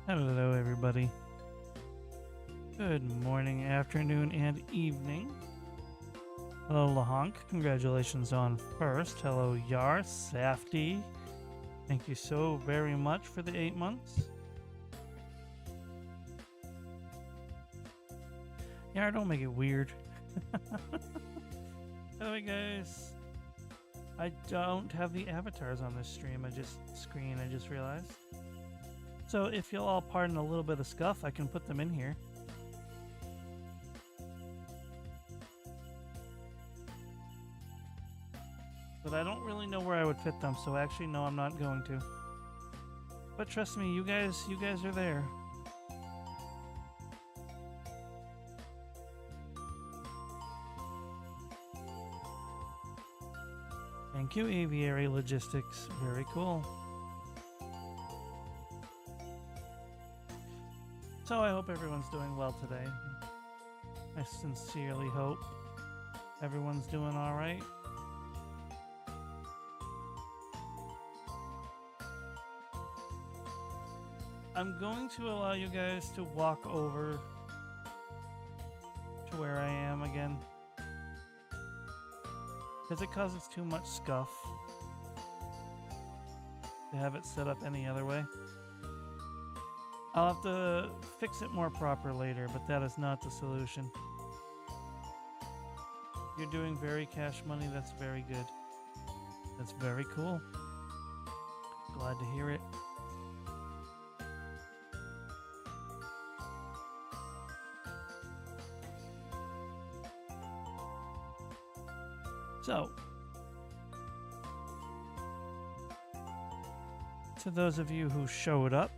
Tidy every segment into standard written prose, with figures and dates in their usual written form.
Hello, everybody. Good morning, afternoon, and evening. Hello, Lahonk. Congratulations on first. Hello, Yar, Safety. Thank you so very much for the 8 months. Yar, don't make it weird. By the way, guys, I don't have the avatars on this stream. I just realized. So if you'll all pardon a little bit of scuff, I can put them in here. But I don't really know where I would fit them, so actually no, I'm not going to. But trust me, you guys are there. Thank you, Aviary Logistics. Very cool. So I hope everyone's doing well today. I sincerely hope everyone's doing all right. I'm going to allow you guys to walk over to where I am again, because it causes too much scuff to have it set up any other way. I'll have to fix it more proper later, but that is not the solution. You're doing very cash money. That's very good. That's very cool. Glad to hear it. So, to those of you who showed up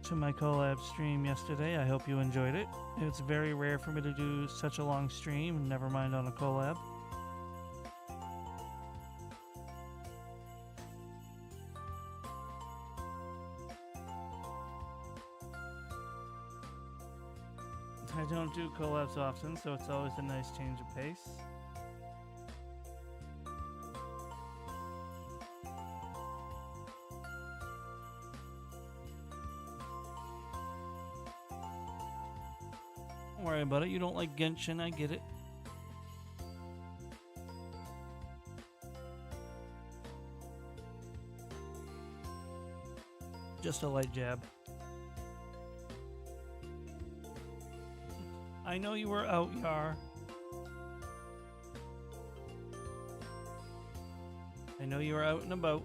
to my collab stream yesterday, I hope you enjoyed it. It's very rare for me to do such a long stream, never mind on a collab. I don't do collabs often, so it's always a nice change of pace. Don't worry about it. You don't like Genshin, I get it. Just a light jab. I know you were out, Yar. I know you were out and about.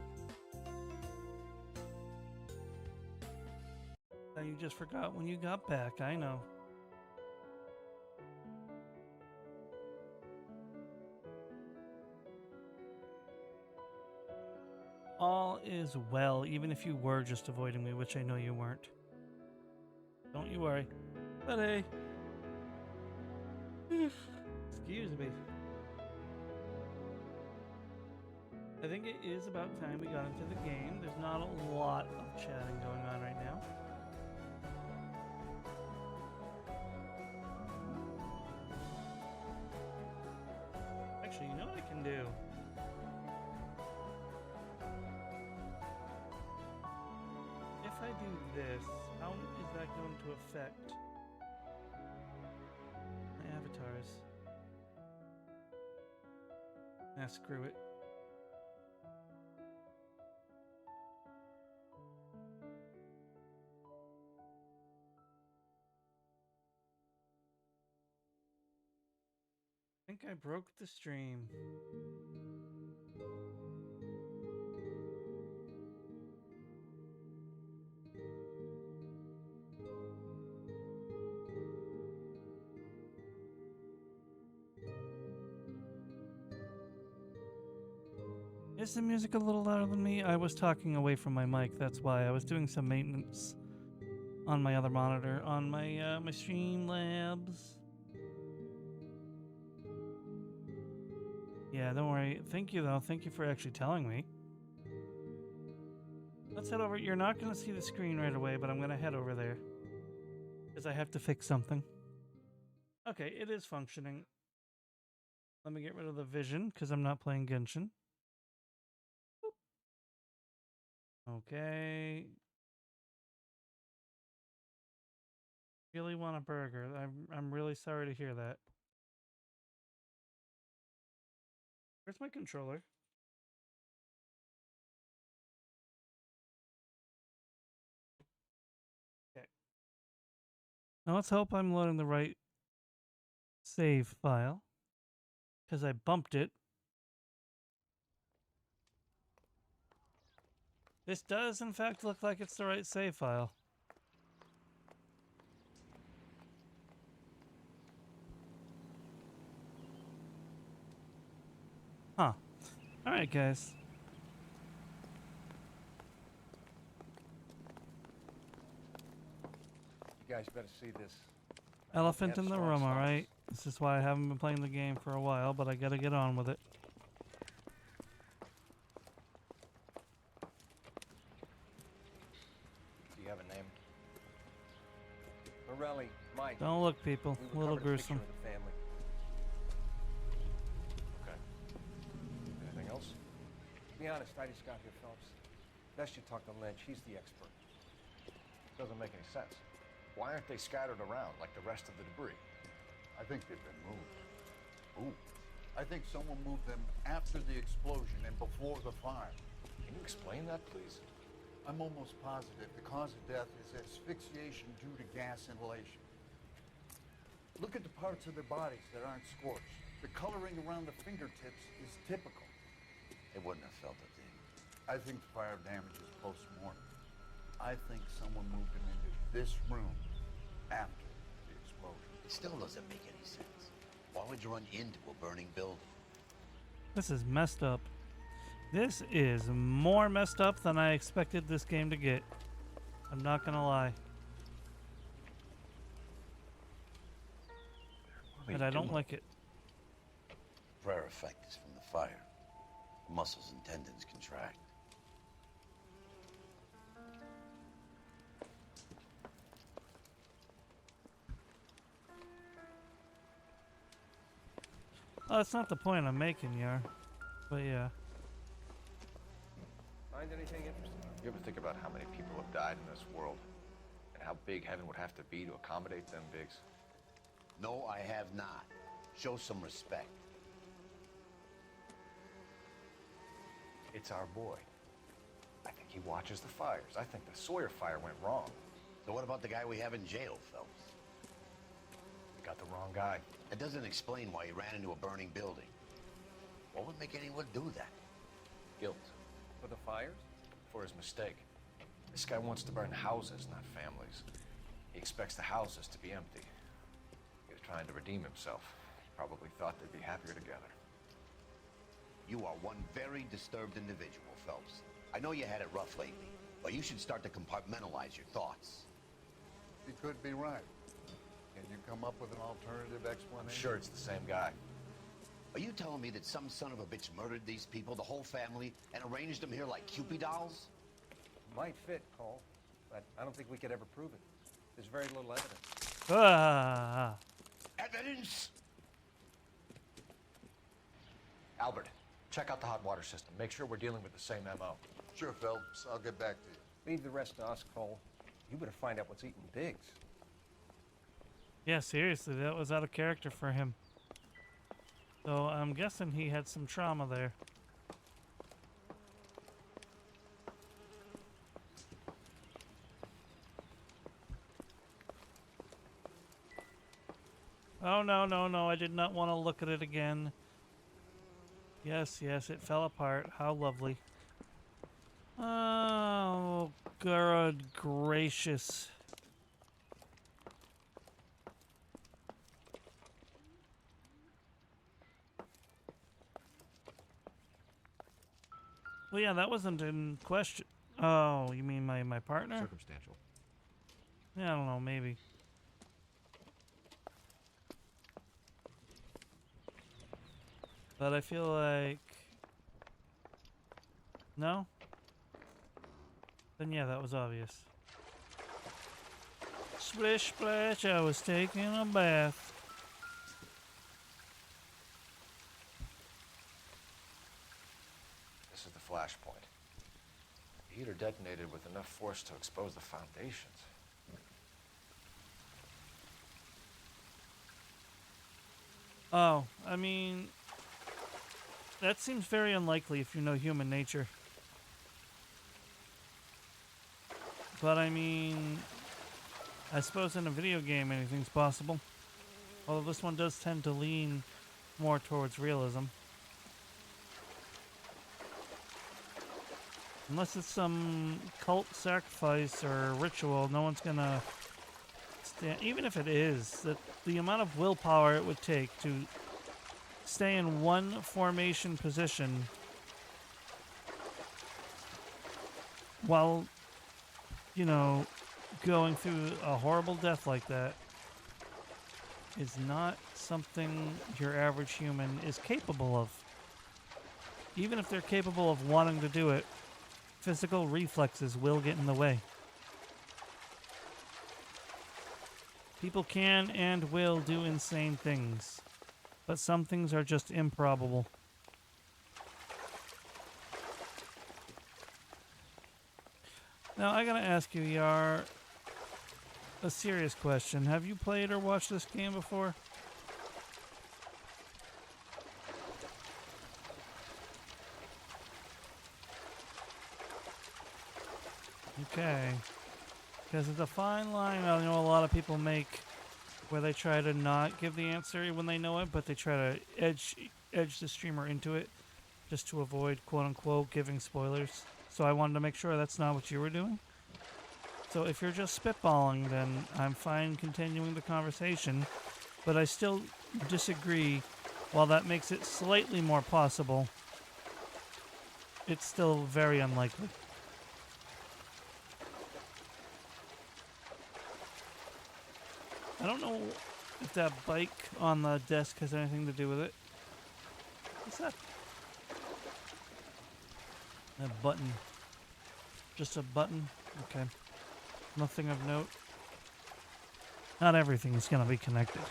You just forgot when you got back, I know. All is well, even if you were just avoiding me, which I know you weren't. Don't you worry. But hey. Excuse me. I think it is about time we got into the game. There's not a lot of chatting going on right now. Actually, you know what I can do? If I do this, how is that going to affect my avatars? Ah, screw it. I think I broke the stream. Is the music a little louder than me? I was talking away from my mic, that's why. I was doing some maintenance on my other monitor, on my my Streamlabs. Yeah, don't worry. Thank you, though. Thank you for actually telling me. Let's head over. You're not going to see the screen right away, but I'm going to head over there, because I have to fix something. Okay, it is functioning. Let me get rid of the vision, because I'm not playing Genshin. Okay. Really want a burger. I'm really sorry to hear that. Where's my controller? Okay. Now let's hope I'm loading the right save file, because I bumped it. This does, in fact, look like it's the right save file. Huh. Alright, guys. You guys better see this. Elephant in the room, alright? This is why I haven't been playing the game for a while, but I gotta get on with it. Do you have a name? Morelli, Mike. Don't look, people. A little gruesome. Of the family. Okay. Anything else? To be honest, I just got here, Phelps. Best you talk to Lynch. He's the expert. Doesn't make any sense. Why aren't they scattered around like the rest of the debris? I think they've been moved. Ooh. I think someone moved them after the explosion and before the fire. Can you explain that, please? I'm almost positive the cause of death is asphyxiation due to gas inhalation. Look at the parts of their bodies that aren't scorched. The coloring around the fingertips is typical. They wouldn't have felt it, Dave. I think the fire damage is post-mortem. I think someone moved them into this room after the explosion. It still doesn't make any sense. Why would you run into a burning building? This is messed up. This is more messed up than I expected this game to get. I'm not gonna lie. But I don't like it. Prayer effect is from the fire. The muscles and tendons contract. Oh, that's not the point I'm making, Yar. But yeah. Find anything interesting? You ever think about how many people have died in this world? And how big heaven would have to be to accommodate them bigs? No, I have not. Show some respect. It's our boy. I think he watches the fires. I think the Sawyer fire went wrong. So what about the guy we have in jail, Phelps? We got the wrong guy. It doesn't explain why he ran into a burning building. What would make anyone do that? Guilt. For the fires? For his mistake. This guy wants to burn houses, not families. He expects the houses to be empty. He was trying to redeem himself. Probably thought they'd be happier together. You are one very disturbed individual, Phelps. I know you had it rough lately, but you should start to compartmentalize your thoughts. He could be right. Can you come up with an alternative explanation? I'm sure it's the same guy. Are you telling me that some son of a bitch murdered these people, the whole family, and arranged them here like Cupid dolls? Might fit, Cole, but I don't think we could ever prove it. There's very little evidence. Ah. Evidence? Albert, check out the hot water system. Make sure we're dealing with the same MO. Sure, Phelps. I'll get back to you. Leave the rest to us, Cole. You better find out what's eating Biggs. Yeah, seriously, that was out of character for him. So I'm guessing he had some trauma there. Oh, no, no, no, I did not want to look at it again. Yes, yes, it fell apart. How lovely. Oh, good gracious. Well, yeah, that wasn't in question. Oh, you mean my partner? Circumstantial. Yeah, I don't know, maybe. But I feel like... No? Then yeah, that was obvious. Splish splash, I was taking a bath. This is the flash point. The heater detonated with enough force to expose the foundations. Oh, I mean, that seems very unlikely if you know human nature. But I mean, I suppose in a video game anything's possible. Although this one does tend to lean more towards realism. Unless it's some cult sacrifice or ritual, no one's gonna stand. Even if it is, the amount of willpower it would take to stay in one formation position while, you know, going through a horrible death like that is not something your average human is capable of. Even if they're capable of wanting to do it, physical reflexes will get in the way. People can and will do insane things, but some things are just improbable. Now, I gotta ask you, Yar, a serious question. Have you played or watched this game before? Okay. Because it's a fine line I know a lot of people make where they try to not give the answer when they know it, but they try to edge the streamer into it just to avoid, quote-unquote, giving spoilers. So I wanted to make sure that's not what you were doing. So if you're just spitballing, then I'm fine continuing the conversation, but I still disagree. While that makes it slightly more possible, it's still very unlikely. I don't know if that bike on the desk has anything to do with it. What's that? That button. Just a button? Okay. Nothing of note. Not everything is going to be connected.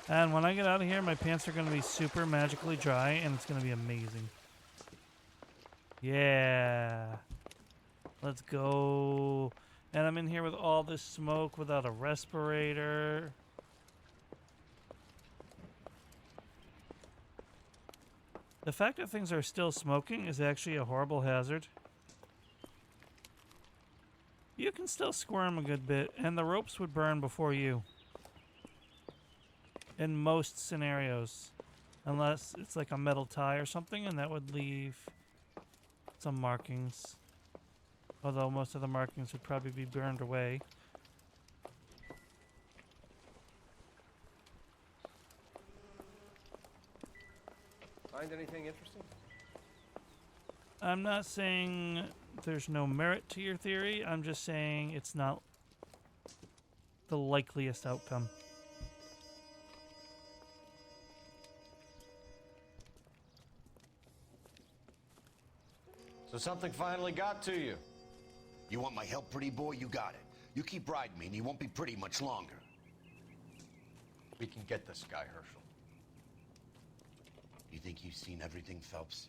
And when I get out of here, my pants are going to be super magically dry, and it's going to be amazing. Yeah. Let's go. And I'm in here with all this smoke without a respirator. The fact that things are still smoking is actually a horrible hazard. You can still squirm a good bit, and the ropes would burn before you. In most scenarios. Unless it's like a metal tie or something, and that would leave some markings. Although most of the markings would probably be burned away. Find anything interesting? I'm not saying there's no merit to your theory. I'm just saying it's not the likeliest outcome. So something finally got to you. You want my help, pretty boy? You got it. You keep riding me and you won't be pretty much longer. We can get this guy, Herschel. You think you've seen everything, Phelps?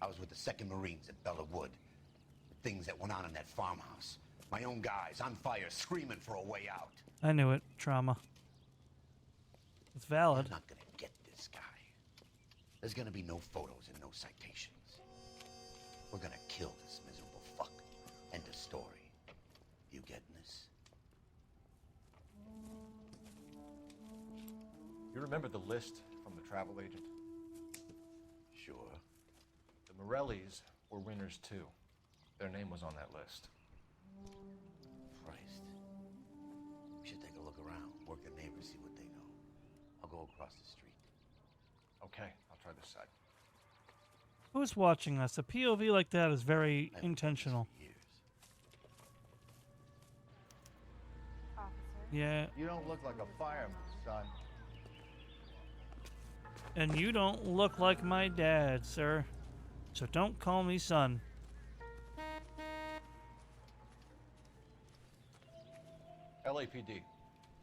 I was with the 2nd Marines at Bella Wood. The things that went on in that farmhouse. My own guys on fire, screaming for a way out. I knew it. Trauma. It's valid. I'm not gonna get this guy. There's gonna be no photos and no citations. We're gonna kill this miserable fuck. End of story. You getting this? You remember the list from the travel agent? Sure. The Morellis were winners too. Their name was on that list. Christ. We should take a look around, work the neighbors, see what they know. I'll go across the street. Okay, I'll try this side. Who's watching us? A POV like that is very I haven't done this intentional. for years. Officer. Yeah, You don't look like a fireman, son. and you don't look like my dad, sir. So don't call me son. LAPD.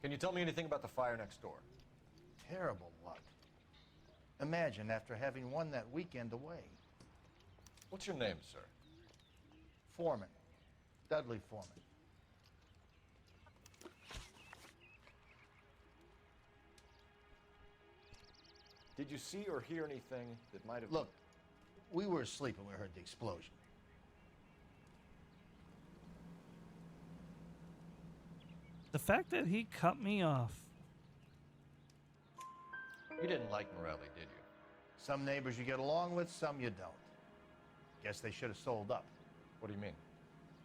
Can you tell me anything about the fire next door? Terrible luck. Imagine after having won that weekend away. What's your name, sir? Foreman. Dudley Foreman. Did you see or hear anything that might have... Look, we were asleep when we heard the explosion. The fact that he cut me off. You didn't like Morelli, did you? Some neighbors you get along with, some you don't. Guess they should have sold up. What do you mean?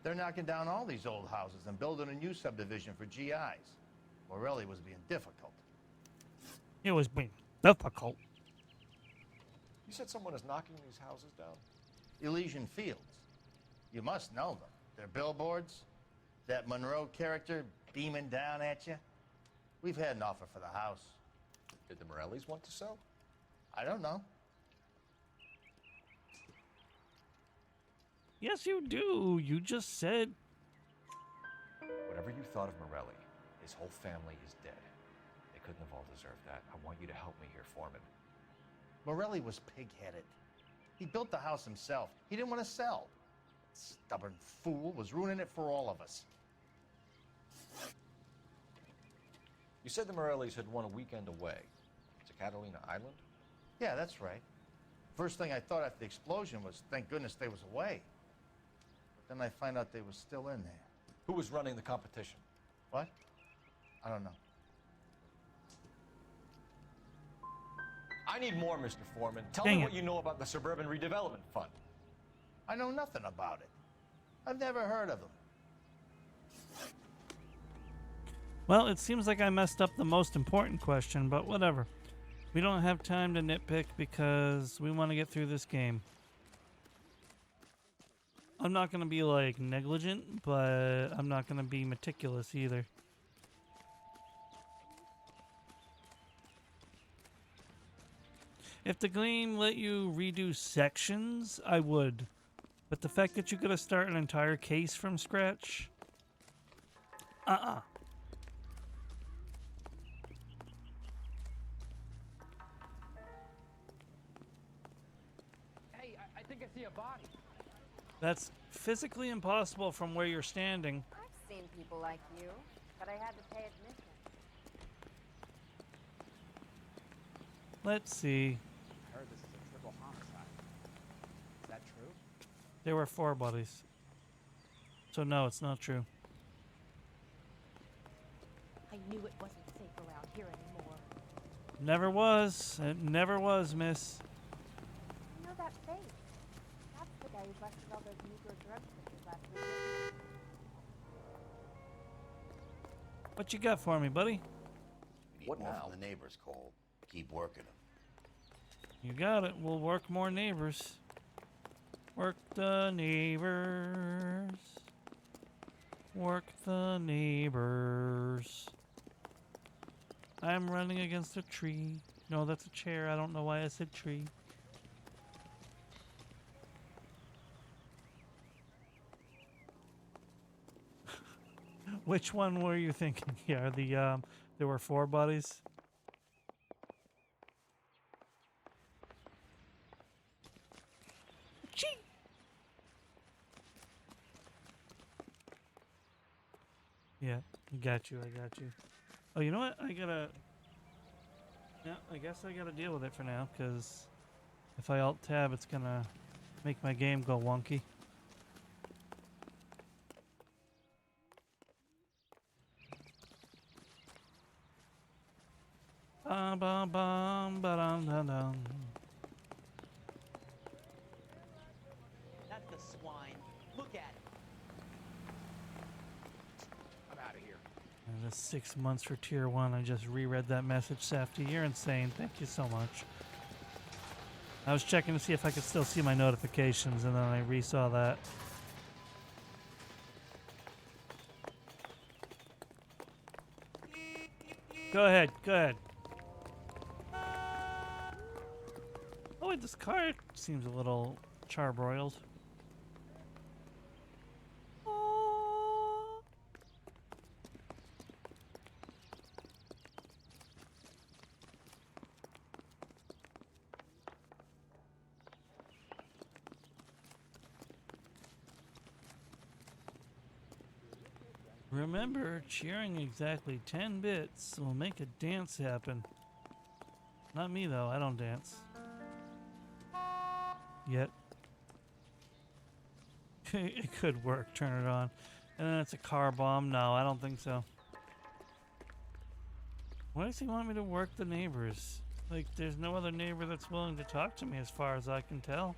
They're knocking down all these old houses and building a new subdivision for GIs. Morelli was being difficult. It was being difficult. You said someone is knocking these houses down? Elysian Fields. You must know them. Their billboards, that Monroe character beaming down at you. We've had an offer for the house. Did the Morellis want to sell? I don't know. Yes, you do. You just said. Whatever you thought of Morelli, his whole family is dead. They couldn't have all deserved that. I want you to help me here, Foreman. Morelli was pig-headed. He built the house himself. He didn't want to sell. Stubborn fool was ruining it for all of us. You said the Morellis had won a weekend away to Catalina Island? Yeah, that's right. First thing I thought after the explosion was, thank goodness they was away. But then I find out they was still in there. Who was running the competition? What? I don't know. I need more, Mr. Foreman. Tell Dang me it. what you know about the Suburban Redevelopment Fund. I know nothing about it. I've never heard of them. Well, it seems like I messed up the most important question, but whatever. We don't have time to nitpick because we want to get through this game. I'm not going to be, like, negligent, but I'm not going to be meticulous either. If the game let you redo sections, I would. But the fact that you gotta start an entire case from scratch? Hey, I think I see a body. That's physically impossible from where you're standing. I've seen people like you, but I had to pay admission. Let's see. I heard this is a triple homicide. Is that true? There were 4 bodies. So no, it's not true. I knew it wasn't safe around here anymore. Never was. It never was, miss. You know that face? That's the guy who busted all those Negro drug pushers last week. What you got for me, buddy? Need What more now? from the neighbors, Cole. Keep working them. You got it. We'll work more neighbors. Work the neighbors. Work the neighbors. I'm running against a tree. No, that's a chair. I don't know why I said tree. Which one were you thinking? Yeah, there were 4 bodies. Chee! Yeah, I got you. Oh, you know what? Yeah, I guess I gotta deal with it for now, because if I Alt-Tab, it's gonna make my game go wonky. Bum bum bum ba-dum dum dum. That's the swine. Look at it. I'm out of here. And that's 6 months for Tier 1. I just reread that message, Safety. You're insane. Thank you so much. I was checking to see if I could still see my notifications, and then I resaw that. Go ahead. Oh, wait, this car seems a little charbroiled. Remember, cheering exactly 10 bits will make a dance happen. Not me though. I don't dance. Yet. It could work. Turn it on. And then it's a car bomb. No, I don't think so. Why does he want me to work the neighbors? Like, there's no other neighbor that's willing to talk to me as far as I can tell.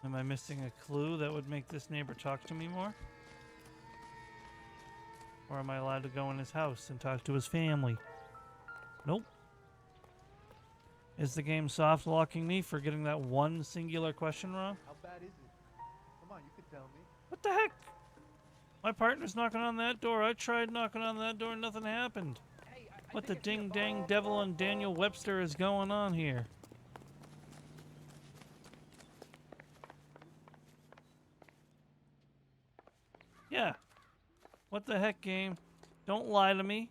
Am I missing a clue that would make this neighbor talk to me more? Or am I allowed to go in his house and talk to his family? Nope. Is the game soft locking me for getting that one singular question wrong? How bad is it? Come on, you can tell me. What the heck? My partner's knocking on that door. I tried knocking on that door, nothing happened. Hey, I What the think it's your ding dang fault. devil and Daniel Webster is going on here? Yeah. What the heck, game? Don't lie to me.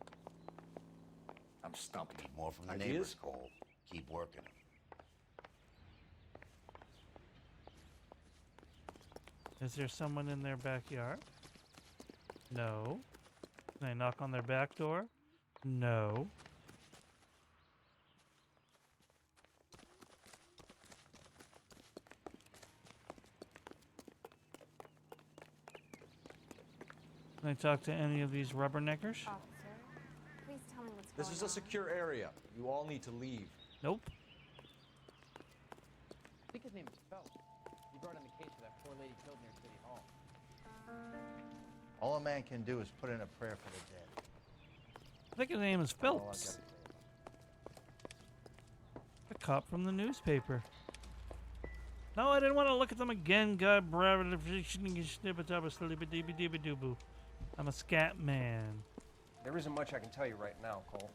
I'm stumped. Need more from the Ideas? neighbors, Cole. Keep working 'em. Is there someone in their backyard? No. Can I knock on their back door? No. Can I talk to any of these rubberneckers? Officer, please tell me what's This going is on. a secure area. You all need to leave. Nope. I think his name is Phelps. He brought in the case for that poor lady killed near City Hall. All a man can do is put in a prayer for the dead. I think his name is All I've got to Phelps. say. The cop from the newspaper. No, I didn't want to look at them again. God, I'm a scat man. There isn't much I can tell you right now, Cole.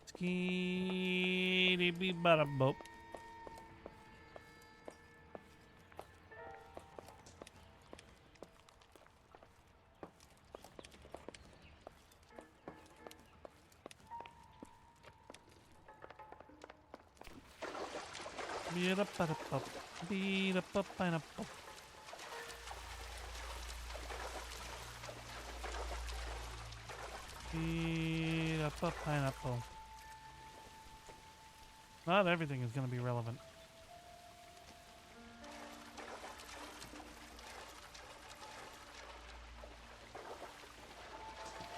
Skee bee bada boop. Beat up bada pop. Beat up up pineapple. Beat up a pineapple. Not everything is going to be relevant.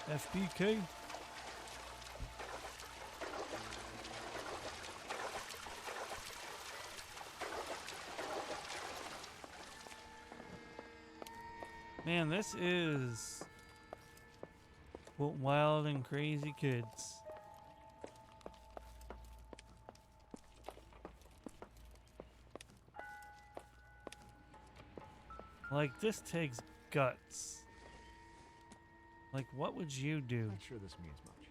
FBK. Man, this is what wild and crazy kids. Like, this takes guts. Like, what would you do? Not sure this means much.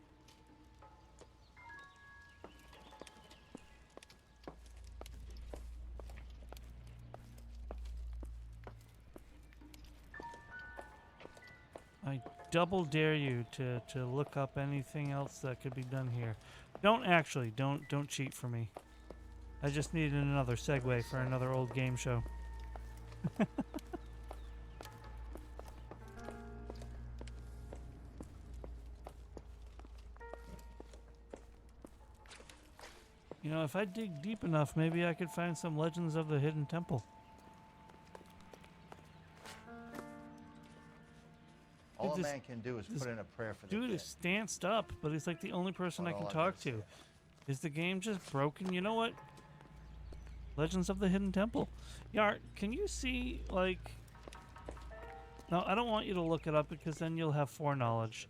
I double dare you to look up anything else that could be done here. Don't cheat for me. I just needed another segue for another old game show. You know, if I dig deep enough, maybe I could find some legends of the Hidden Temple. All a this- man can do is this put in a prayer for the Dude dead. is stanced up, but he's like the only person I Well, can all I've talk gotta to. say. Is the game just broken? You know what? Legends of the Hidden Temple. Yart, can you see, like... No, I don't want you to look it up because then you'll have foreknowledge.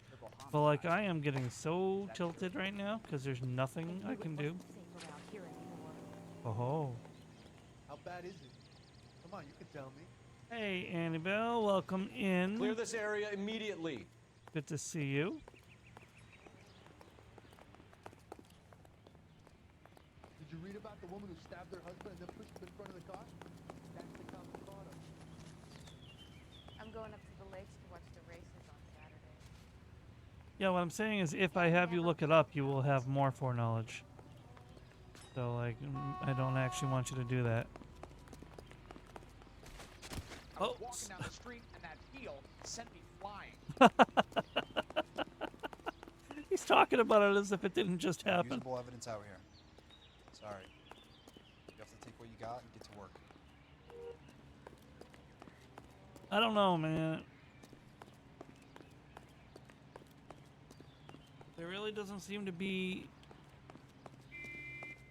But, like, I am getting so tilted right now because there's nothing I can do. Safe around here anymore. Oh. How bad is it? Come on, you can tell me. Hey, Annabelle, welcome in. Clear this area immediately. Good to see you. Did you read about the woman who stabbed her husband and then pushed him in front of the car? That's the cop who caught her. I'm going up to the lakes to watch the races on Saturday. Yeah, what I'm saying is if I have you look it up, you will have more foreknowledge. So, like, I don't actually want you to do that. I was Oh, walking down the street and that heel sent me flying. He's talking about it as if it didn't just happen. Usable evidence out here. Sorry. You have to take what you got and get to work. I don't know, man. There really doesn't seem to be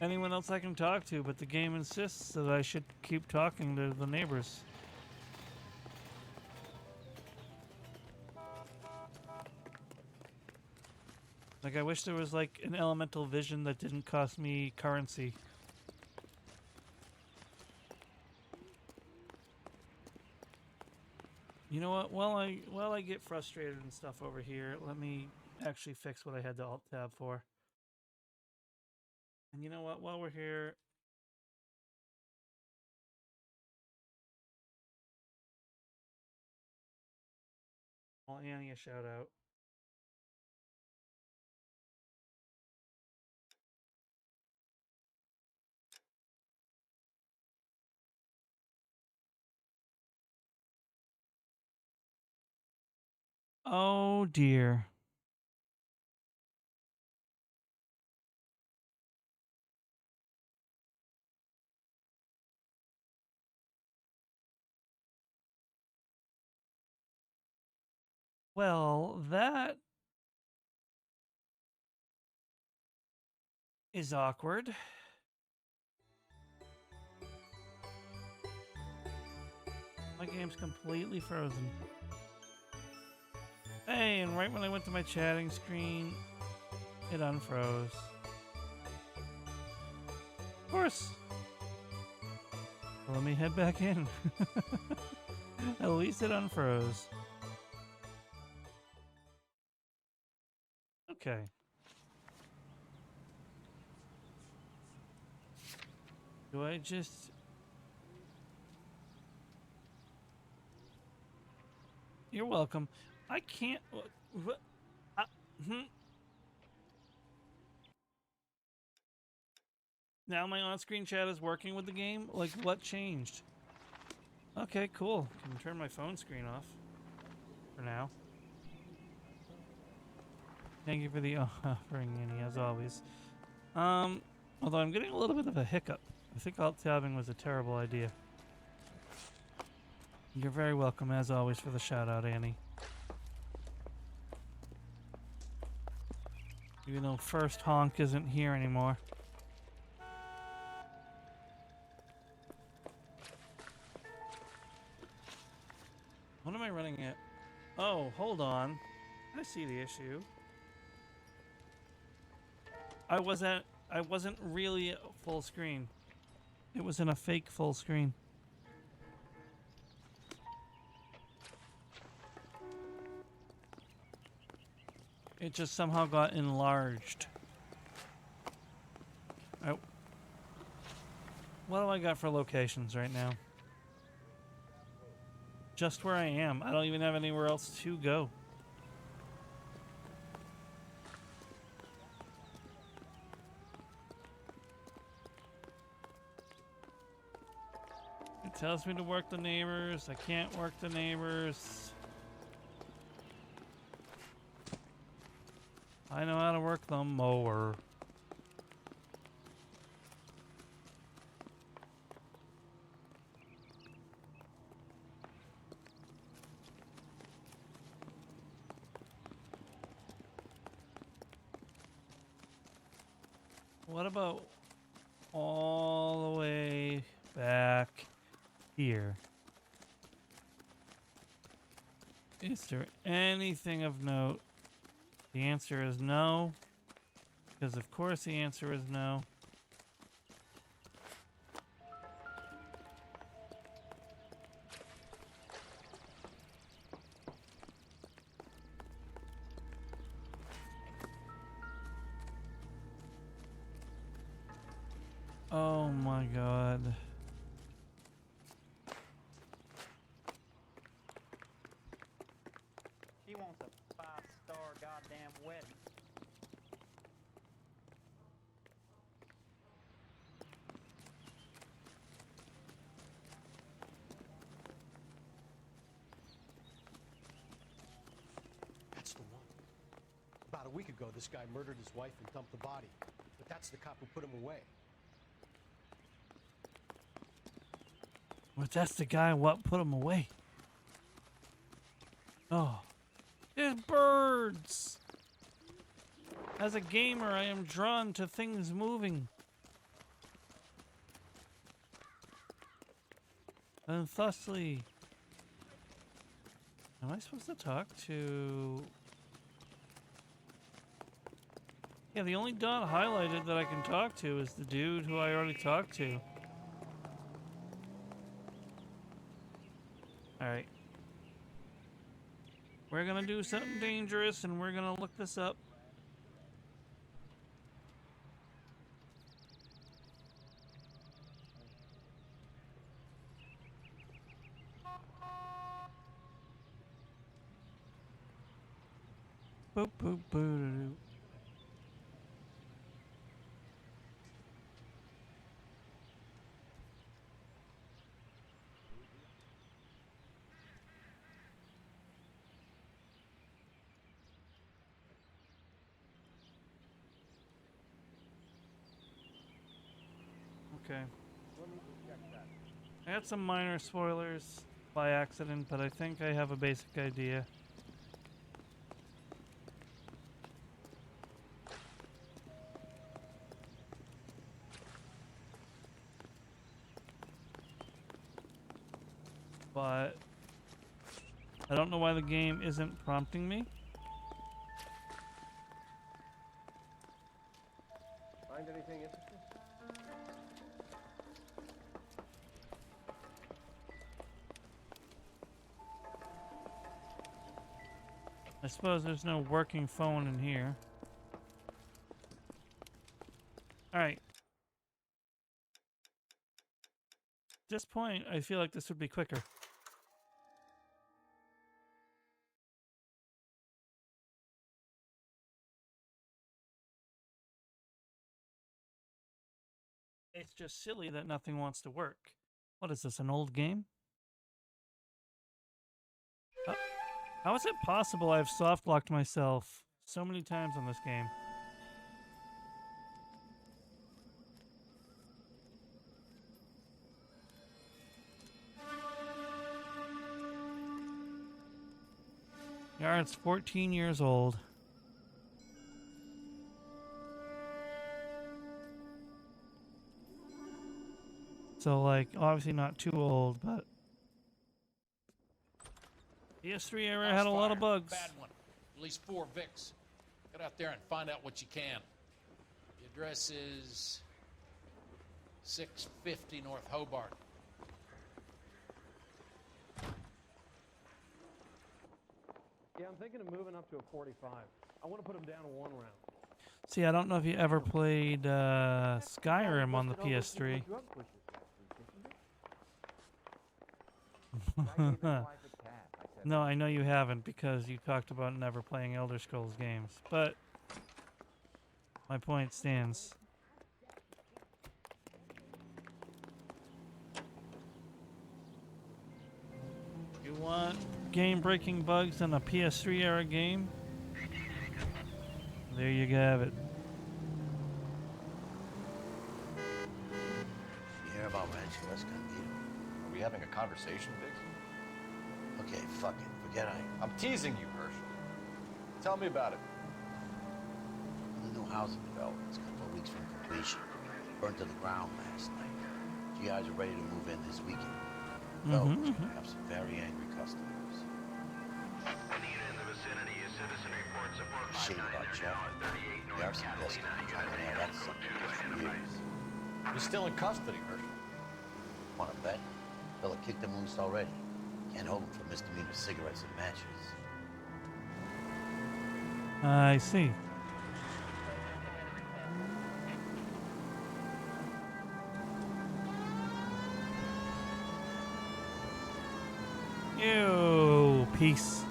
anyone else I can talk to, but the game insists that I should keep talking to the neighbors. Like, I wish there was, like, an elemental vision that didn't cost me currency. You know what? While I get frustrated and stuff over here, let me actually fix what I had to alt tab for. And you know what? While we're here, I'll Annie a shout out. Oh dear. Well, that is awkward. My game's completely frozen. Hey, and right when I went to my chatting screen, it unfroze. Of course. Let me head back in. At least it unfroze. Okay. Do I just... You're welcome. I can't... What? Now my on-screen chat is working with the game? Like, what changed? Okay, cool. Can turn my phone screen off. For now. Thank you for the offering, Annie, as always. Although I'm getting a little bit of a hiccup. I think alt-tabbing was a terrible idea. You're very welcome, as always, for the shout-out, Annie. Even though First Honk isn't here anymore. What am I running at? Oh, hold on. I see the issue. I wasn't really full screen. It was in a fake full screen. It just somehow got enlarged. What do I got for locations right now? Just where I am. I don't even have anywhere else to go. It tells me to work the neighbors. I can't work the neighbors. I know how to work the mower. What about all the way back here? Is there anything of note? The answer is no. Because of course the answer is no. Oh my god. She wants a 5-star goddamn wedding. week ago, this guy murdered his wife and dumped the body. But that's the cop who put him away. But that's the guy what put him away. Oh. There's birds! As a gamer, I am drawn to things moving. And thusly... Am I supposed to talk to... Yeah, the only dot highlighted that I can talk to is the dude who I already talked to. Alright. We're gonna do something dangerous and we're gonna look this up. Boop boop boo doo doo. Okay. I had some minor spoilers by accident, but I think I have a basic idea. But I don't know why the game isn't prompting me. Find anything interesting? I suppose there's no working phone in here. Alright. At this point, I feel like this would be quicker. It's just silly that nothing wants to work. What is this, an old game? How is it possible I've soft-locked myself so many times on this game? Yeah, it's 14 years old. So, like, obviously not too old, but... PS3 era had a lot of bugs. Bad one. At least 4 Vicks. Get out there and find out what you can. The address is 650 North Hobart. Yeah, I'm thinking of moving up to a 45. I want to put him down to 1 round. See, I don't know if you ever played Skyrim on the PS3. No, I know you haven't because you talked about never playing Elder Scrolls games, but my point stands. You want game-breaking bugs in a PS3 era game? There you have it. You hear about Rancho Escondido? Are we having a conversation, Biggs? Okay, fuck it. Forget I'm teasing you, Herschel. Tell me about it. The new housing development's a couple of weeks from completion. Burned to the ground last night. GIs are ready to move in this weekend. Developers gonna have some very angry customers. Shit about Jeff. The arson desk has been trying to nail that son of a bitch for years. He's still in custody, Herschel. Wanna bet? Fella kicked him loose already. Can't hold him for misdemeanor cigarettes and matches. I see. Ew, peace.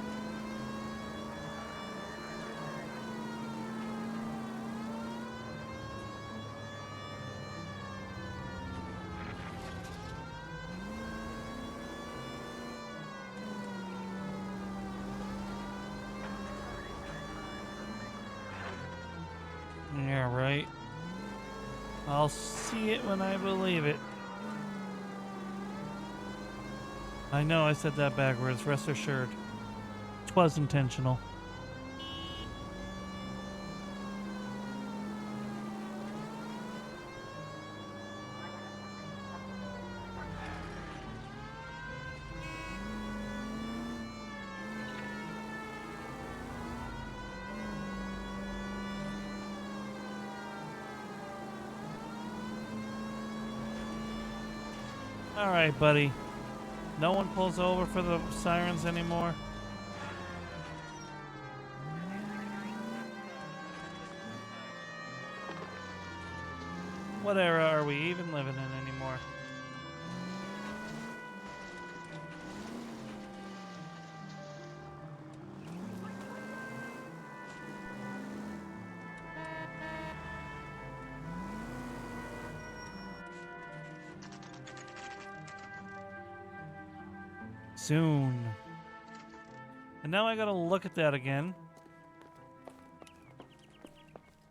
I'll see it when I believe it. I know I said that backwards, rest assured. 'Twas intentional. All right, buddy. No one pulls over for the sirens anymore. What era are we even living in anymore? Soon. And now I gotta look at that again.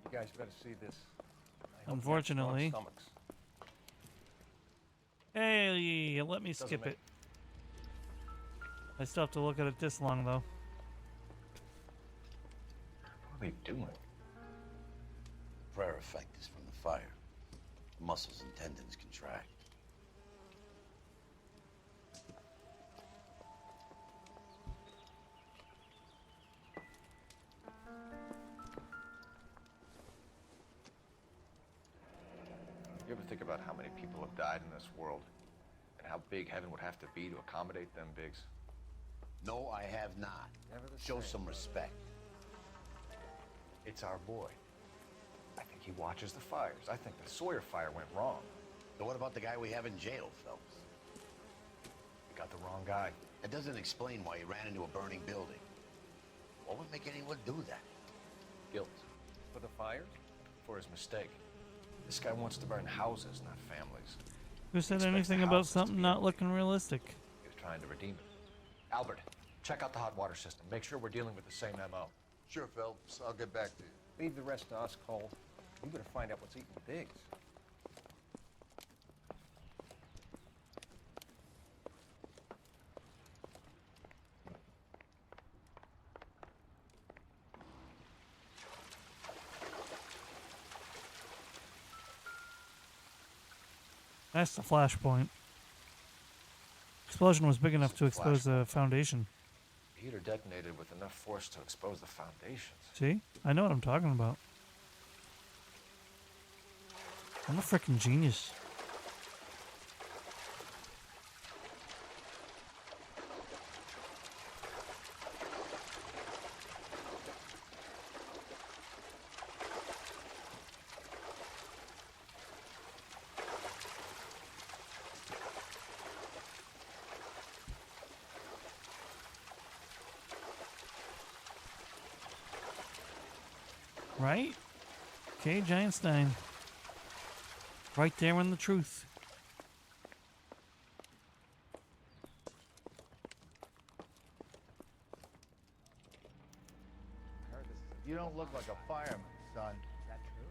You guys better see this. I hope Unfortunately. you have strong stomachs. Hey, let me skip it. I still have to look at it this long, though. What are they doing? Prayer effect is from the fire. The muscles and tendons contract. You ever think about how many people have died in this world? And how big heaven would have to be to accommodate them, Biggs? No, I have not. Never the Show same, some brother. respect. It's our boy. I think he watches the fires. I think the Sawyer fire went wrong. So what about the guy we have in jail, Phelps? We got the wrong guy. That doesn't explain why he ran into a burning building. What would make anyone do that? Guilt. For the fires? For his mistake. This guy wants to burn houses, not families. Who said Expects anything the about houses to something be not empty. looking realistic? He was trying to redeem it. Albert, check out the hot water system. Make sure we're dealing with the same MO. Sure, Phelps. I'll get back to you. Leave the rest to us, Cole. You better find out what's eating Biggs. That's the flashpoint. Explosion was big enough to expose the foundation. The heater detonated with enough force to expose the foundations. See? I know what I'm talking about. I'm a freaking genius. Right? Okay, Giantstein. Right there in the truth. You don't look like a fireman, son. Is that true?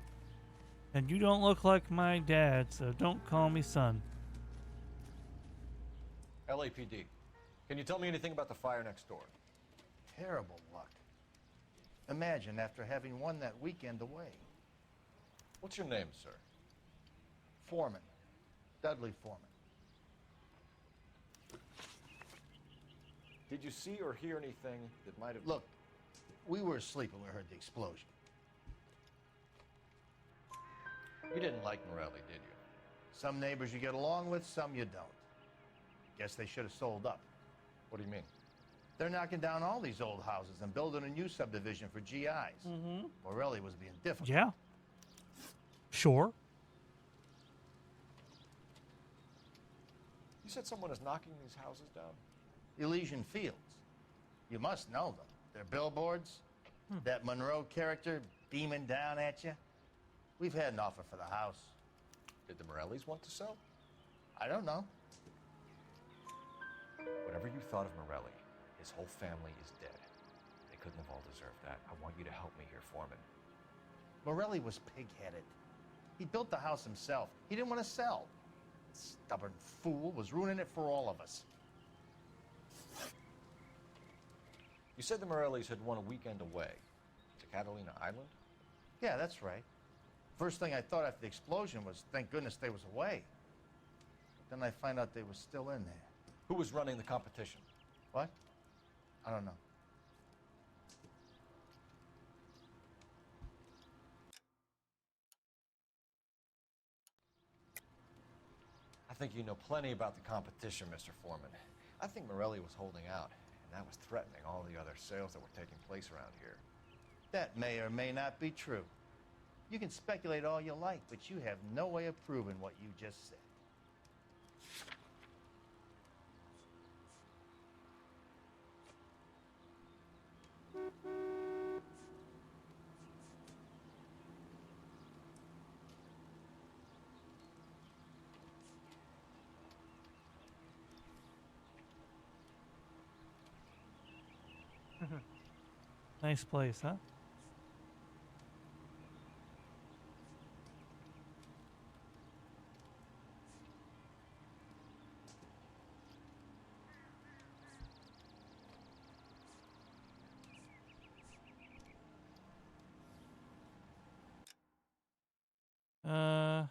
And you don't look like my dad, so don't call me son. LAPD, can you tell me anything about the fire next door? Terrible luck. Imagine after having won that weekend away. What's your name, sir? Foreman. Dudley Foreman. Did you see or hear anything that might have... Look, we were asleep when we heard the explosion. You didn't like Morelli, did you? Some neighbors you get along with, some you don't. Guess they should have sold up. What do you mean? They're knocking down all these old houses and building a new subdivision for GIs. Mm-hmm. Morelli was being difficult. Yeah. Sure. You said someone is knocking these houses down? Elysian Fields. You must know them. They're billboards. That Monroe character beaming down at you. We've had an offer for the house. Did the Morellis want to sell? I don't know. Whatever you thought of Morelli, his whole family is dead. They couldn't have all deserved that. I want you to help me here, Foreman. Morelli was pig-headed. He built the house himself. He didn't want to sell. Stubborn fool was ruining it for all of us. You said the Morellis had won a weekend away to Catalina Island? Yeah, that's right. First thing I thought after the explosion was, thank goodness they was away. But then I find out they were still in there. Who was running the competition? What? I don't know. I think you know plenty about the competition, Mr. Foreman. I think Morelli was holding out, and that was threatening all the other sales that were taking place around here. That may or may not be true. You can speculate all you like, but you have no way of proving what you just said. Nice place, huh? Uh,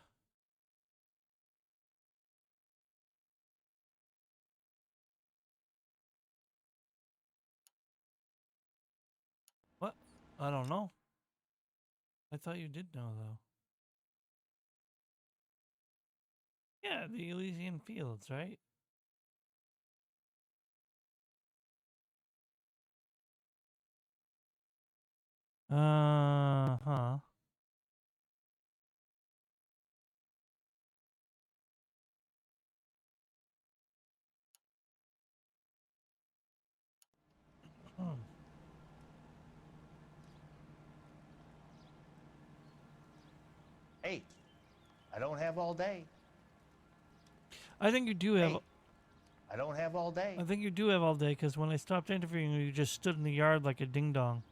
what? I don't know. I thought you did know, though. Yeah, the Elysian Fields, right? Huh. Hmm. Hey, I don't have all day. I think you do have. Hey, I don't have all day. I think you do have all day, because when I stopped interviewing you, you just stood in the yard like a ding dong.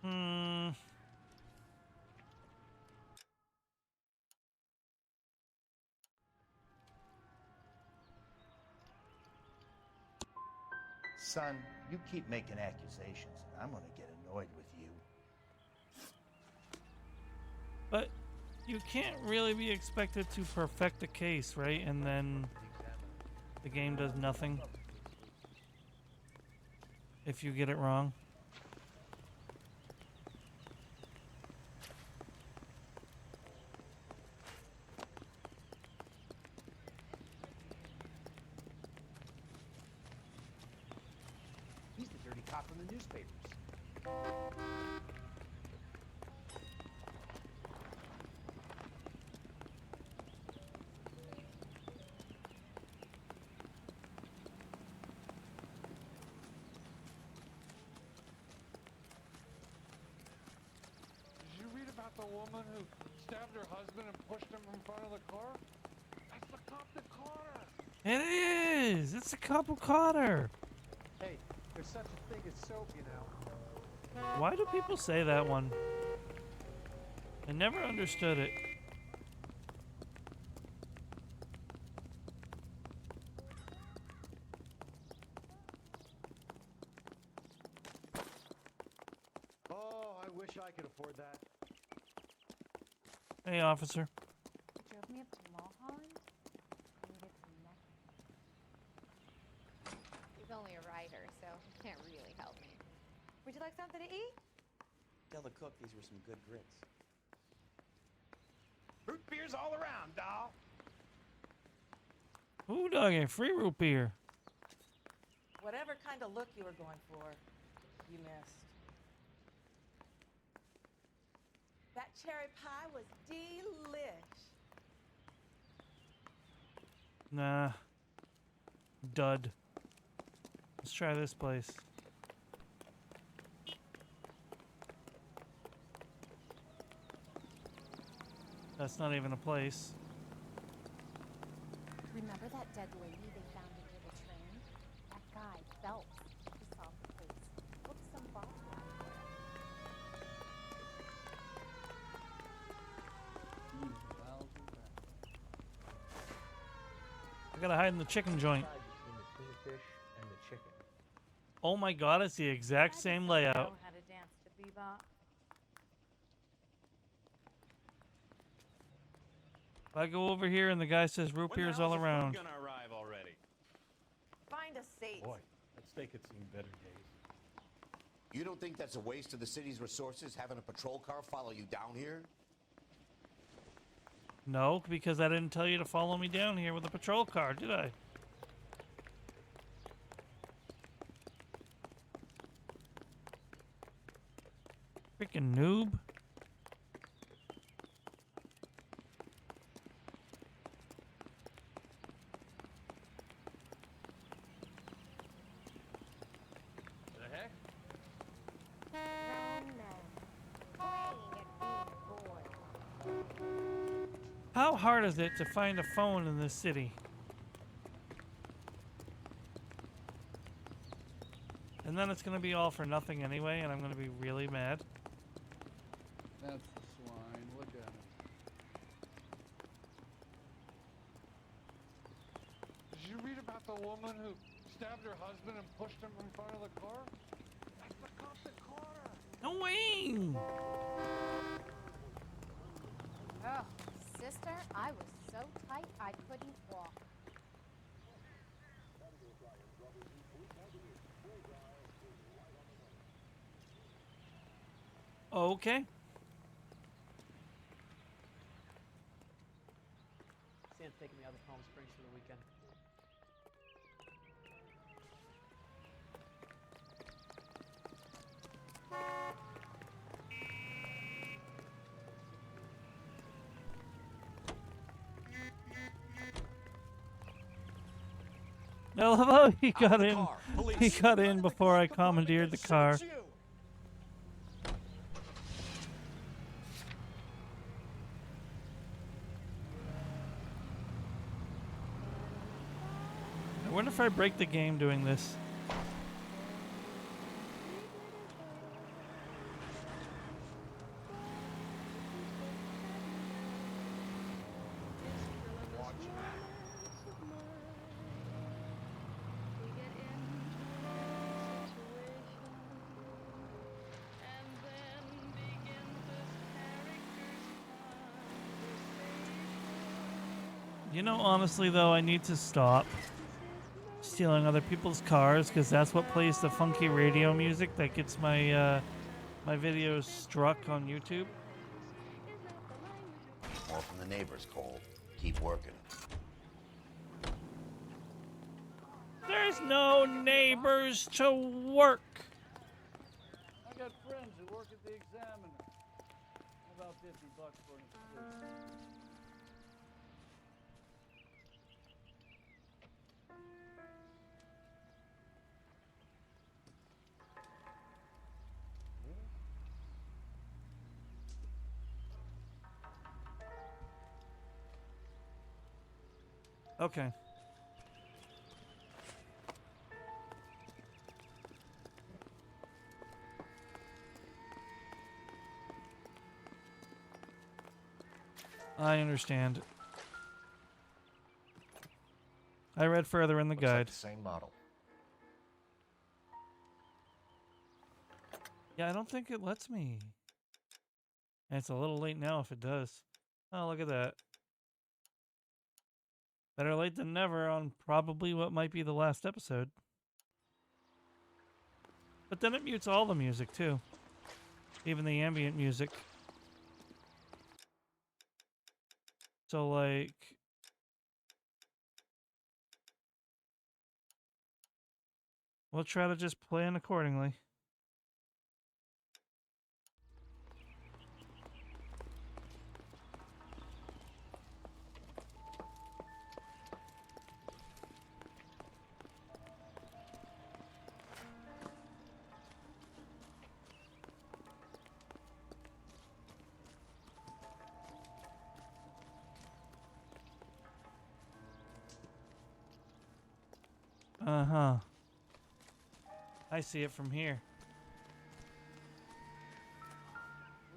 Hmm. Son, you keep making accusations, and I'm gonna get annoyed with you. But you can't really be expected to perfect a case, right? And then the game does nothing if you get it wrong. He's the dirty cop from the newspapers. Did you read about the woman who stabbed her husband and pushed him in front of the car? That's the cop that caught her. It is! It's a couple caught her! Hey, there's such a thing as soap, you know. Why do people say that one? I never understood it. Oh, I wish I could afford that. Hey, officer. You drove me up to Mulholland? I needed some necklace. He's only a writer, so he can't really help me. Would you like something to eat? Tell the cook these were some good grits. Root beers all around, doll. Ooh, doggy, free root beer. Whatever kind of look you were going for, you missed. That cherry pie was delish. Nah. Dud. Let's try this place. That's not even a place. Remember that dead lady they found near the train? That guy, Phelps. He's gotta hide in the chicken joint. Between the tuna fish and the chicken. Oh my god, it's the exact same layout. Know how to dance to bebop. If I go over here and the guy says root beers all around. Gonna arrive already. Find a seat. Boy, that steak had seen better days. You don't think that's a waste of the city's resources, having a patrol car follow you down here? No, because I didn't tell you to follow me down here with a patrol car, did I? Freaking noob. The heck? How hard is it to find a phone in this city? And then it's going to be all for nothing anyway, and I'm going to be really mad. That's the swine. Look at him. Did you read about the woman who stabbed her husband and pushed him in front of the car? That's the cop that caught her. No way! Oh, sister, I was so tight I couldn't walk. Okay. Sam's taking me out to Palm Springs for the weekend. I love how he got in. He got in before I commandeered the car. I wonder if I break the game doing this. You know, honestly though, I need to stop stealing other people's cars because that's what plays the funky radio music that gets my my videos struck on YouTube. More from the neighbors, Cole. Keep working. There's no neighbors to work. I got friends who work at the Examiner. About $50 for an exclusive. Okay. I understand. I read further in the Looks like guide. the same model. Yeah, I don't think it lets me. And it's a little late now if it does. Oh, look at that. Better late than never on probably what might be the last episode. But then it mutes all the music too. Even the ambient music. So like... we'll try to just plan accordingly. Uh-huh. I see it from here.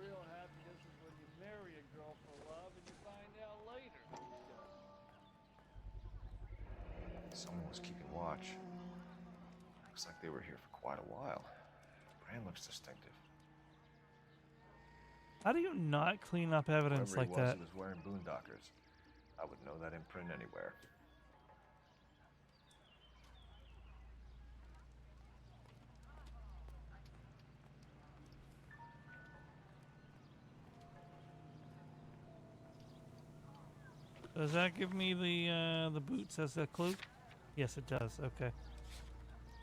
Real happiness is when you marry a girl for love and you find out later who she does. Someone was keeping watch. Looks like they were here for quite a while. Brand looks distinctive. How do you not clean up evidence Whoever like he was, that? he was wearing boondockers. I would know that imprint anywhere. Does that give me the boots as a clue? Yes, it does. Okay.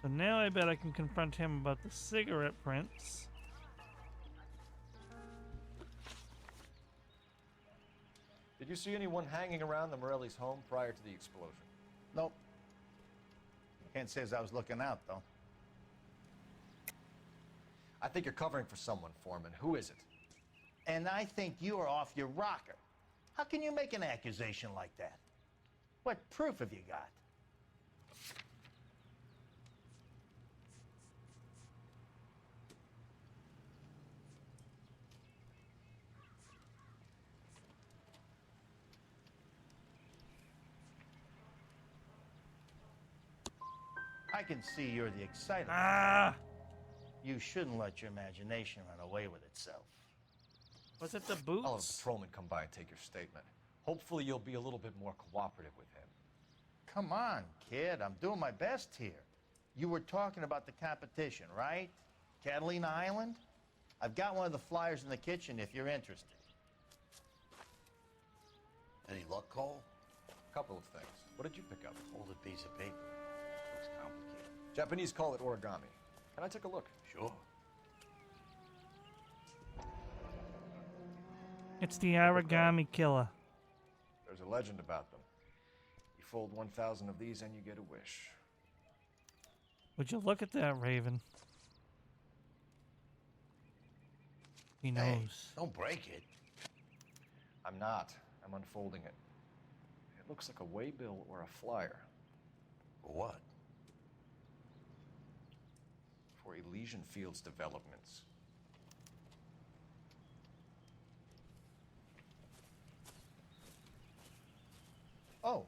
So now I bet I can confront him about the cigarette prints. Did you see anyone hanging around the Morelli's home prior to the explosion? Nope. Can't say as I was looking out, though. I think you're covering for someone, Foreman. Who is it? And I think you are off your rocker. How can you make an accusation like that? What proof have you got? I can see you're the excited one. Ah! You shouldn't let your imagination run away with itself. Was it the boots? I'll have a patrolman come by and take your statement. Hopefully you'll be a little bit more cooperative with him. Come on, kid. I'm doing my best here. You were talking about the competition, right? Catalina Island? I've got one of the flyers in the kitchen if you're interested. Any luck, Cole? A couple of things. What did you pick up? Hold a piece of paper. Looks complicated. Japanese call it origami. Can I take a look? Sure. It's the origami killer. There's a legend about them. You fold 1,000 of these and you get a wish. Would you look at that, Raven? He knows. Hey, don't break it. I'm not. I'm unfolding it. It looks like a waybill or a flyer. For what? For Elysian Fields developments. Oh,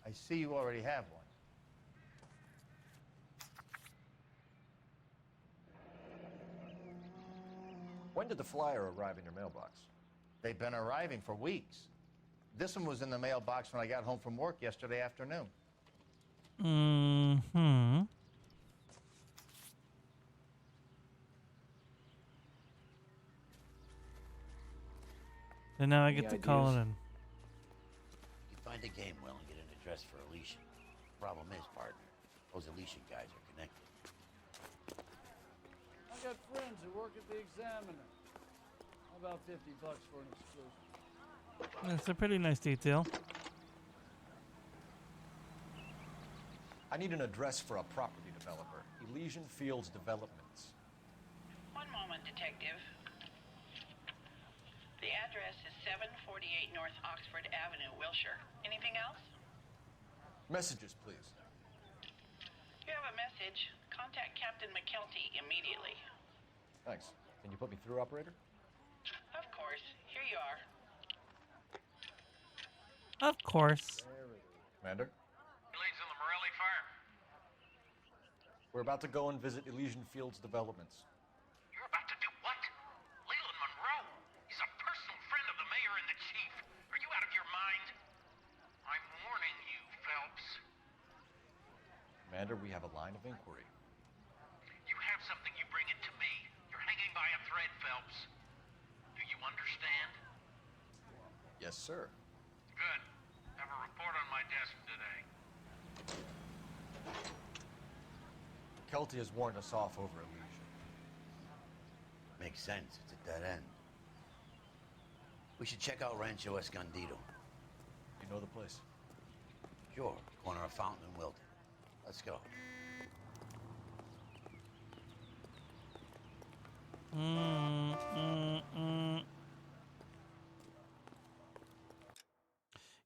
I see you already have one. When did the flyer arrive in your mailbox? They've been arriving for weeks. This one was in the mailbox when I got home from work yesterday afternoon. Mm-hmm. And now I get to call it in. You find a game well and get an address for Elysian. Problem is, partner, those Elysian guys are connected. I got friends who work at the Examiner. How about $50 for an exclusive? That's a pretty nice detail. I need an address for a property developer. Elysian Fields Developments. One moment, Detective. The address is 748 North Oxford Avenue, Wilshire. Anything else? Messages, please. You have a message. Contact Captain McKelty immediately. Thanks. Can you put me through, operator? Of course. Here you are. Of course. Commander? Leads on the Morelli farm. We're about to go and visit Elysian Fields Developments. You're about to do what? Leland Monroe. He's a personal friend of the mayor and the chief. Are you out of your mind? I'm warning you, Phelps. Commander, we have a line of inquiry. You have something, you bring it to me. You're hanging by a thread, Phelps. Do you understand? Yes, sir. Good. Have a report on my desk today. Kelty has warned us off over Elysian. Makes sense. It's a dead end. We should check out Rancho Escondido. You know the place? Sure. Corner of Fountain and Wilton. Let's go.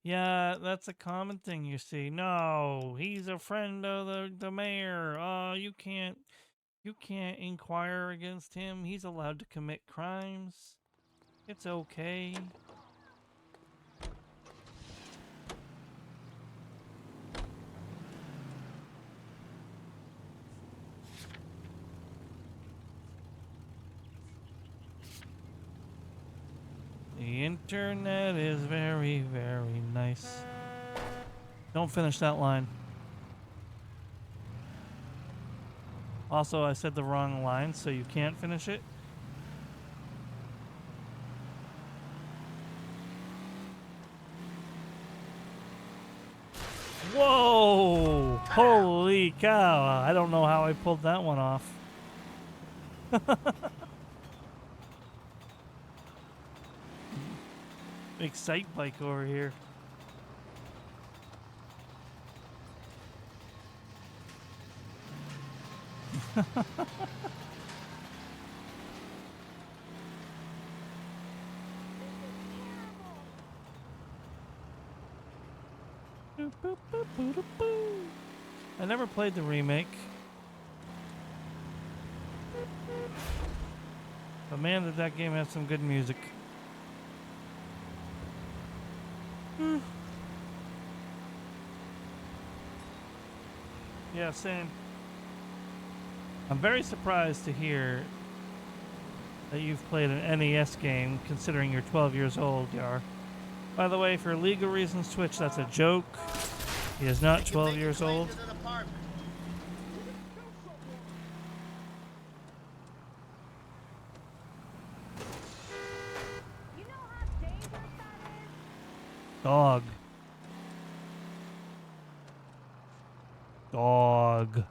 Yeah, that's a common thing you see. No, he's a friend of the mayor. You can't inquire against him. He's allowed to commit crimes. It's okay. The internet is very, very nice. Don't finish that line. Also, I said the wrong line, so you can't finish it. Whoa! Holy cow! I don't know how I pulled that one off. Big sight bike over here. I never played the remake. But man, did that game have some good music. Yeah, same. I'm very surprised to hear that you've played an NES game, considering you're 12 years old, Yar. By the way, for legal reasons, Twitch, that's a joke. He is not 12 years old. Dog. Dog.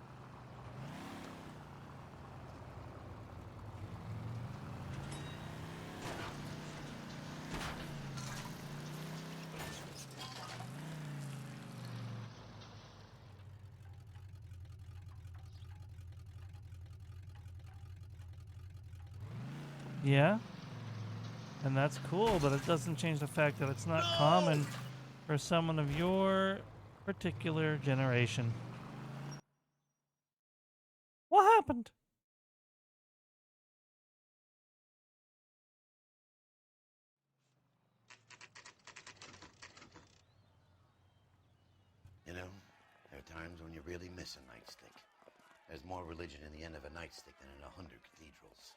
Yeah, and that's cool, but it doesn't change the fact that it's not common for someone of your particular generation. What happened? You know, there are times when you really miss a nightstick. There's more religion in the end of a nightstick than in 100 cathedrals.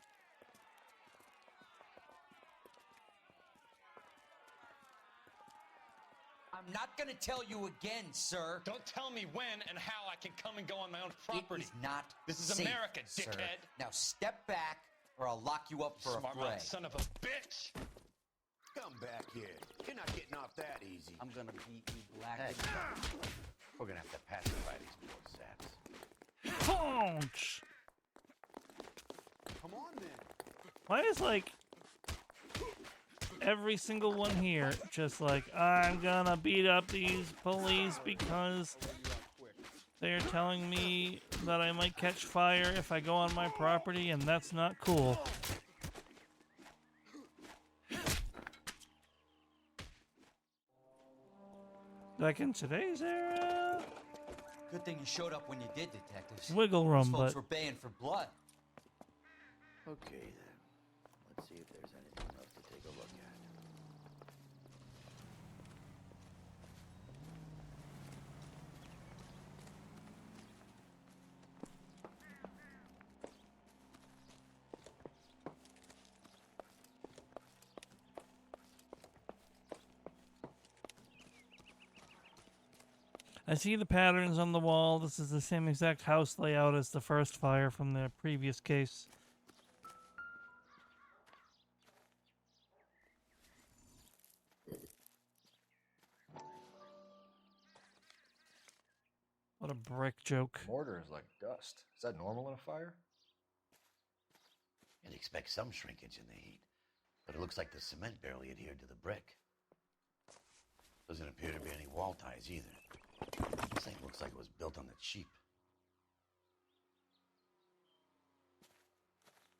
I'm not gonna tell you again, sir. Don't tell me when and how I can come and go on my own property. It is not This is safe, America, sir. dickhead. Now step back, or I'll lock you up for a Smart fray. mouth son of a bitch. Come back here. You're not getting off that easy. I'm gonna beat you black. Hey, we're gonna have to pacify these poor saps. Punch! Come on, then. Why is like every single one here just like, I'm gonna beat up these police because they're telling me that I might catch fire if I go on my property, and that's not cool. Like in today's era, Good thing you showed up when you did, detectives. wiggle room, Those folks but were baying for blood. Okay, then. Let's see if there's anything else to take a look at. I see the patterns on the wall. This is the same exact house layout as the first fire from the previous case. What a brick joke. Mortar is like dust. Is that normal in a fire? You'd expect some shrinkage in the heat, but it looks like the cement barely adhered to the brick. Doesn't appear to be any wall ties either. This thing looks like it was built on the cheap.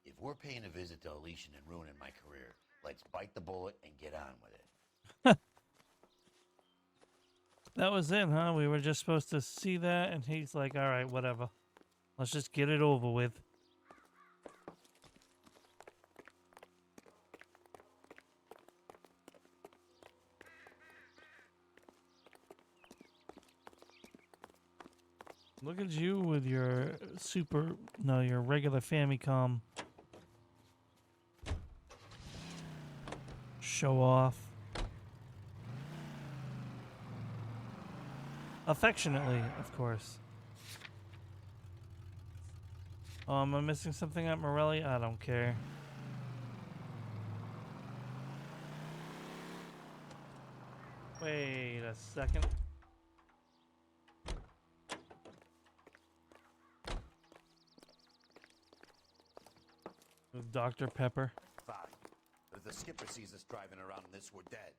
If we're paying a visit to Elysian and ruining my career, let's bite the bullet and get on with it. That was it, huh? We were just supposed to see that, and he's like, all right, whatever. Let's just get it over with. Look at you with your your regular Famicom. Show off. Affectionately, of course. Oh, am I missing something at Morelli? I don't care. Wait a second. With Dr. Pepper. Fine. But if the skipper sees us driving around in this, we're dead.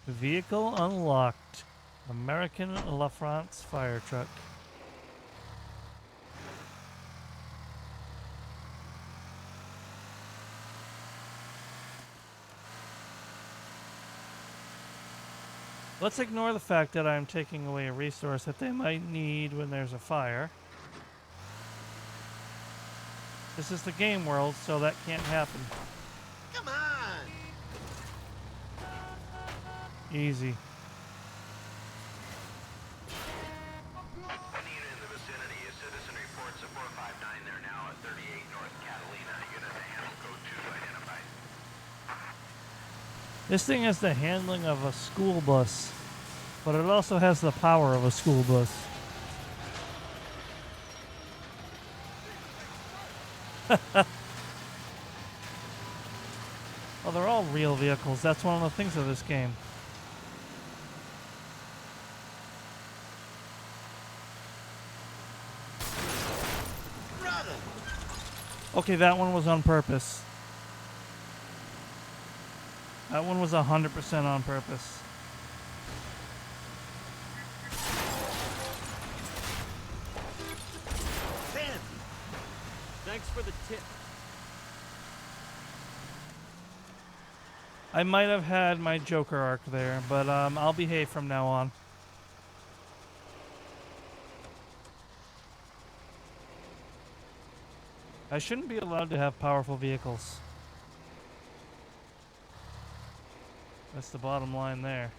Vehicle unlocked. American La France fire truck. Let's ignore the fact that I'm taking away a resource that they might need when there's a fire. This is the game world, so that can't happen. Come on! Easy. Any unit in the vicinity, a citizen reports a 459. They're now at 38 North Catalina. Unit to handle code 2 identified. This thing has the handling of a school bus, but it also has the power of a school bus. Well, they're all real vehicles. That's one of the things of this game. Okay, that one was on purpose. That one was 100% on purpose. Thanks for the tip. I might have had my Joker arc there, but I'll behave from now on. I shouldn't be allowed to have powerful vehicles. That's the bottom line there.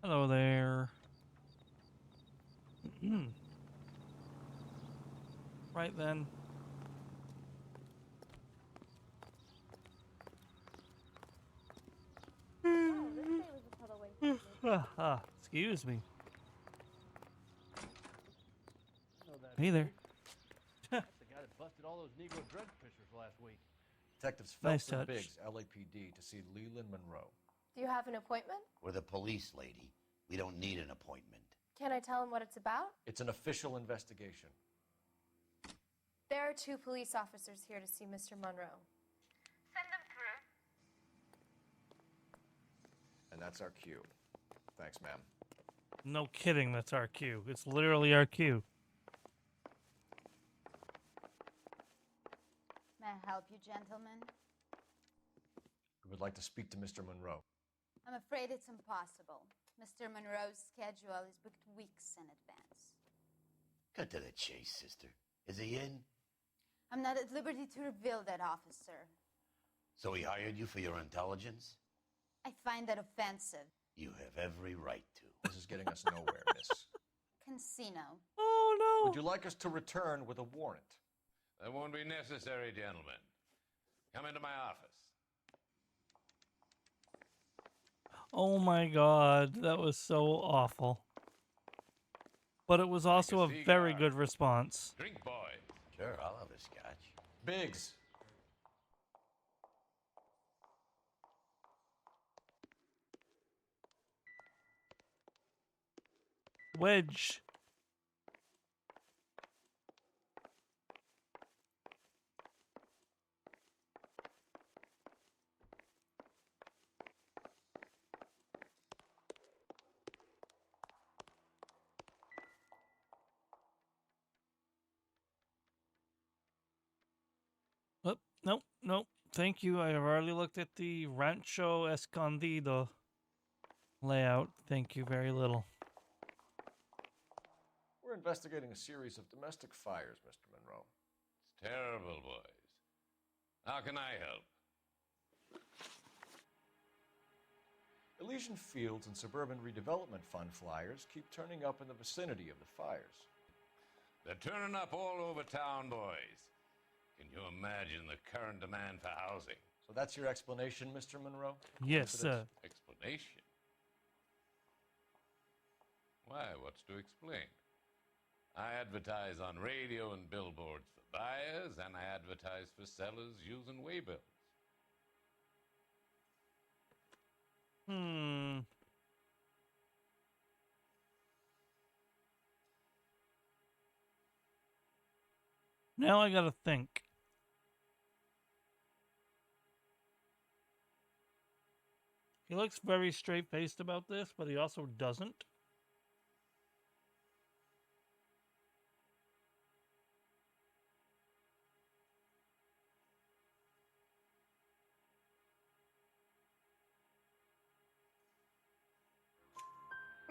Hello there. Right then. Oh, this day was a total waste of me. Excuse me. I know that Hey there. That's the guy that busted all those Negro drug pushers last week. Detectives Nice Phelps and touch. Biggs, LAPD, to see Leland Monroe. Do you have an appointment? We're the police, lady. We don't need an appointment. Can I tell him what it's about? It's an official investigation. There are 2 police officers here to see Mr. Monroe. Send them through. And that's our cue. Thanks, ma'am. No kidding, that's our cue. It's literally our cue. May I help you, gentlemen? We would like to speak to Mr. Monroe. I'm afraid it's impossible. Mr. Monroe's schedule is booked weeks in advance. Cut to the chase, sister. Is he in? I'm not at liberty to reveal that, officer. So he hired you for your intelligence? I find that offensive. You have every right to. This is getting us nowhere, miss. Casino. Oh, no. Would you like us to return with a warrant? That won't be necessary, gentlemen. Come into my office. Oh my god, that was so awful. But it was also a very good response. Drink, boy. Sure, I'll have a scotch. Biggs. Wedge. Oh, nope, nope. Thank you. I have already looked at the Rancho Escondido. Layout, thank you very little. We're investigating a series of domestic fires, Mr. Monroe. It's terrible, boys. How can I help? Elysian Fields and Suburban Redevelopment Fund flyers keep turning up in the vicinity of the fires. They're turning up all over town, boys. Can you imagine the current demand for housing? So that's your explanation, Mr. Monroe? Yes, sir. Explanation? Why, what's to explain? I advertise on radio and billboards for buyers, and I advertise for sellers using waybills. Now I gotta think. He looks very straight-faced about this, but he also doesn't.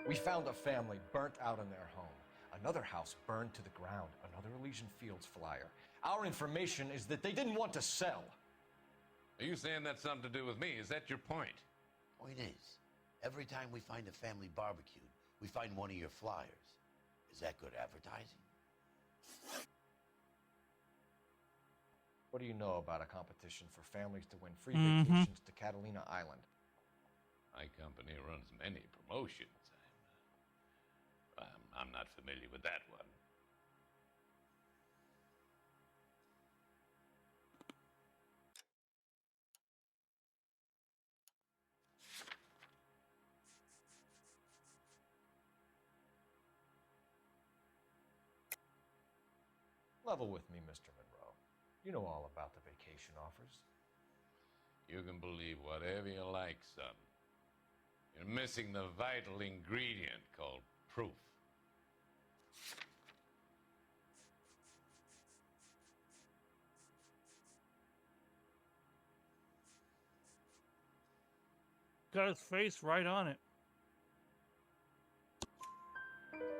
We found a family burnt out in their home. Another house burned to the ground. Another Elysian Fields flyer. Our information is that they didn't want to sell. Are you saying that's something to do with me? Is that your point? Point is, every time we find a family barbecued, we find one of your flyers. Is that good advertising? What do you know about a competition for families to win free vacations to Catalina Island? My company runs many promotions. I'm not familiar with that one. Level with me, Mr. Monroe. You know all about the vacation offers. You can believe whatever you like, son. You're missing the vital ingredient called proof. Got his face right on it.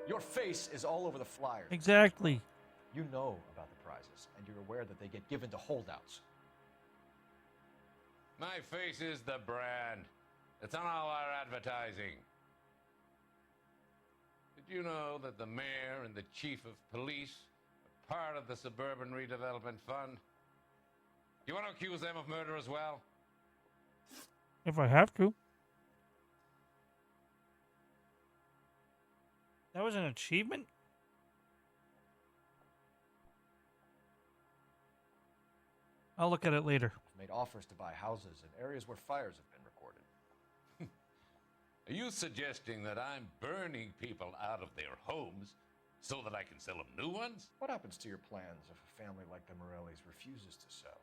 Your face is all over the flyers. Exactly. You know about the prizes, and you're aware that they get given to holdouts. My face is the brand. It's on all our advertising. Did you know that the mayor and the chief of police are part of the Suburban Redevelopment Fund? You want to accuse them of murder as well? If I have to. That was an achievement? I'll look at it later. Made offers to buy houses in areas where fires have been recorded. Are you suggesting that I'm burning people out of their homes so that I can sell them new ones? What happens to your plans if a family like the Morellis refuses to sell?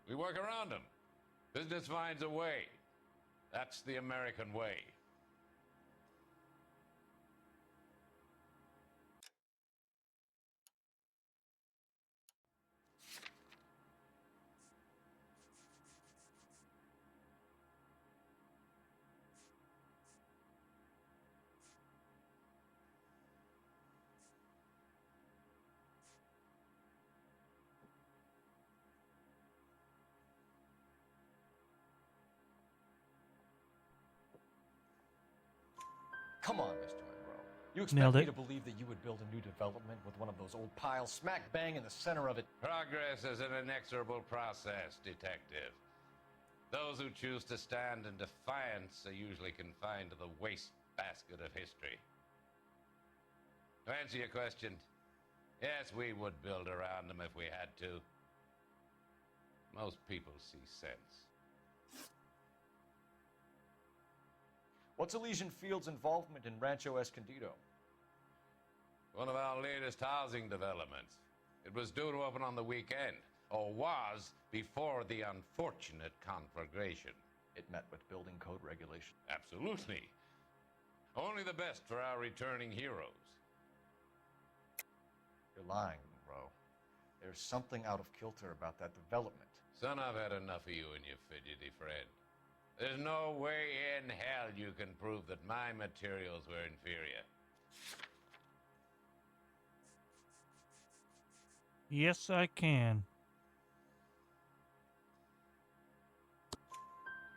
We work around them. Business finds a way. That's the American way. Come on, Mr. Monroe. You Nailed expect me it. to believe that you would build a new development with one of those old piles smack bang in the center of it? Progress is an inexorable process, detective. Those who choose to stand in defiance are usually confined to the wastebasket of history. To answer your question, yes, we would build around them if we had to. Most people see sense. What's Elysian Fields' involvement in Rancho Escondido? One of our latest housing developments. It was due to open on the weekend, or was before the unfortunate conflagration. It met with building code regulations. Absolutely. Only the best for our returning heroes. You're lying, Monroe. There's something out of kilter about that development. Son, I've had enough of you and your fidgety friend. There's no way in hell you can prove that my materials were inferior. Yes, I can.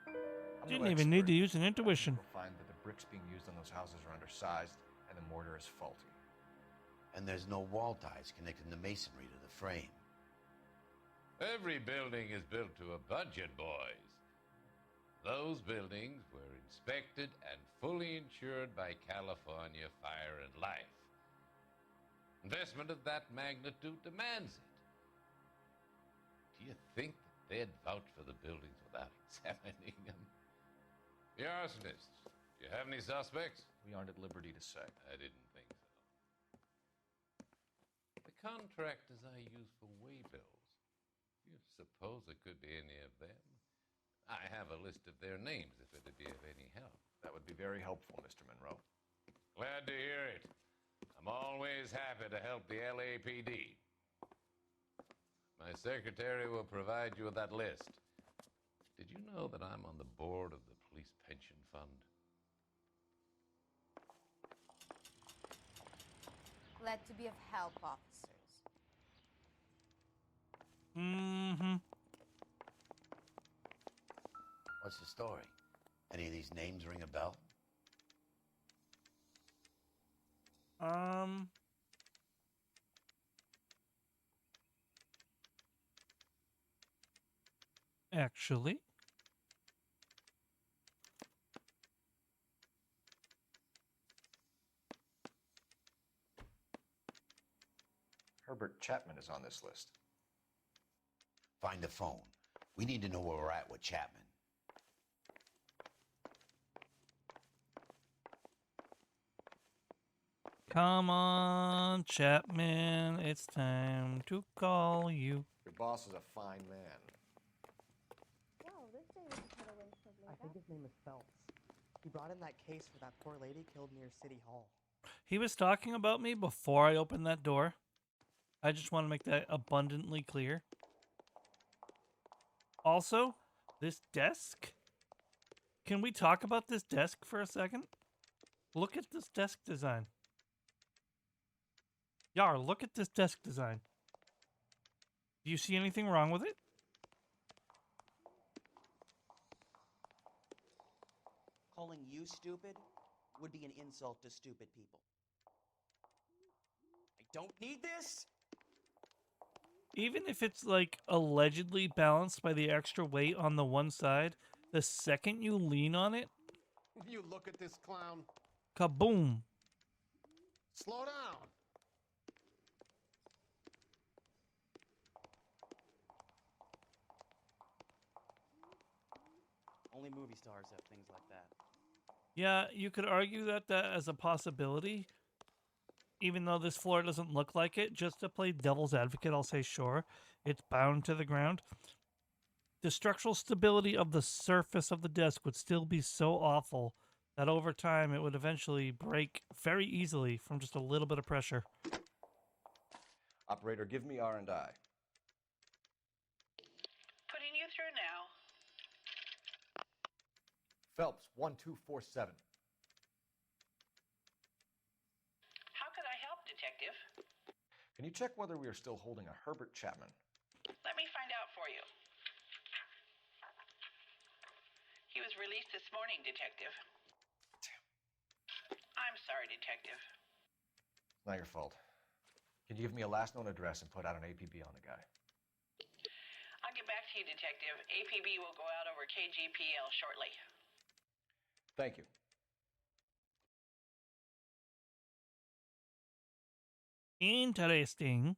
I'm Didn't no even need expert. to use an intuition. You'll find that the bricks being used on those houses are undersized and the mortar is faulty. And there's no wall ties connecting the masonry to the frame. Every building is built to a budget, boys. Those buildings were inspected and fully insured by California Fire and Life. Investment of that magnitude demands it. Do you think that they'd vouch for the buildings without examining them? The arsonists, do you have any suspects? We aren't at liberty to say. I didn't think so. The contractors I use for waybills, do you suppose it could be any of them? I have a list of their names if it'd be of any help. That would be very helpful, Mr. Monroe. Glad to hear it. I'm always happy to help the LAPD. My secretary will provide you with that list. Did you know that I'm on the board of the Police Pension Fund? Glad to be of help, officers. Mm-hmm. What's the story? Any of these names ring a bell? Actually. Herbert Chapman is on this list. Find the phone. We need to know where we're at with Chapman. Come on, Chapman. It's time to call you. Your boss is a fine man. Wow, this day was a I think his name is Phelps. He brought in that case for that poor lady killed near City Hall. He was talking about me before I opened that door. I just want to make that abundantly clear. Also, this desk. Can we talk about this desk for a second? Look at this desk design. Yar, look at this desk design. Do you see anything wrong with it? Calling you stupid would be an insult to stupid people. I don't need this! Even if it's like allegedly balanced by the extra weight on the one side, the second you lean on it, You look at this clown. kaboom. Slow down. Only movie stars have things like that. Yeah, you could argue that as a possibility. Even though this floor doesn't look like it, just to play devil's advocate, I'll say sure. It's bound to the ground. The structural stability of the surface of the desk would still be so awful that over time it would eventually break very easily from just a little bit of pressure. Operator, give me R&I. Putting you through now. Phelps, 1247. How could I help, Detective? Can you check whether we are still holding a Herbert Chapman? Let me find out for you. He was released this morning, Detective. I'm sorry, Detective. It's not your fault. Can you give me a last known address and put out an APB on the guy? I'll get back to you, Detective. APB will go out over KGPL shortly. Thank you. Interesting.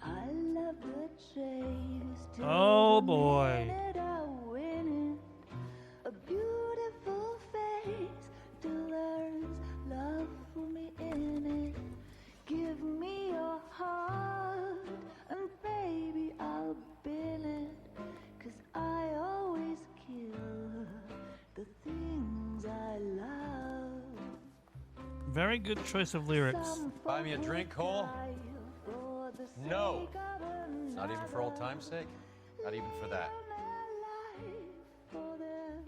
I love the chase. Oh boy. A beautiful face delivers love for me in it. Give me your heart, and baby, I'll bill it. 'Cause I always kill the things I love. Very good choice of lyrics. Buy me a drink, Cole? For No. Not even for old time's sake? Not even for that.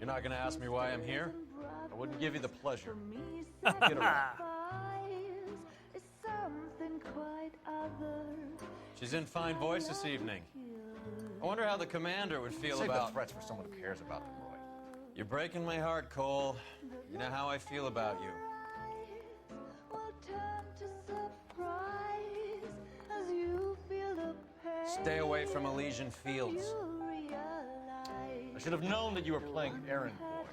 You're not gonna ask me why I'm here? I wouldn't give you the pleasure. Get around. She's in fine voice this evening. I wonder how the commander would feel Save about... the threats for someone who cares about them, Roy. You're breaking my heart, Cole. You know how I feel about you. Stay away from Elysian Fields. I should have known that you were playing errand boy.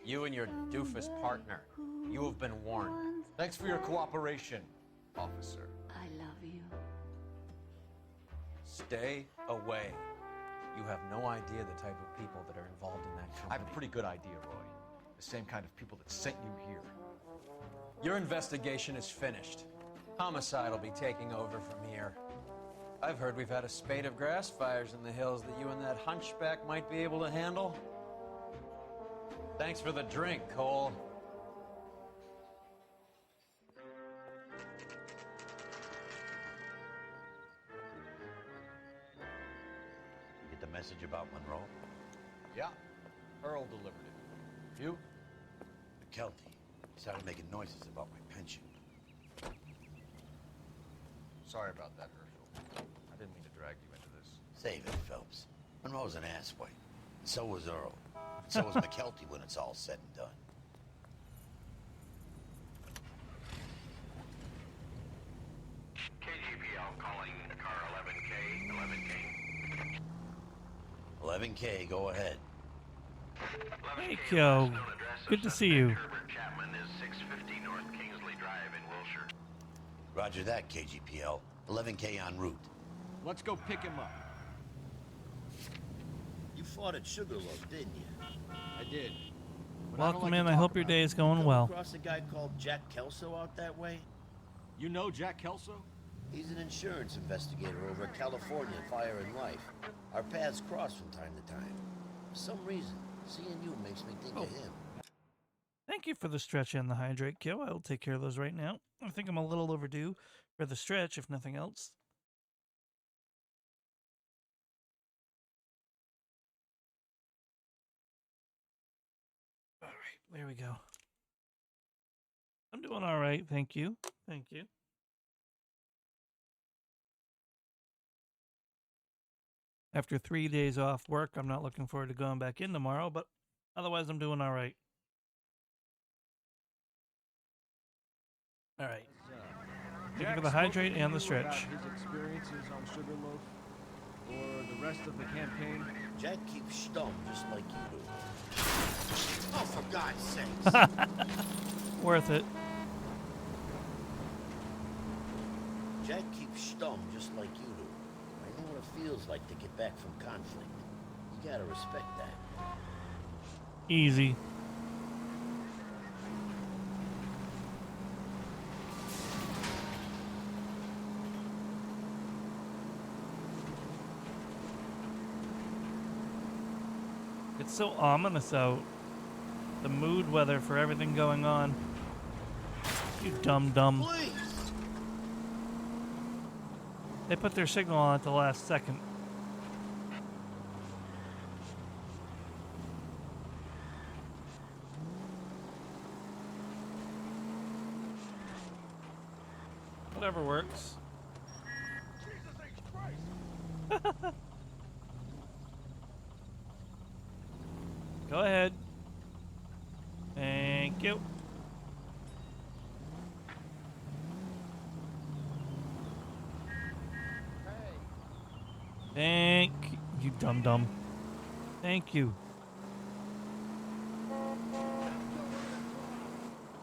You and your doofus partner. You have been warned. Thanks for your cooperation, officer. I love you. Stay away. You have no idea the type of people that are involved in that company. I have a pretty good idea, Roy. The same kind of people that sent you here. Your investigation is finished. Homicide will be taking over from here. I've heard we've had a spate of grass fires in the hills that you and that hunchback might be able to handle. Thanks for the drink, Cole. You get the message about Monroe? Yeah, Earl delivered it. You? McKelty. He started making noises about my pension. Sorry about that, Herschel. I didn't mean to drag you into this. Save it, Phelps. Monroe's an asswipe. And so was Earl. And so was McKelty when it's all said and done. KGPL calling car 11K, 11K. 11K, go ahead. Hey, Kyo. Good to see you. Herbert Chapman is 650 North Kingsley Drive in Wilshire. Roger that, KGPL. 11K en route. Let's go pick him up. You fought at Sugarloaf, didn't you? I did. But I don't Welcome like in. to I talk hope your about day it. is going well. Across a guy called Jack Kelso out that way? You know Jack Kelso? He's an insurance investigator over at California Fire and Life. Our paths cross from time to time. For some reason, seeing you makes me think of him. Thank you for the stretch and the hydrate, Kyo. I will take care of those right now. I think I'm a little overdue for the stretch, if nothing else. All right, there we go. I'm doing all right. Thank you. Thank you. After 3 days off work, I'm not looking forward to going back in tomorrow, but otherwise I'm doing all right. All right. Thank you for the hydrate and the stretch. His experiences on Sugarloaf or the rest of the campaign. Jack keeps stum just like you do. Oh, for God's sakes. Worth it. Jack keeps stum just like you do. I know what it feels like to get back from conflict. You gotta respect that. Easy. It's so ominous out. The mood weather for everything going on. You dumb. Please. They put their signal on at the last second. Whatever works. Go ahead. Thank you. Thank you, dum. Thank you.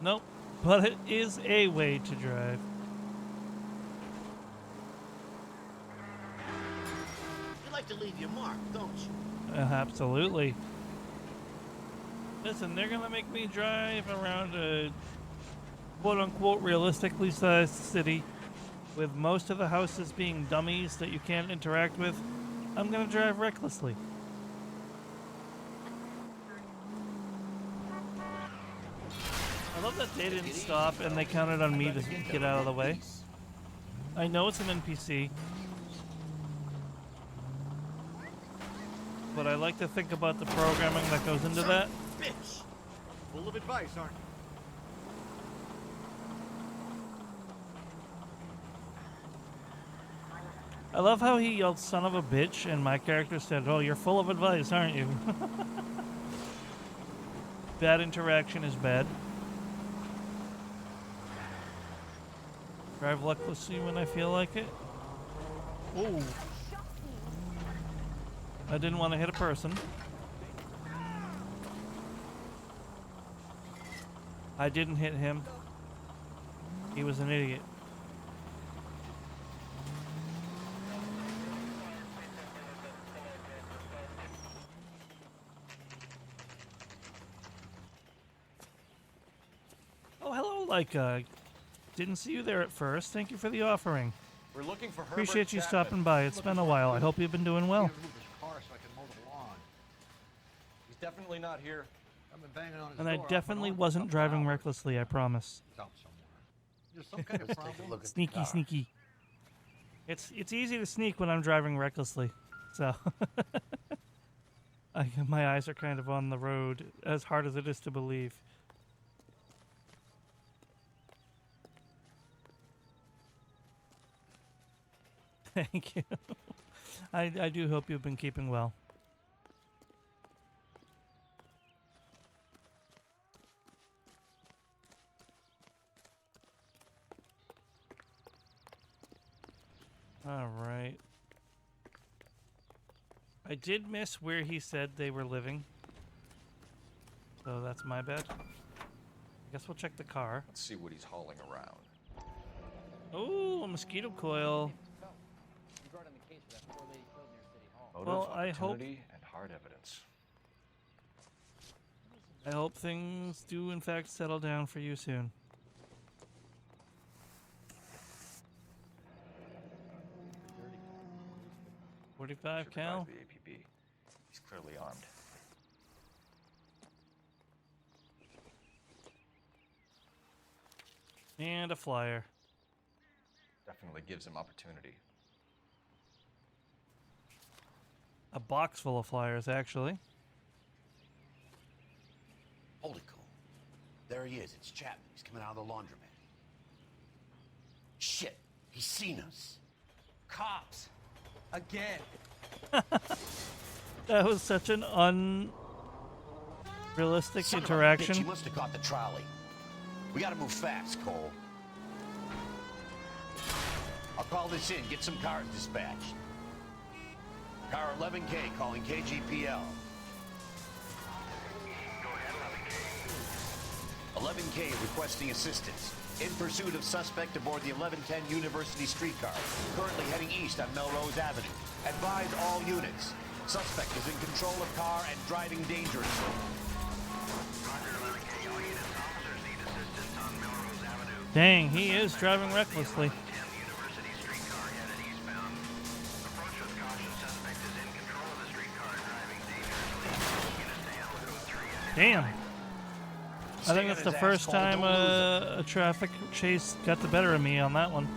Nope, but it is a way to drive. You like to leave your mark, don't you? Absolutely. Listen, they're gonna make me drive around a quote-unquote realistically sized city with most of the houses being dummies that you can't interact with. I'm gonna drive recklessly. I love that they didn't stop and they counted on me to get out of the way. I know it's an NPC, but I like to think about the programming that goes into that. Bitch! Full of advice, aren't you? I love how he yelled son of a bitch and my character said, oh, you're full of advice, aren't you? Bad interaction is bad. Drive recklessly when I feel like it. Ooh. I didn't want to hit a person. I didn't hit him. He was an idiot. Oh, hello, Leica. Didn't see you there at first. Thank you for the offering. We're looking for Herbert Appreciate you Chapman. stopping by. It's been a while. I hope you've been doing well. Move his car so I can mow the lawn. He's definitely not here. I've been banging on his And I door. definitely wasn't driving recklessly, I promise. He's out somewhere. There's some kind of problem. Sneaky, sneaky. It's easy to sneak when I'm driving recklessly. So my eyes are kind of on the road, as hard as it is to believe. Thank you. I do hope you've been keeping well. All right. I did miss where he said they were living. So that's my bad. I guess we'll check the car. Let's see what he's hauling around. Oh, a mosquito coil. You brought in the case for that poor lady killed near City Hall. Motive, Well, I hope- opportunity, and hard evidence. I hope things do in fact settle down for you soon. .45 cal. The APB. He's clearly armed. And a flyer. Definitely gives him opportunity. A box full of flyers, actually. Holy cool. There he is. It's Chapman. He's coming out of the laundromat. Shit. He's seen us. Cops. Again. That was such an unrealistic Son of a interaction. bitch, he must have caught the trolley. We gotta move fast, Cole. I'll call this in. Get some cars dispatched. Car 11K calling KGPL. 11K requesting assistance. In pursuit of suspect aboard the 1110 University streetcar. Currently heading east on Melrose Avenue. Advise all units. Suspect is in control of car and driving dangerously. Dang, he is driving recklessly. Damn. I think that's the first time a traffic chase got the better of me on that one.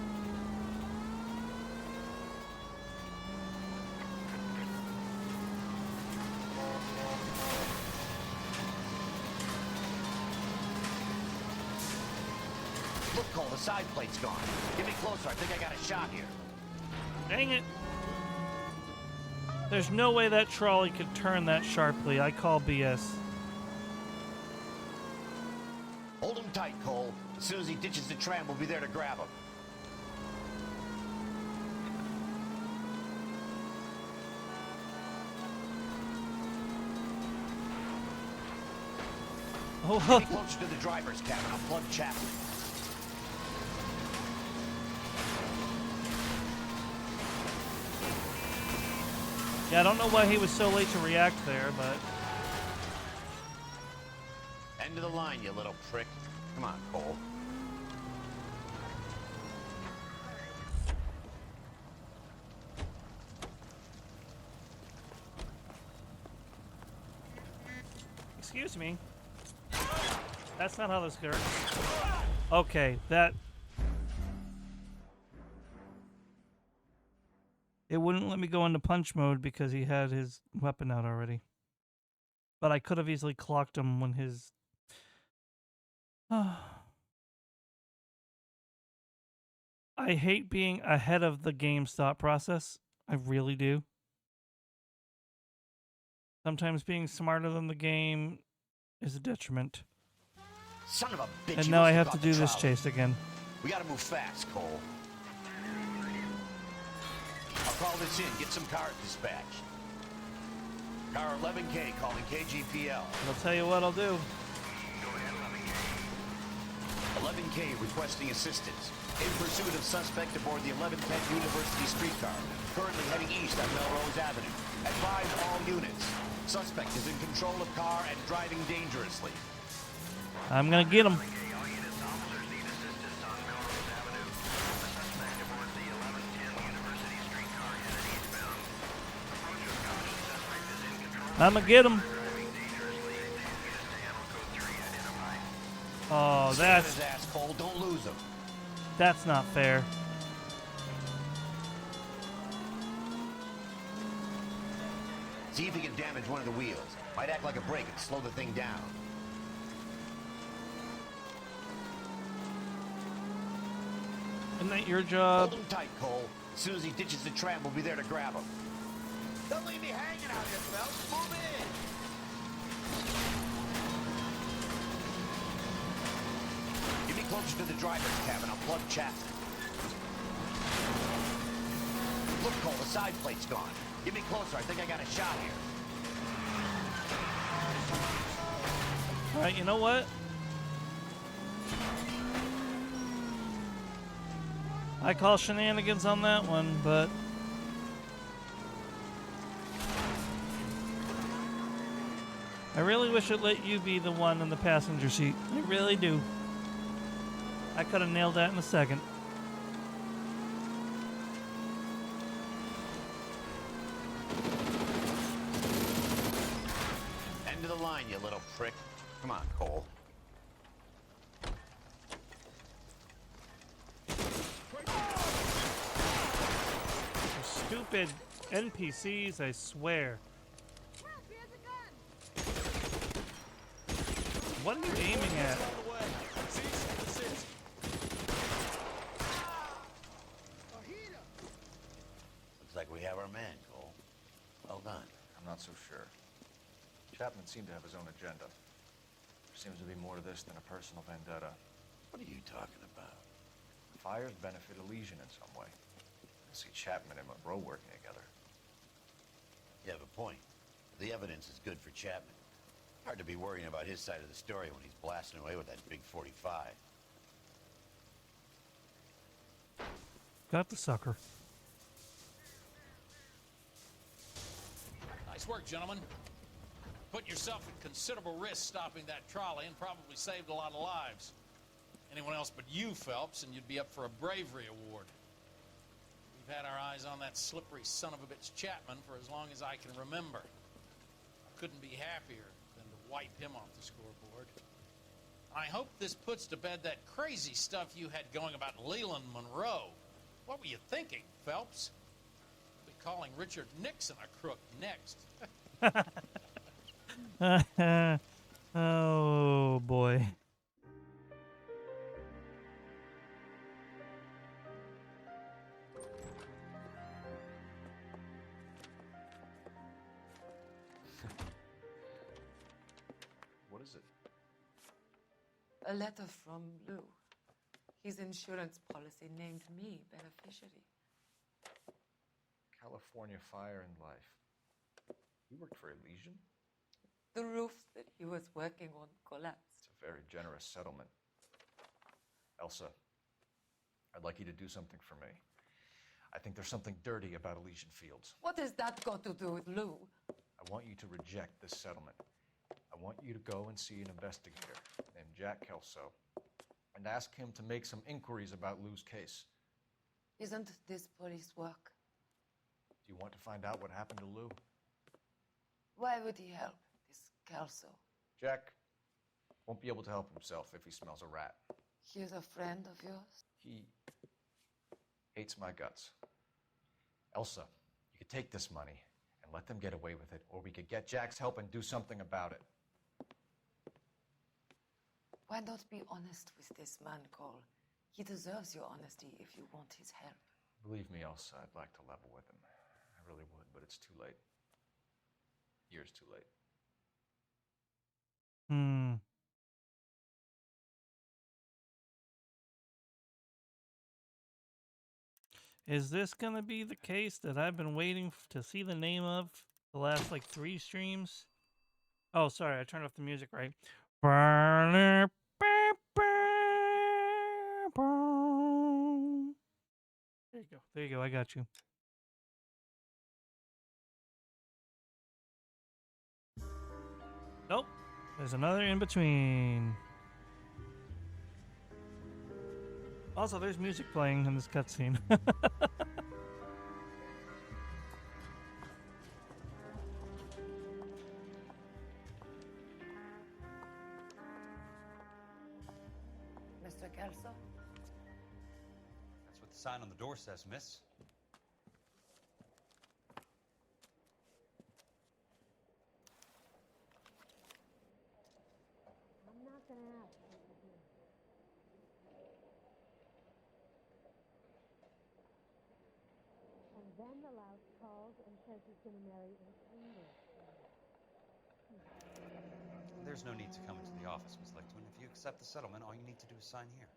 Look, Cole, the side plate's gone. Get me closer. I think I got a shot here. Dang it. There's no way that trolley could turn that sharply. I call BS. Hold him tight, Cole. As soon as he ditches the tram, we'll be there to grab him. Oh, Get me closer to the driver's cabin. I'll plug Chapman. Yeah, I don't know why he was so late to react there, but... End of the line, you little prick. Come on, Cole. Excuse me. That's not how this works. Okay, that... It wouldn't let me go into punch mode because he had his weapon out already. But I could have easily clocked him when his... I hate being ahead of the game's thought process. I really do. Sometimes being smarter than the game is a detriment. Son of a bitch. And you now I must have got to the do this trolley. chase again. We gotta move fast, Cole. I'll call this in. Get some cars dispatched. Car 11K calling KGPL. I'll tell you what I'll do. 11K requesting assistance. In pursuit of suspect aboard the 1110 University streetcar. Currently heading east on Melrose Avenue. Advise all units. Suspect is in control of car and driving dangerously. I'm gonna get him. I'm gonna get him. Oh, that's... His ass, Cole. Don't lose him. That's not fair. See if he can damage one of the wheels. Might act like a brake and slow the thing down. Isn't that your job? Hold him tight, Cole. As soon as he ditches the tram, we'll be there to grab him. Don't leave me hanging out here, Phelps. Move in. Get me closer to the driver's cabin. I'll plug Chapman. Look, Cole, the side plate's gone. Get me closer. I think I got a shot here. All right, you know what? I call shenanigans on that one, but... I really wish it let you be the one in the passenger seat. I really do. I could have nailed that in a second. End of the line, you little prick. Come on, Cole. Stupid NPCs, I swear. What are you aiming at? Looks like we have our man, Cole. Well done. I'm not so sure. Chapman seemed to have his own agenda. There seems to be more to this than a personal vendetta. What are you talking about? The fires benefit Elysian in some way. I see Chapman and Monroe working together. You have a point. The evidence is good for Chapman. Hard to be worrying about his side of the story when he's blasting away with that big 45. Got the sucker. Nice work, gentlemen. Put yourself at considerable risk stopping that trolley and probably saved a lot of lives. Anyone else but you, Phelps, and you'd be up for a bravery award. We've had our eyes on that slippery son of a bitch Chapman for as long as I can remember. I couldn't be happier than to wipe him off the scoreboard. I hope this puts to bed that crazy stuff you had going about Leland Monroe. What were you thinking, Phelps? We'll be calling Richard Nixon a crook next. Oh, boy. What is it? A letter from Lou. His insurance policy named me beneficiary. California Fire and Life. You worked for Elysian? The roof that he was working on collapsed. It's a very generous settlement. Elsa, I'd like you to do something for me. I think there's something dirty about Elysian Fields. What has that got to do with Lou? I want you to reject this settlement. I want you to go and see an investigator named Jack Kelso and ask him to make some inquiries about Lou's case. Isn't this police work? Do you want to find out what happened to Lou? Why would he help, this Kelso? Jack won't be able to help himself if he smells a rat. He is a friend of yours? He hates my guts. Elsa, You could take this money and let them get away with it, or we could get Jack's help and do something about it. Why not be honest with this man, Cole? He deserves your honesty if you want his help. Believe me, Elsa, I'd like to level with him. I really would, but it's too late. Years too late. Is this gonna be the case that I've been waiting to see the name of the last like 3 streams? Oh, sorry, I turned off the music, right? There you go. There you go. I got you. Nope. There's another in between. Also, there's music playing in this cutscene. Mr. Kelso? That's what the sign on the door says, miss. I'm not gonna ask what you do. And then the louse calls and says he's gonna marry an English girl. There's no need to come into the office, Miss Lichtman. If you accept the settlement, all you need to do is sign here.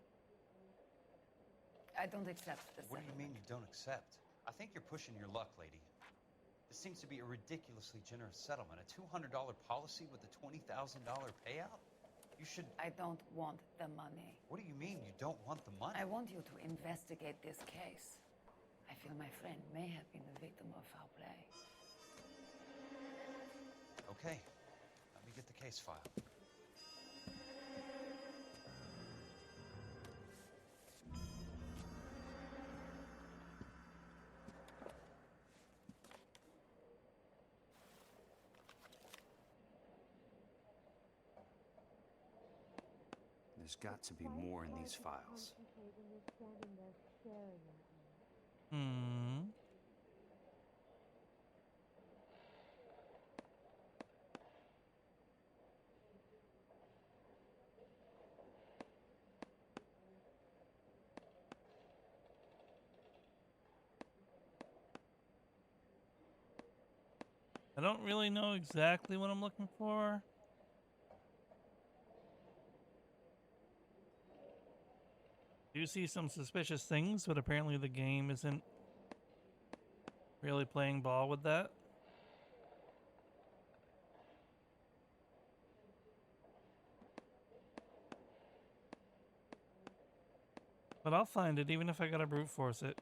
I don't accept this. What do you mean you don't accept? I think you're pushing your luck, lady. This seems to be a ridiculously generous settlement. A $200 policy with a $20,000 payout? You should... I don't want the money. What do you mean you don't want the money? I want you to investigate this case. I feel my friend may have been the victim of foul play. Okay. Let me get the case file. There's got to be more in these files. I don't really know exactly what I'm looking for. Do see some suspicious things, but apparently the game isn't really playing ball with that. But I'll find it, even if I gotta brute force it.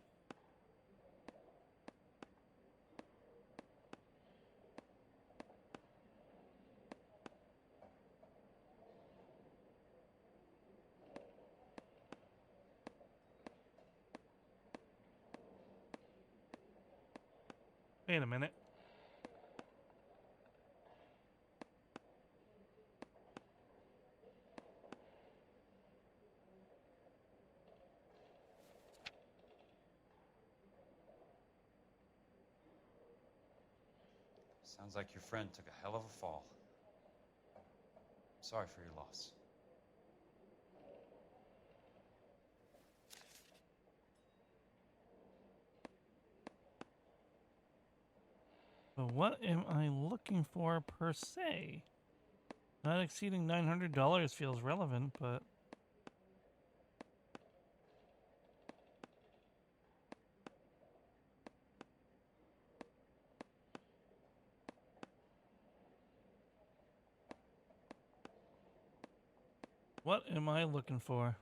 Wait a minute. Sounds like your friend took a hell of a fall. Sorry for your loss. But what am I looking for per se? Not exceeding $900 feels relevant, but... What am I looking for?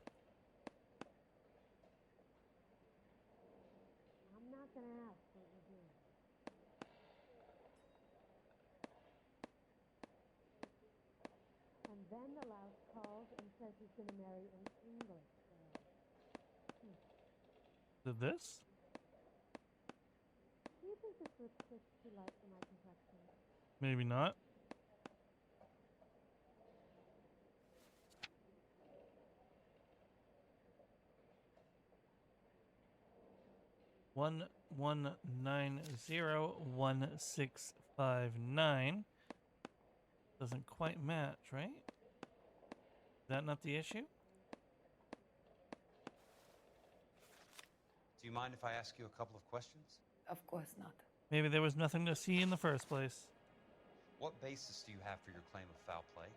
I'm not gonna ask what you do. And then the louse calls and says he's gonna marry an English girl. Did this? Do you think this lipstick's too light for my complexion? Maybe not. 11901659. Doesn't quite match, right? Is that not the issue? Do you mind if I ask you a couple of questions? Of course not. Maybe there was nothing to see in the first place. What basis do you have for your claim of foul play?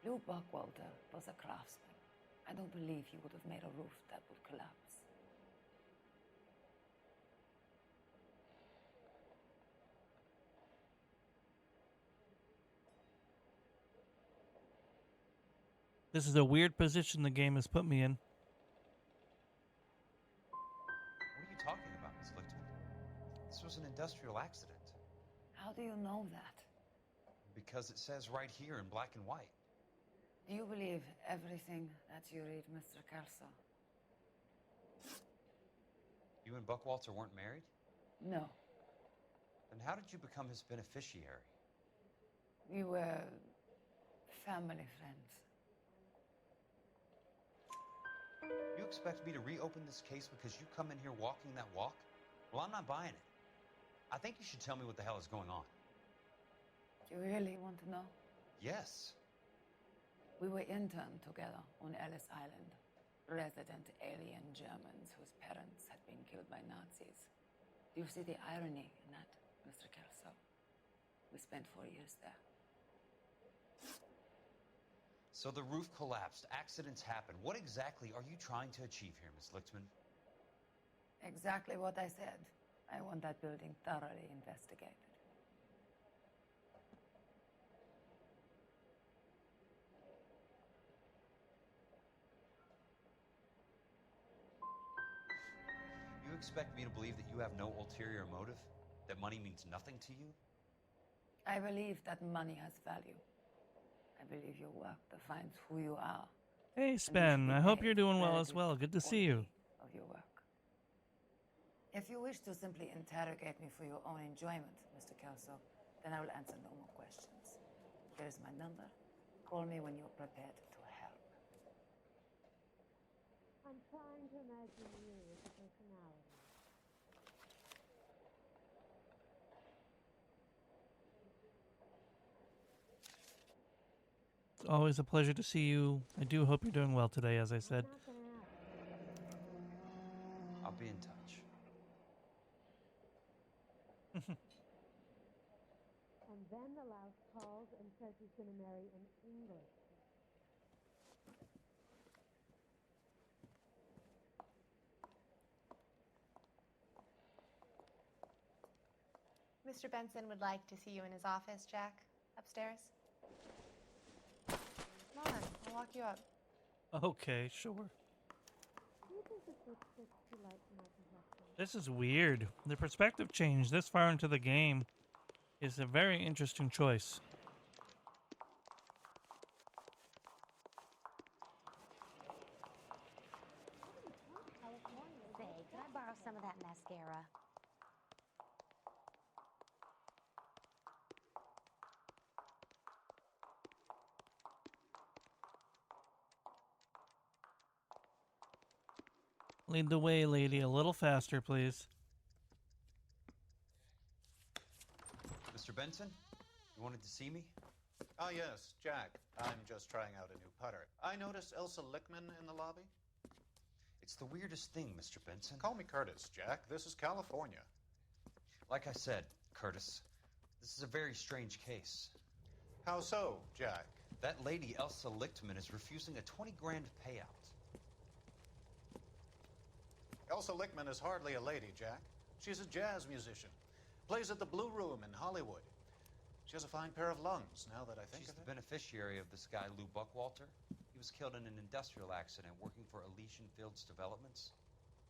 Lou Buckwalter was a craftsman. I don't believe he would have made a roof that would collapse. This is a weird position the game has put me in. What are you talking about, Miss Lichtman? This was an industrial accident. How do you know that? Because it says right here in black and white. Do you believe everything that you read, Mr. Kelso? You and Buckwalter weren't married? No. Then how did you become his beneficiary? We were family friends. You expect me to reopen this case because you come in here walking that walk? Well, I'm not buying it. I think you should tell me what the hell is going on. You really want to know? Yes. We were interned together on Ellis Island. Resident alien Germans whose parents had been killed by Nazis. Do you see the irony in that, Mr. Kelso? We spent 4 years there. So the roof collapsed, accidents happen. What exactly are you trying to achieve here, Miss Lichtman? Exactly what I said. I want that building thoroughly investigated. You expect me to believe that you have no ulterior motive? That money means nothing to you? I believe that money has value. I believe your work defines who you are. Hey, Spen. I hope you're doing well as well. Good to see you. Of your work. If you wish to simply interrogate me for your own enjoyment, Mr. Kelso, then I will answer no more questions. Here is my number. Call me when you're prepared to help. I'm trying to imagine you as a personality. It's always a pleasure to see you. I do hope you're doing well today, as I said. I'll be in touch. And then the louse calls and says he's going to marry an English. Mr. Benson would like to see you in his office, Jack. Upstairs. Come on, I'll walk you up. Okay, sure. Do you think this lipstick's too light for my complexion? This is weird. The perspective change this far into the game is a very interesting choice. Say, can I borrow some of that mascara? Lead the way, lady. A little faster, please. Mr. Benson, you wanted to see me? Ah, yes, Jack. I'm just trying out a new putter. I noticed Elsa Lichtman in the lobby. It's the weirdest thing, Mr. Benson. Call me Curtis, Jack. This is California. Like I said, Curtis, this is a very strange case. How so, Jack? That lady, Elsa Lichtman, is refusing a 20 grand payout. Elsa Lichtman is hardly a lady, Jack. She's a jazz musician. Plays at the Blue Room in Hollywood. She has a fine pair of lungs, now that I think She's of the it. beneficiary of this guy, Lou Buckwalter. He was killed in an industrial accident working for Elysian Fields Developments.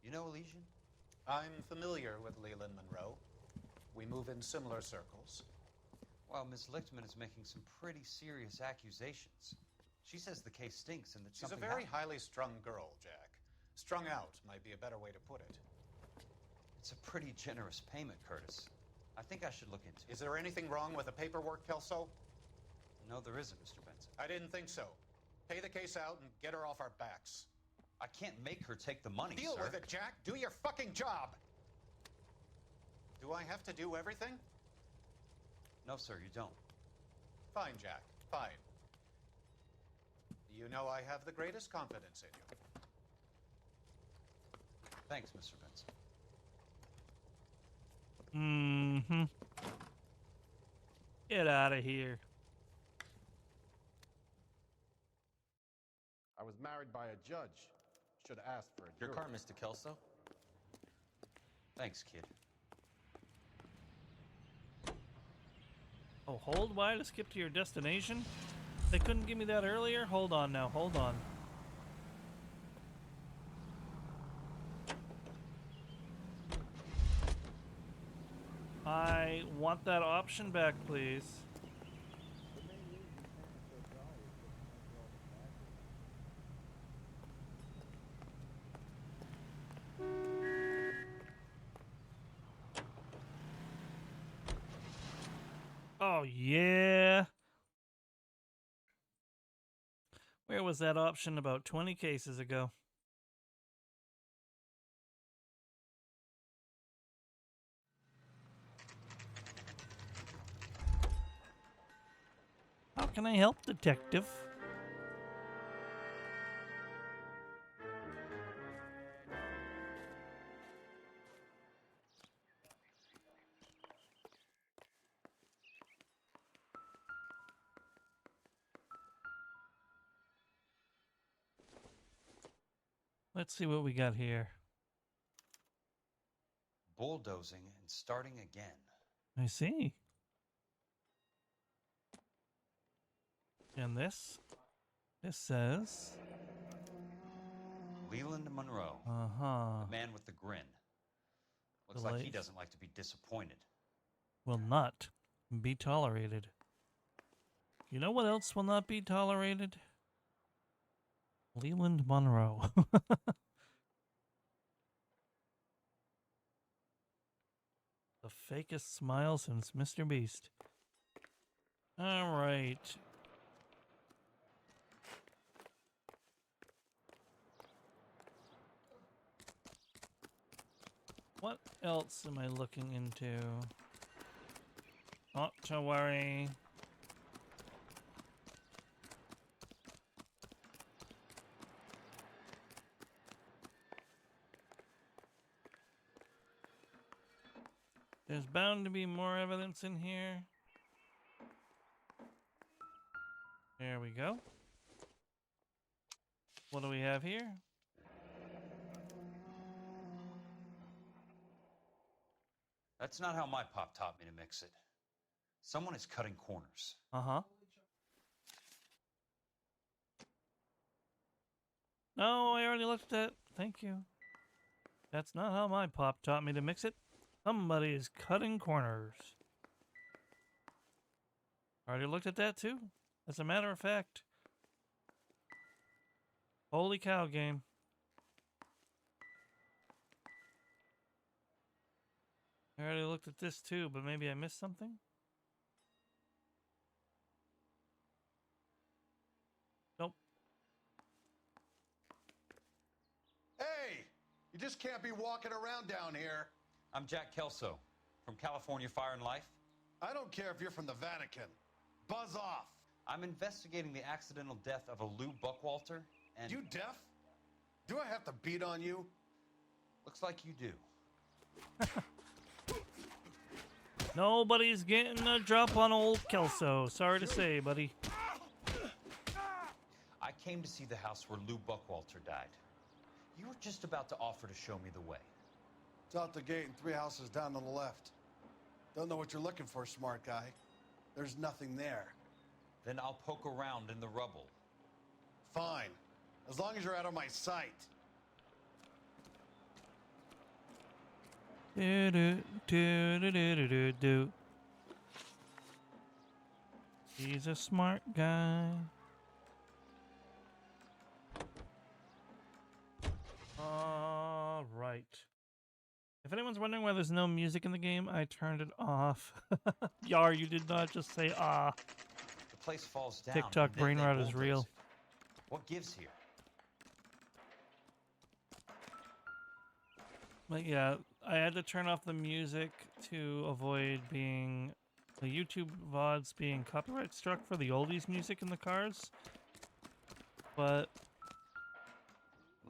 You know Elysian? I'm familiar with Leland Monroe. We move in similar circles. Well, Miss Lichtman is making some pretty serious accusations. She says the case stinks and that She's a something very happened. highly strung girl, Jack. Strung out might be a better way to put it. It's a pretty generous payment, Curtis. I think I should look into it. Is there anything wrong with the paperwork, Kelso? No, there isn't, Mr. Benson. I didn't think so. Pay the case out and get her off our backs. I can't make her take the money, Deal sir. with it, Jack. Do your fucking job. Do I have to do everything? No, sir, you don't. Fine, Jack. Fine. You know I have the greatest confidence in you. Thanks, Mr. Benson. Mm-hmm. Get out of here. I was married by a judge. Should have asked for a Your jury. car, Mr. Kelso? Thanks, kid. Oh, hold Y to skip to your destination? They couldn't give me that earlier? Hold on now, hold on. I want that option back, please. Oh, yeah. Where was that option about 20 cases ago? How can I help, detective? Let's see what we got here. Bulldozing and starting again. I see. And this says... Leland Monroe. Uh-huh. The man with the grin. Looks The like he light. doesn't like to be disappointed. Will not be tolerated. You know what else will not be tolerated? Leland Monroe. The fakest smile since Mr. Beast. All right. What else am I looking into? Not to worry. There's bound to be more evidence in here. There we go. What do we have here? That's not how my pop taught me to mix it. Someone is cutting corners. Uh-huh. No, I already looked at that. Thank you. That's not how my pop taught me to mix it. Somebody is cutting corners. Already looked at that too. As a matter of fact. Holy cow, game. I already looked at this too, but maybe I missed something? Nope. Hey! You just can't be walking around down here. I'm Jack Kelso from California Fire and Life. I don't care if you're from the Vatican. Buzz off. I'm investigating the accidental death of a Lou Buckwalter and... You deaf? Do I have to beat on you? Looks like you do. Nobody's getting a drop on old Kelso. Sorry to say, buddy. I came to see the house where Lou Buckwalter died. You were just about to offer to show me the way. It's out the gate and 3 houses down on the left. Don't know what you're looking for, smart guy. There's nothing there. Then I'll poke around in the rubble. Fine. As long as you're out of my sight. Do do do do do do do. He's a smart guy. All right. If anyone's wondering why there's no music in the game, I turned it off. Yar, you did not just say ah. The place falls down. TikTok and then brain they rot is bulldoze real. it. What gives here? But yeah, I had to turn off the music to avoid being the YouTube VODs being copyright struck for the oldies music in the cars. But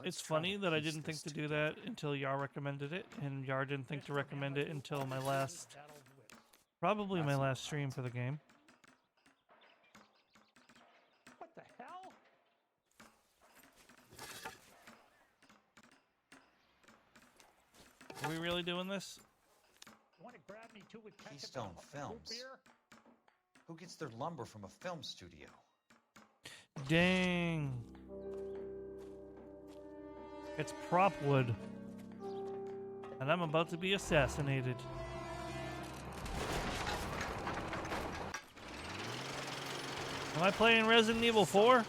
it's funny that I didn't think to do that until Yar recommended it, and Yar didn't think to recommend it until my last, probably my last stream for the game. What the hell? Are we really doing this? Want to grab me too with Keystone Films. Who gets their lumber from a film studio? Dang. It's prop wood. And I'm about to be assassinated. Am I playing Resident Evil 4?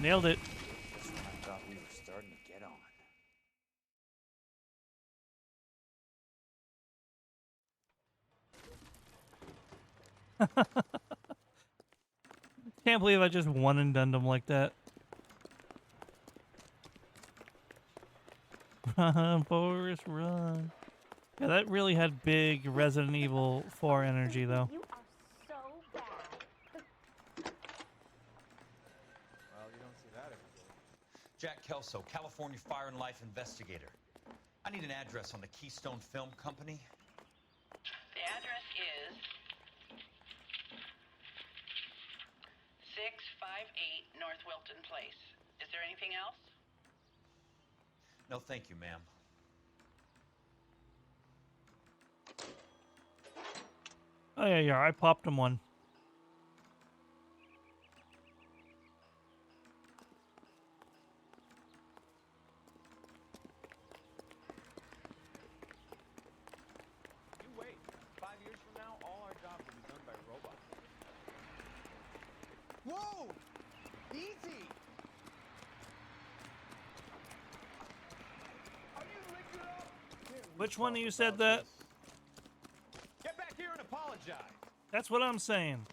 Nailed it. Just when I thought we were starting to get on. Can't believe I just one and done them like that. Run, Forrest, run. Yeah, that really had big Resident Evil 4 energy, though. You are so bad. Well, you don't see that every day. Jack Kelso, California Fire and Life investigator. I need an address on the Keystone Film Company. The address is 658 North Wilton Place. Is there anything else? No, thank you, ma'am. Oh, yeah, I popped him one. You wait. 5 years from now, all our jobs will be done by robots. Whoa! Easy! Are you licked it up? Which one of you said that? Get back here and apologize. That's what I'm saying.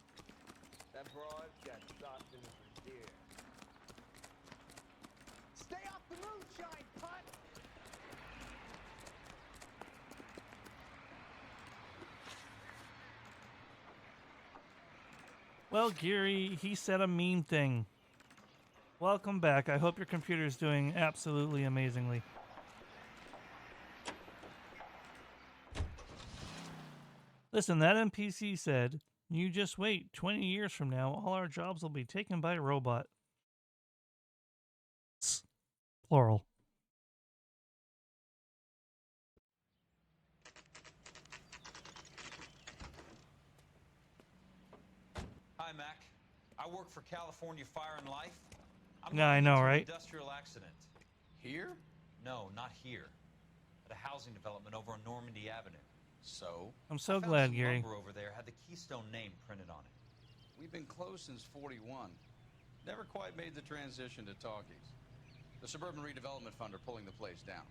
That broad got soft in his ear. Stay off the moonshine, putt! Well, Geary, he said a mean thing. Welcome back. I hope your computer's doing absolutely amazingly. Listen, that NPC said, you just wait. 20 years from now, all our jobs will be taken by a robot. Plural. Hi, Mac. I work for California Fire and Life. I'm Yeah, I looking know, into an right? Industrial accident. Here? No, not here. At a housing development over on Normandy Avenue. So? I'm so I found glad, some Geary. lumber over there had the Keystone name printed on it. We've been closed since 41. Never quite made the transition to talkies. The Suburban Redevelopment Fund are pulling the place down.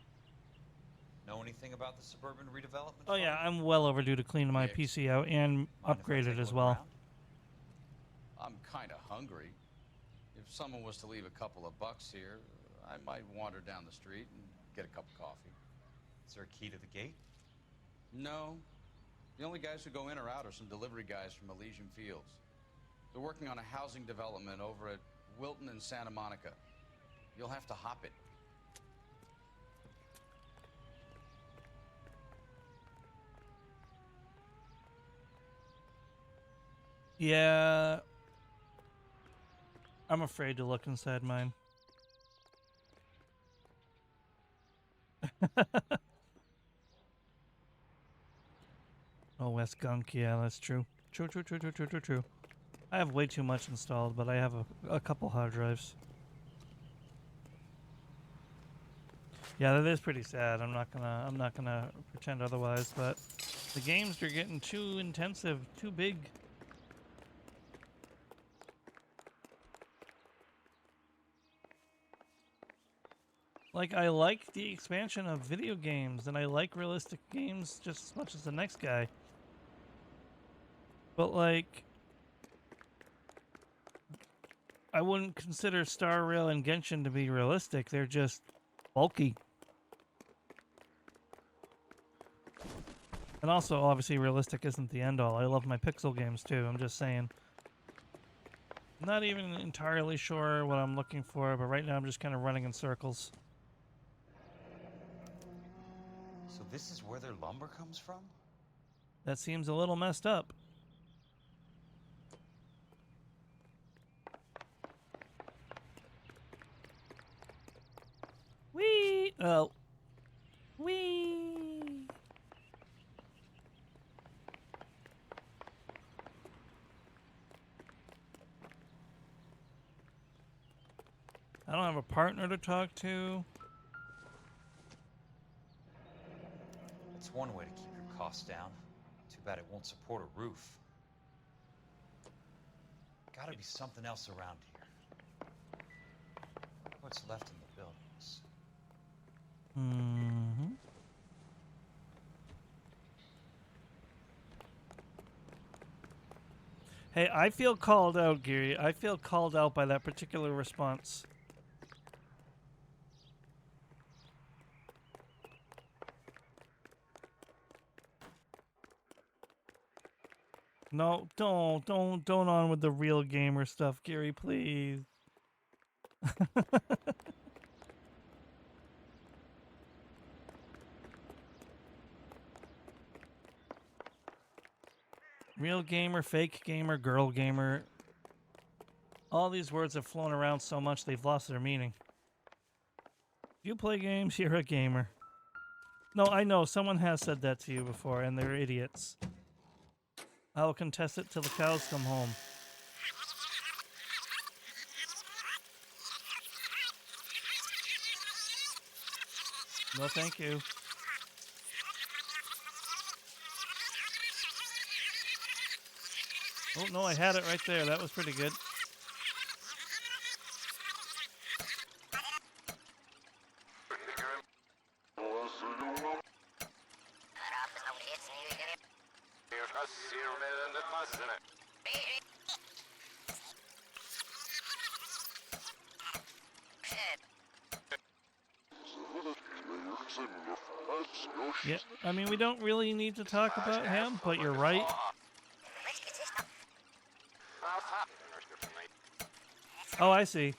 Know anything about the Suburban Redevelopment Oh yeah, I'm well overdue to clean my PC out and upgrade it as well. I'm kind of hungry. If someone was to leave a couple of bucks here, I might wander down the street and get a cup of coffee. Is there a key to the gate? No. The only guys who go in or out are some delivery guys from Elysian Fields. They're working on a housing development over at Wilton and Santa Monica. You'll have to hop it. Yeah. I'm afraid to look inside mine. Oh, West Gunk. Yeah, that's true. True. I have way too much installed, but I have a couple hard drives. Yeah, that is pretty sad. I'm not gonna pretend otherwise, but the games are getting too intensive, too big. Like, I like the expansion of video games, and I like realistic games just as much as the next guy. But, like, I wouldn't consider Star Rail and Genshin to be realistic. They're just bulky. And also, obviously, realistic isn't the end-all. I love my pixel games, too. I'm just saying. I'm not even entirely sure what I'm looking for, but right now I'm just kind of running in circles. So this is where their lumber comes from? That seems a little messed up. Whee! Oh. Whee! I don't have a partner to talk to. It's one way to keep your costs down. Too bad it won't support a roof. Gotta be something else around here. Wonder what's left in the buildings. Mm-hmm. Hey, I feel called out, Geary. I feel called out by that particular response. No, don't on with the real gamer stuff, Geary, please. Real gamer, fake gamer, girl gamer. All these words have flown around so much they've lost their meaning. If you play games, you're a gamer. No, I know, someone has said that to you before, and they're idiots. I will contest it till the cows come home. No, thank you. Oh, no, I had it right there. That was pretty good. Yeah, I mean, we don't really need to talk about him, but you're right. Oh, I see.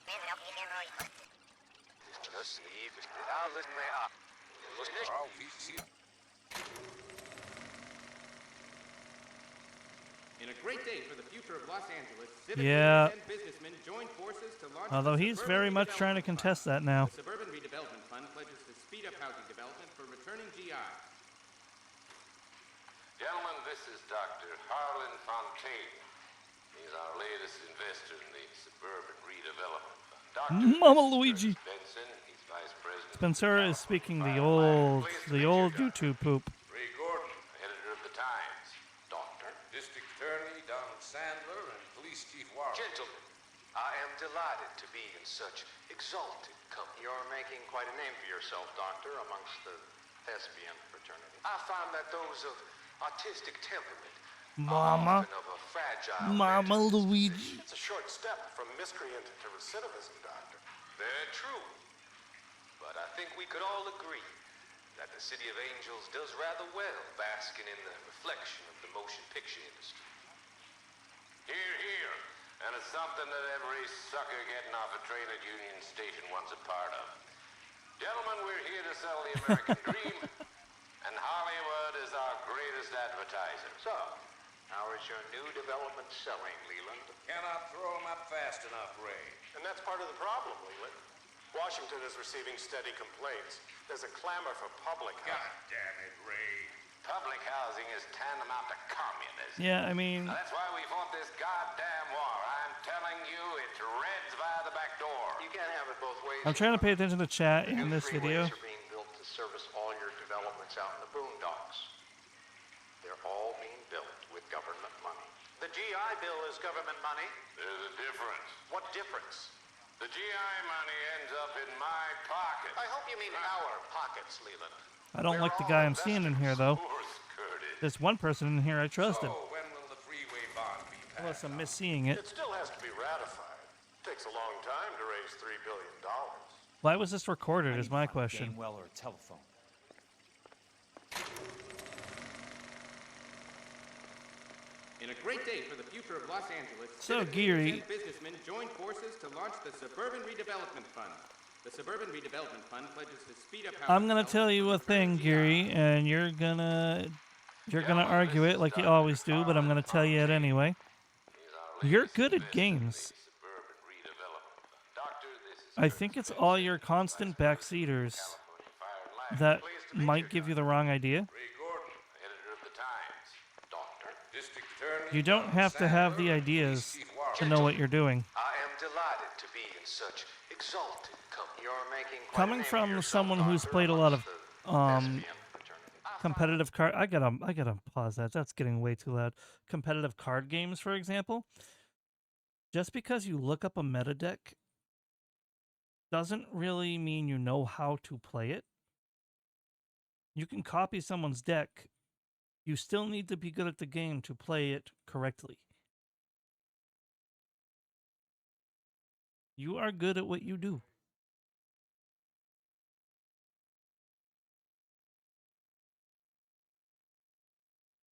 In a great day for the future of Los Angeles, civic Yeah. leaders and businessmen join forces to launch Although the he's Suburban very much Redevelopment trying to Fund. contest that now. The Suburban Redevelopment Fund pledges to speed up housing development for returning GI. Gentlemen, this is Dr. Harlan Fontaine. He's our latest investor in the Suburban Redevelopment Fund. Mama Luigi. Benson, he's vice president. Spencer is speaking the old YouTube poop. Ray Gordon, editor of the Times. Doctor. District Attorney Donald Sandler and Police Chief Warren. Gentlemen, I am delighted to be in such exalted company. You're making quite a name for yourself, Doctor, amongst the thespian fraternity. I find that those of artistic temperament Mama. often of a fragile Mama Luigi. It's a short step from miscreant to recidivism, Doctor. Very true. But I think we could all agree that the City of Angels does rather well basking in the reflection of the motion picture industry. Here, here. And it's something that every sucker getting off a train at Union Station wants a part of. Gentlemen, we're here to sell the American dream, and Hollywood is our greatest advertiser. So, how is your new development selling, Leland? Cannot throw them up fast enough, Ray. And that's part of the problem, Leland. Washington is receiving steady complaints. There's a clamor for public housing. God damn it, Ray. Public housing is tantamount to communism. Yeah, I mean, That's why we fought this goddamn war. I'm telling you, it's Reds via the back door. You can't have it both ways. I'm trying to pay attention to chat in this video. Freeways are being built to service all your developments out in the boondocks. They're all being built with government money. The GI Bill is government money. There's a difference. What difference? The GI money ends up in my pocket. I hope you mean our pockets, Leland. I don't like the guy I'm seeing in here, though. There's one person in here I trusted. So, when will the freeway bond be passed? Unless I'm misseeing it. It still has to be ratified. Takes a long time to raise $3 billion. Why was this recorded is my question. Game well or a telephone. In a great day for the future of Los Angeles, So civic geary. leaders and businessmen joined forces to launch the Suburban Redevelopment Fund. The Suburban Redevelopment Fund pledges to speed up housing I'm gonna tell you a thing, Geary, and you're gonna argue it like you always do, but I'm gonna tell you it anyway. You're good at games. I think it's all your constant backseaters that might give you the wrong idea. You don't have to have the ideas to know what you're doing. I am delighted to be in such exalted company. You're making Coming from someone who's played a lot of competitive card, I gotta pause that. That's getting way too loud. Competitive card games, for example. Just because you look up a meta deck doesn't really mean you know how to play it. You can copy someone's deck. You still need to be good at the game to play it correctly. You are good at what you do.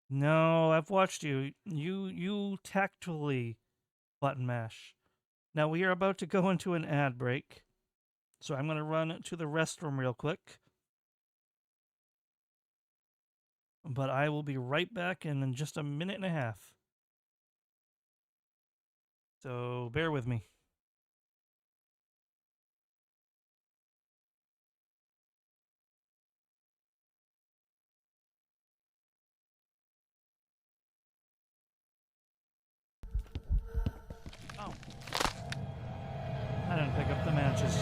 No, I've watched you. You tactfully button mash. Now we are about to go into an ad break. So I'm going to run to the restroom real quick. But I will be right back in just a minute and a half. So bear with me. Oh. I didn't pick up the matches.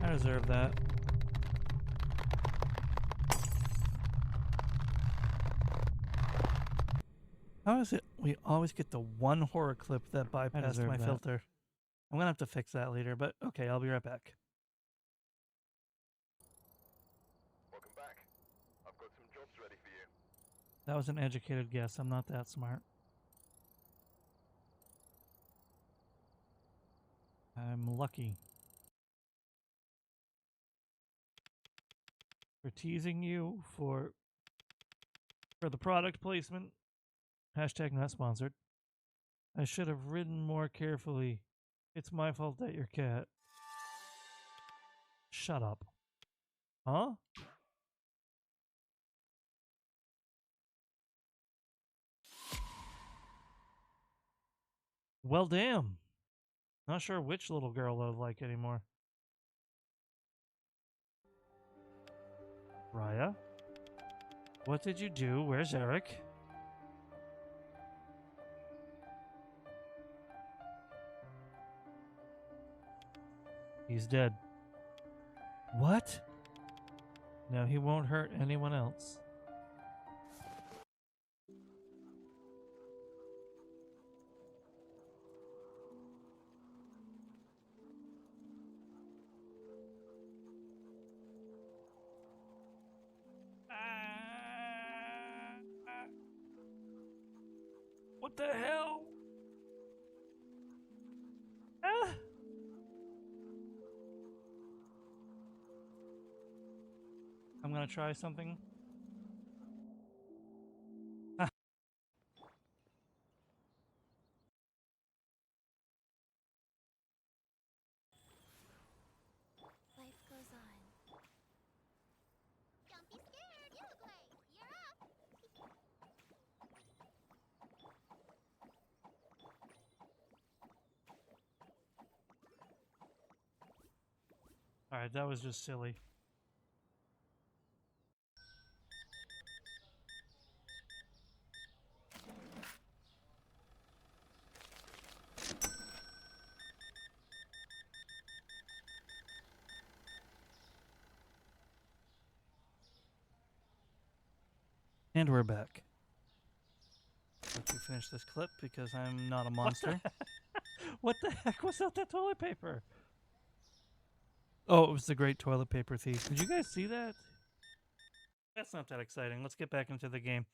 I deserve that. How is it we always get the one horror clip that bypassed my filter? I'm going to have to fix that later, but okay, I'll be right back. Welcome back. I've got some jobs ready for you. That was an educated guess. I'm not that smart. I'm lucky. For teasing you for the product placement. Hashtag not sponsored. I should have ridden more carefully. It's my fault that your cat. Shut up. Huh? Well, damn. Not sure which little girl I like anymore. Raya? What did you do? Where's Eric? He's dead. What? No, he won't hurt anyone else. What the hell? Ah! I'm gonna try something. Ah. Life goes on. Don't be scared, Uruguay. You're up. Alright, that was just silly. And we're back. Let me finish this clip because I'm not a monster. What the heck was that toilet paper? Oh, it was the great toilet paper thief. Did you guys see that? That's not that exciting. Let's get back into the game.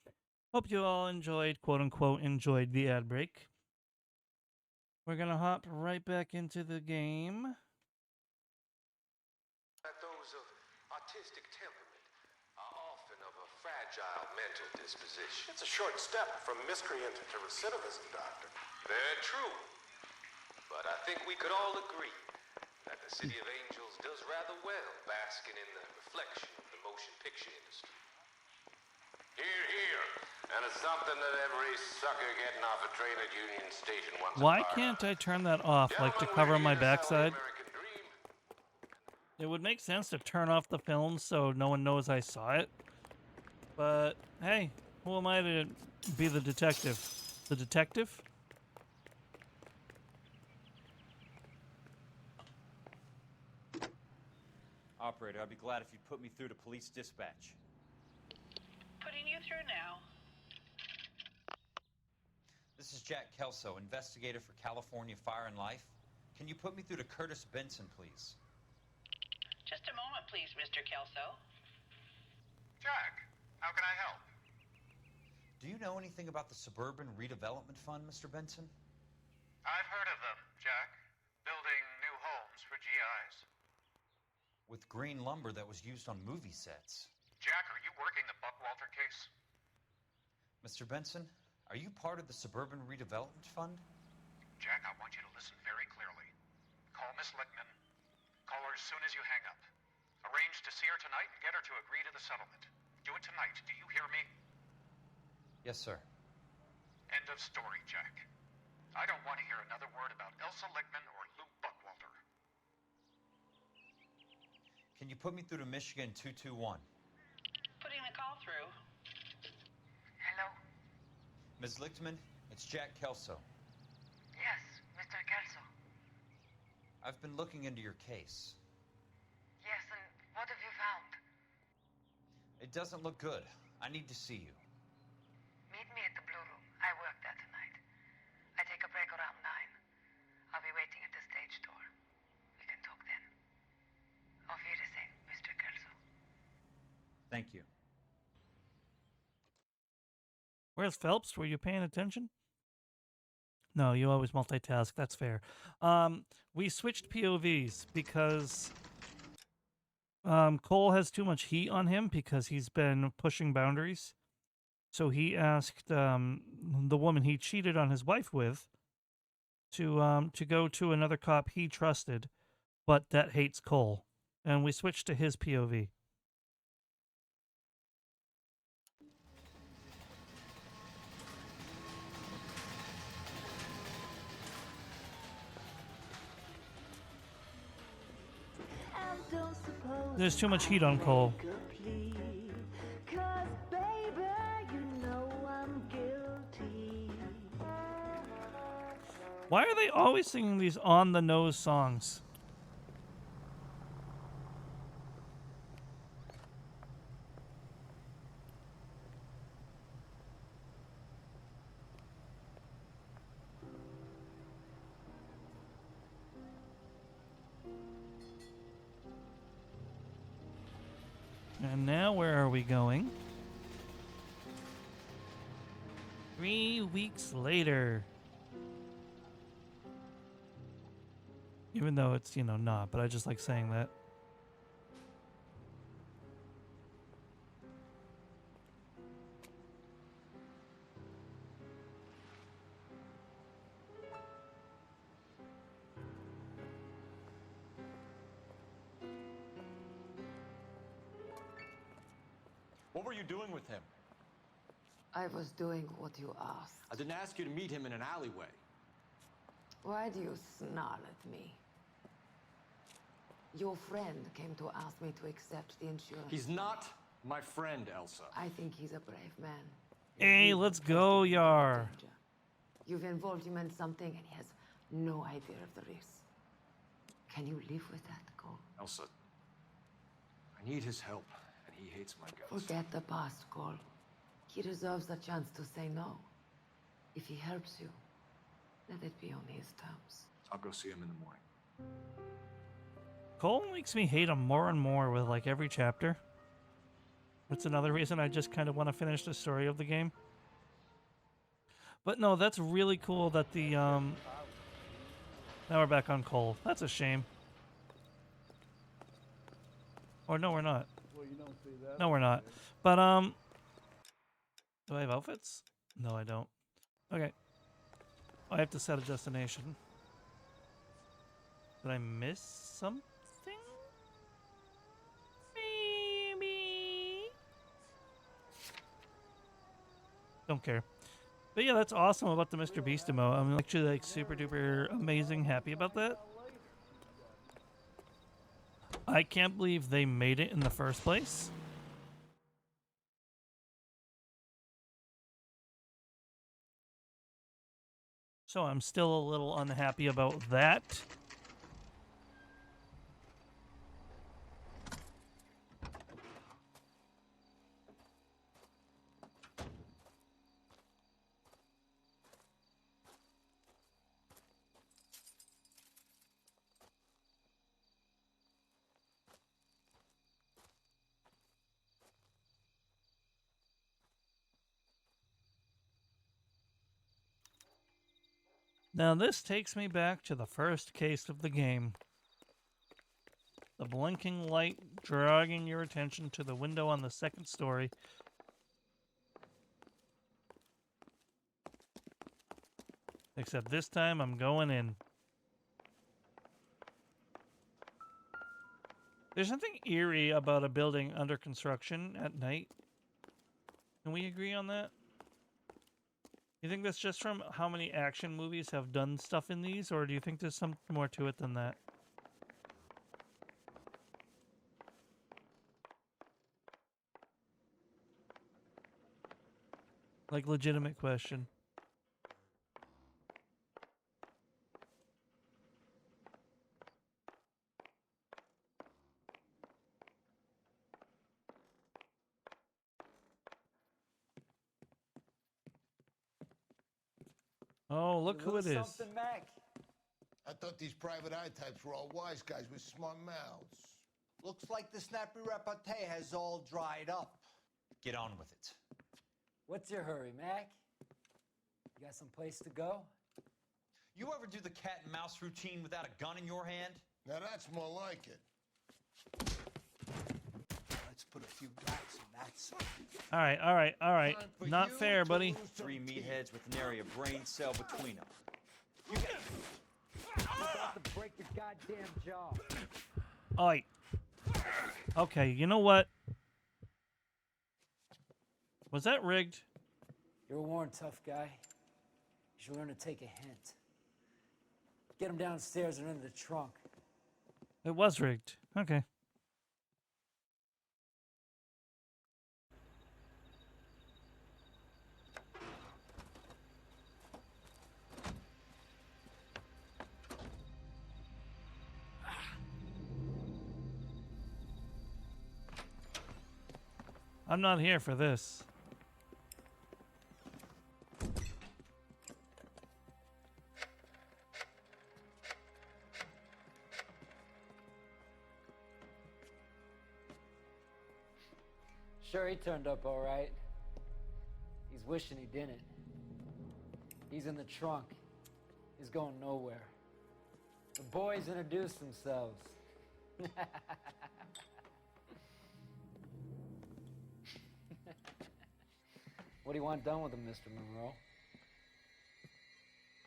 Hope you all enjoyed, quote unquote, enjoyed the ad break. We're gonna hop right back into the game. Those of artistic temperament are often of a fragile mental disposition. It's a short step from miscreant to recidivism, Doctor. Very true. But I think we could all agree that the City of Angels does rather well basking in the reflection of the motion picture industry. Hear, hear. And it's something that every sucker getting off a train at Union Station wants a Why part can't of. I turn that off, like to cover my backside? It would make sense to turn off the film so no one knows I saw it. But, hey, who am I to be the detective? The detective? Operator, I'd be glad if you'd put me through to police dispatch. Putting you through now. This is Jack Kelso, investigator for California Fire and Life. Can you put me through to Curtis Benson, please? Just a moment, please, Mr. Kelso. Jack, how can I help? Do you know anything about the Suburban Redevelopment Fund, Mr. Benson? I've heard of them, Jack. Building new homes for GIs. With green lumber that was used on movie sets. Jack, are you working the Buckwalter case? Mr. Benson, are you part of the Suburban Redevelopment Fund? Jack, I want you to listen very clearly. Call Miss Lickman. Call her as soon as you hang up. Arrange to see her tonight and get her to agree to the settlement. Do it tonight. Do you hear me? Yes, sir. End of story, Jack. I don't want to hear another word about Elsa Lickman or Lou Buckwalter. Can you put me through to Michigan 221? Putting the call through. Hello? Ms. Lichtman, it's Jack Kelso. Yes, Mr. Kelso. I've been looking into your case. Yes, and what have you found? It doesn't look good. I need to see you. Meet me at the Blue Room. I work there tonight. I take a break around 9. I'll be waiting at the stage door. We can talk then. Auf Wiedersehen, Mr. Kelso. Thank you. Where's Phelps? Were you paying attention? No, you always multitask. That's fair. We switched POVs because Cole has too much heat on him because he's been pushing boundaries. So he asked the woman he cheated on his wife with to go to another cop he trusted, but that hates Cole. And we switched to his POV. There's too much heat on Cole. Why are they always singing these on-the-nose songs? And now where are we going? 3 weeks later. Even though it's, you know, not, but I just like saying that. What were you doing with him? I was doing what you asked. I didn't ask you to meet him in an alleyway. Why do you snarl at me? Your friend came to ask me to accept the insurance. He's not my friend, Elsa. I think he's a brave man. Hey, let's go, Yar. You've involved him in something and he has no idea of the risk. Can you live with that, Cole? Elsa, I need his help, and he hates my guts. Forget the past, Cole. He deserves a chance to say no. If he helps you, let it be on his terms. I'll go see him in the morning. Cole makes me hate him more and more with like every chapter. That's another reason I just kind of want to finish the story of the game. But no, that's really cool that the now we're back on Cole. That's a shame. Or no, we're not. Well, you don't see that. No, we're not. But do I have outfits? No, I don't. Okay. I have to set a destination. Did I miss something? Maybe. Don't care. But yeah, that's awesome about the Mr. Beast demo. I'm actually like super duper amazing happy about that. I can't believe they made it in the first place. So I'm still a little unhappy about that. Now this takes me back to the first case of the game. The blinking light dragging your attention to the window on the second story. Except this time I'm going in. There's something eerie about a building under construction at night. Can we agree on that? You think that's just from how many action movies have done stuff in these, or do you think there's something more to it than that? Like, legitimate question. Oh, look who it is. Something, Mac. I thought these private eye types were all wise guys with smart mouths. Looks like the snappy repartee has all dried up. Get on with it. What's your hurry, Mac? You got some place to go? You ever do the cat and mouse routine without a gun in your hand? Now that's more like it. Let's put a few dots in that side. All right, all right, all right. Not fair, buddy. 3 meatheads with nary a brain cell between them. You about to break your goddamn jaw. Oi. Okay, you know what? Was that rigged? You're a worn tough guy. You should learn to take a hint. Get him downstairs and into the trunk. It was rigged. Okay. I'm not here for this. Sure, he turned up all right. He's wishing he didn't. He's in the trunk. He's going nowhere. The boys introduced themselves. What do you want done with him, Mr. Monroe?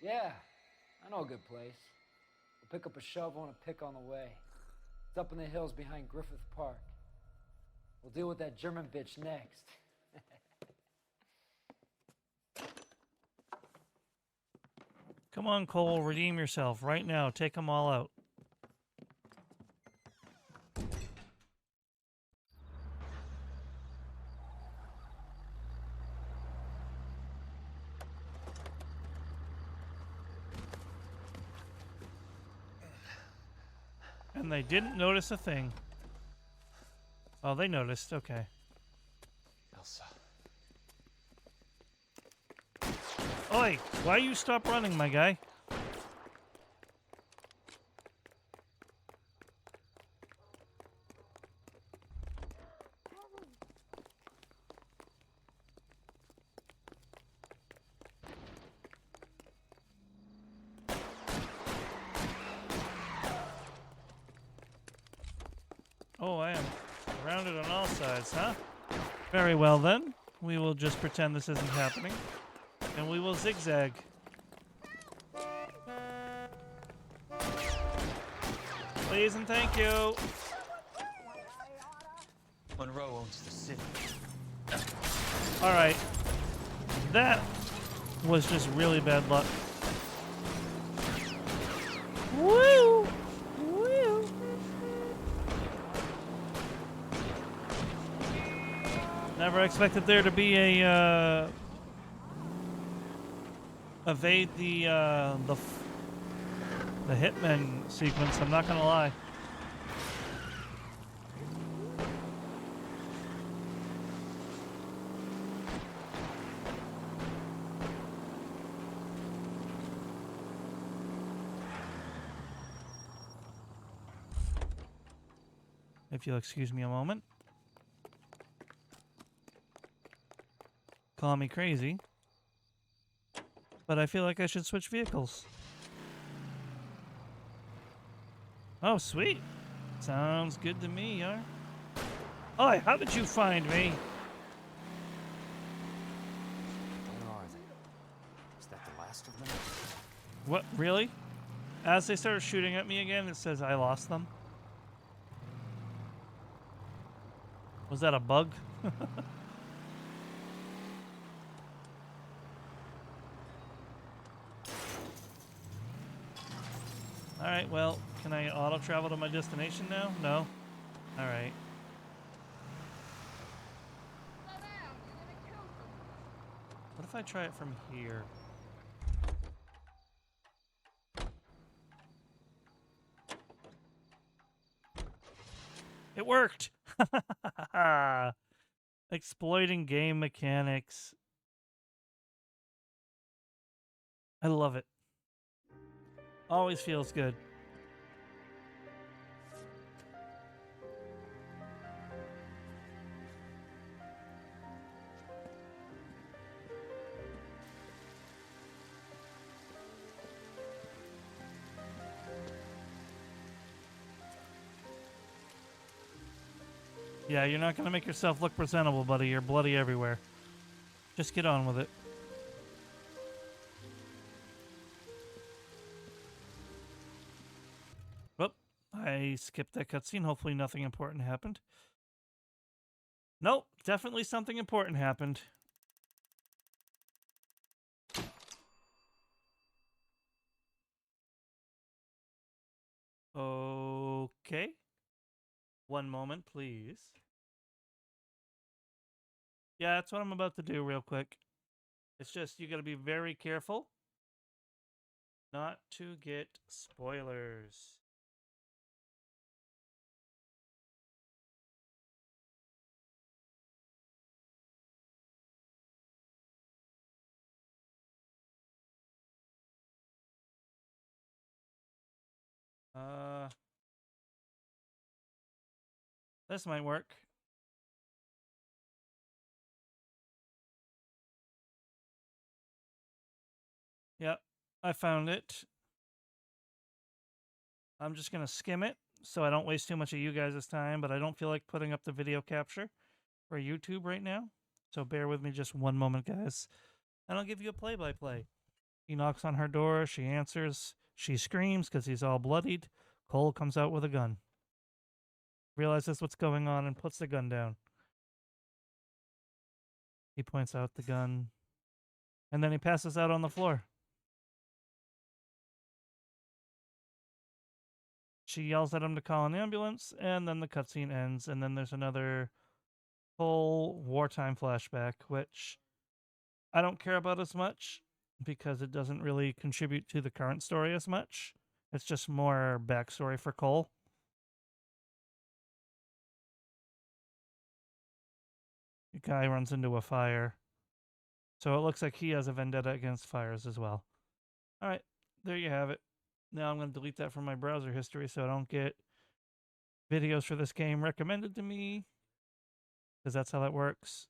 Yeah, I know a good place. We'll pick up a shovel and a pick on the way. It's up in the hills behind Griffith Park. We'll deal with that German bitch next. Come on, Cole, redeem yourself right now. Take them all out. And they didn't notice a thing. Oh, they noticed. Okay. Elsa. Oi, why you stop running, my guy? sides, huh? Very well then. We will just pretend this isn't happening. And we will zigzag. Please and thank you. Monroe owns the city. Alright. That was just really bad luck. Woo! Woo! Never expected there to be a evade the hitman sequence. I'm not gonna lie. If you'll excuse me a moment. Call me crazy, but I feel like I should switch vehicles. Oh, sweet. Sounds good to me, Yar. Oi, how did you find me? Where are they? Is that the last of them? What, really? As they started shooting at me again, it says I lost them. Was that a bug? Alright, well, can I auto travel to my destination now? No? Alright. What if I try it from here? It worked! Exploiting game mechanics. I love it. Always feels good. Yeah, you're not going to make yourself look presentable, buddy. You're bloody everywhere. Just get on with it. Whoop. I skipped that cutscene. Hopefully nothing important happened. Nope. Definitely something important happened. Okay. One moment, please. Yeah, that's what I'm about to do real quick. It's just you got to be very careful not to get spoilers. This might work. Yep, I found it. I'm just going to skim it so I don't waste too much of you guys' time, but I don't feel like putting up the video capture for YouTube right now. So bear with me just one moment, guys. And I'll give you a play-by-play. He knocks on her door. She answers. She screams because he's all bloodied. Cole comes out with a gun. Realizes what's going on and puts the gun down. He points out the gun. And then he passes out on the floor. She yells at him to call an ambulance, and then the cutscene ends, and then there's another whole wartime flashback, which I don't care about as much because it doesn't really contribute to the current story as much. It's just more backstory for Cole. The guy runs into a fire. So it looks like he has a vendetta against fires as well. All right, there you have it. Now I'm going to delete that from my browser history so I don't get videos for this game recommended to me, because that's how that works.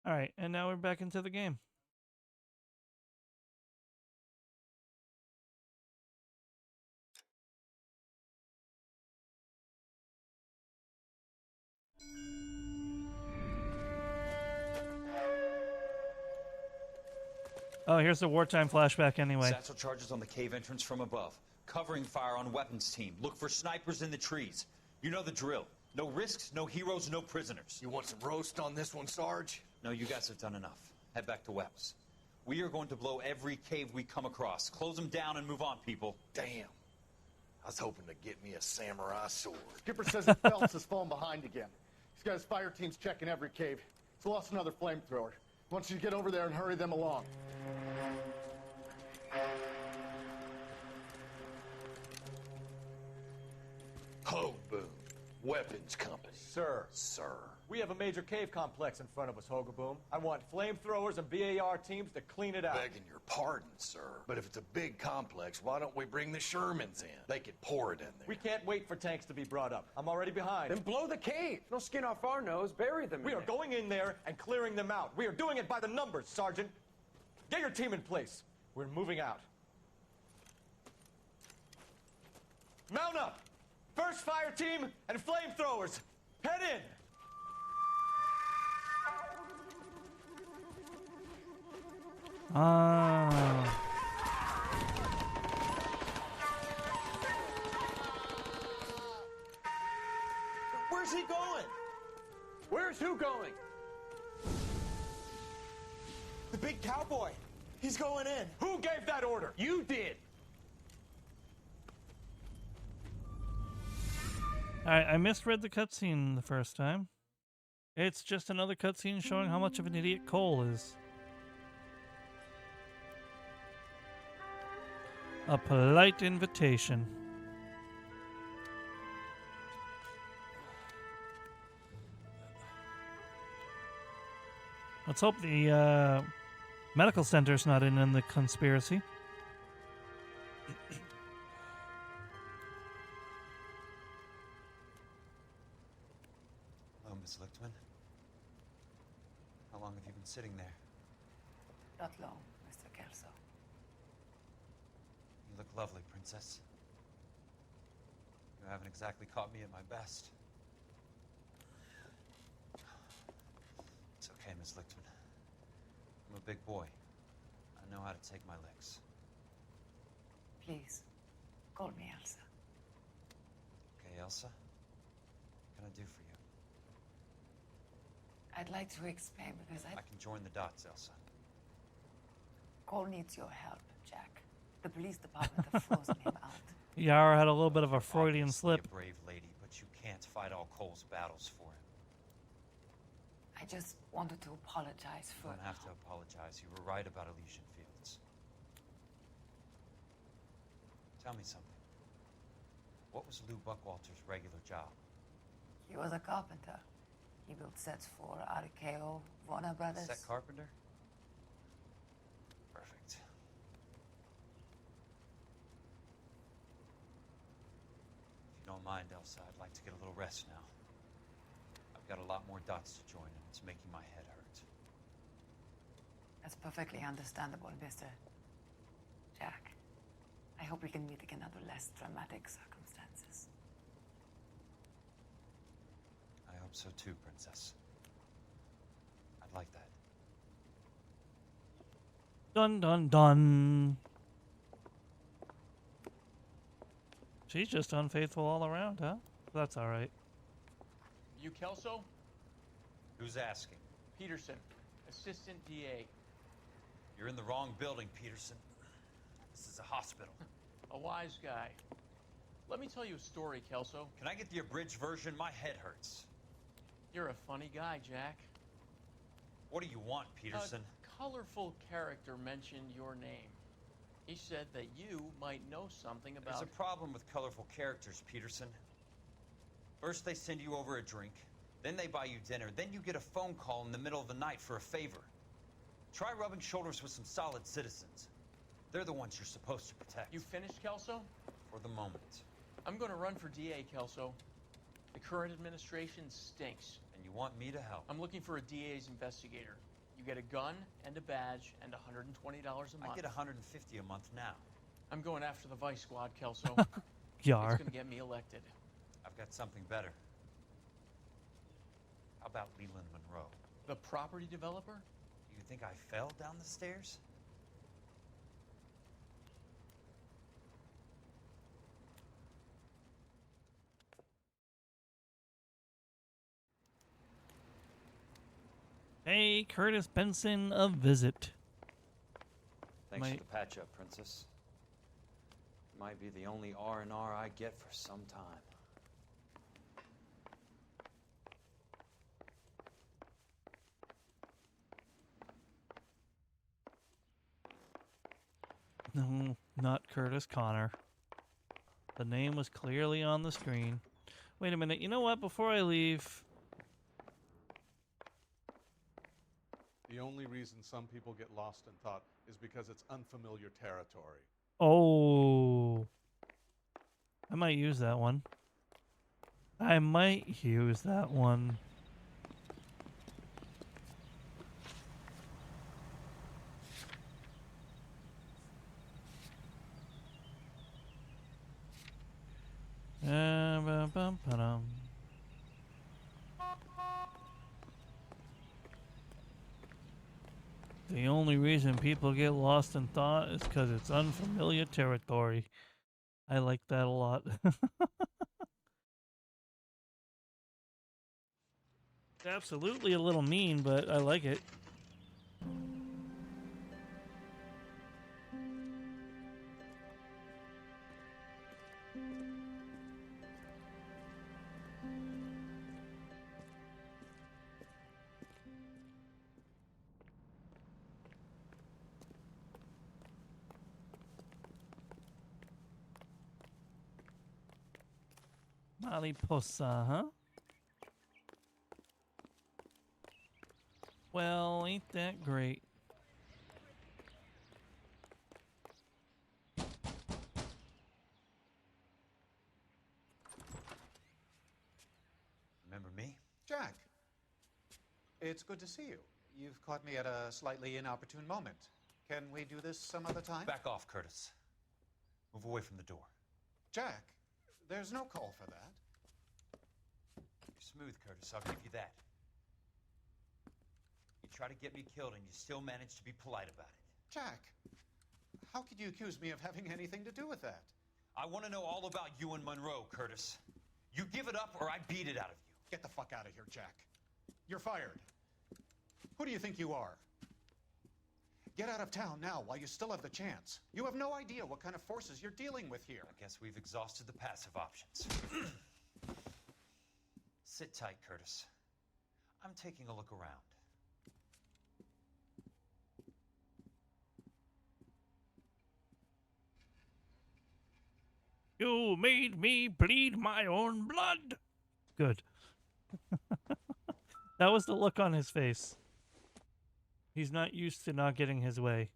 All right, and now we're back into the game. Oh, here's the wartime flashback anyway. Satchel charges on the cave entrance from above. Covering fire on weapons team. Look for snipers in the trees. You know the drill. No risks, no heroes, no prisoners. You want some roast on this one, Sarge? No, you guys have done enough. Head back to Webb's. We are going to blow every cave we come across. Close them down and move on, people. Damn. I was hoping to get me a samurai sword. Skipper says that Phelps has fallen behind again. He's got his fire teams checking every cave. He's lost another flamethrower. He wants you to get over there and hurry them along. Hoboon, weapons company. Sir. Sir. We have a major cave complex in front of us, Hogaboom. I want flamethrowers and BAR teams to clean it out. Begging your pardon, sir. But if it's a big complex, why don't we bring the Shermans in? They could pour it in there. We can't wait for tanks to be brought up. I'm already behind. Then blow the cave. No skin off our nose. Bury them. We are going in there and clearing them out. We are doing it by the numbers, Sergeant. Get your team in place. We're moving out. Mount up! First fire team and flamethrowers. Head in! Where's he going? Where's who going? The big cowboy. He's going in. Who gave that order? You did. I misread the cutscene the first time. It's just another cutscene showing how much of an idiot Cole is. A polite invitation. Let's hope the medical center's not in the conspiracy. Hello, Miss Lichtman. How long have you been sitting there? Not long, Mr. Kelso. You look lovely, Princess. You haven't exactly caught me at my best. It's okay, Miss Lichtman. I'm a big boy. I know how to take my licks. Please, call me Elsa. Okay, Elsa? What can I do for you? I'd like to explain because I can join the dots, Elsa. Cole needs your help, Jack. The police department have frozen him out. Yara had a little bit of a Freudian slip. You're a brave lady, but you can't fight all Cole's battles for him. I just wanted to apologize You for... don't have to apologize. You were right about Elysian Fields. Tell me something. What was Lou Buckwalter's regular job? He was a carpenter. He built sets for RKO, Warner Brothers. Set carpenter? Perfect. If you don't mind, Elsa, I'd like to get a little rest now. I've got a lot more dots to join, and it's making my head hurt. That's perfectly understandable, Mr. Jack. I hope we can meet again under less dramatic circumstances. I hope so too, Princess. I'd like that. Dun dun dun. She's just unfaithful all around, huh? That's alright. You Kelso? Who's asking? Peterson, Assistant DA. You're in the wrong building, Peterson. This is a hospital. A wise guy. Let me tell you a story, Kelso. Can I get the abridged version? My head hurts. You're a funny guy, Jack. What do you want, Peterson? A colorful character mentioned your name. He said that you might know something about... There's a problem with colorful characters, Peterson. First they send you over a drink, then they buy you dinner, then you get a phone call in the middle of the night for a favor. Try rubbing shoulders with some solid citizens. They're the ones you're supposed to protect. You finished, Kelso? For the moment. I'm going to run for DA, Kelso. The current administration stinks. And you want me to help? I'm looking for a DA's investigator. You get a gun and a badge and $120 a month. I get $150 a month now. I'm going after the Vice Squad, Kelso. Yar. It's going to get me elected. I've got something better. How about Leland Monroe? The property developer? You think I fell down the stairs? Pay Curtis Benson a visit. Thanks for the patch-up, Princess. Might be the only R&R I get for some time. No, not Curtis Connor. The name was clearly on the screen. Wait a minute. You know what? Before I leave... The only reason some people get lost in thought is because it's unfamiliar territory. Oh. I might use that one. I might use that one. Ba-bum-ba-dum. The only reason people get lost in thought is because it's unfamiliar territory. I like that a lot. Absolutely a little mean, but I like it. Mariposa, huh? Well, ain't that great. Remember me? Jack, it's good to see you. You've caught me at a slightly inopportune moment. Can we do this some other time? Back off, Curtis. Move away from the door. Jack, there's no call for that. You're smooth, Curtis. I'll give you that. You try to get me killed and you still manage to be polite about it. Jack, how could you accuse me of having anything to do with that? I want to know all about you and Monroe, Curtis. You give it up or I beat it out of you. Get the fuck out of here, Jack. You're fired. Who do you think you are? Get out of town now while you still have the chance. You have no idea what kind of forces you're dealing with here. I guess we've exhausted the passive options. Sit tight, Curtis. I'm taking a look around. You made me bleed my own blood. Good. That was the look on his face. He's not used to not getting his way.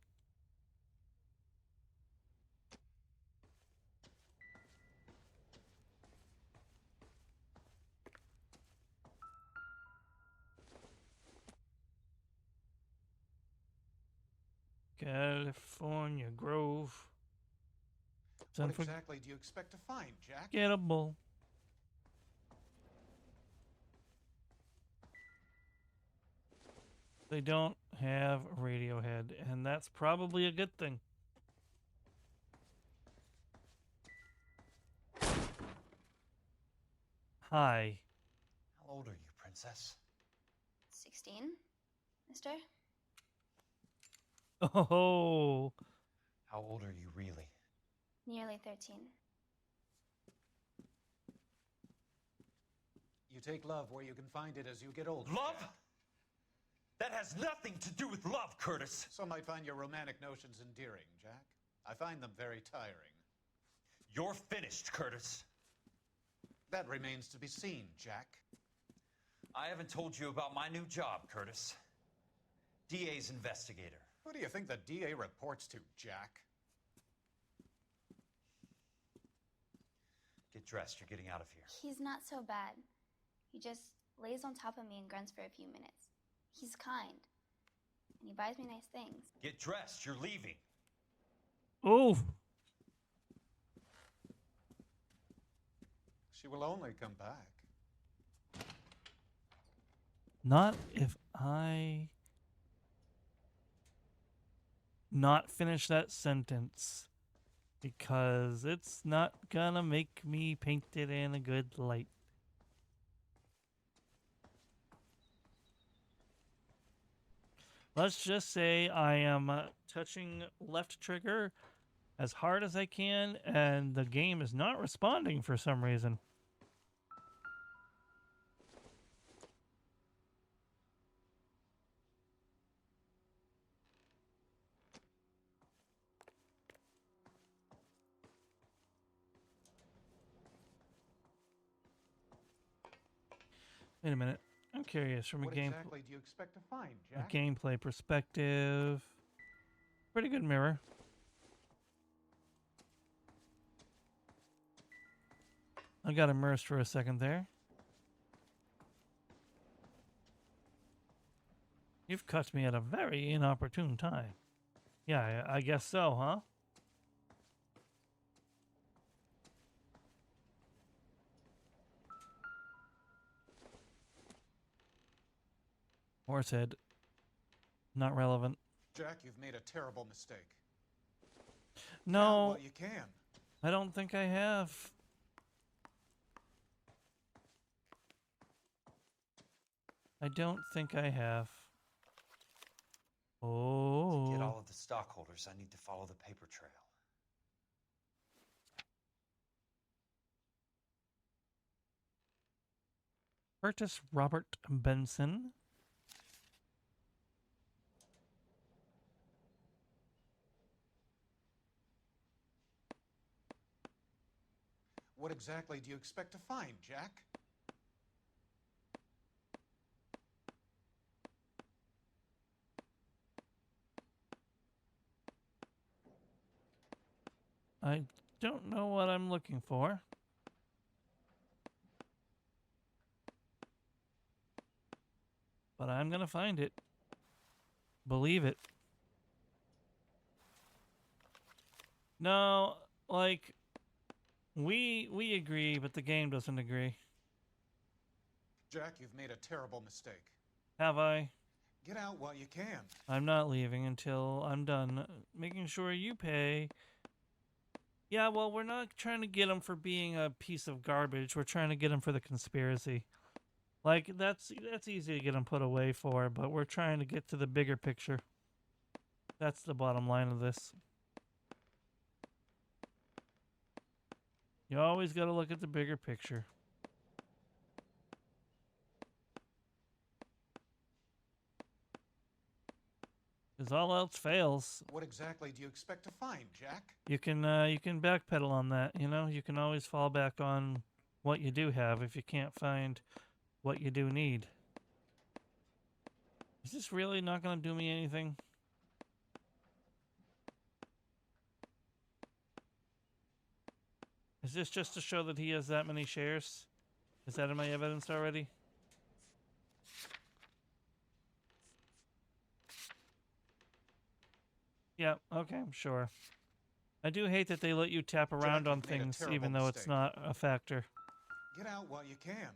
California Grove. What exactly do you expect to find, Jack? Gettable. They don't have Radiohead, and that's probably a good thing. Hi. How old are you, Princess? 16, mister? Oh. How old are you really? Nearly 13. You take love where you can find it as you get older. Love? Jack. That has nothing to do with love, Curtis. Some might find your romantic notions endearing, Jack. I find them very tiring. You're finished, Curtis. That remains to be seen, Jack. I haven't told you about my new job, Curtis. DA's investigator. Who do you think the DA reports to, Jack? Get dressed, you're getting out of here. He's not so bad. He just lays on top of me and grunts for a few minutes. He's kind. And he buys me nice things. Get dressed, you're leaving. Oh. She will only come back. Not if I not finish that sentence, because it's not gonna make me paint it in a good light. Let's just say I am touching left trigger as hard as I can, and the game is not responding for some reason. Wait a minute. I'm curious from a What exactly do you expect to find, Jack? gameplay perspective. Pretty good mirror. I got immersed for a second there. You've caught me at a very inopportune time. Yeah, I guess so, huh? Horsehead. Not relevant. Jack, you've made a terrible mistake. No. Well, you can. I don't think I have. I don't think I have. Oh. To get all of the stockholders, I need to follow the paper trail. Curtis Robert Benson. What exactly do you expect to find, Jack? I don't know what I'm looking for. But I'm gonna find it. Believe it. No, like, we agree, but the game doesn't agree. Jack, you've made a terrible mistake. Have I? Get out while you can. I'm not leaving until I'm done making sure you pay. Yeah, well, we're not trying to get him for being a piece of garbage. We're trying to get him for the conspiracy. Like, that's easy to get him put away for, but we're trying to get to the bigger picture. That's the bottom line of this. You always got to look at the bigger picture. Because all else fails. What exactly do you expect to find, Jack? You can backpedal on that, you know? You can always fall back on what you do have if you can't find what you do need. Is this really not going to do me anything? Is this just to show that he has that many shares? Is that in my evidence already? Yeah, okay, sure. I do hate that they let you tap around on things even though it's not a factor. Get out while you can.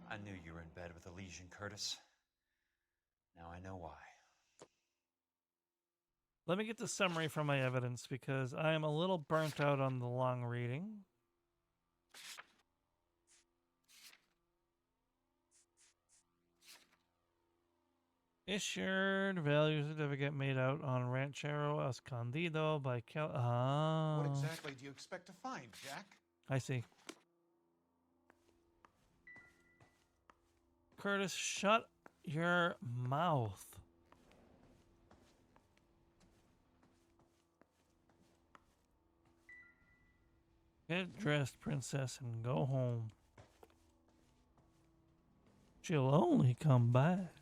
I knew you were in bed with Elysian, Curtis. Now I know why. Let me get the summary from my evidence because I am a little burnt out on the long reading. Issued value certificate made out on Ranchero Escondido by Cal. Ah. What exactly do you expect to find, Jack? I see. Curtis, shut your mouth. Get dressed, princess, and go home. She'll only come back.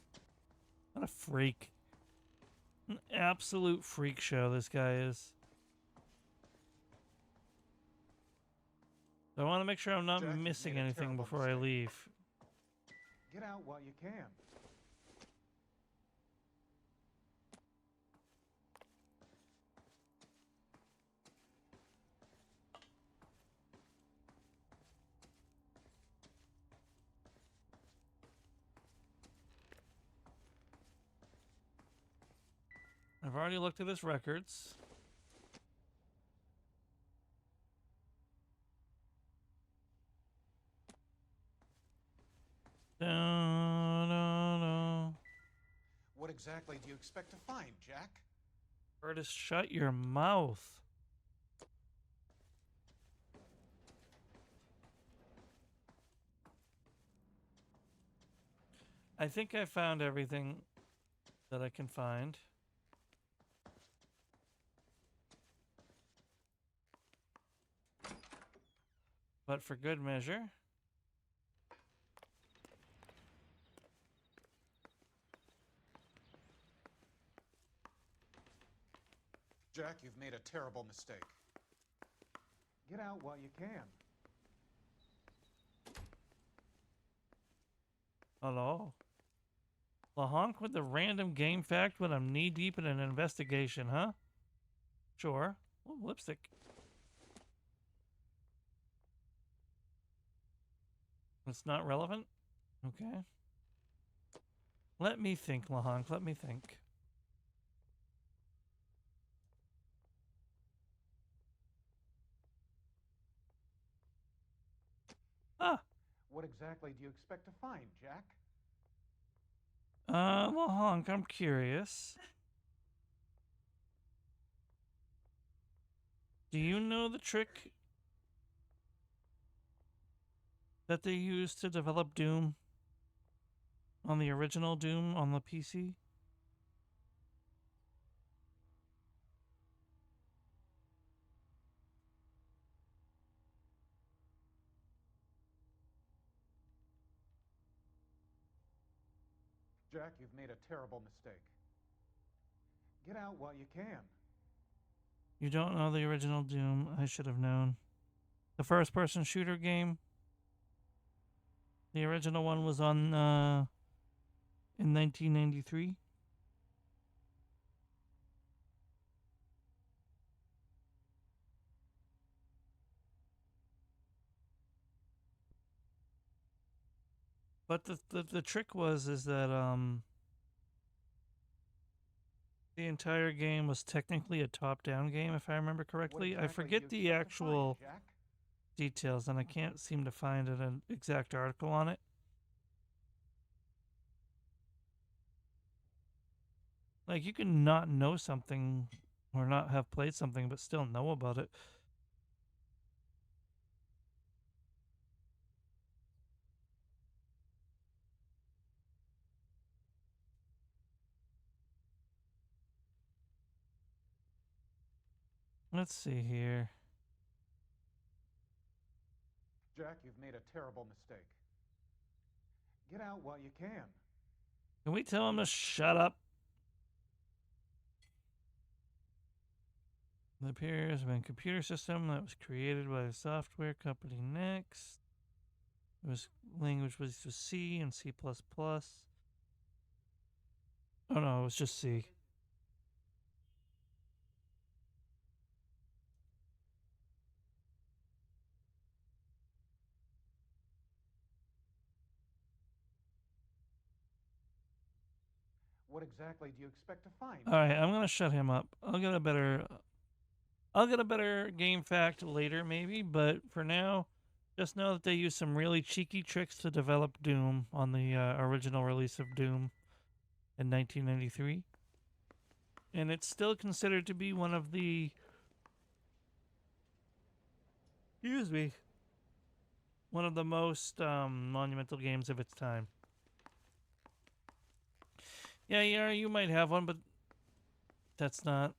What a freak. An absolute freak show this guy is. So I want to make sure I'm not missing anything before I leave. Get out while you can. I've already looked at his records. exactly do you expect to find, Jack? Curtis, shut your mouth. I think I found everything that I can find. But for good measure. Jack, you've made a terrible mistake. Get out while you can. Hello? LaHonk with the random game fact when I'm knee-deep in an investigation, huh? Sure. Ooh, lipstick. It's not relevant? Okay. Let me think, LaHonk. Let me think. Ah! What exactly do you expect to find, Jack? LaHonk, I'm curious. Do you know the trick that they used to develop Doom on the original Doom on the PC? Jack, you've made a terrible mistake. Get out while you can. You don't know the original Doom. I should have known. The first-person shooter game. The original one was on in 1993. But the trick is that the entire game was technically a top-down game, if I remember correctly. Exactly I forget the actual details, and I can't seem to find an exact article on it. Like, you can not know something or not have played something, but still know about it. Let's see here. Jack, you've made a terrible mistake. Get out while you can. Can we tell him to shut up? It appears to be a computer system that was created by the software company Next. It was language was C and C++. Oh no, it was just C. What exactly do you expect to find? All right, I'm gonna shut him up. I'll get a better game fact later, maybe. But for now, just know that they used some really cheeky tricks to develop Doom on the original release of Doom in 1993, and it's still considered to be one of the one of the most monumental games of its time. Yeah, you might have one, but that's not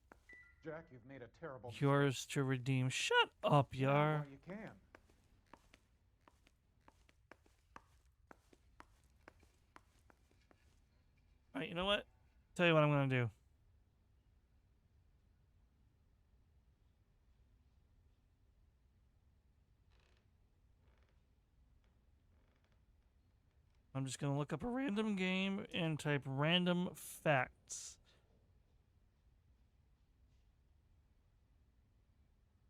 Jack, you've made a terrible yours to redeem. Shut up, Yar. You can. All right, you know what? Tell you what I'm gonna do. I'm just gonna look up a random game and type random facts.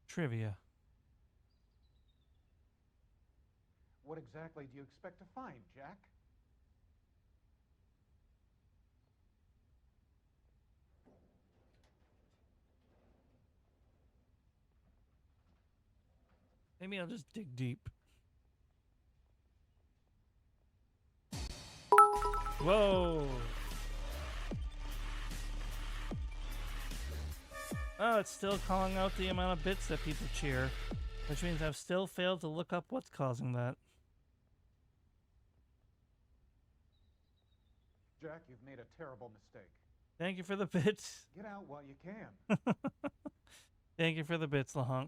Trivia. What exactly do you expect to find, Jack? Maybe I'll just dig deep. Whoa. Oh, it's still calling out the amount of bits that people cheer, which means I've still failed to look up what's causing that. Jack, you've made a terrible mistake. Thank you for the bits. Get out while you can. Thank you for the bits, Lahunk.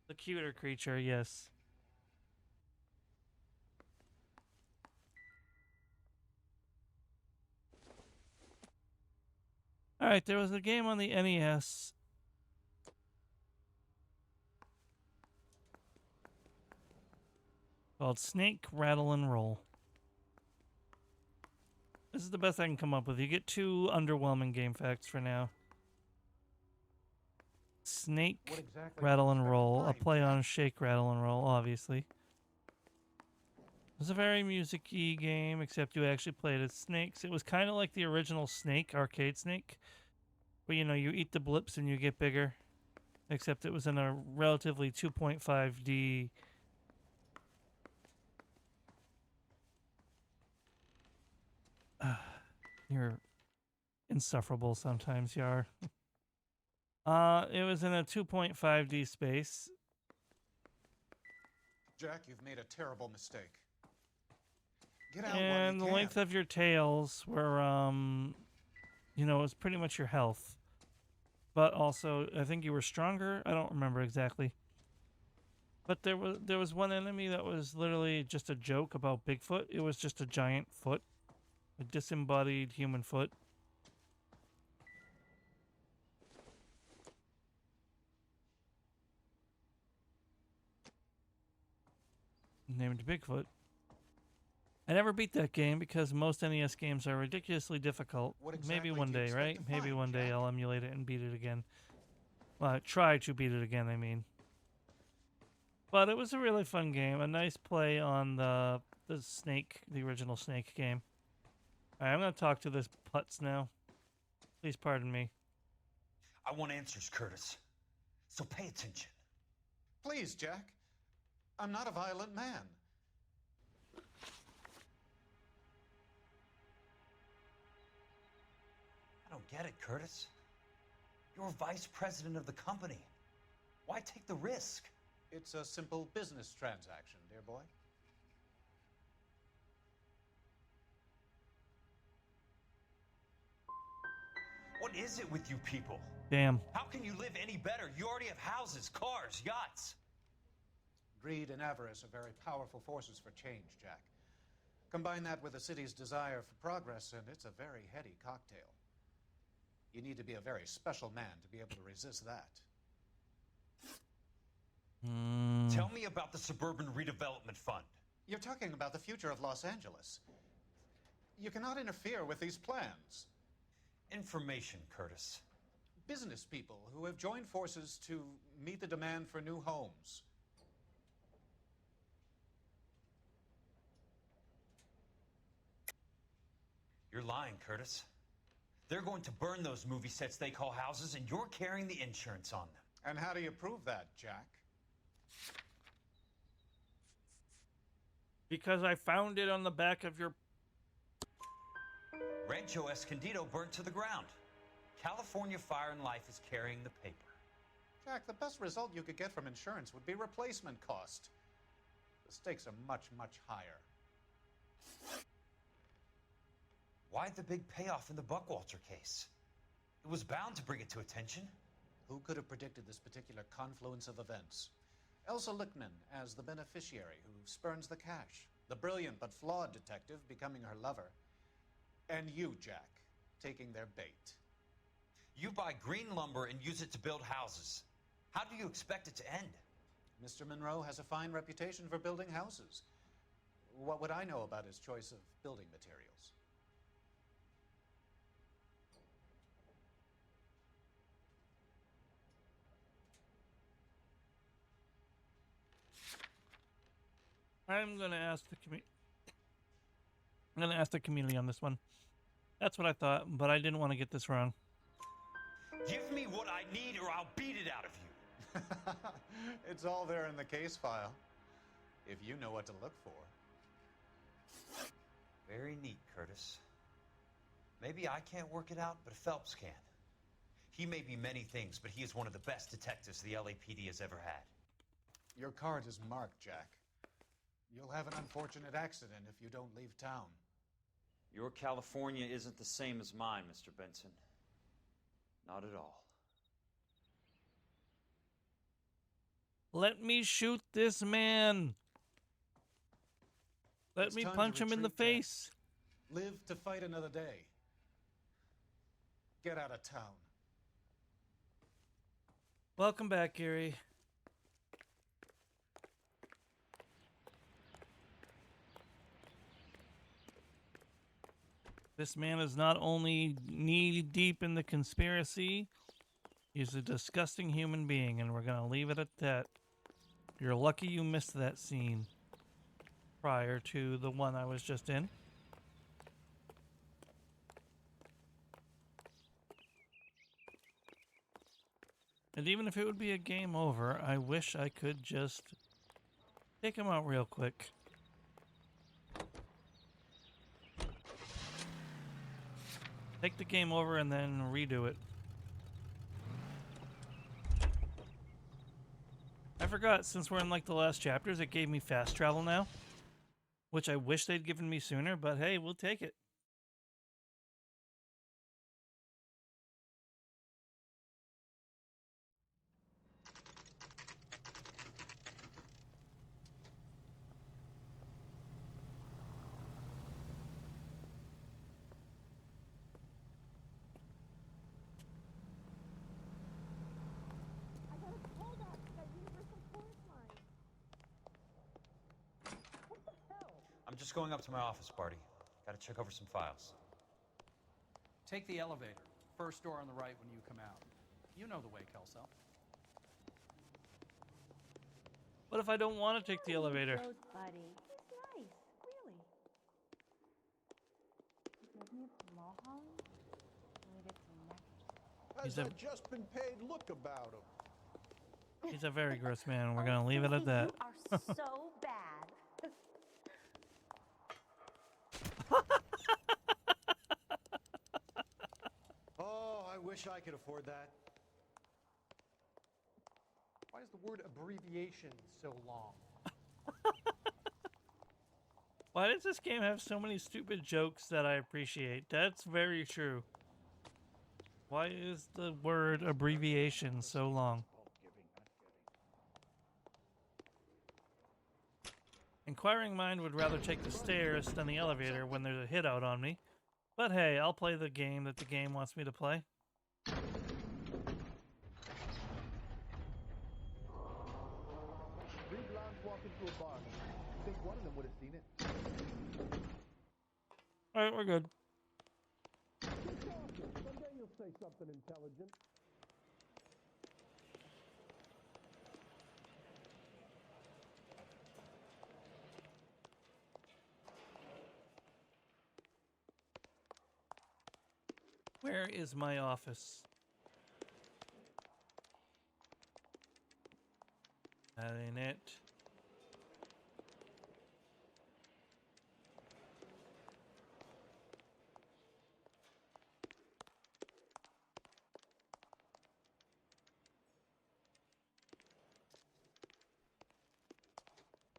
The cuter creature, yes. Alright, there was a game on the NES. Called Snake, Rattle, and Roll. This is the best I can come up with. You get 2 underwhelming game facts for now. Snake, exactly Rattle, and Roll. A play on Shake, Rattle, and Roll, obviously. It was a very music-y game, except you actually played as snakes. It was kind of like the original Snake, arcade Snake. Where, you know, you eat the blips and you get bigger. Except it was in a relatively 2.5D... You're insufferable sometimes, Yar. It was in a 2.5D space. Jack, you've made a terrible mistake. Get out And the while you length of your tails were, you know, it was pretty much your health. But also, I think you were stronger. I don't remember exactly. But there was one enemy that was literally just a joke about Bigfoot. It was just a giant foot. A disembodied human foot. Named Bigfoot. I never beat that game because most NES games are ridiculously difficult. Maybe one day, right? Maybe one day I'll emulate it and beat it again. Well, try to beat it again, I mean. But it was a really fun game. A nice play on the Snake, the original Snake game. Alright, I'm going to talk to this putz now. Please pardon me. I want answers, Curtis. So pay attention. Please, Jack. I'm not a violent man. I don't get it, Curtis. You're vice president of the company. Why take the risk? It's a simple business transaction, dear boy. What is it with you people? Damn. How can you live any better? You already have houses, cars, yachts. Greed and avarice are very powerful forces for change, Jack. Combine that with the city's desire for progress, and it's a very heady cocktail. You need to be a very special man to be able to resist that. Tell me about the Suburban Redevelopment Fund. You're talking about the future of Los Angeles. You cannot interfere with these plans. Information, Curtis. Business people who have joined forces to meet the demand for new homes. You're lying, Curtis. They're going to burn those movie sets they call houses, and you're carrying the insurance on them. And how do you prove that, Jack? Because I found it on the back of your... Rancho Escondido burnt to the ground. California Fire and Life is carrying the paper. Jack, the best result you could get from insurance would be replacement cost. The stakes are much, much higher. Why the big payoff in the Buckwalter case? It was bound to bring it to attention. Who could have predicted this particular confluence of events? Elsa Lichtman as the beneficiary who spurns the cash. The brilliant but flawed detective becoming her lover. And you, Jack, taking their bait. You buy green lumber and use it to build houses. How do you expect it to end? Mr. Monroe has a fine reputation for building houses. What would I know about his choice of building materials? I'm gonna ask the community on this one. That's what I thought, but I didn't want to get this wrong. Give me what I need or I'll beat it out of you. It's all there in the case file, if you know what to look for. Very neat, Curtis. Maybe I can't work it out, but Phelps can. He may be many things, but he is one of the best detectives the LAPD has ever had. Your card is marked, Jack. You'll have an unfortunate accident if you don't leave town. Your California isn't the same as mine, Mr. Benson. Not at all. Let me shoot this man. Let me punch him in the face. Live to fight another day. Get out of town. Welcome back, Gary. This man is not only knee-deep in the conspiracy, he's a disgusting human being, and we're going to leave it at that. You're lucky you missed that scene prior to the one I was just in. And even if it would be a game over, I wish I could just take him out real quick. Take the game over and then redo it. I forgot, since we're in like the last chapters, it gave me fast travel now. Which I wish they'd given me sooner, but hey, we'll take it. I'm just going up to my office, Barty. Gotta check over some files. Take the elevator. First door on the right when you come out. You know the way, Kelso. What if I don't want to take the elevator? Buddy. He's nice, really. Give me a mohawk. Let me get some necklace. He's Has just been paid look about him. He's a very gross man. We're going to leave it at that. You are so bad. Oh, I wish I could afford that. Why is the word abbreviation so long? Why does this game have so many stupid jokes that I appreciate? That's very true. Why is the word abbreviation so long? Inquiring mind would rather take the stairs than the elevator when there's a hit out on me. But hey, I'll play the game that the game wants me to play. Three blondes walk into a bar. I think one of them would have seen it. Alright, we're good. Someday you'll say something intelligent. Where is my office? That ain't it.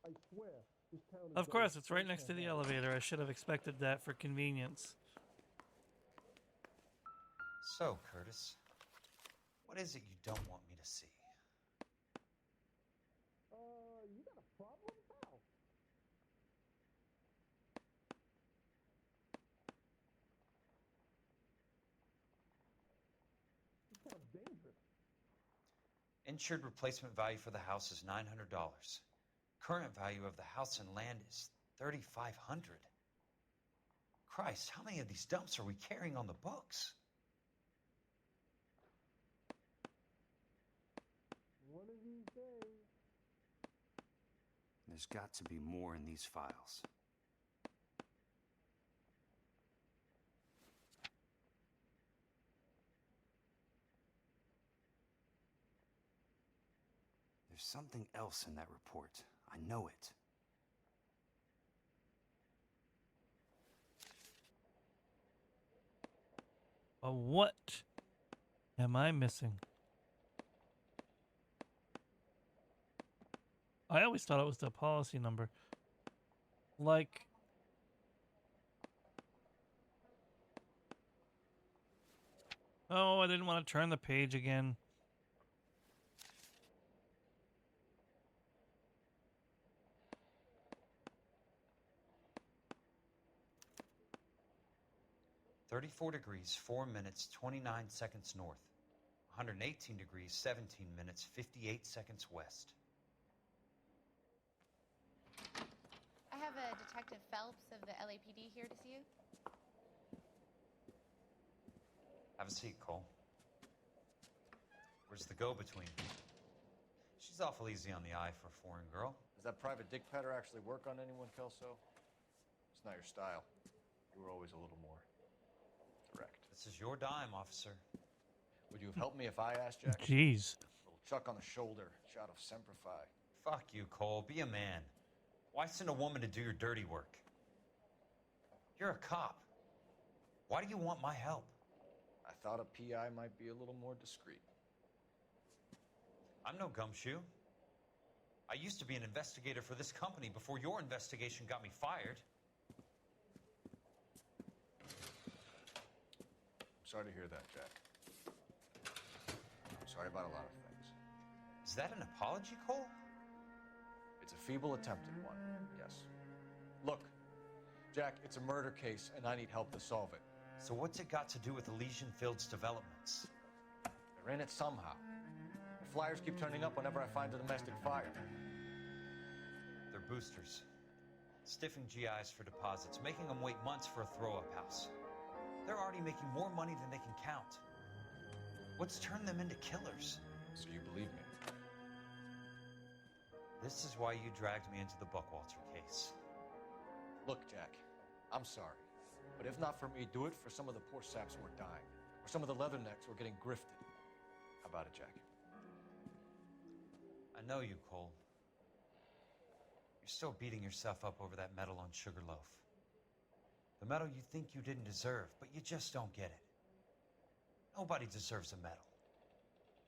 I swear, this town is Of course, it's right next to the elevator. I should have expected that for convenience. So, Curtis, what is it you don't want me to see? You got a problem, pal? This sounds dangerous. Insured replacement value for the house is $900. Current value of the house and land is $3,500. Christ, how many of these dumps are we carrying on the books? One of these days. There's got to be more in these files. There's something else in that report. I know it. A what? am I missing? I always thought it was the policy number. Like... Oh, I didn't want to turn the page again. (34°, 4 minutes, 29 seconds north. 118°, 17 minutes, 58 seconds west. I have a Detective Phelps of the LAPD here to see you. Have a seat, Cole. Where's the go-between? She's awful easy on the eye for a foreign girl. Does that private dick petter actually work on anyone, Kelso? It's not your style. You were always a little more direct. This is your dime, officer. Would you have helped me if I asked, Jack? Jeez. Little chuck on the shoulder, shot of Semper Fi. Fuck you, Cole. Be a man. Why send a woman to do your dirty work? You're a cop. Why do you want my help? I thought a PI might be a little more discreet. I'm no gumshoe. I used to be an investigator for this company before your investigation got me fired. I'm sorry to hear that, Jack. I'm sorry about a lot of things. Is that an apology, Cole? It's a feeble attempt at one, yes. Look, Jack, it's a murder case, and I need help to solve it. So what's it got to do with Elysian Fields developments? They're in it somehow. The flyers keep turning up whenever I find a domestic fire. They're boosters. Stiffing GIs for deposits, making them wait months for a throw-up house. They're already making more money than they can count. What's turned them into killers? So you believe me? This is why you dragged me into the Buckwalter case. Look, Jack, I'm sorry. But if not for me, do it for some of the poor saps who are dying. Or some of the leathernecks who are getting grifted. How about it, Jack? I know you, Cole. You're still beating yourself up over that medal on Sugarloaf. The medal you think you didn't deserve, but you just don't get it. Nobody deserves a medal.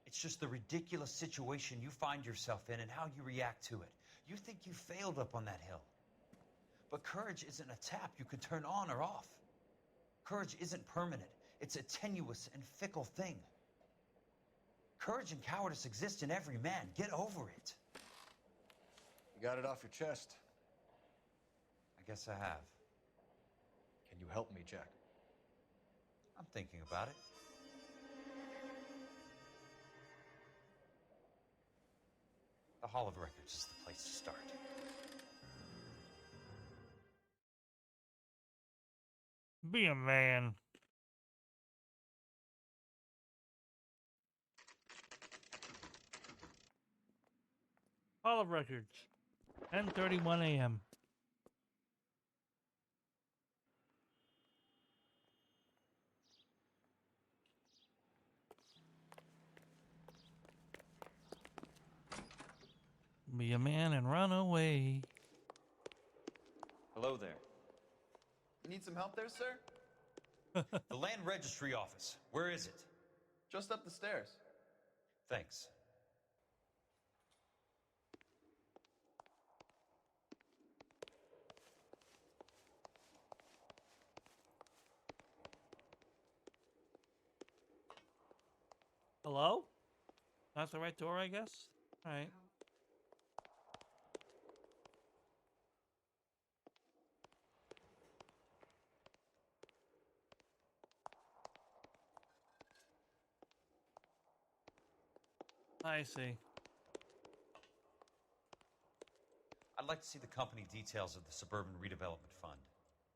It's just the ridiculous situation you find yourself in and how you react to it. You think you failed up on that hill. But courage isn't a tap you can turn on or off. Courage isn't permanent. It's a tenuous and fickle thing. Courage and cowardice exist in every man. Get over it. You got it off your chest. I guess I have. Can you help me, Jack? I'm thinking about it. The Hall of Records is the place to start. Be a man. Hall of Records. 10:31 a.m. Be a man and run away. Hello there. You need some help there, sir? The Land Registry Office. Where is it? Just up the stairs. Thanks. Hello? That's the right door, I guess? Alright. I see. I'd like to see the company details of the Suburban Redevelopment Fund.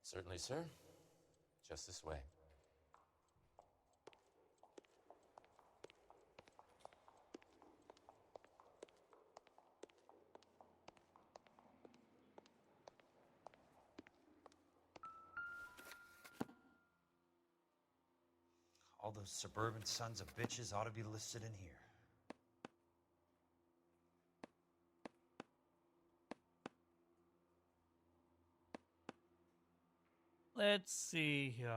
Certainly, sir. Just this way. All those suburban sons of bitches ought to be listed in here. Let's see here.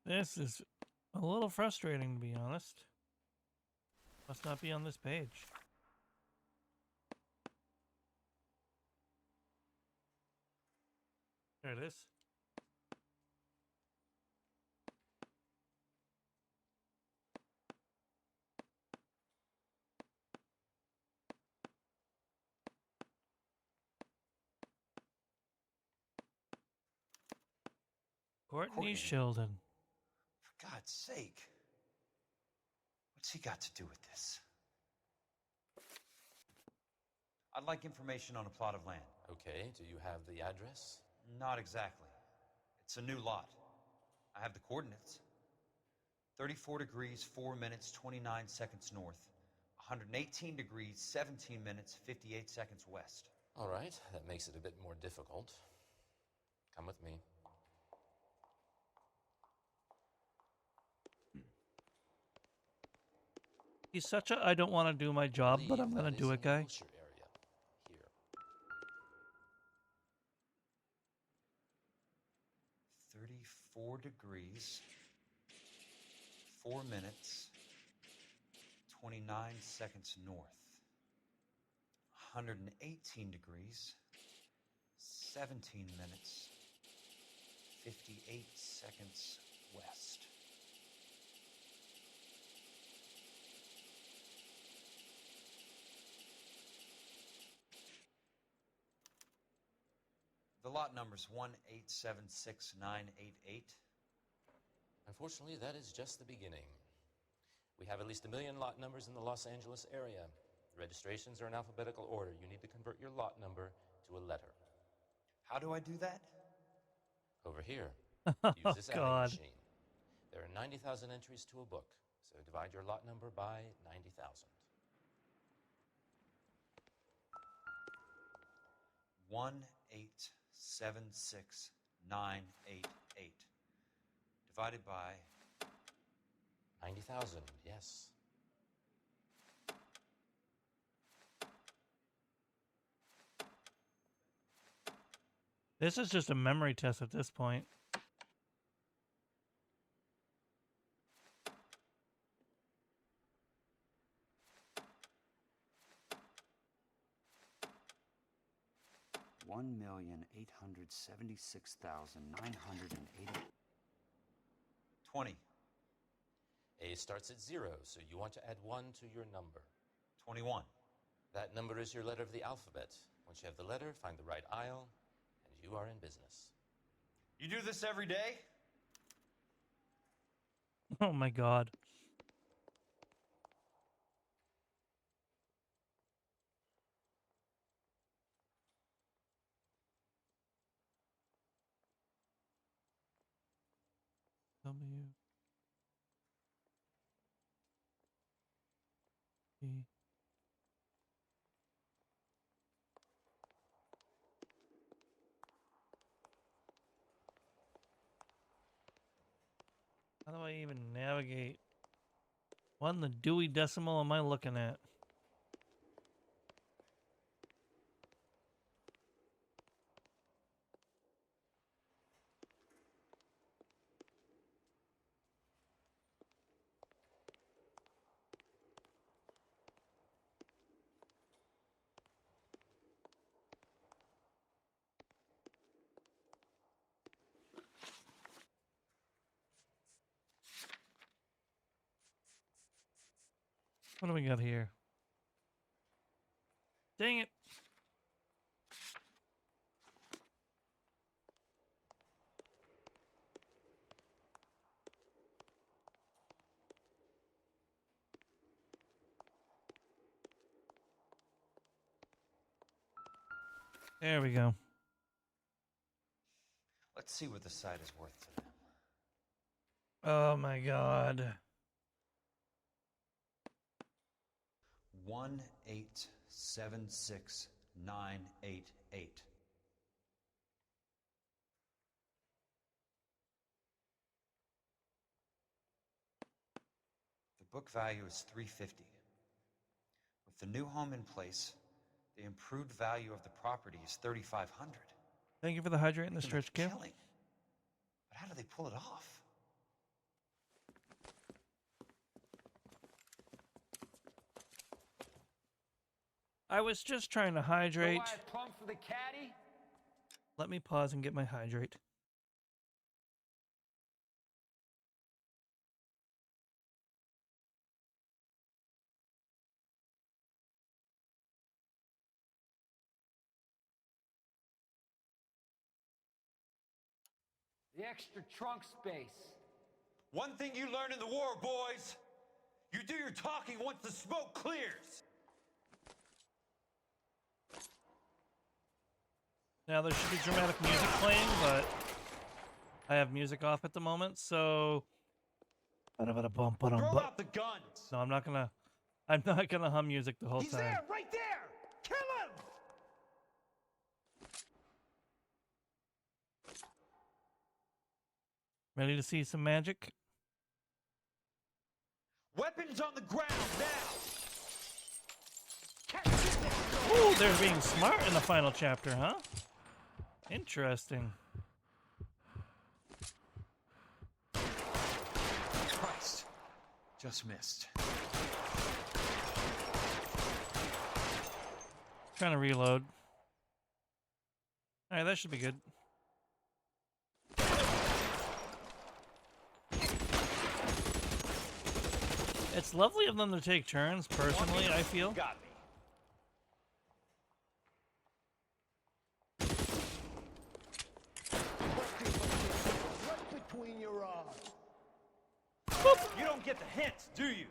This is a little frustrating, to be honest. Must not be on this page. There it is. Courtney Sheldon. For God's sake. What's he got to do with this? I'd like information on a plot of land. Okay, do you have the address? Not exactly. It's a new lot. I have the coordinates. 34 degrees, 4 minutes, 29 seconds north. 118 degrees, 17 minutes, 58 seconds west. All right, that makes it a bit more difficult. Come with me. He's such a I don't want to do my job, but I'm going to do it guy. Wilshire area. Here. 34 degrees, 4 minutes, 29 seconds north. 118 degrees, 17 minutes, 58 seconds west. The lot number's 1876988. Unfortunately, that is just the beginning. We have at least 1 million lot numbers in the Los Angeles area. The registrations are in alphabetical order. You need to convert your lot number to a letter. How do I do that? Over here. Oh, Use this adding God. machine. There are 90,000 entries to a book, so divide your lot number by 90,000. 1876988 divided by 90,000, yes. This is just a memory test at this point. $1,876,980. 20. A starts at 0, so you want to add 1 to your number. 21. That number is your letter of the alphabet. Once you have the letter, find the right aisle, and you are in business. You do this every day? Oh my God. W E How do I even navigate? What in the Dewey Decimal am I looking at? What do we got here? Dang it. There we go. Let's see what the site is worth to them. Oh my God. 1876988. The book value is $350. With the new home in place, the improved value of the property is $3,500. Thank you for the hydrate and the stretch, Kim. Killing. But how do they pull it off? I was just trying to hydrate. Plum for the caddy? Let me pause and get my hydrate. The extra trunk space. One thing you learn in the war, boys. You do your talking once the smoke clears. Now there should be dramatic music playing, but I have music off at the moment, so Throw out the guns. no, I'm not gonna hum music the whole He's time. there, right there. Kill him. Ready to see some magic? Weapons on the ground now. Ooh, they're being smart in the final chapter, huh? Interesting. Christ. Just missed. Trying to reload. Alright, that should be good. It's lovely of them to take turns, personally, I feel. Got me. Right between your eyes. You don't get the hints, do you?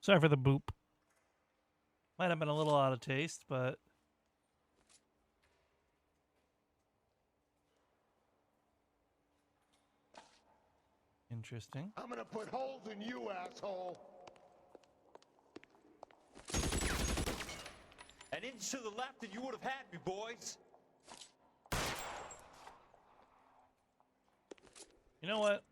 Sorry for the boop. Might have been a little out of taste, but... Interesting. I'm gonna put holes in you, asshole. An inch to the left and you would have had me, boys. You know what?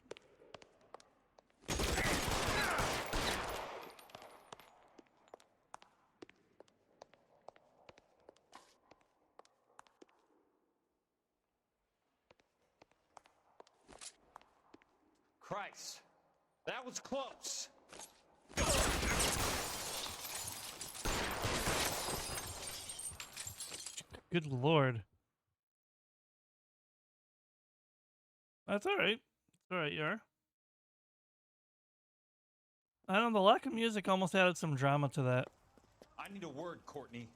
Christ. That was close. Good lord. That's alright. It's alright, Yar. I don't know, the lack of music almost added some drama to that. I need a word, Courtney.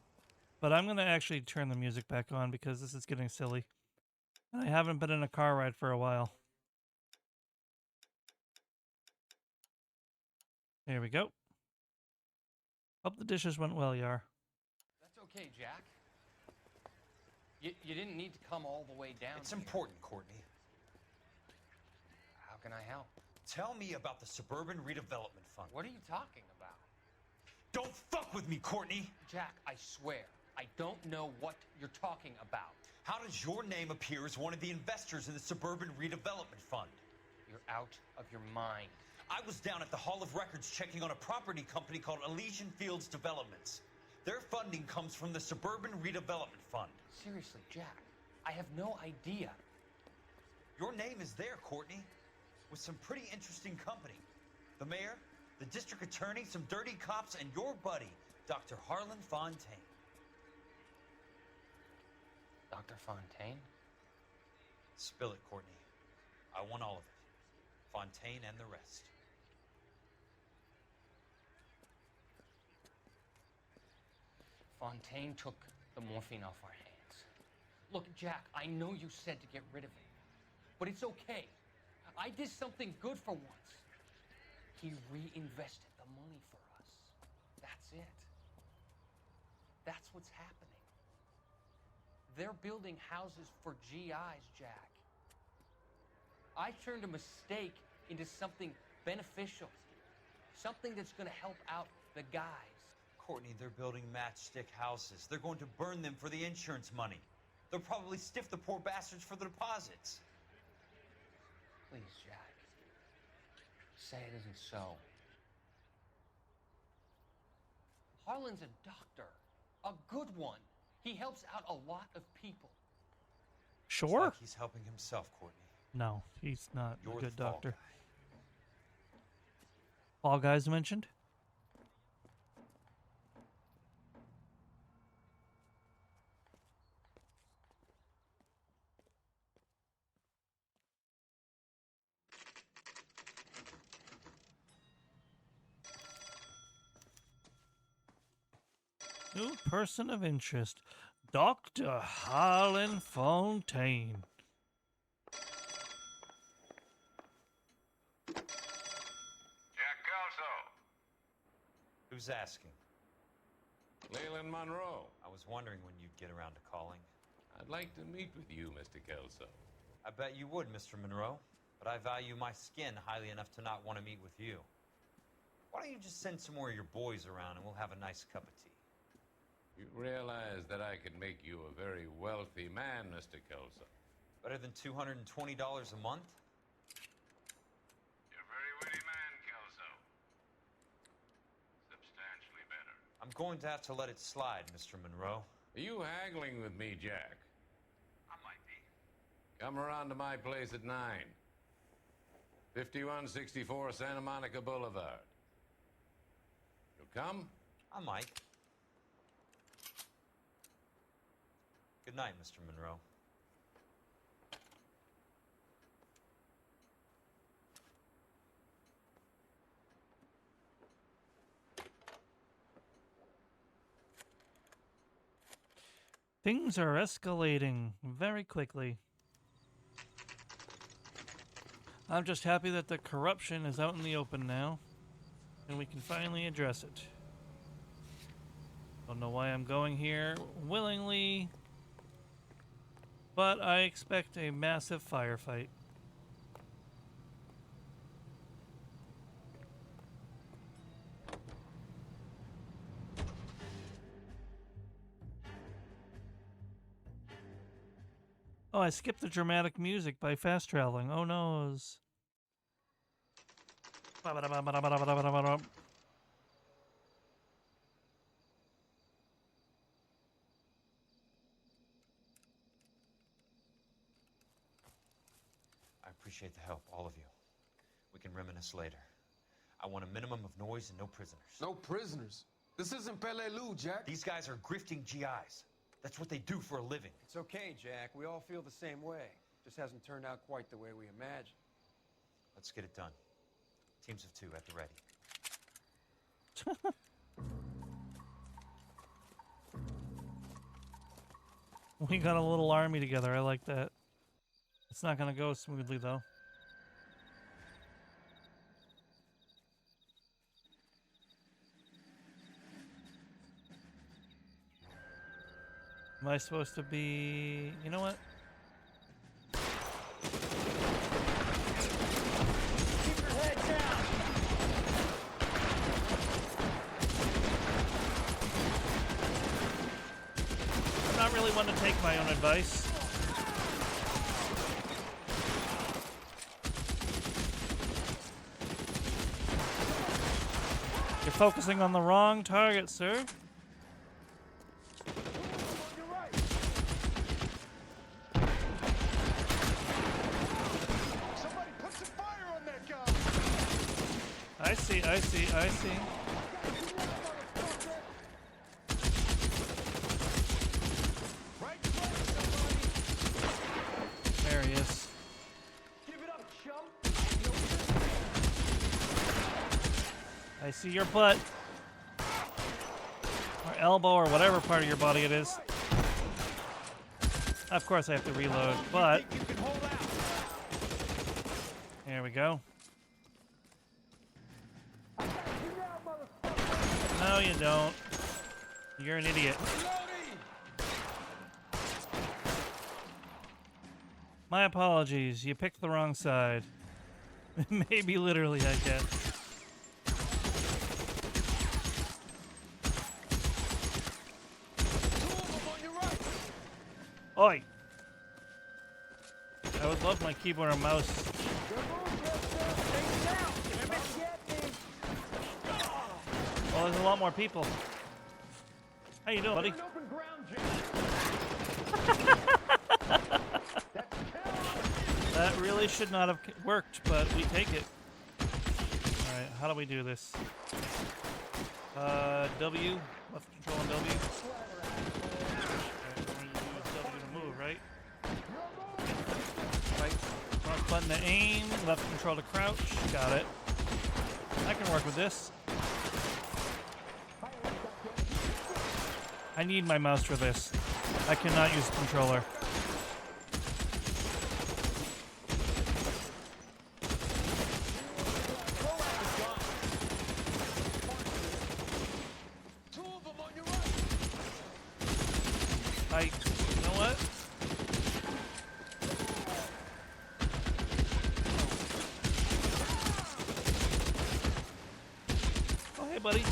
But I'm going to actually turn the music back on because this is getting silly. And I haven't been in a car ride for a while. There we go. Hope the dishes went well, Yar. That's okay, Jack. You didn't need to come all the way down. It's important, Courtney. How can I help? Tell me about the Suburban Redevelopment Fund. What are you talking about? Don't fuck with me, Courtney! Jack, I swear, I don't know what you're talking about. How does your name appear as one of the investors in the Suburban Redevelopment Fund? You're out of your mind. I was down at the Hall of Records checking on a property company called Elysian Fields Developments. Their funding comes from the Suburban Redevelopment Fund. Seriously, Jack, I have no idea. Your name is there, Courtney, with some pretty interesting company. The mayor, the district attorney, some dirty cops, and your buddy, Dr. Harlan Fontaine. Dr. Fontaine? Spill it, Courtney. I want all of it. Fontaine and the rest. Fontaine took the morphine off our hands. Look, Jack, I know you said to get rid of it, but it's okay. I did something good for once. He reinvested the money for us. That's it. That's what's happening. They're building houses for GIs, Jack. I turned a mistake into something beneficial. Something that's going to help out the guys. Courtney, they're building matchstick houses. They're going to burn them for the insurance money. They'll probably stiff the poor bastards for the deposits. Please, Jack. Say it isn't so. Harlan's a doctor. A good one. He helps out a lot of people. Sure. It's like he's helping himself, Courtney. No, he's not You're a good the fall doctor. Fall Guys mentioned? New person of interest, Dr. Harlan Fontaine. Jack Kelso. Who's asking? Leland Monroe. I was wondering when you'd get around to calling. I'd like to meet with you, Mr. Kelso. I bet you would, Mr. Monroe. But I value my skin highly enough to not want to meet with you. Why don't you just send some more of your boys around and we'll have a nice cup of tea? You realize that I could make you a very wealthy man, Mr. Kelso. Better than $220 a month? You're a very witty man, Kelso. Substantially better. I'm going to have to let it slide, Mr. Monroe. Are you haggling with me, Jack? I might be. Come around to my place at 9. 5164 Santa Monica Boulevard. You'll come? I might. Good night, Mr. Monroe. Things are escalating very quickly. I'm just happy that the corruption is out in the open now, and we can finally address it. Don't know why I'm going here willingly, but I expect a massive firefight. Oh, I skipped the dramatic music by fast traveling. Oh noes. I appreciate the help, all of you. We can reminisce later. I want a minimum of noise and no prisoners. No prisoners? This isn't Peleliu, Jack. These guys are grifting GIs. That's what they do for a living. It's okay, Jack. We all feel the same way. Just hasn't turned out quite the way we imagined. Let's get it done. Teams of 2 at the ready. We got a little army together. I like that. It's not going to go smoothly, though. Am I supposed to be... You know what? Keep your head down. I'm not really one to take my own advice. You're focusing on the wrong target, sir. I see. There he is. Give it up, chump. I see your butt. Or elbow or whatever part of your body it is. Of course I have to reload, but... There we go. No, you don't. You're an idiot. My apologies. You picked the wrong side. Maybe literally, I guess. Oi! I would love my keyboard and mouse. Well, there's a lot more people. How you doing, buddy? That really should not have worked, but we take it. Alright, how do we do this? W, left control and W. Alright, we're going to use W to move, right? Right, left button to aim, left control to crouch. Got it. I can work with this. I need my mouse for this. I cannot use the controller. You know what? Oh, hey, buddy.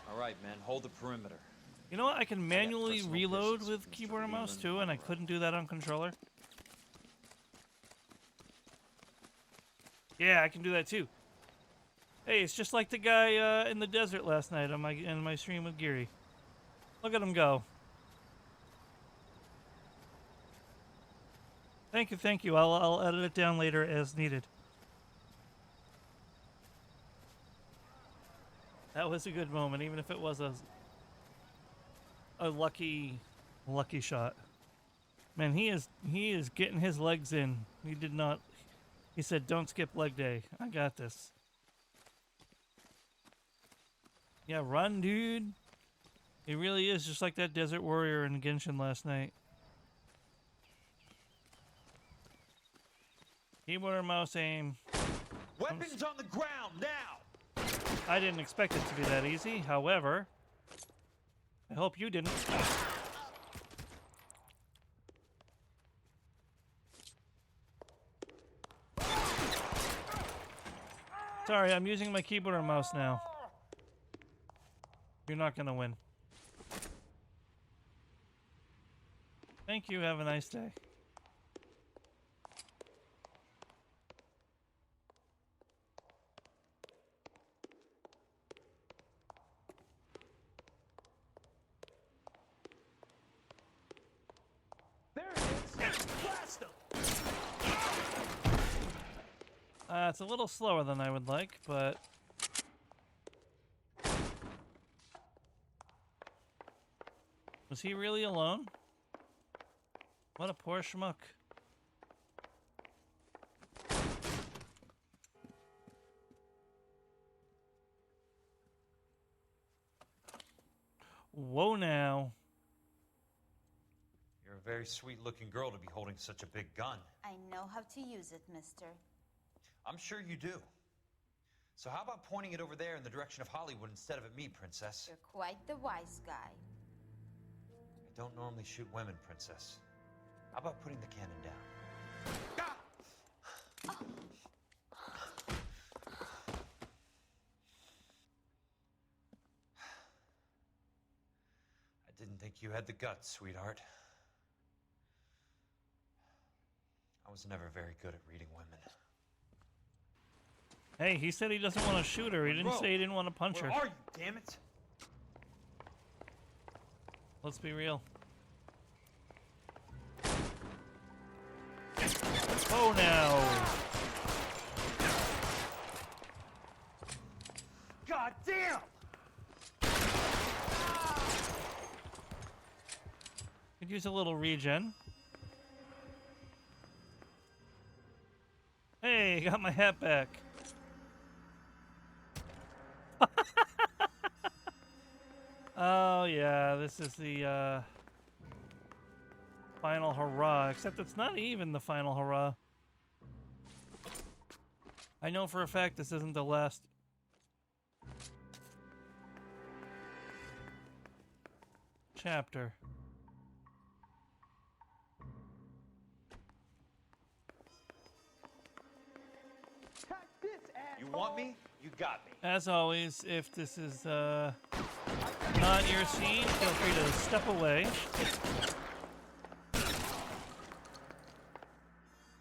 All right, man, hold the perimeter. You know what? I can manually personal reload business with with Mr. keyboard and mouse Lehman too, and I Monroe. couldn't do that on controller. Yeah, I can do that too. Hey, it's just like the guy in the desert last night on my stream with Geary. Look at him go. Thank you. I'll edit it down later as needed. That was a good moment, even if it was a lucky shot. Man, he is getting his legs in. He did not. He said, "Don't skip leg day. I got this." Yeah, run, dude. He really is just like that desert warrior in Genshin last night. Keyboard or mouse aim. Weapons on the ground now! I didn't expect it to be that easy. However, I hope you didn't. Sorry, I'm using my keyboard and mouse now. You're not gonna win. Thank you. Have a nice day. There it is. Blast him. It's a little slower than I would like, but was he really alone? What a poor schmuck. Whoa now. You're a very sweet-looking girl to be holding such a big gun. I know how to use it, mister. I'm sure you do. So how about pointing it over there in the direction of Hollywood instead of at me, Princess? You're quite the wise guy. I don't normally shoot women, Princess. How about putting the cannon down? I didn't think you had the guts, sweetheart. I was never very good at reading women. Hey, he said he doesn't want to shoot her. He didn't Monroe, say he didn't want to punch her. Where are you, damn it? Let's be real. Oh, now. God damn! Could use a little regen. Hey, got my hat back. Oh yeah, this is the final hurrah, except it's not even the final hurrah. I know for a fact this isn't the last. Chapter. You want me? You got me. As always, if this is not your scene, feel free to step away.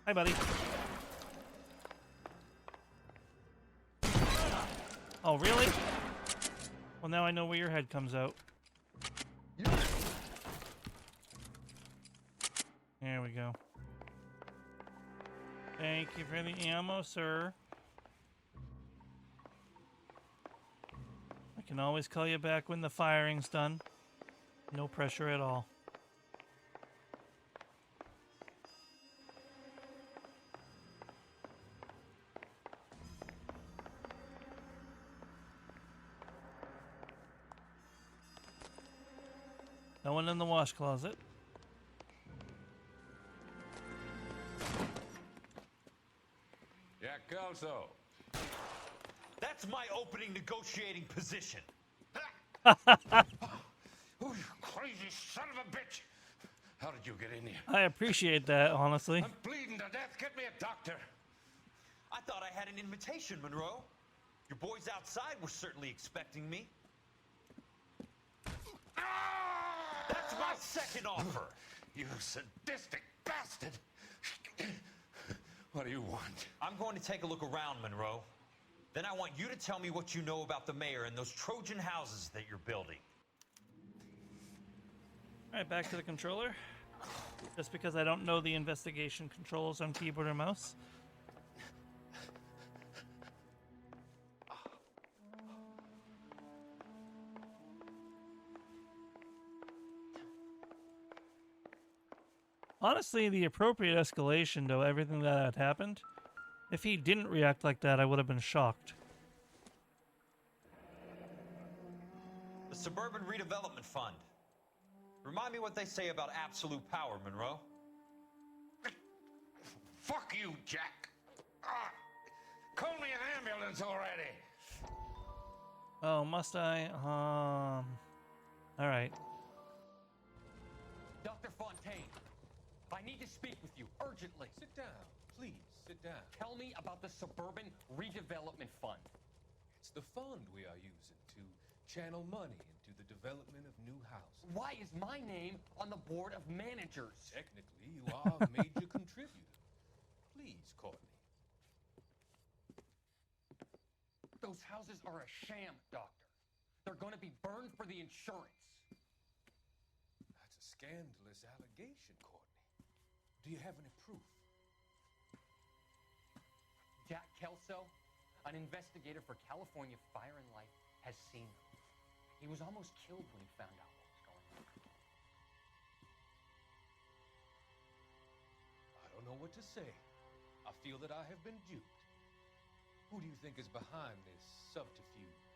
Hi, buddy. Oh, really? Well, now I know where your head comes out. There we go. Thank you for the ammo, sir. I can always call you back when the firing's done. No pressure at all. No one in the wash closet. Jack Kelso. That's my opening negotiating position. Oh, you crazy son of a bitch! How did you get in here? I appreciate that, honestly. I'm bleeding to death. Get me a doctor. I thought I had an invitation, Monroe. Your boys outside were certainly expecting me. That's my second offer. You sadistic bastard. What do you want? I'm going to take a look around, Monroe. Then I want you to tell me what you know about the mayor and those Trojan houses that you're building. Alright, back to the controller. Just because I don't know the investigation controls on keyboard or mouse. Honestly, the appropriate escalation to everything that had happened. If he didn't react like that, I would have been shocked. The Suburban Redevelopment Fund. Remind me what they say about absolute power, Monroe. Fuck you, Jack. Call me an ambulance already. Oh, must I? Alright. Dr. Fontaine, I need to speak with you urgently. Sit down. Please, sit down. Tell me about the Suburban Redevelopment Fund. It's the fund we are using to channel money into the development of new houses. Why is my name on the board of managers? Technically, you are a major contributor. Please, Courtney. Those houses are a sham, Doctor. They're going to be burned for the insurance. That's a scandalous allegation, Courtney. Do you have any proof? Jack Kelso, an investigator for California Fire and Life, has seen them. He was almost killed when he found out what was going on. I don't know what to say. I feel that I have been duped. Who do you think is behind this subterfuge?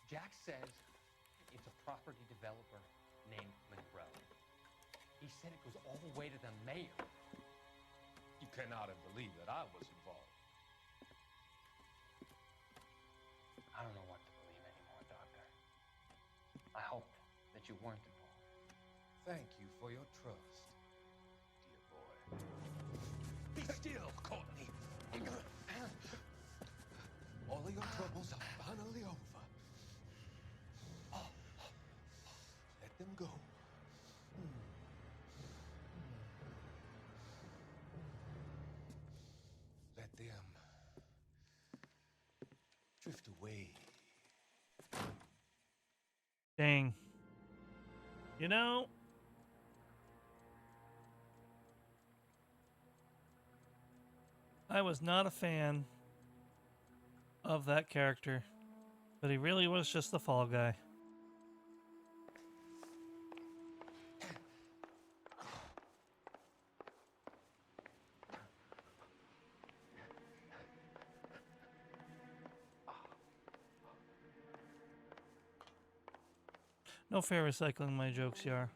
Jack says it's a property developer named Monroe. He said it goes all the way to the mayor. You cannot have believed that I was involved. I don't know what to believe anymore, Doctor. I hope that you weren't involved. Thank you for your trust, dear boy. Be still, Courtney. All of your troubles are finally over. Let them go. Let them drift away. Dang. You know, I was not a fan of that character, but he really was just the fall guy. No fair recycling my jokes, Yar.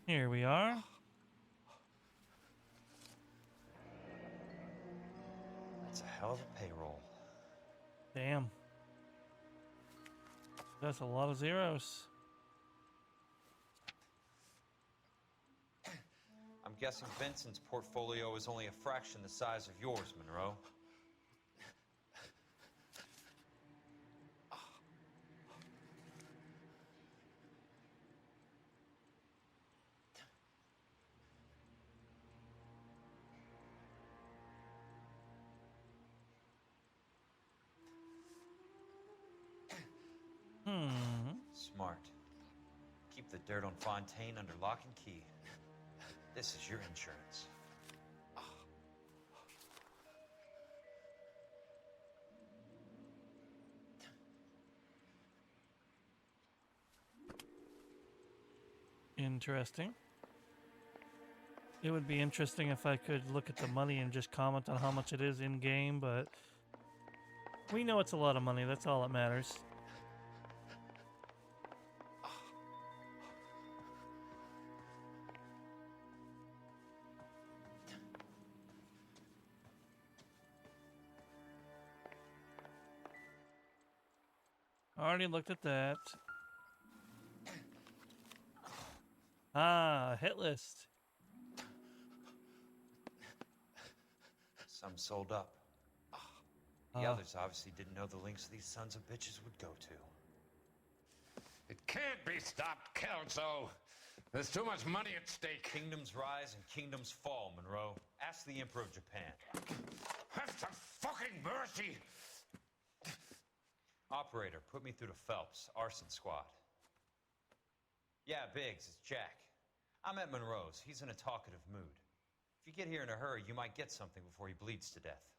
Here we are. That's a hell of a payroll. Damn. That's a lot of zeros. I'm guessing Vincent's portfolio is only a fraction the size of yours, Monroe. Smart. Keep the dirt on Fontaine under lock and key. This is your insurance. Interesting. It would be interesting if I could look at the money and just comment on how much it is in game, but we know it's a lot of money. That's all that matters. Already looked at that. Ah, hit list. Some sold up. The others obviously didn't know the links these sons of bitches would go to. It can't be stopped, Kelso. There's too much money at stake. Kingdoms rise and kingdoms fall, Monroe. Ask the Emperor of Japan. Have some fucking mercy! Operator, put me through to Phelps, arson squad. Yeah, Biggs, it's Jack. I'm at Monroe's. He's in a talkative mood. If you get here in a hurry, you might get something before he bleeds to death.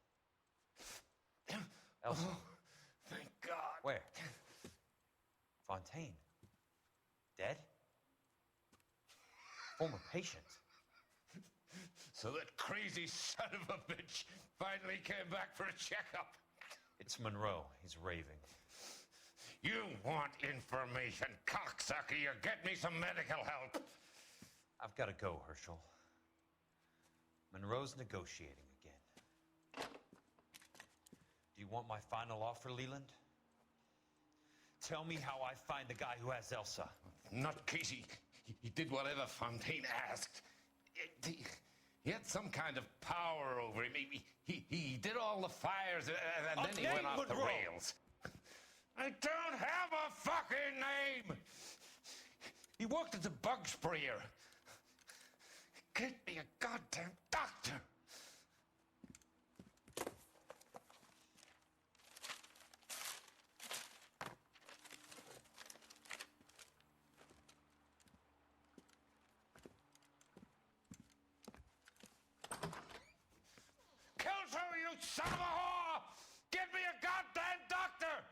Elsa. Oh, thank God. Where? Fontaine. Dead? Former patient. So that crazy son of a bitch finally came back for a checkup. It's Monroe. He's raving. You want information, cocksucker. You get me some medical help. I've got to go, Herschel. Monroe's negotiating again. Do you want my final offer, Leland? Tell me how I find the guy who has Elsa. Not Casey. He did whatever Fontaine asked. He had some kind of power over him. He did all the fires, and then he went off the rails. I don't have a fucking name! He worked as a bug sprayer. Get me a goddamn doctor! Kelso, you son of a whore! Get me a goddamn doctor!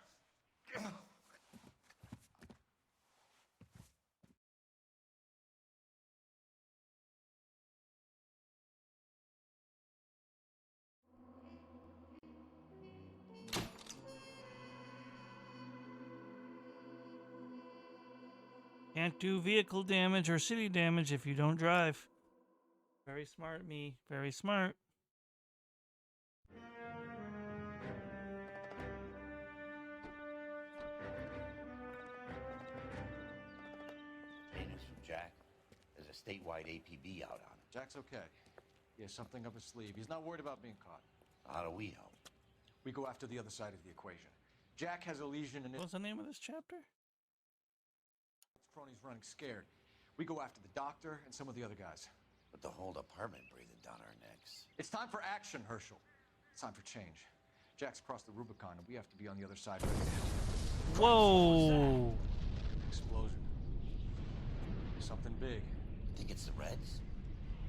Can't do vehicle damage or city damage if you don't drive. Very smart, me. Very smart. Hey, news from Jack. There's a statewide APB out on him. Jack's okay. He has something up his sleeve. He's not worried about being caught. How do we help? We go after the other side of the equation. Jack has a lesion in his... What's the name of this chapter? Crony's running scared. We go after the doctor and some of the other guys. With the whole department breathing down our necks. It's time for action, Herschel. It's time for change. Jack's crossed the Rubicon, and we have to be on the other side right now. Whoa! Explosion. Something big. You think it's the Reds?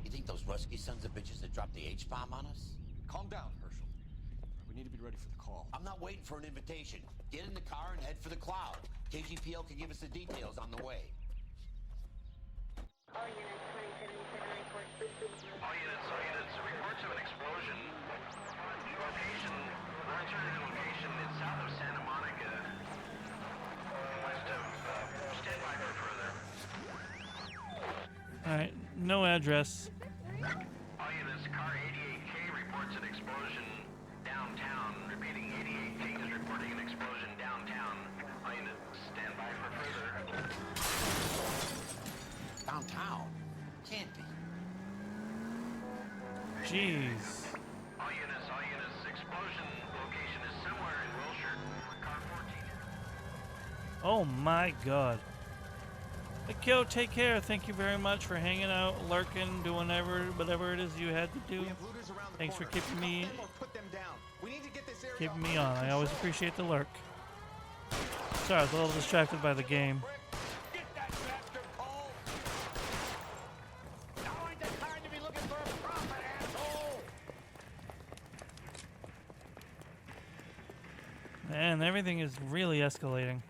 You think those Rusky sons of bitches that dropped the H-bomb on us? Calm down, Herschel. We need to be ready for the call. I'm not waiting for an invitation. Get in the car and head for the cloud. KGPL can give us the details on the way. All units, reports of an explosion. Location, alternative location is south of Santa Monica, west of, stand by for further. Alright, no address. All units, car 88K reports an explosion downtown. Repeating, 88K is reporting an explosion downtown. All units, stand by for further. Downtown? Can't be. Jeez. All units, explosion location is somewhere in Wilshire. Car 14. Oh my god. Akio, take care. Thank you very much for hanging out, lurking, doing whatever it is you had to do. Thanks for keeping me on. I always appreciate the lurk. Sorry, I was a little distracted by the game. Man, everything is really escalating.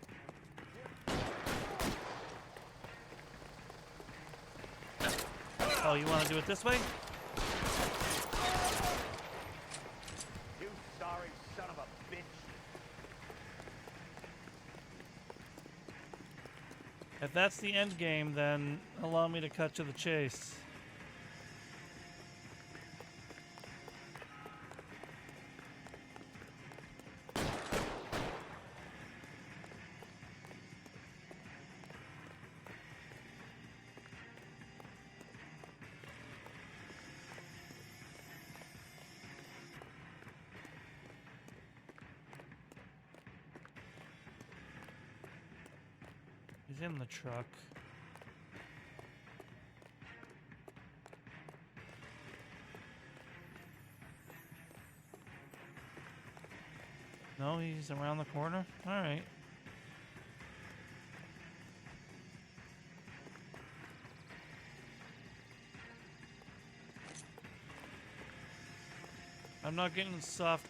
Oh, you want to do it this way? You sorry son of a bitch. If that's the end game, then allow me to cut to the chase. He's in the truck. No, he's around the corner? Alright. I'm not getting soft.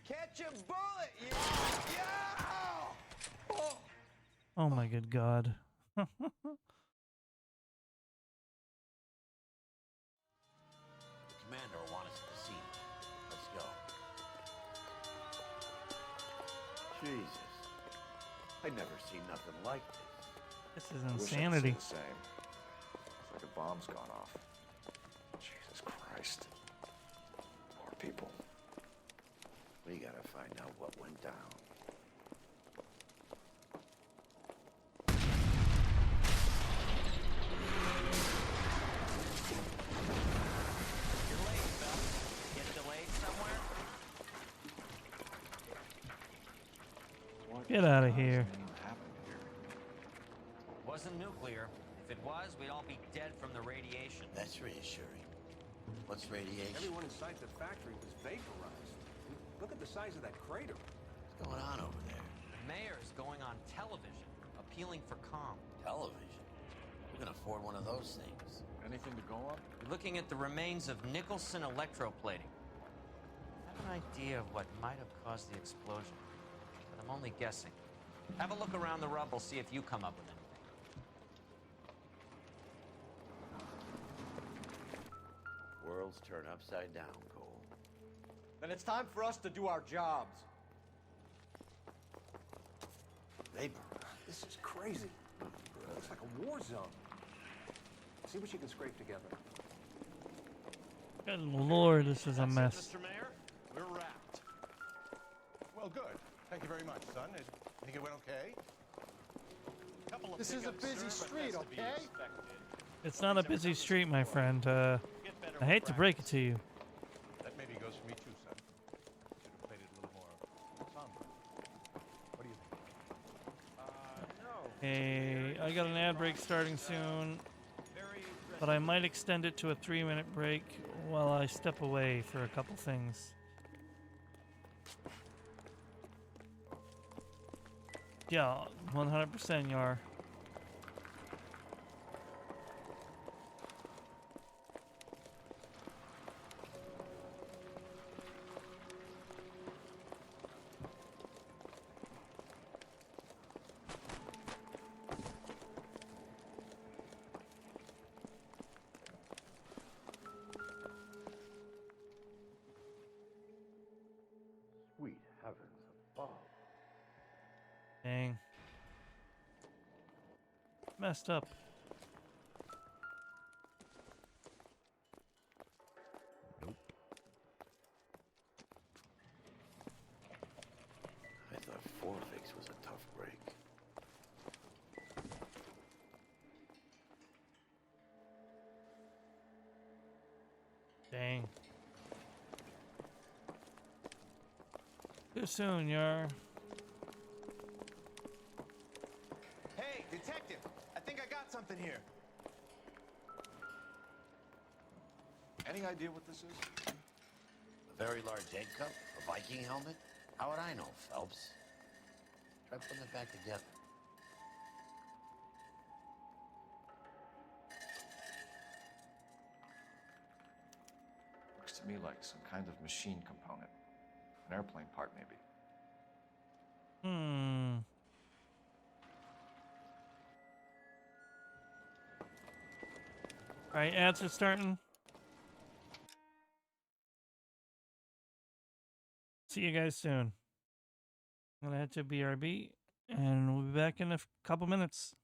Catch a bullet, you. Yeah! Oh. Oh my good God. The commander will want us at the scene. Let's go. Jesus. I'd never seen nothing like this. This is I wish I could say insanity. the same. It's like a bomb's gone off. Jesus Christ. Poor people. We gotta find out what went down. You're late, Phil. Getting delayed somewhere? Get out of here. Wasn't nuclear. If it was, we'd all be dead from the radiation. That's reassuring. What's radiation? Everyone inside the factory was vaporized. Look at the size of that crater. What's going on over there? The mayor is going on television, appealing for calm. Television? We can afford one of those things. Anything to go on? We're looking at the remains of Nicholson electroplating. I have an idea of what might have caused the explosion, but I'm only guessing. Have a look around the rubble, see if you come up with anything. Worlds turn upside down, Cole. Then it's time for us to do our jobs. Vapor. This is crazy. It looks like a war zone. See what you can scrape together. Good Lord, this is a mess. Mr. Mayor, we're wrapped. Well, good. Thank you very much, son. I think it went okay. This is a busy street, okay? It's not a busy street, my friend. I hate to break it to you. That maybe goes for me too, son. Should have played it a little more somber. What do you think? No. Hey, I got an ad break starting soon, but I might extend it to a 3-minute break while I step away for a couple things. Yeah, 100% Yar. Sweet heavens above. Dang. Messed up. I thought Forfix was a tough break. Dang. Too soon, Yar. Hey, detective! I think I got something here. Any idea what this is? A very large egg cup? A Viking helmet? How would I know, Phelps? Try putting it back together. Looks to me like some kind of machine component. An airplane part, maybe. Alright, ads are starting. See you guys soon. I'm gonna head to BRB, and we'll be back in a couple minutes.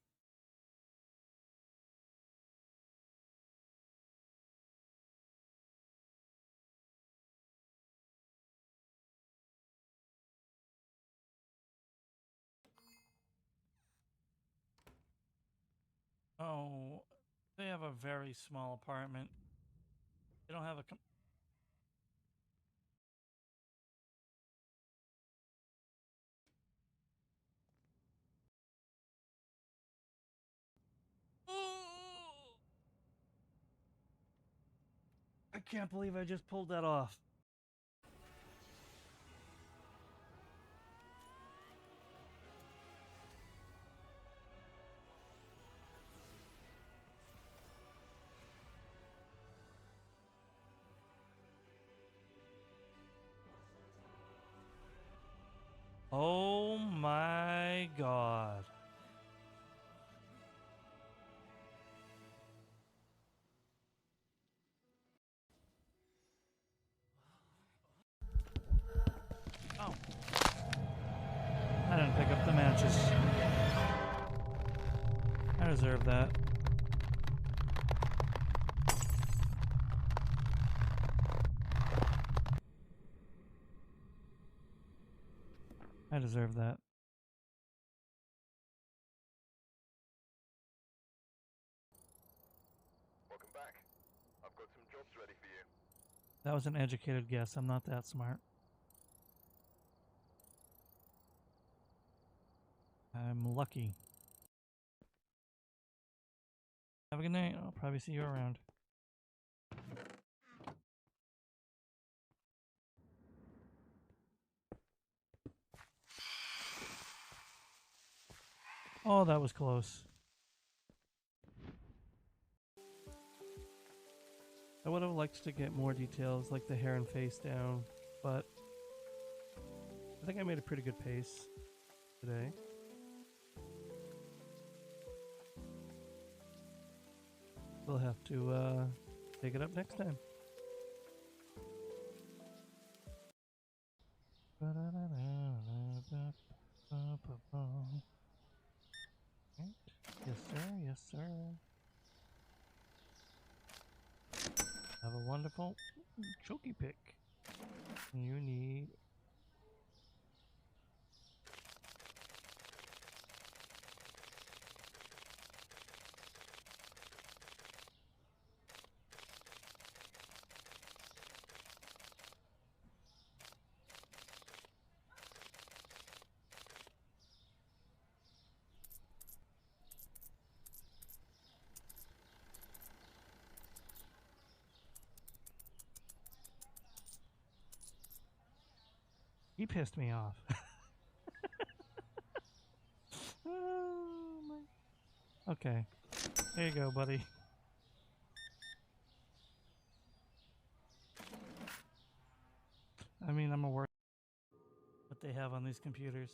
Oh, they have a very small apartment. They don't have a... I can't believe I just pulled that off. Oh my god. Oh. I didn't pick up the matches. I deserve that. I deserve that. Welcome back. I've got some jobs ready for you. That was an educated guess. I'm not that smart. I'm lucky. Have a good night. I'll probably see you around. Oh, that was close. I would have liked to get more details, like the hair and face down, but I think I made a pretty good pace today. We'll have to take it up next time. Yes, sir. Yes, sir. Have a wonderful choky pick. You need... He pissed me off. Oh, my. Okay. There you go, buddy. I mean, I'm a work what they have on these computers.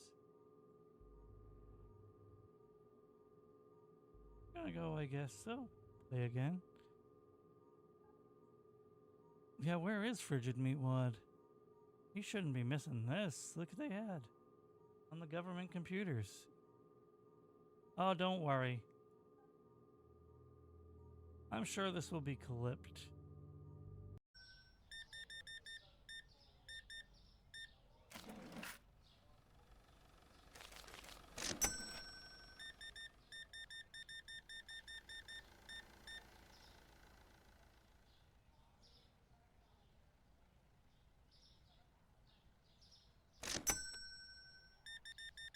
Gonna go, I guess. So, play again. Yeah, where is Frigid Meatwad? He shouldn't be missing this. Look what they had on the government computers. Oh, don't worry. I'm sure this will be clipped.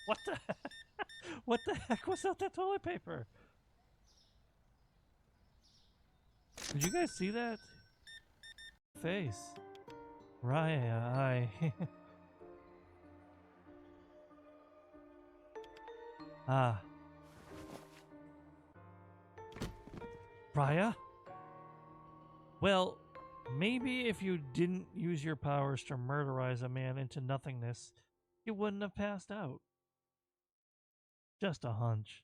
What the heck? What the heck was that toilet paper? Did you guys see that? Face. Right, Ah. Raya? Well, maybe if you didn't use your powers to murderize a man into nothingness, you wouldn't have passed out. Just a hunch.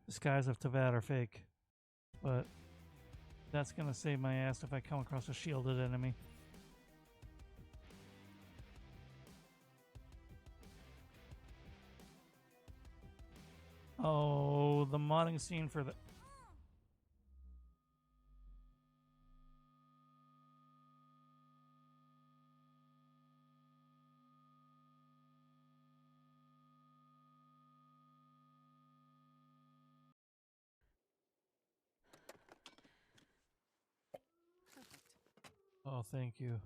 The skies of Tavad are fake, but that's gonna save my ass if I come across a shielded enemy. Oh, the modding scene for the... Oh, thank you.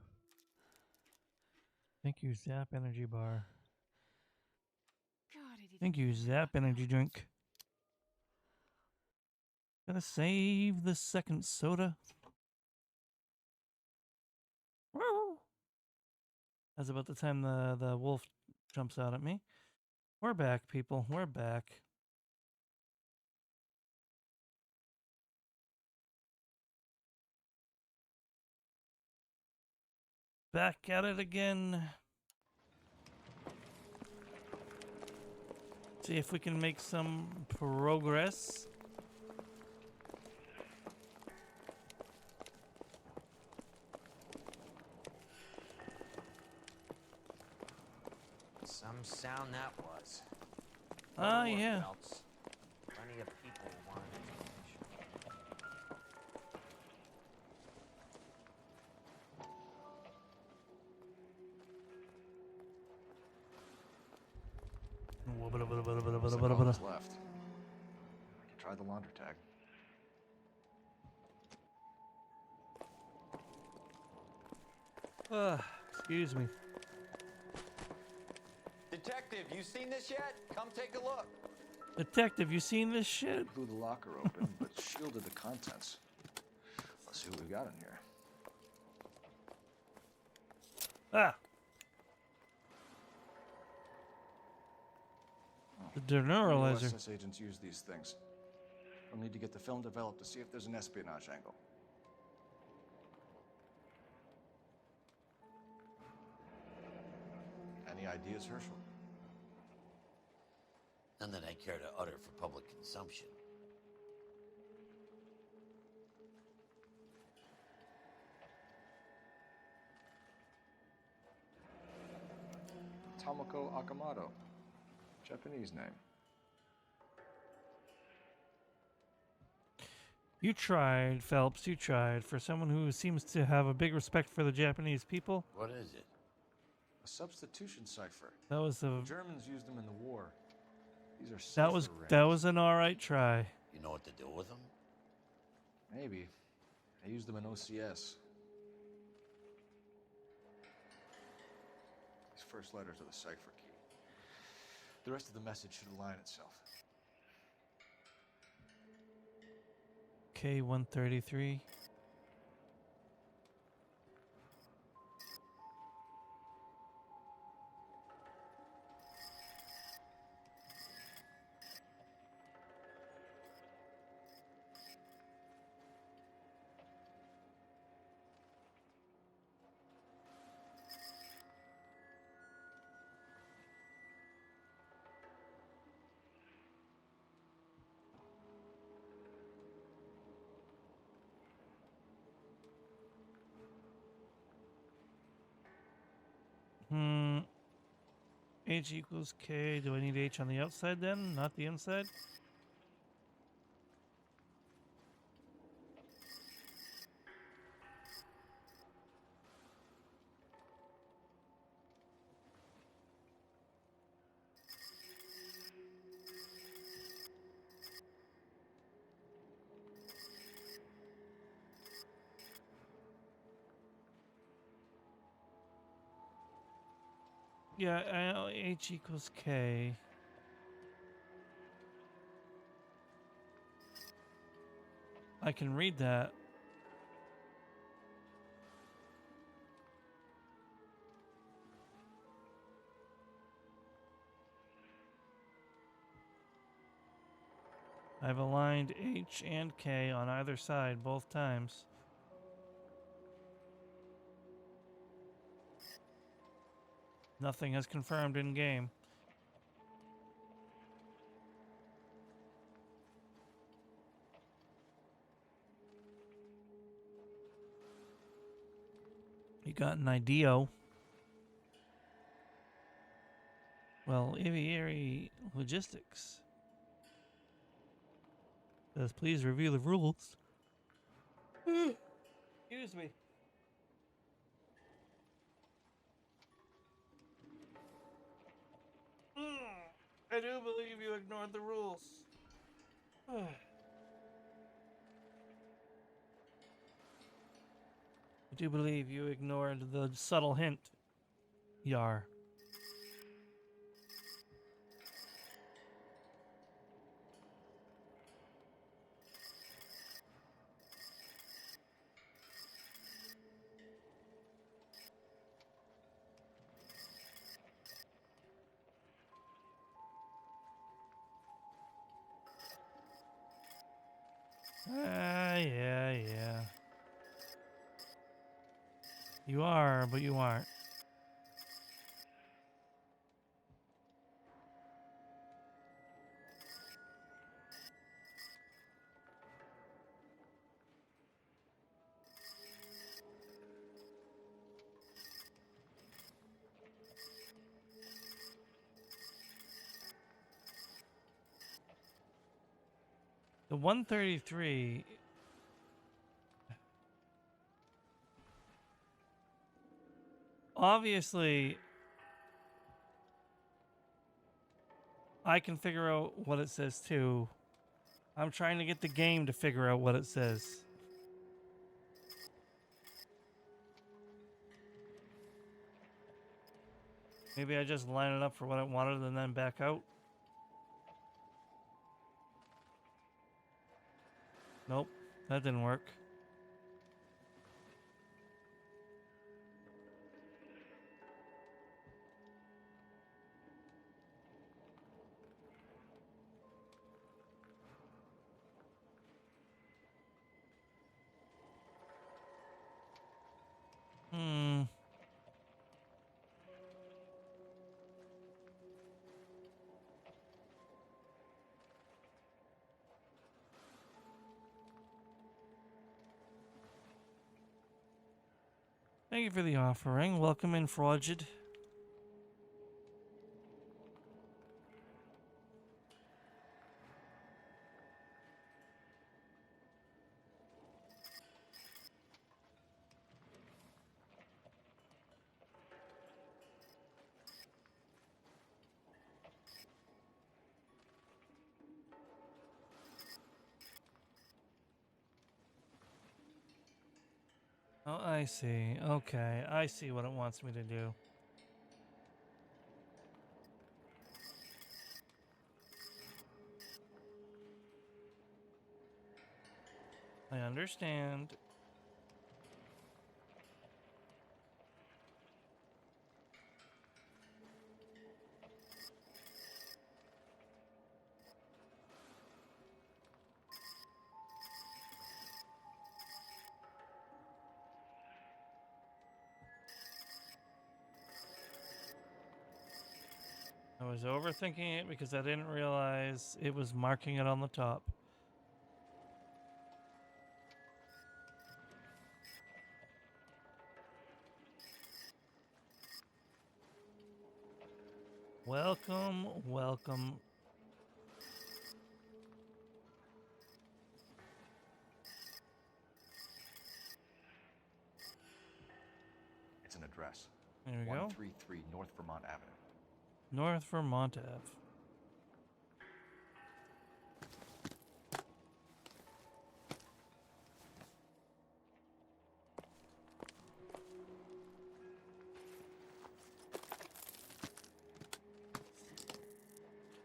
Thank you, Zap Energy Bar. Thank you, Zap Energy Drink. Gonna save the second soda. That's about the time the wolf jumps out at me. We're back, people. We're back. Back at it again. See if we can make some progress. Some sound that was. Ah, yeah. Phelps. Plenty of people wanted information. Looks like all that's left. I can try the launder tag. Excuse me. Detective, you seen this yet? Come take a look. Detective, you seen this shit? Blew the locker open, but shielded the contents. Let's see what we got in here. Ah! The deneuralizer. SS agents use these things. We'll need to get the film developed to see if there's an espionage angle. Any ideas, Herschel? None that I care to utter for public consumption. Tomoko Akamoto. Japanese name. You tried, Phelps, you tried. For someone who seems to have a big respect for the Japanese people. What is it? A substitution cipher. That was a... The Germans used them in the war. These are that was an alright try. You know what to do with them? Maybe. I used them in OCS. These first letters are the cipher key. The rest of the message should align itself. K-133. H equals K. Do I need H on the outside then, not the inside? Yeah, I know H equals K. I can read that. I've aligned H and K on either side both times. Nothing has confirmed in game. You got an idea? Well, aviary logistics says please review the rules. Excuse me. I do believe you ignored the rules. I do believe you ignored the subtle hint, Yar. Yeah. You are, but you aren't. The 133. Obviously, I can figure out what it says too. I'm trying to get the game to figure out what it says. Maybe I just line it up for what I wanted and then back out. Nope, that didn't work. Thank you for the offering. Welcome in, Frogid. Oh, I see. Okay, I see what it wants me to do. I understand. I was overthinking it because I didn't realize it was marking it on the top. Welcome, welcome. It's an address. There we go. 133 North Vermont Avenue. North Vermont Ave.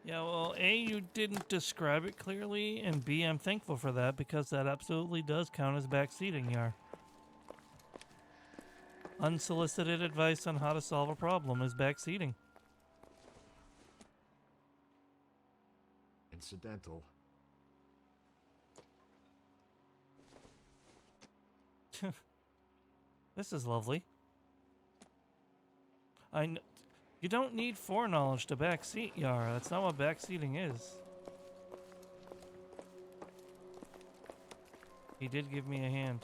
Yeah, well, A, you didn't describe it clearly, and B, I'm thankful for that because that absolutely does count as backseating, Yar. Unsolicited advice on how to solve a problem is backseating. Incidental. This is lovely. You don't need foreknowledge to backseat, Yara. That's not what backseating is. He did give me a hand.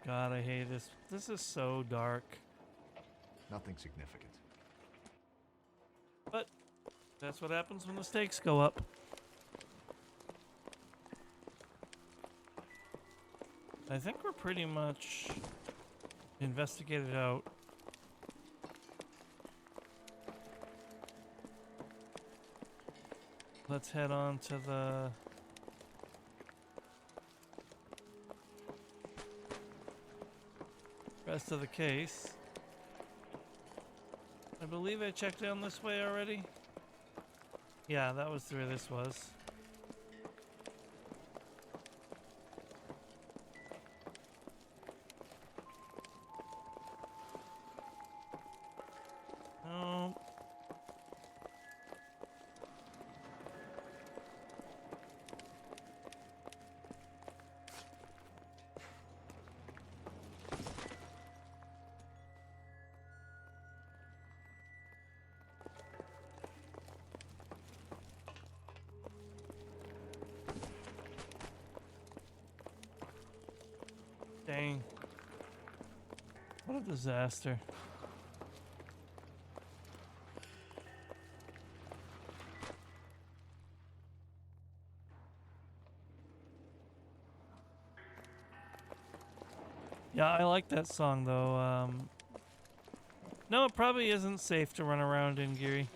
God, I hate this. This is so dark. Nothing significant. But that's what happens when the stakes go up. I think we're pretty much investigated out. Let's head on to the rest of the case. I believe I checked down this way already. Yeah, that was where this was. Oh. Dang. What a disaster. Yeah, I like that song though. No, it probably isn't safe to run around in Geary.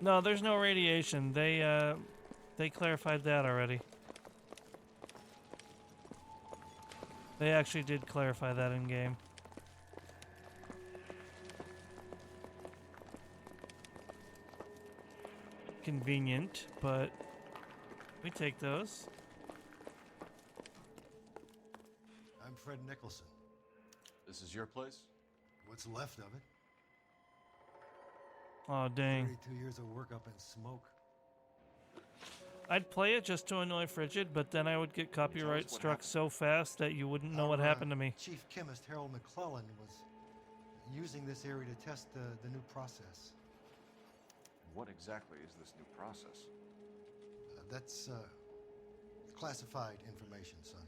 No, there's no radiation. They clarified that already. They actually did clarify that in game. Convenient, but we take those. I'm Fred Nicholson. This is your place? What's left of it? Oh, dang. 32 years of work up in smoke. I'd play it just to annoy Frigid, but then I would get copyright struck so fast that you wouldn't know what happened to me. Chief Chemist Harold McClellan was using this area to test the new process. What exactly is this new process? That's classified information, son.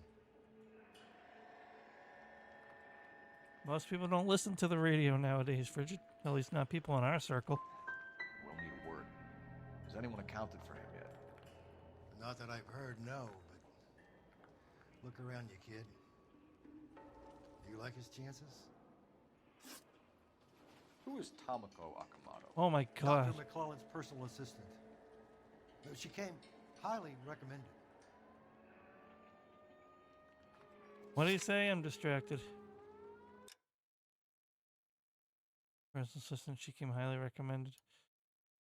Most people don't listen to the radio nowadays, Frigid. At least not people in our circle. We'll need word. Has anyone accounted for him yet? Not that I've heard, no, but look around you, kid. Do you like his chances? Who is Tomoko Akamoto? Oh my god. Dr. McClellan's personal assistant. She came highly recommended. What do you say? I'm distracted. Personal assistant, she came highly recommended.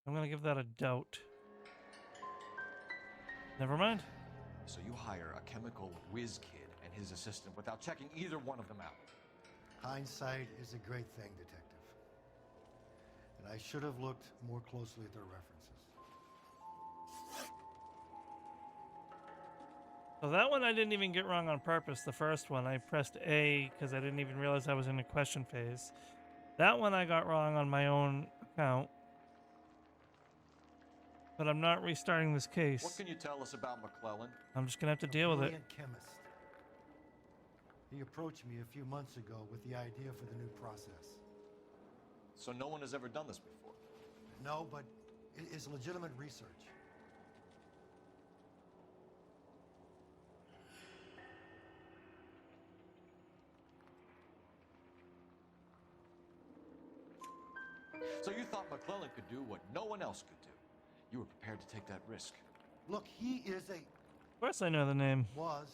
I'm gonna give that a doubt. Never mind. So you hire a chemical whiz kid and his assistant without checking either one of them out. Hindsight is a great thing, detective. And I should have looked more closely at their references. So that one I didn't even get wrong on purpose. The first one, I pressed A because I didn't even realize I was in a question phase. That one I got wrong on my own account. But I'm not restarting this case. What can you tell us about McClellan? I'm just gonna have to deal with it. Brilliant chemist. He approached me a few months ago with the idea for the new process. So no one has ever done this before? No, but it is legitimate research. So you thought McClellan could do what no one else could do. You were prepared to take that risk. Look, he is Of course I know the name. was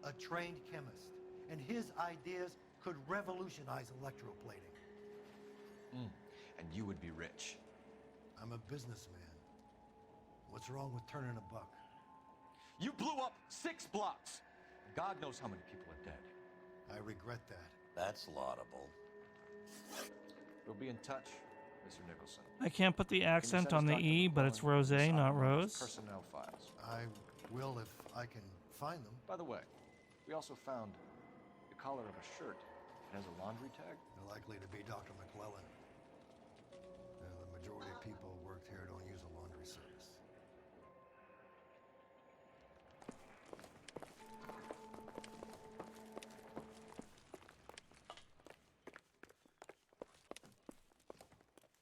a trained chemist, and his ideas could revolutionize electroplating. And you would be rich. I'm a businessman. What's wrong with turning a buck? You blew up 6 blocks. God knows how many people are dead. I regret that. That's laudable. We'll be in touch, Mr. Nicholson. I can't put the Can you accent send us on the Dr. E, but McClellan it's and Rose, Miss not Oppenheimer's Rose. personnel files. I will if I can find them. By the way, we also found the collar of a shirt. It has a laundry tag. They're likely to be Dr. McClellan. The majority of people who worked here don't use a laundry service.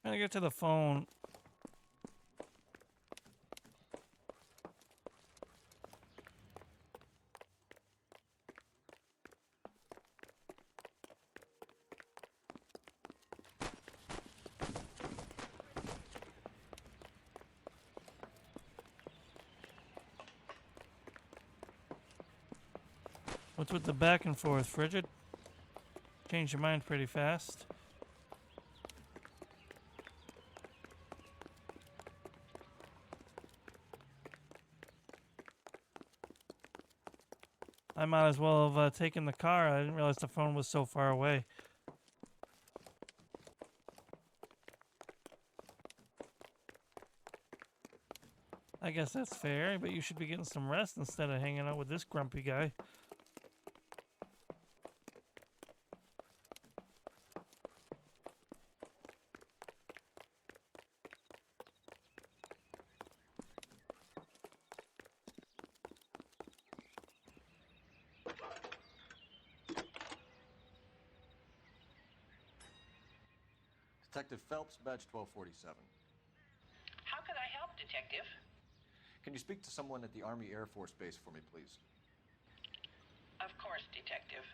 Trying to get to the phone. What's with the back and forth, Frigid? Change your mind pretty fast. I might as well have taken the car. I didn't realize the phone was so far away. I guess that's fair, but you should be getting some rest instead of hanging out with this grumpy guy. Detective Phelps, badge 1247. How could I help, Detective? Can you speak to someone at the Army Air Force Base for me, please? Of course, Detective.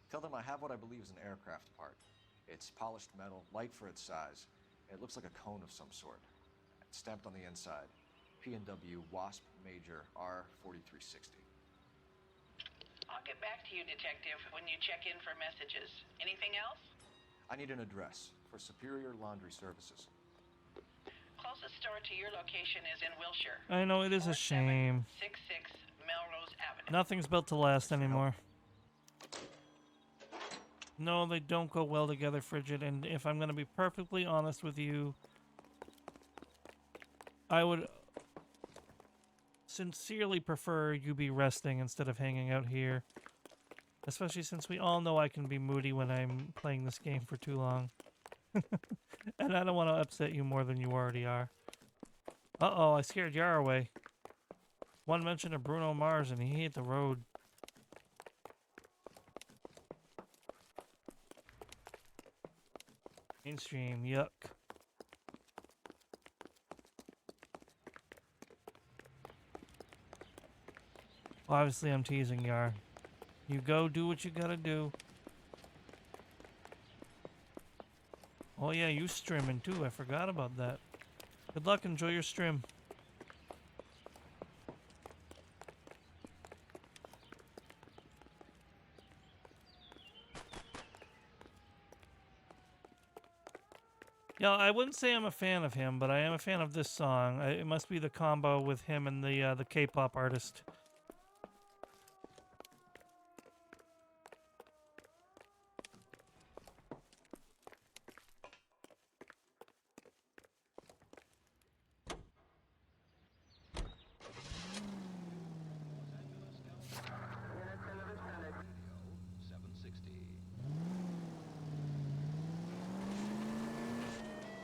Tell them I have what I believe is an aircraft part. It's polished metal, light for its size. It looks like a cone of some sort. It's stamped on the inside. P&W Wasp Major R4360. I'll get back to you, Detective, when you check in for messages. Anything else? I need an address for Superior Laundry Services. Closest store to your location is in Wilshire. I know, it is a shame. 66 Melrose Avenue. Nothing's built to last anymore. No, they don't go well together, Frigid, and if I'm going to be perfectly honest with you, I would sincerely prefer you be resting instead of hanging out here. Especially since we all know I can be moody when I'm playing this game for too long. And I don't want to upset you more than you already are. Uh-oh, I scared Yara away. One mention of Bruno Mars and he hit the road. Mainstream, yuck. Obviously, I'm teasing Yar. You go do what you gotta do. Oh yeah, you streaming too. I forgot about that. Good luck. Enjoy your stream. Yeah, I wouldn't say I'm a fan of him, but I am a fan of this song. It must be the combo with him and the K-pop artist.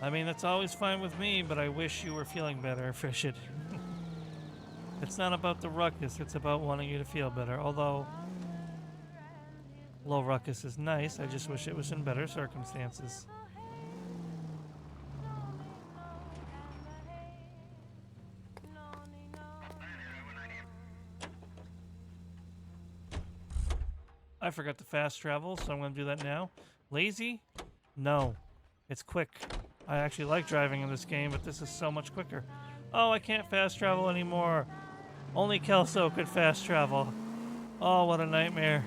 I mean, that's always fine with me, but I wish you were feeling better, Frigid. It's not about the ruckus, it's about wanting you to feel better. Although, low ruckus is nice, I just wish it was in better circumstances. I forgot to fast travel, so I'm going to do that now. Lazy? No. It's quick. I actually like driving in this game, but this is so much quicker. Oh, I can't fast travel anymore. Only Kelso could fast travel. Oh, what a nightmare.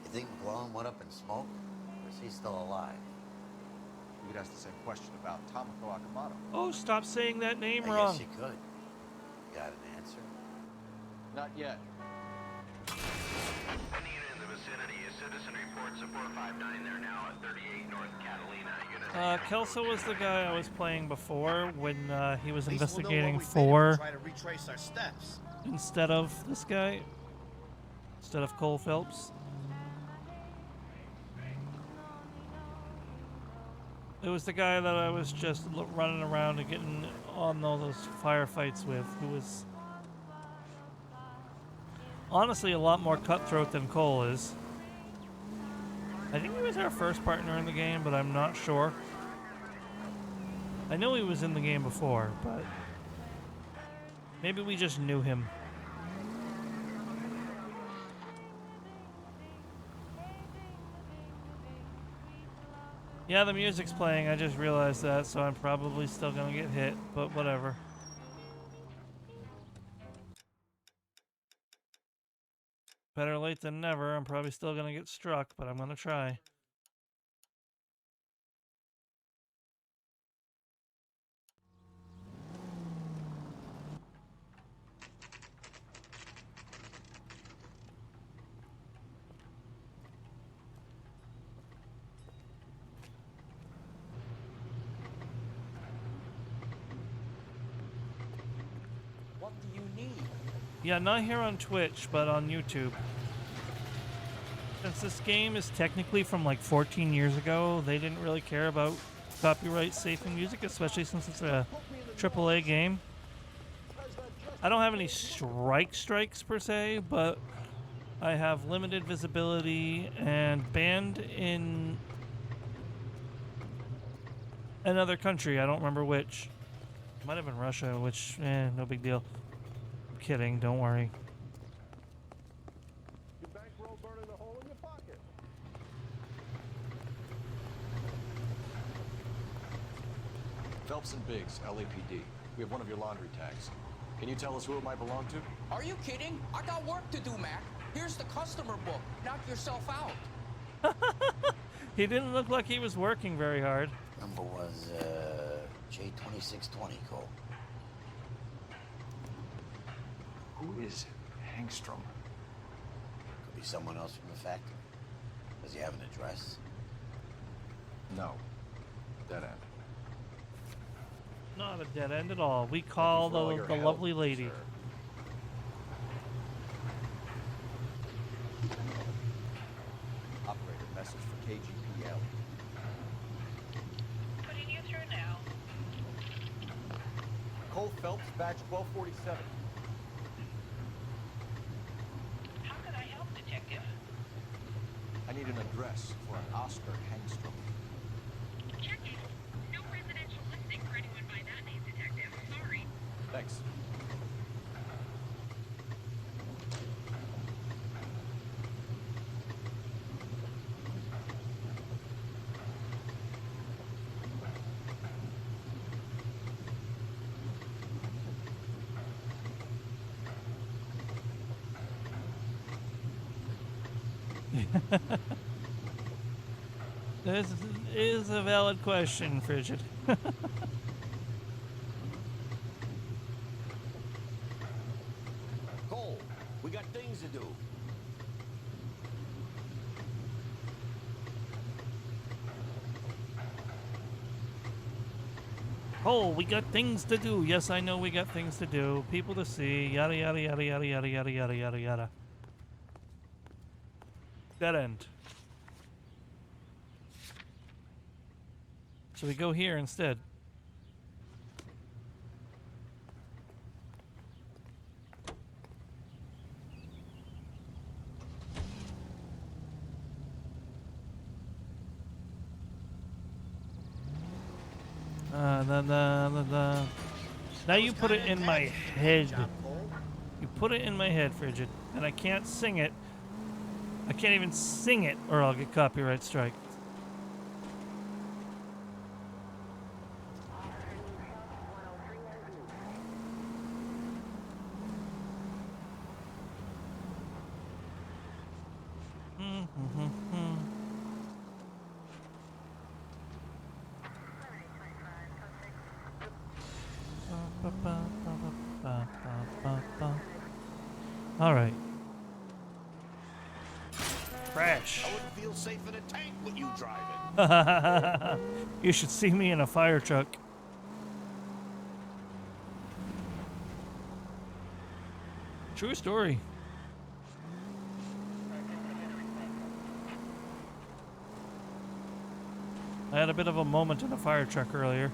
You think McClellan went up in smoke? Or is he still alive? You could ask the same question about Tomoko Akamoto. Oh, stop saying that name I wrong. guess you could. Got an answer? Not yet. Any unit in the vicinity, a citizen reports a 459. They're now at 38 North Catalina. Kelso was the guy I was playing before when he was At least we'll know investigating what we've been if we for try to retrace our steps. instead of this guy, instead of Cole Phelps. It was the guy that I was just running around and getting on all those firefights with, who was honestly a lot more cutthroat than Cole is. I think he was our first partner in the game, but I'm not sure. I know he was in the game before, but maybe we just knew him. Yeah, the music's playing, I just realized that, so I'm probably still gonna get hit, but whatever. Better late than never. I'm probably still gonna get struck, but I'm gonna try. What do you need? Yeah, not here on Twitch, but on YouTube. Since this game is technically from like 14 years ago, they didn't really care about copyright safe music, especially since it's a AAA game. I don't have any strikes per se, but I have limited visibility and banned in another country. I don't remember which. Might have been Russia, which, no big deal. I'm kidding, don't worry. Your bankroll burning a hole in your pocket. Phelps and Biggs, LAPD. We have one of your laundry tags. Can you tell us who it might belong to? Are you kidding? I got work to do, Mac. Here's the customer book. Knock yourself out. He didn't look like he was working very hard. Number was, J2620, Cole. Who is Hangstrom? Could be someone else from the factory. Does he have an address? No. Dead end. Not a dead end at all. We call the lovely lady. Sir. Operator, message for KGPL. Putting you through now. Cole Phelps, badge 1247. How can I help, Detective? I need an address for an Oscar Hangstrom. Check it. No residential listing for anyone by that name, Detective. Sorry. Thanks. This is a valid question, Frigid. Cole, we got things to do. Oh, we got things to do. Yes, I know we got things to do. People to see. Yada, yada, yada, yada, yada, yada, yada, yada, yada. Dead end. So we go here instead. Now you put it in my head. You put it in my head, Frigid. And I can't sing it. I can't even sing it or I'll get copyright strike. All right. Crash. I wouldn't feel safe in a tank with you driving. You should see me in a fire truck. True story. I had a bit of a moment in a fire truck earlier.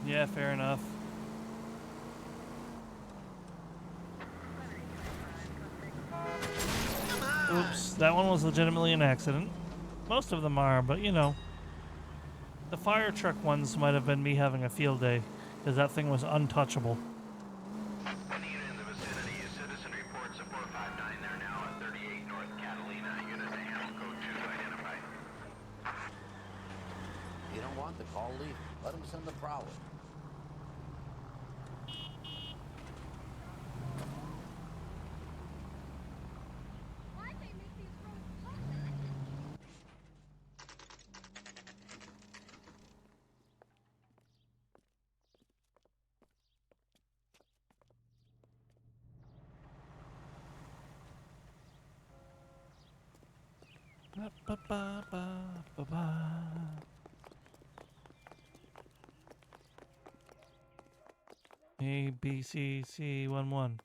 Yeah, fair enough. Oops, that one was legitimately an accident. Most of them are, but you know. The fire truck ones might have been me having a field day, because that thing was untouchable. Any unit in the vicinity is citizen reports of 459. They're now at 38 North Catalina. Unit to handle code 2 identified. You don't want the call, leave. Let them send the prowler. A B C C 11.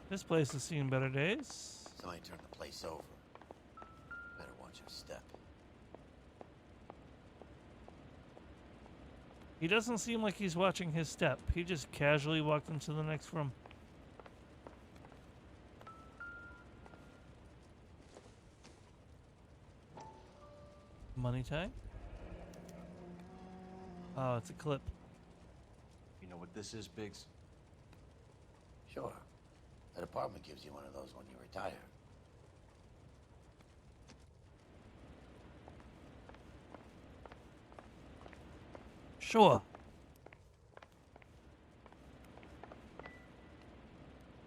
This place has seen better days. Somebody turned the place over. Better watch your step. He doesn't seem like he's watching his step. He just casually walked into the next room. Money tag? Oh, it's a clip. You know what this is, Biggs? Sure. The department gives you one of those when you retire. Sure.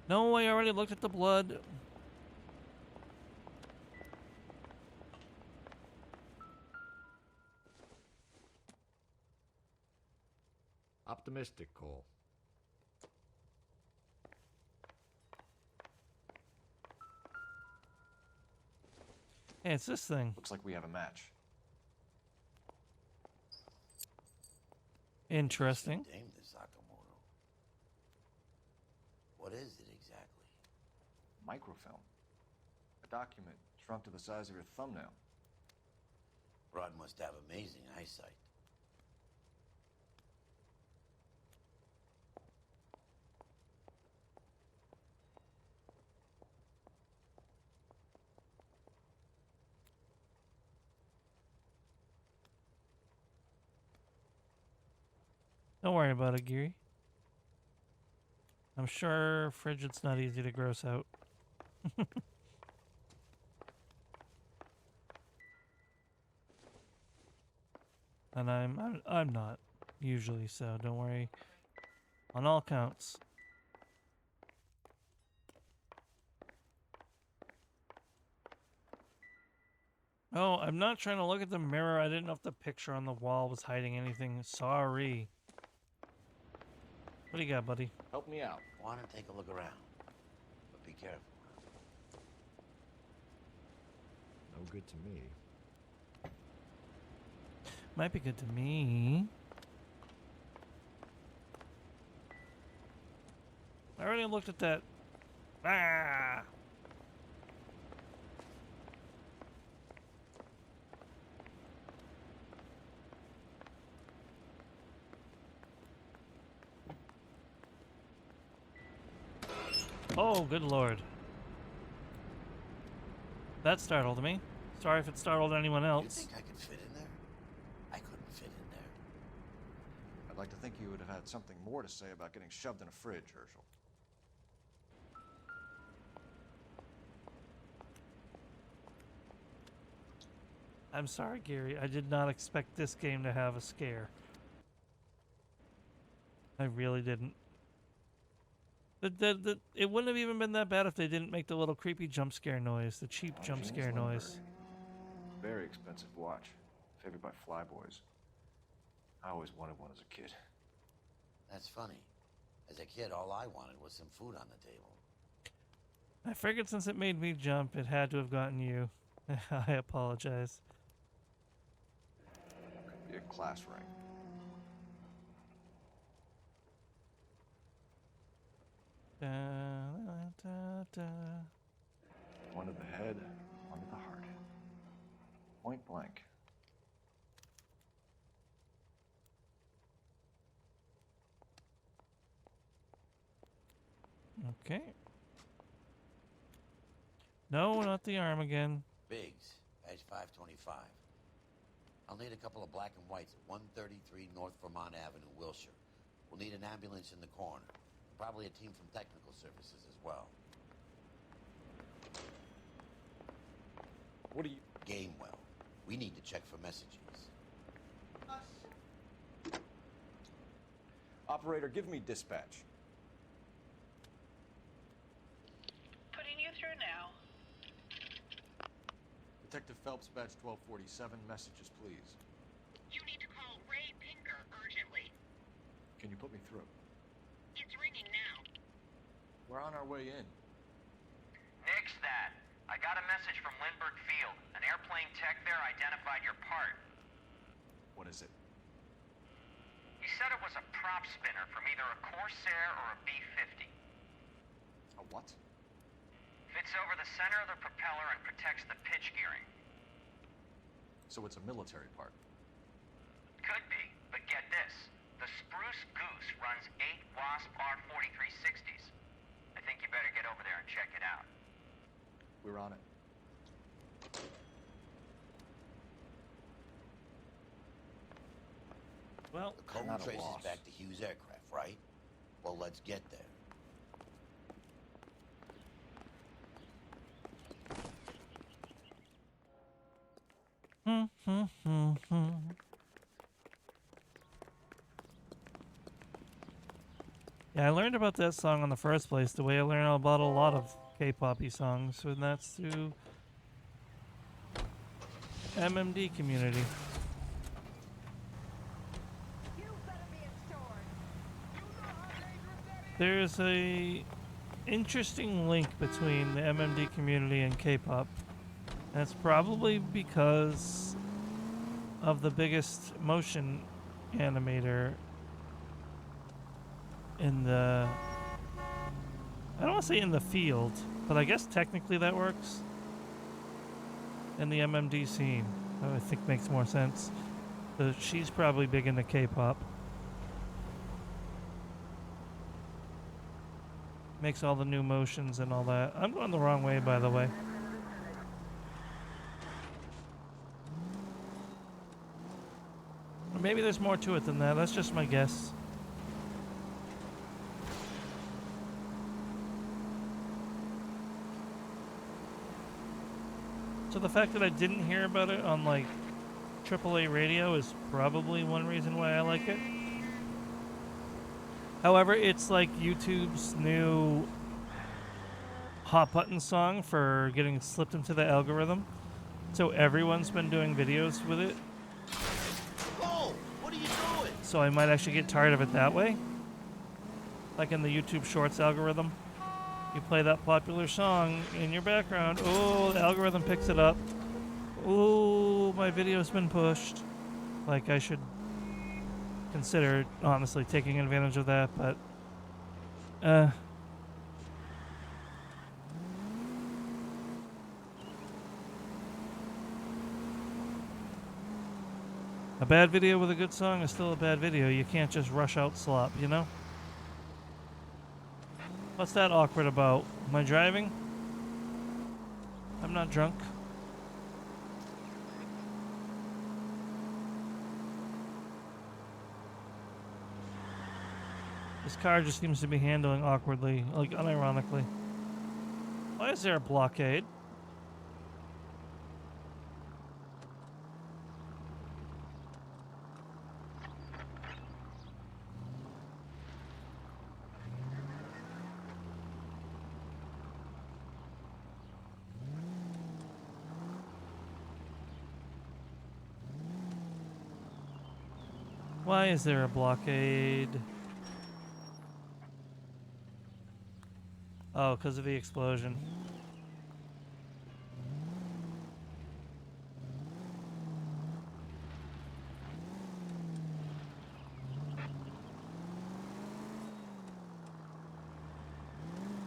No, I already looked at the blood. Optimistic, Cole. Hey, it's this thing. Looks like we have a match. Interesting. Damn this Sakamoto. What is it exactly? Microfilm. A document shrunk to the size of your thumbnail. Rod must have amazing eyesight. Don't worry about it, Geary. I'm sure frigid's not easy to gross out. And I'm not usually, so don't worry. On all counts. Oh, I'm not trying to look at the mirror. I didn't know if the picture on the wall was hiding anything. Sorry. What do you got, buddy? Help me out. Want to take a look around, but be careful. No good to me. Might be good to me. I already looked at that. Ah! Oh, good lord. That startled me. Sorry if it startled anyone else. You think I could fit in there? I couldn't fit in there. I'd like to think you would have had something more to say about getting shoved in a fridge, Herschel. I'm sorry, Gary. I did not expect this game to have a scare. I really didn't. It wouldn't have even been that bad if they didn't make the little creepy jump scare noise, the cheap jump Longines scare noise. Lindbergh. Very expensive watch. Favored by flyboys. I always wanted one as a kid. That's funny. As a kid, all I wanted was some food on the table. I figured since it made me jump, it had to have gotten you. I apologize. Could be a class ring. Da, da, da. One to the head, one to the heart. Point blank. Okay. No, not the arm again. Biggs, edge 525. I'll need a couple of black and whites at 133 North Vermont Avenue, Wilshire. We'll need an ambulance in the corner. Probably a team from technical services as well. What do you... Gamewell. We need to check for messages. Operator, give me dispatch. Putting you through now. Detective Phelps, badge 1247. Messages, please. You need to call Ray Pinker urgently. Can you put me through? It's ringing now. We're on our way in. Nix that. I got a message from Lindbergh Field. An airplane tech there identified your part. What is it? He said it was a prop spinner from either a Corsair or a B-50. A what? Fits over the center of the propeller and protects the pitch gearing. So it's a military part. Could be, but get this. The Spruce Goose runs 8 Wasp R-4360s. I think you better get over there and check it out. We're on it. Well, the code not a traces loss. back to Hughes Aircraft, right? Well, let's get there. Yeah, I learned about that song in the first place the way I learned about a lot of K-poppy songs, and that's through MMD community. There's a interesting link between the MMD community and K-pop. That's probably because of the biggest motion animator in the... I don't want to say in the field, but I guess technically that works. In the MMD scene, I think makes more sense. So she's probably big into K-pop. Makes all the new motions and all that. I'm going the wrong way, by the way. Or maybe there's more to it than that. That's just my guess. So the fact that I didn't hear about it on like AAA radio is probably one reason why I like it. However, it's like YouTube's new hot button song for getting slipped into the algorithm. So everyone's been doing videos with it. Whoa! What are you doing? So I might actually get tired of it that way. Like in the YouTube Shorts algorithm. You play that popular song in your background. Oh, the algorithm picks it up. Oh, my video's been pushed. Like, I should consider, honestly, taking advantage of that, but... A bad video with a good song is still a bad video. You can't just rush out slop, you know? What's that awkward about? Am I driving? I'm not drunk. This car just seems to be handling awkwardly, like unironically. Why is there a blockade? Why is there a blockade? Oh, because of the explosion.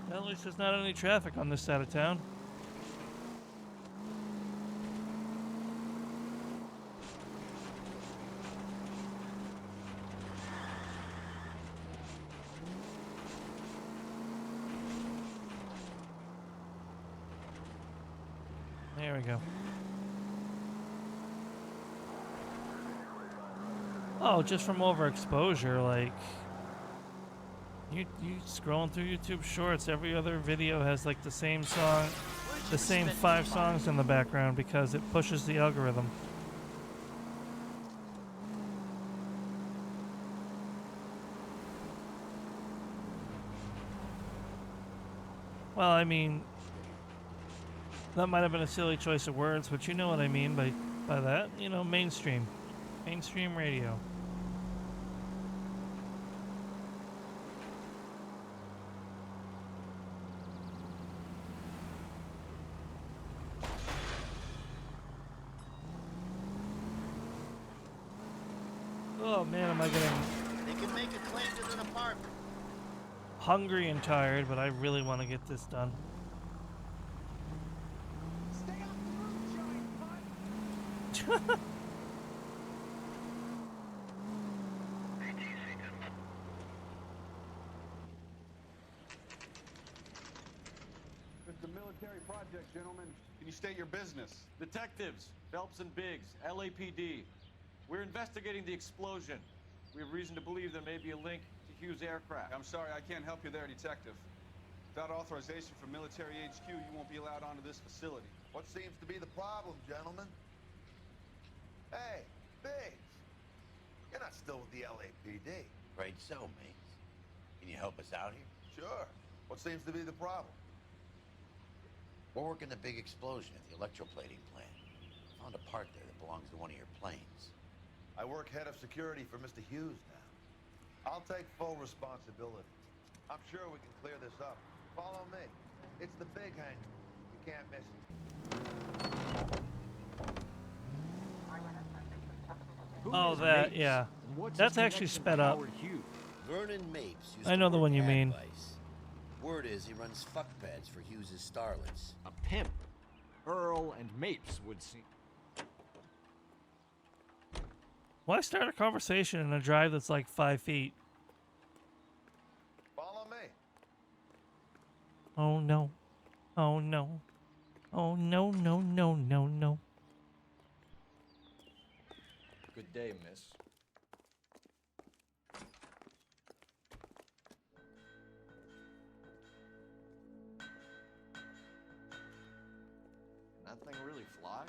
Well, at least there's not any traffic on this side of town. There we go. Oh, just from overexposure, like you scrolling through YouTube Shorts, every other video has like the same song, the same 5 songs in the background because it pushes the algorithm. Well, I mean, that might have been a silly choice of words, but you know what I mean by that. You know, mainstream radio. Oh man, am I getting They can make a claim to an apartment. hungry and tired, but I really want to get this done. It's a military project, gentlemen. Can you state your business? Detectives, Phelps and Biggs, LAPD. We're investigating the explosion. We have reason to believe there may be a link to Hughes' aircraft. I'm sorry, I can't help you there, Detective. Without authorization from Military HQ, you won't be allowed onto this facility. What seems to be the problem, gentlemen? Hey, Biggs. You're not still with the LAPD. Right so, mates. Can you help us out here? Sure. What seems to be the problem? We're working the big explosion at the electroplating plant. Found a part there that belongs to one of your planes. I work head of security for Mr. Hughes now. I'll take full responsibility. I'm sure we can clear this up. Follow me. It's the big hangar. You can't miss it. Oh, that, yeah. That's actually sped up. Vernon Mapes used I to know the work one you at mean. Vice. Word is he runs fuck pads for Hughes' starlets. A pimp. Earl and Mapes would seem. Why start a conversation in a drive that's like 5 feet? Follow me. Oh no. Oh no. Oh no, no, no, no, no. Good day, miss. That thing really fly?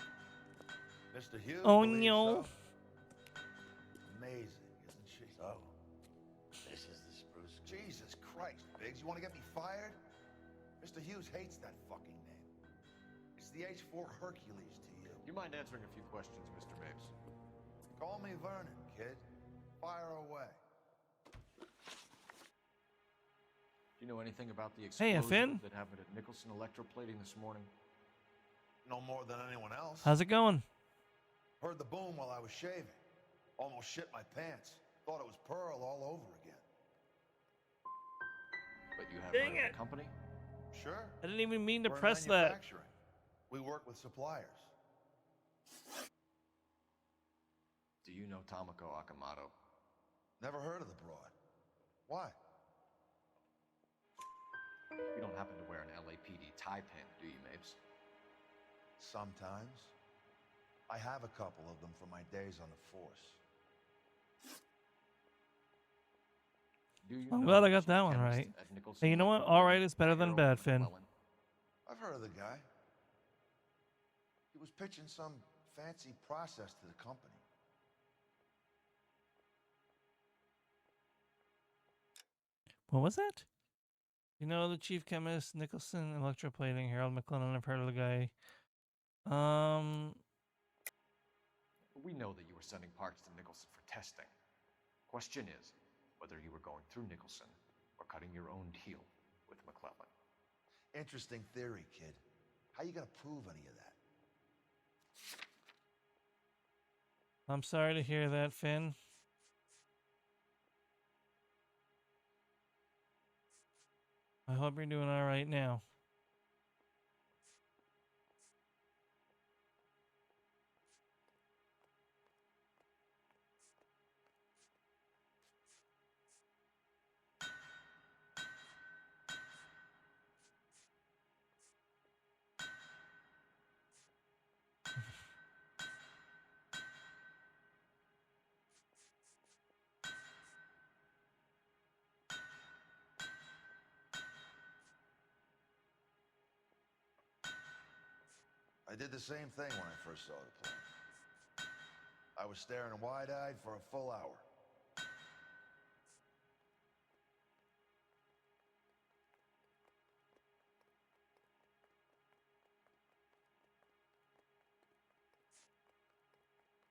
Mr. Hughes. Oh believes no. so. Amazing, isn't she? So, this is the spruce. Jesus Christ, Biggs, you want to get me fired? Mr. Hughes hates that fucking name. It's the H-4 Hercules to you. You mind answering a few questions, Mr. Mapes? Call me Vernon, kid. Fire away. Do you know anything about the Hey, explosion Finn. that happened at Nicholson Electroplating this morning? No more than anyone else. How's it going? Heard the boom while I was shaving. Almost shit my pants. Thought it was Pearl all over again. But you have Dang running it. a company? Sure. I didn't even mean to We're in press that. manufacturing. We work with suppliers. Do you know Tomoko Akamoto? Never heard of the broad. Why? You don't happen to wear an LAPD tie pin, do you, Mapes? Sometimes. I have a couple of them from my days on the force. Do you I'm know glad I the got chief that one chemist right. at Nicholson Hey, you know what? Electroplating, All right is better than Harold bad, Finn. McClellan? I've heard of the guy. He was pitching some fancy process to the company. What was that? You know the chief chemist, Nicholson Electroplating, Harold McClellan. I've heard of the guy. We know that you were sending parts to Nicholson for testing. Question is whether you were going through Nicholson or cutting your own deal with McClellan. Interesting theory, kid. How you gonna prove any of that? I'm sorry to hear that, Finn. I hope you're doing all right now. I did the same thing when I first saw the plane. I was staring wide-eyed for a full hour.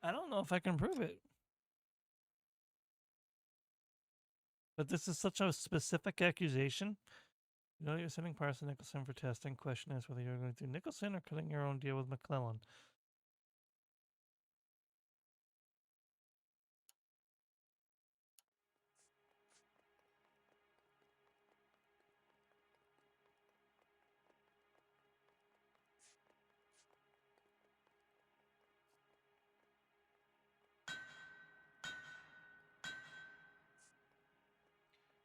I don't know if I can prove it. But this is such a specific accusation. You know you're sending parts to Nicholson for testing. Question is whether you're going through Nicholson or cutting your own deal with McClellan.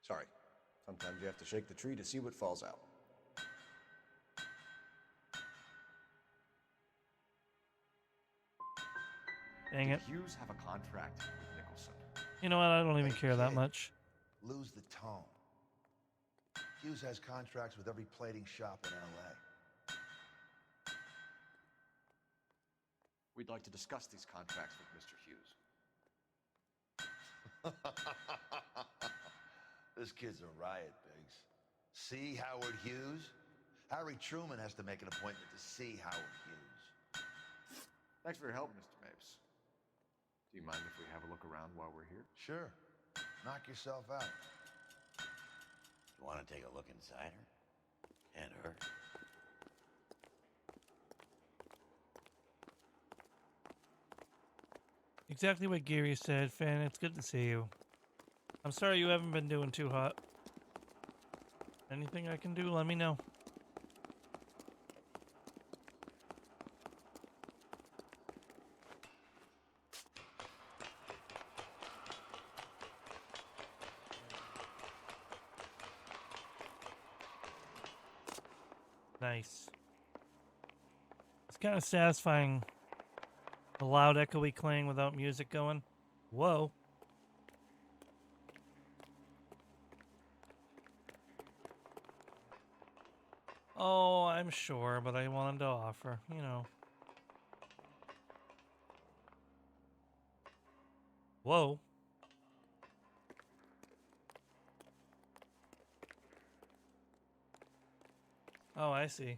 Sorry. Sometimes you have to shake the tree to see what falls out. Dang it. Did Hughes have a contract with Nicholson? You know what? I don't even care that much. Lose the tone. Hughes has contracts with every plating shop in L.A. We'd like to discuss these contracts with Mr. Hughes. This kid's a riot, Biggs. See Howard Hughes? Harry Truman has to make an appointment to see Howard Hughes. Thanks for your help, Mr. Mapes. Do you mind if we have a look around while we're here? Sure. Knock yourself out. You want to take a look inside her? And her? Exactly what Geary said, Finn. It's good to see you. I'm sorry you haven't been doing too hot. Anything I can do, let me know. Nice. It's kind of satisfying. The loud, echoey clang without music going. Whoa. Oh, I'm sure, but I wanted to offer, you know. Whoa. Oh, I see.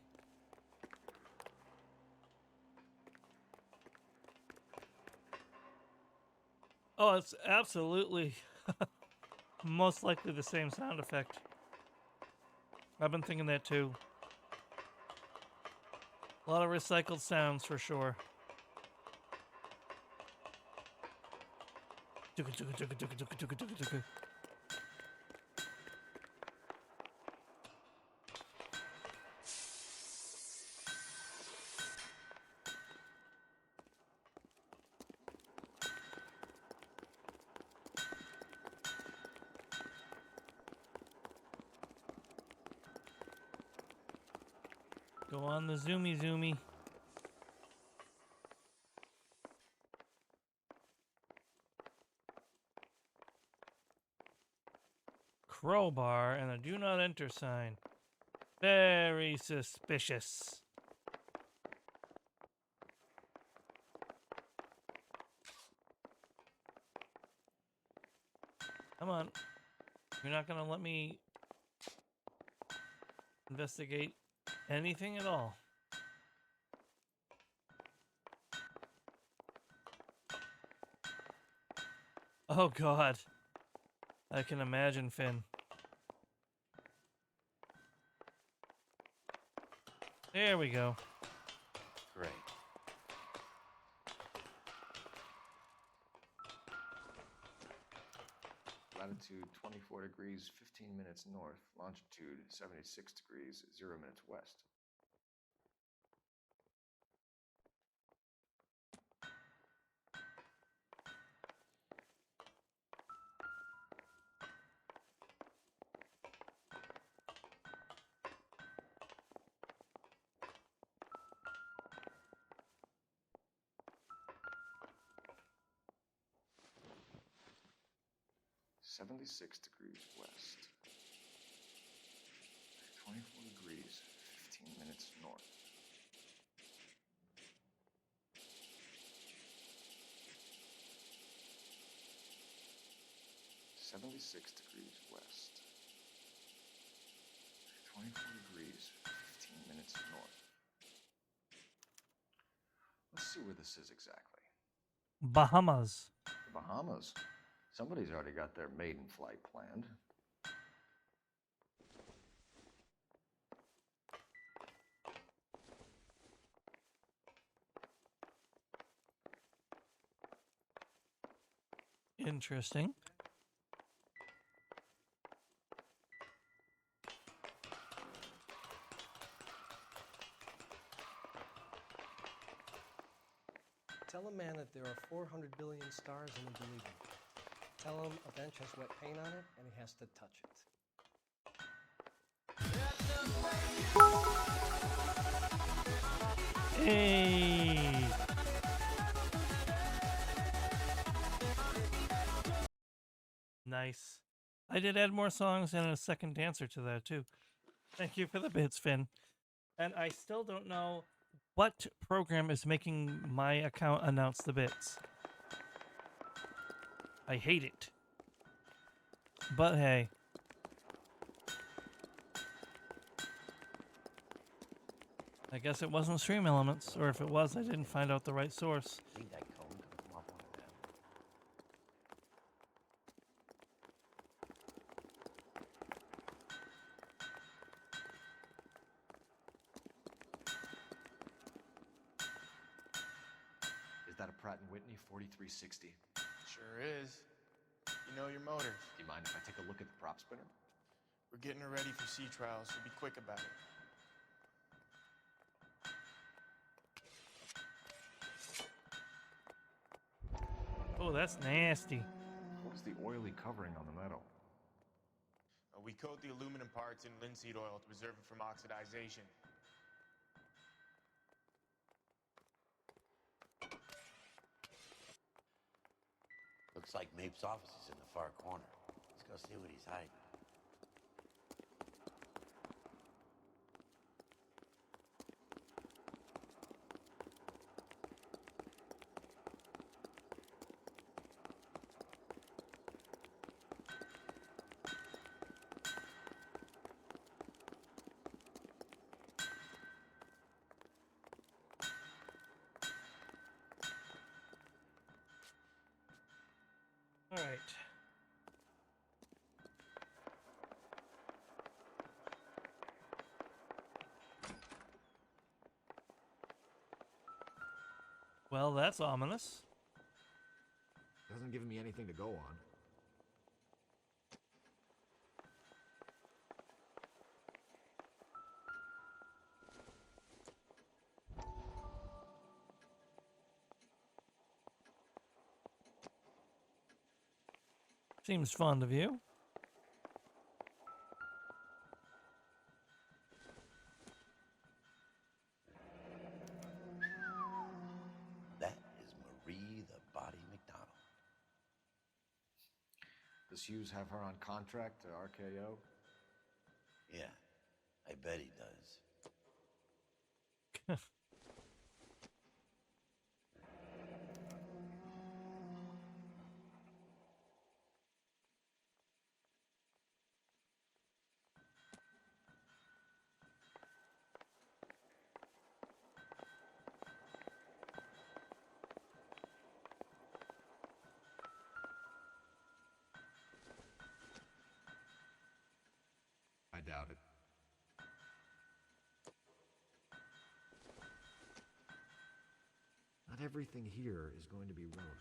Oh, it's absolutely most likely the same sound effect. I've been thinking that too. A lot of recycled sounds for sure. Go on the zoomy zoomy. Crowbar and a do not enter sign. Very suspicious. Come on. You're not gonna let me investigate anything at all. Oh God. I can imagine, Finn. There we go. Great. Latitude 24 degrees, 15 minutes north. Longitude 76 degrees, 0 minutes west. $76 degrees west. 24 degrees, 15 minutes north. $76 degrees west. 24 degrees, 15 minutes north. Let's see where this is exactly. Bahamas. The Bahamas. Somebody's already got their maiden flight planned. Interesting. Tell a man that there are 400 billion stars and he'll believe him. Tell him a bench has wet paint on it and he has to touch it. Hey! Nice. I did add more songs and a second dancer to that too. Thank you for the bits, Finn. And I still don't know what program is making my account announce the bits. I hate it. But hey. I guess it wasn't Stream Elements, or if it was, I didn't find out the right source. I think that cone could come off one of them. Is that a Pratt & Whitney 4360? Sure is. You know your motors. Do you mind if I take a look at the prop spinner? We're getting her ready for sea trials, so be quick about it. Oh, that's nasty. What's the oily covering on the metal? We coat the aluminum parts in linseed oil to preserve it from oxidization. Looks like Mape's office is in the far corner. Let's go see what he's hiding. All right. Well, that's ominous. Doesn't give me anything to go on. Seems fond of you. That is Marie the Body McDonald. Does Hughes have her on contract to RKO? Yeah, I bet he does. doubt it. Not everything here is going to be relevant.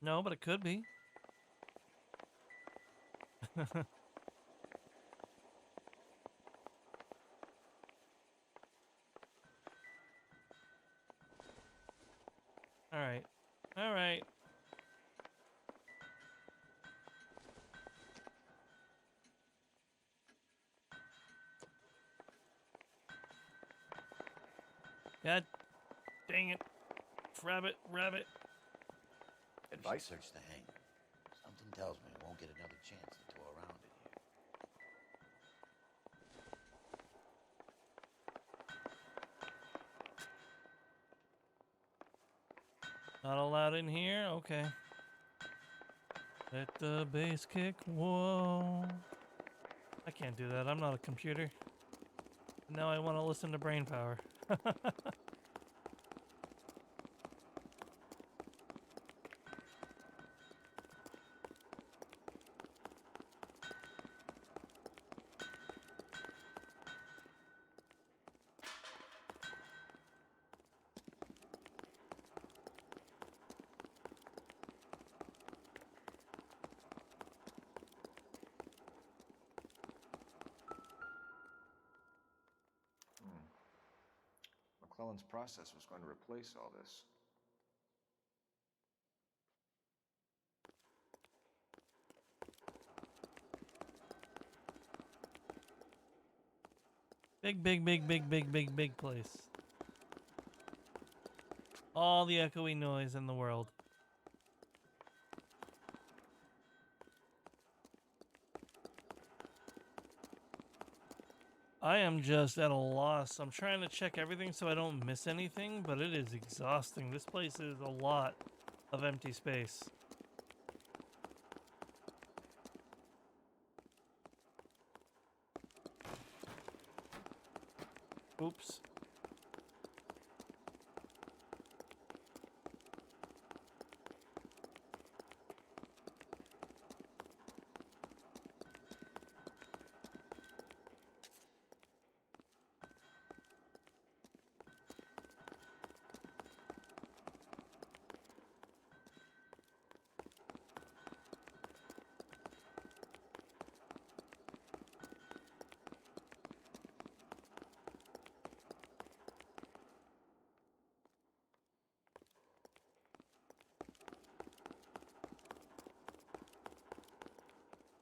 No, but it could be. All right. All right. God dang it. Rabbit, rabbit. Advice? Search the hangar. Something tells me I won't get another chance to tour around it here. Not allowed in here? Okay. Let the bass kick. Whoa. I can't do that. I'm not a computer. Now I want to listen to brain power. McClellan's process was going to replace all this. Big, big, big, big, big, big, big place. All the echoey noise in the world. I am just at a loss. I'm trying to check everything so I don't miss anything, but it is exhausting. This place is a lot of empty space. Oops.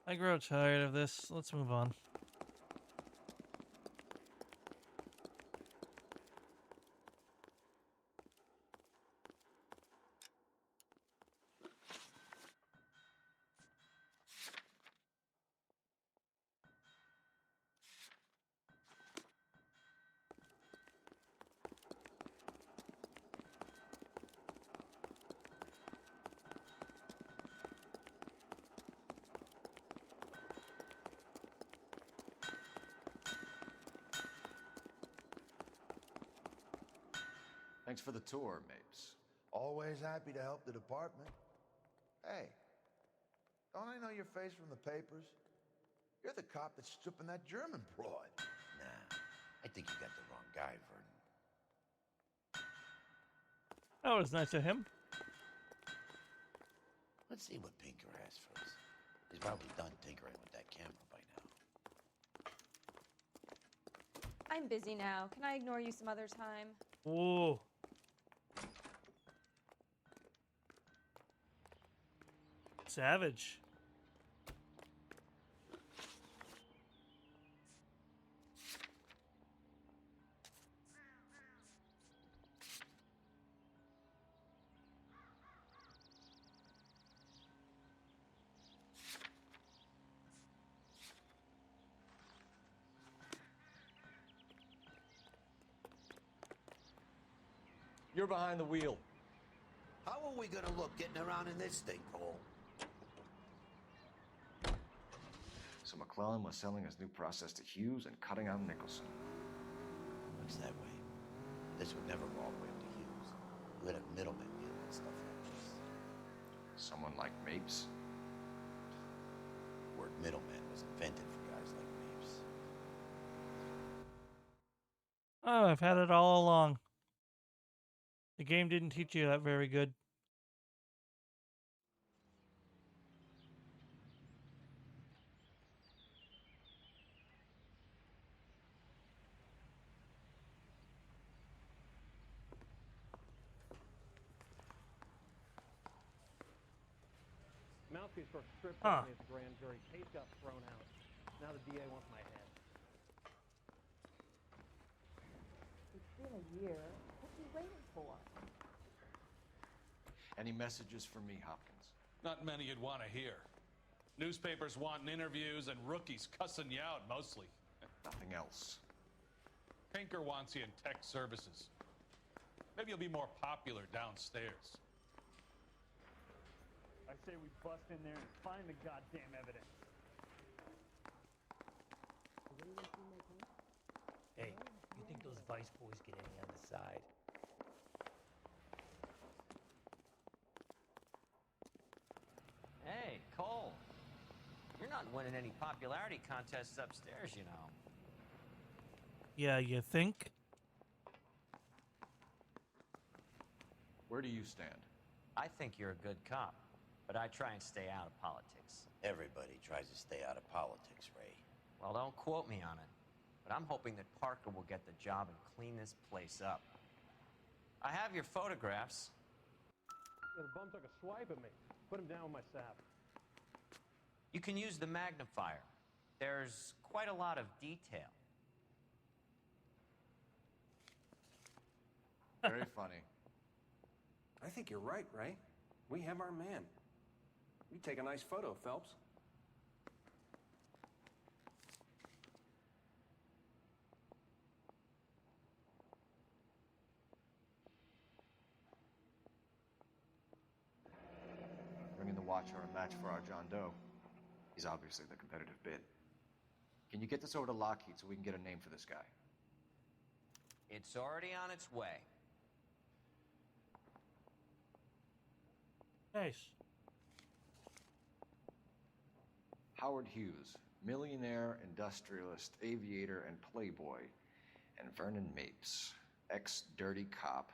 I grow tired of this. Let's move on. Thanks for the tour, Mapes. Always happy to help the department. Hey, don't I know your face from the papers? You're the cop that's stripping that German broad. Nah, I think you got the wrong guy, Vernon. That was nice of him. Let's see what Pinker has for us. He's probably done tinkering with that camera by now. I'm busy now. Can I ignore you some other time? Ooh. Savage. You're behind the wheel. How are we gonna look getting around in this thing, Cole? So McClellan was selling his new process to Hughes and cutting out Nicholson. Looks that way. This would never go all the way up to Hughes. You would have middlemen dealing with stuff like this. Someone like Mapes? The word middleman was invented for guys like Mapes. Oh, I've had it all along. The game didn't teach you that very good. Mouthpiece for stripped Huh. me at the grand jury. Case got thrown out. Now the DA wants my head. It's been a year. What are you waiting for? Any messages for me, Hopkins? Not many you'd want to hear. Newspapers wanting interviews and rookies cussing you out mostly. Nothing else. Pinker wants you in tech services. Maybe you'll be more popular downstairs. I say we bust in there and find the goddamn evidence. Hey, you think those Vice boys get any on the side? Hey, Cole. You're not winning any popularity contests upstairs, you know. Yeah, you think? Where do you stand? I think you're a good cop, but I try and stay out of politics. Everybody tries to stay out of politics, Ray. Well, don't quote me on it, but I'm hoping that Parker will get the job and clean this place up. I have your photographs. Yeah, the bum took a swipe at me. Put him down with my sap. You can use the magnifier. There's quite a lot of detail. Very funny. I think you're right, Ray. We have our man. You take a nice photo, Phelps. Bringing the Watcher a match for our John Doe. He's obviously the competitive bid. Can you get this over to Lockheed so we can get a name for this guy? It's already on its way. Nice. Howard Hughes, millionaire, industrialist, aviator, and playboy. And Vernon Mapes, ex-dirty cop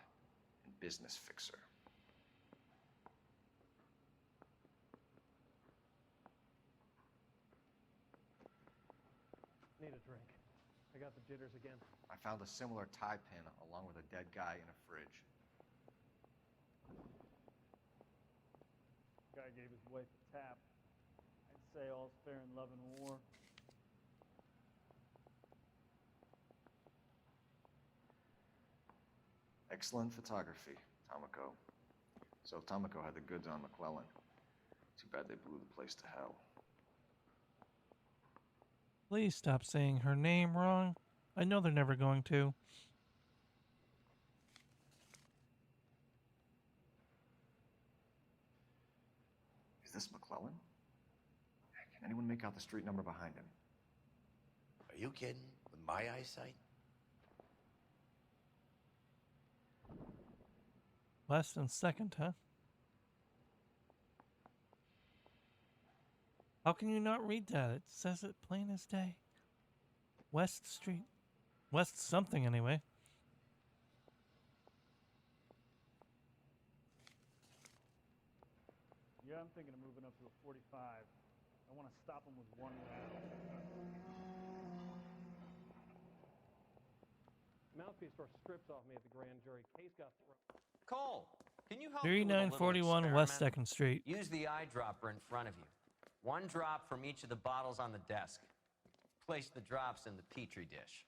and business fixer. Need a drink. I got the jitters again. I found a similar tie pin along with a dead guy in a fridge. Guy gave his wife a tap. I'd say all's fair in love and war. Excellent photography, Tomoko. So Tomoko had the goods on McClellan. Too bad they blew the place to hell. Please stop saying her name wrong. I know they're never going to. Is this McClellan? Can anyone make out the street number behind him? Are you kidding? With my eyesight? Less than second, huh? How can you not read that? It says it plain as day. West Street. West something, anyway. Yeah, I'm thinking of moving up to a 45. I want to stop him with one round. Mouthpiece tore strips off me at the grand jury. Case got thrown. Cole, can you help me with a little 3941 West experiment? 2nd Street. Use the eyedropper in front of you. One drop from each of the bottles on the desk. Place the drops in the Petri dish.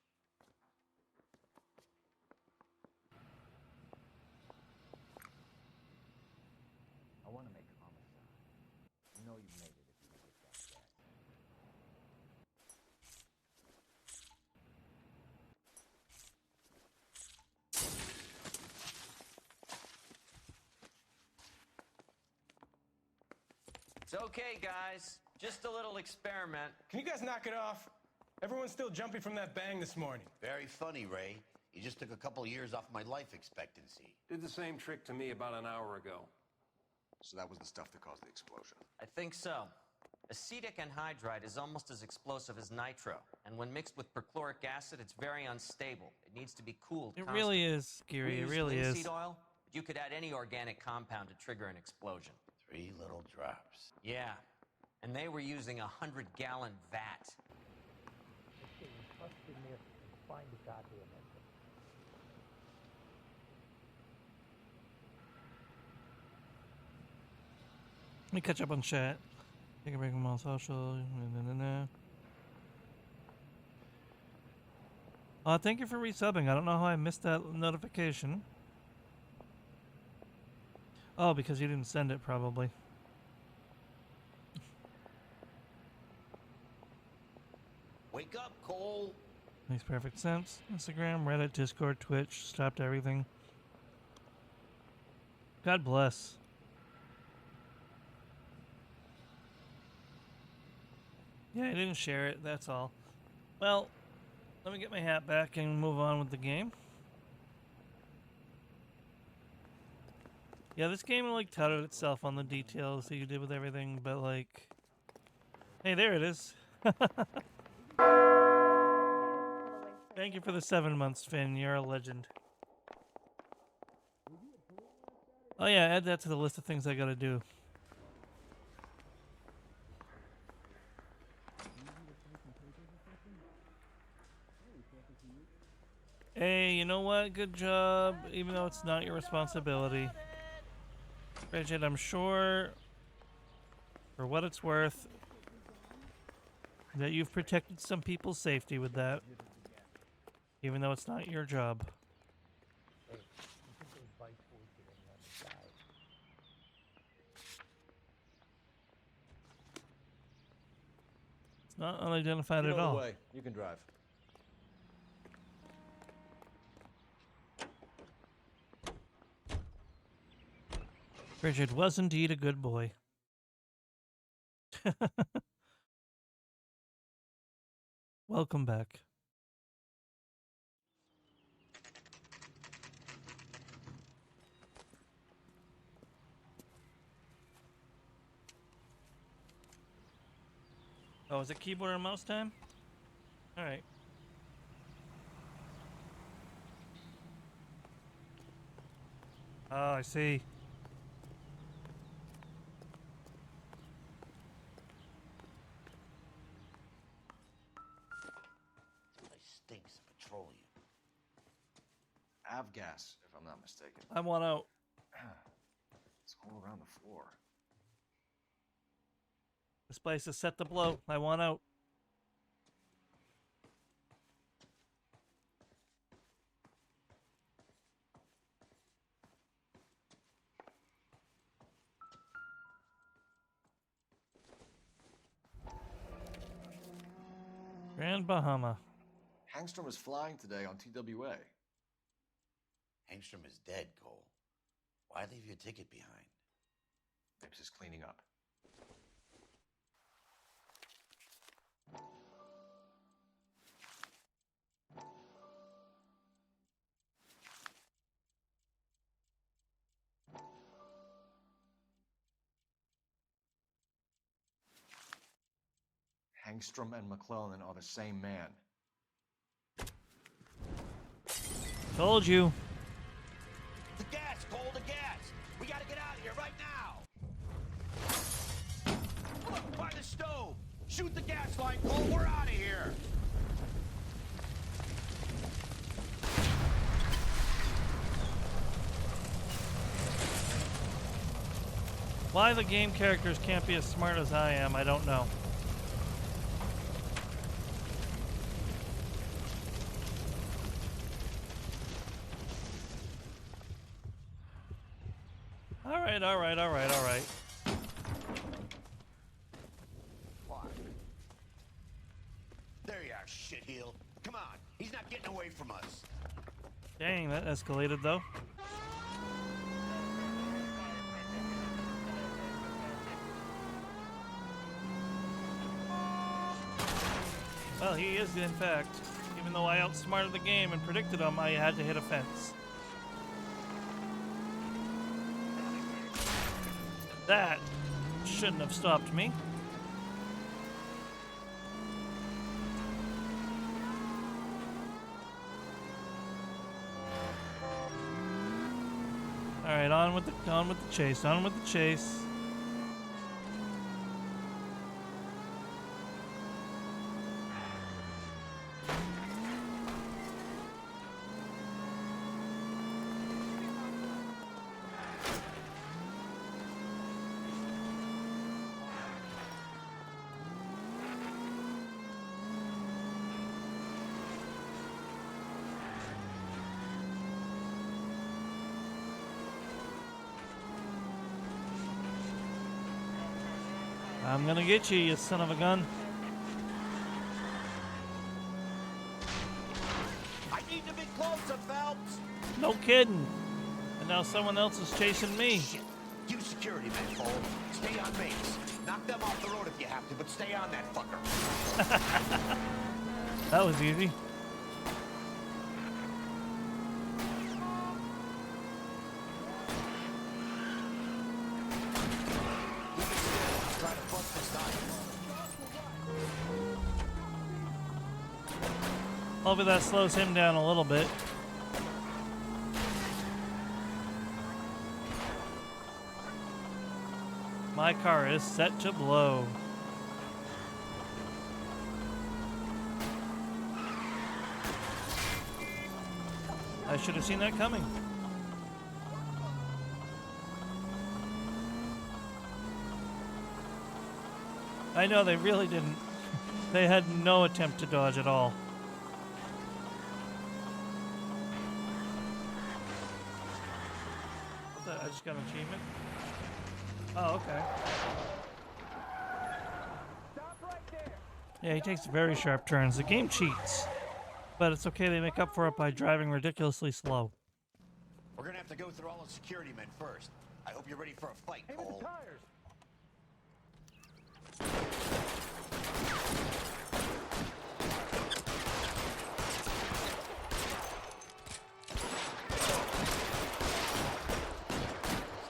I want to make homicide. You know you made it if you can get that back. It's okay, guys. Just a little experiment. Can you guys knock it off? Everyone's still jumping from that bang this morning. Very funny, Ray. You just took a couple years off my life expectancy. Did the same trick to me about an hour ago. So that was the stuff that caused the explosion. I think so. Acetic anhydride is almost as explosive as nitro, and when mixed with perchloric acid, it's very unstable. It needs to be cooled It constantly. really is, Geary. We It use really linseed is. oil, but you could add any organic compound to trigger an explosion. 3 little drops. Yeah, and they were using a 100-gallon vat. Trust in this and find the goddamn engine. Let me catch up on chat. Take a break from all social. Thank you for resubbing. I don't know how I missed that notification. Oh, because you didn't send it, probably. Wake up, Cole. Makes perfect sense. Instagram, Reddit, Discord, Twitch, stopped everything. God bless. Yeah, I didn't share it, that's all. Well, let me get my hat back and move on with the game. Yeah, this game like touted itself on the details that you did with everything, but like... Hey, there it is. Thank you for the 7 months, Finn. You're a legend. Oh yeah, add that to the list of things I gotta do. Hey, you know what? Good job, even though it's not your responsibility. Bridget, I'm sure, for what it's worth, that you've protected some people's safety with that, even though it's not your job. Hey, you think those Vice boys get any on the side? It's not unidentified Get at out of all. the way. You can drive. Bridget was indeed a good boy. Welcome back. Oh, is it keyboard and mouse time? Alright. Oh, I see. This place stinks of petroleum. Avgas, if I'm not mistaken. I want out. It's all around the floor. This place is set to blow. I want out. Grand Bahama. Hangstrom is flying today on TWA. Hangstrom is dead, Cole. Why leave your ticket behind? Maybe just cleaning up. Hangstrom and McClellan are the same man. Told you. The gas, Cole, the gas! We gotta get out of here right now! Look, by the stove! Shoot the gas line, Cole, we're out of here! Why the game characters can't be as smart as I am, I don't know. Alright. What? There you are, shitheel. Come on, he's not getting away from us. Dang, that escalated though. Well, he is in fact. Even though I outsmarted the game and predicted him, I had to hit a fence. That shouldn't have stopped me. All right, on with the chase. On with the chase. I'm gonna get you, you son of a gun. I need to be closer, Phelps. No kidding. And now someone else is chasing me. Shit. You security men, Cole. Stay on base. Knock them off the road if you have to, but stay on that fucker. That was easy. Hopefully that slows him down a little bit. My car is set to blow. I should have seen that coming. I know they really didn't. They had no attempt to dodge at all. I just got an achievement. Oh, okay. Yeah, he takes very sharp turns. The game cheats, but it's okay. They make up for it by driving ridiculously slow. We're gonna have to go through all the security men first. I hope you're ready for a fight, Cole.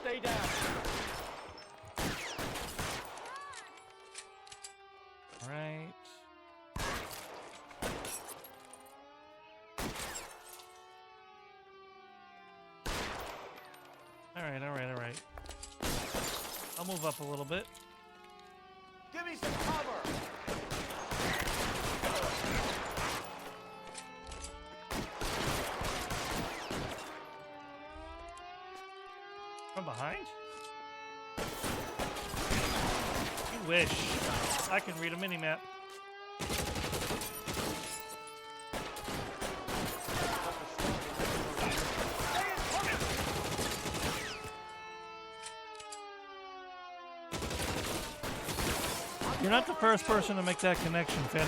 Stay down. Right. All right. I'll move up a little bit. Give me some cover. From behind? You wish. I can read a mini-map. You're not the first person to make that connection, Finn.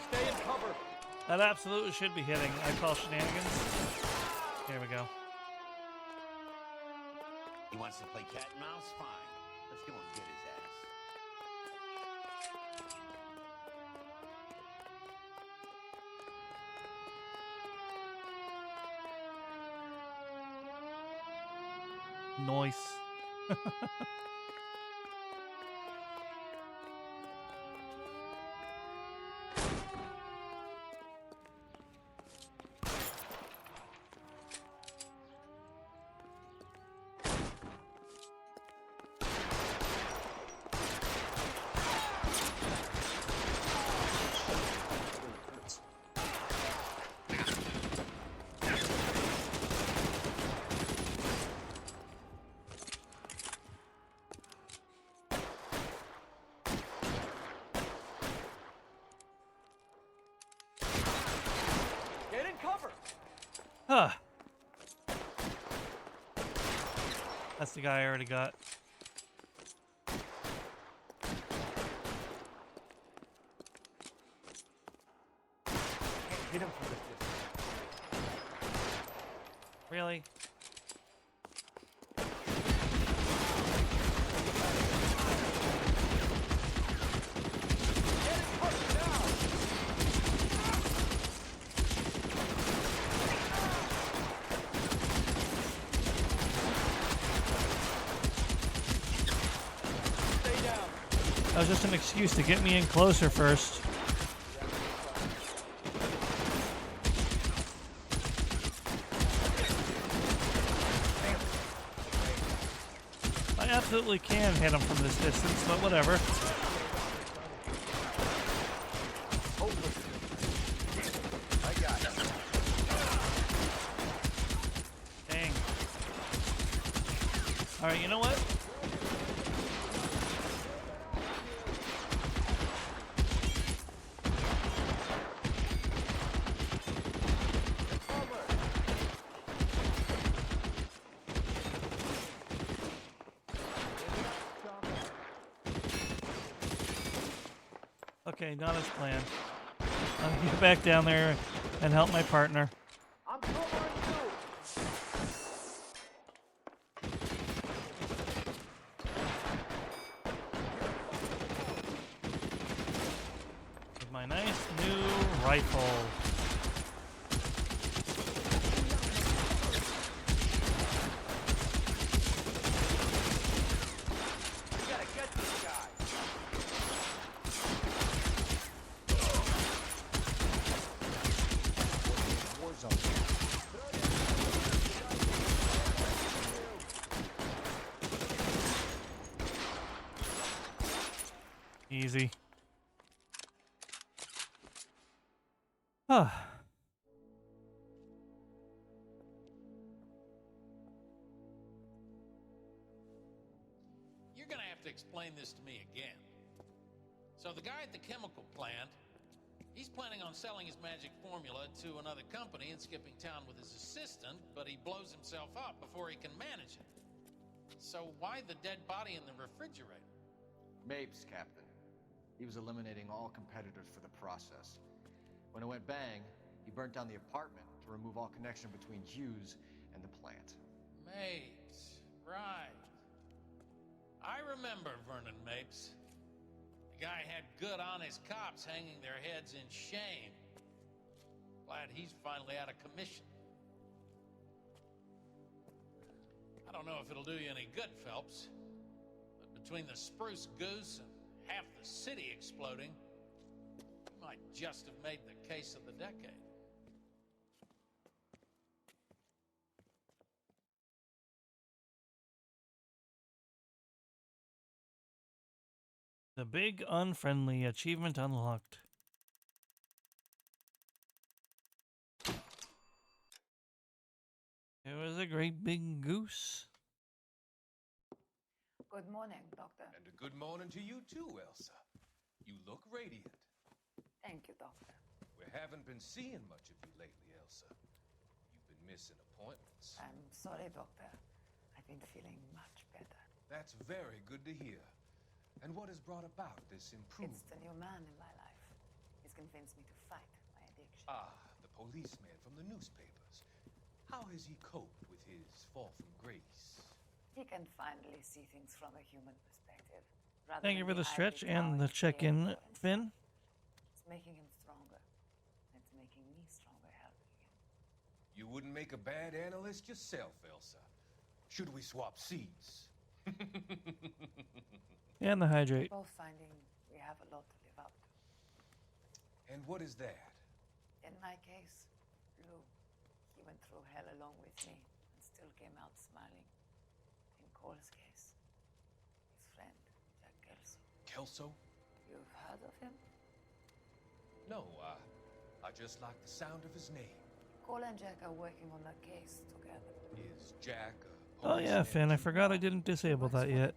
Stay in cover. That absolutely should be hitting. I call shenanigans. Here we go. He wants to play cat and mouse? Fine. Let's go and get his ass. Nice. Get in cover. Huh. That's the guy I already got. Hit him from the distance. Really? Stay down. That was just an excuse to get me in closer first. I absolutely can hit him from this distance, but whatever. I got it. Dang. Alright, you know what? Okay, not as planned. I'll get back down there and help my partner. With my nice new rifle. Easy. Ah. You're gonna have to explain this to me again. So the guy at the chemical plant, he's planning on selling his magic formula to another company and skipping town with his assistant, but he blows himself up before he can manage it. So why the dead body in the refrigerator? Mapes, Captain. He was eliminating all competitors for the process. When it went bang, he burnt down the apartment to remove all connection between Hughes and the plant. Mapes, right. I remember Vernon Mapes. The guy had good, honest cops hanging their heads in shame. Glad he's finally out of commission. I don't know if it'll do you any good, Phelps, but between the spruce goose and half the city exploding, you might just have made the case of the decade. The big unfriendly achievement unlocked. It was a great big goose. Good morning, Doctor. And a good morning to you too, Elsa. You look radiant. Thank you, Doctor. We haven't been seeing much of you lately, Elsa. You've been missing appointments. I'm sorry, Doctor. I've been feeling much better. That's very good to hear. And what has brought about this improvement? It's the new man in my life. He's convinced me to fight my addiction. Ah, the policeman from the newspapers. How has he coped with his fall from grace? He can finally see things from a human perspective. Thank you for the stretch and the check-in, Finn. It's making him stronger. It's making me stronger helping him. You wouldn't make a bad analyst yourself, Elsa. Should we swap seats? And the hydrate. Both finding we have a lot to live up to. And what is that? In my case, Lou. He went through hell along with me and still came out smiling. In Cole's case, his friend, Jack Kelso. Kelso? You've heard of him? No, I just like the sound of his name. Cole and Jack are working on a case together. Is Jack a Oh yeah, Finn, I forgot I didn't disable that yet.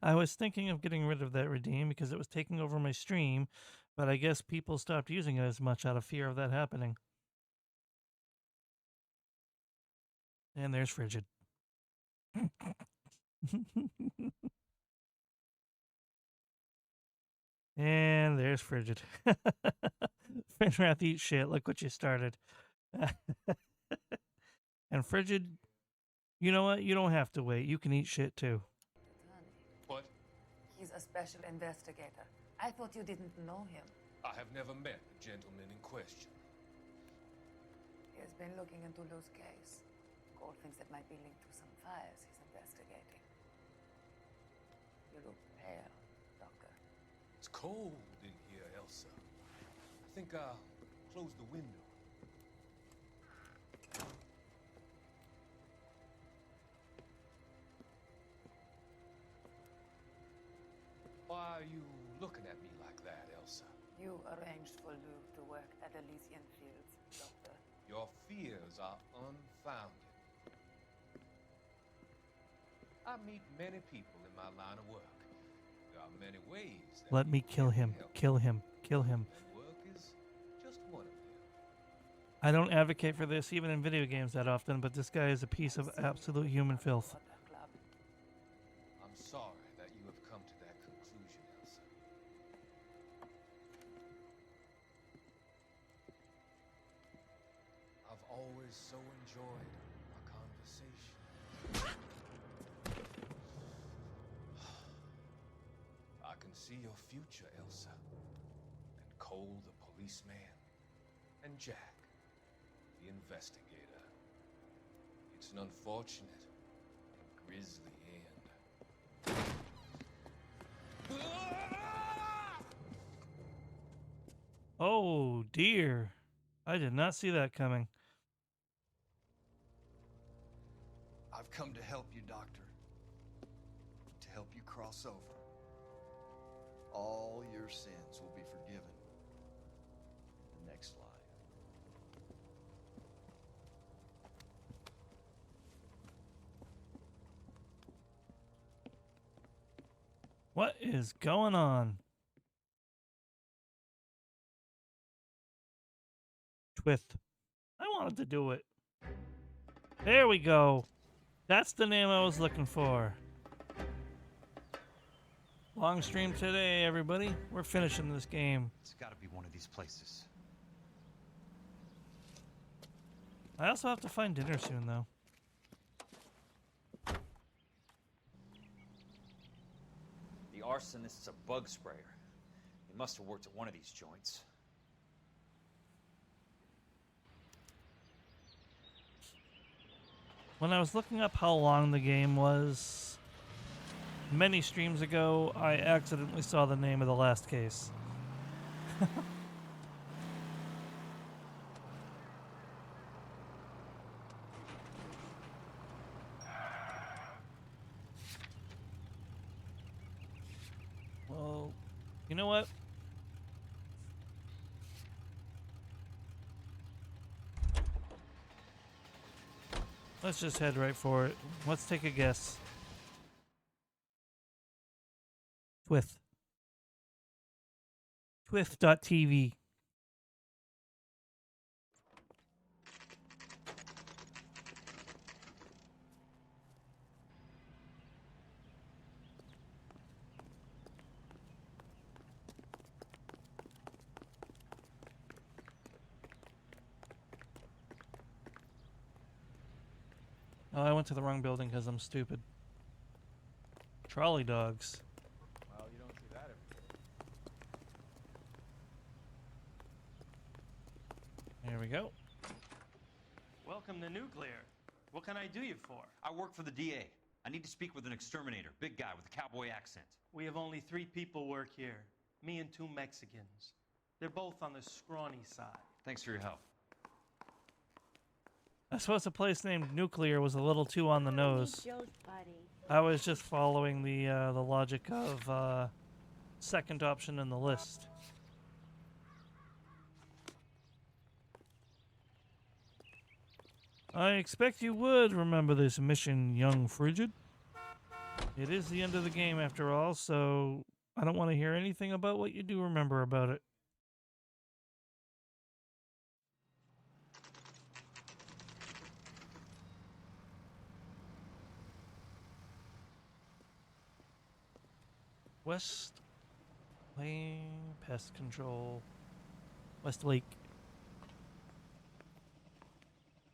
I was thinking of getting rid of that redeem because it was taking over my stream, but I guess people stopped using it as much out of fear of that happening. And there's Frigid. And there's Frigid. Finrath, eat shit. Look what you started. And Frigid, you know what? You don't have to wait. You can eat shit too. What? He's a special investigator. I thought you didn't know him. I have never met the gentleman in question. He has been looking into Lou's case. Cole thinks it might be linked to some fires he's investigating. You look pale, Doctor. It's cold in here, Elsa. I think I'll close the window. Why are you looking at me like that, Elsa? You arranged for Luke to work at Elysian Fields, Doctor. Your fears are unfounded. I meet many people in my line of work. There are many ways that Let me kill him. Kill him. Kill him. and work is just one of them. I don't advocate for this even in video games that often, but this guy is a piece of absolute human filth. I'm sorry that you have come to that conclusion, Elsa. I've always so enjoyed our conversation. I can see your future, Elsa. And Cole, the policeman, and Jack, the investigator. It's an unfortunate and grisly end. Oh dear. I did not see that coming. I've come to help you, Doctor. To help you cross over. All your sins will be forgiven in the next life. What is going on? Twith. I wanted to do it. There we go. That's the name I was looking for. Long stream today, everybody. We're finishing this game. It's got to be one of these places. I also have to find dinner soon, though. The arsonist's a bug sprayer. He must have worked at one of these joints. When I was looking up how long the game was, many streams ago, I accidentally saw the name of the last case. Well, you know what? Let's just head right for it. Let's take a guess. Twith. Twith.tv. Oh, I went to the wrong building because I'm stupid. Trolley dogs. Well, you don't see that every day. There we go. Welcome to Nuclear. What can I do you for? I work for the DA. I need to speak with an exterminator, big guy with a cowboy accent. We have only 3 people work here. Me and 2 Mexicans. They're both on the scrawny side. Thanks for your help. I suppose a place named Nuclear was a little too on the nose. I was just following the logic of second option in the list. I expect you would remember this mission, young frigid. It is the end of the game after all, so I don't want to hear anything about what you do remember about it. West Lane, pest control. West Lake.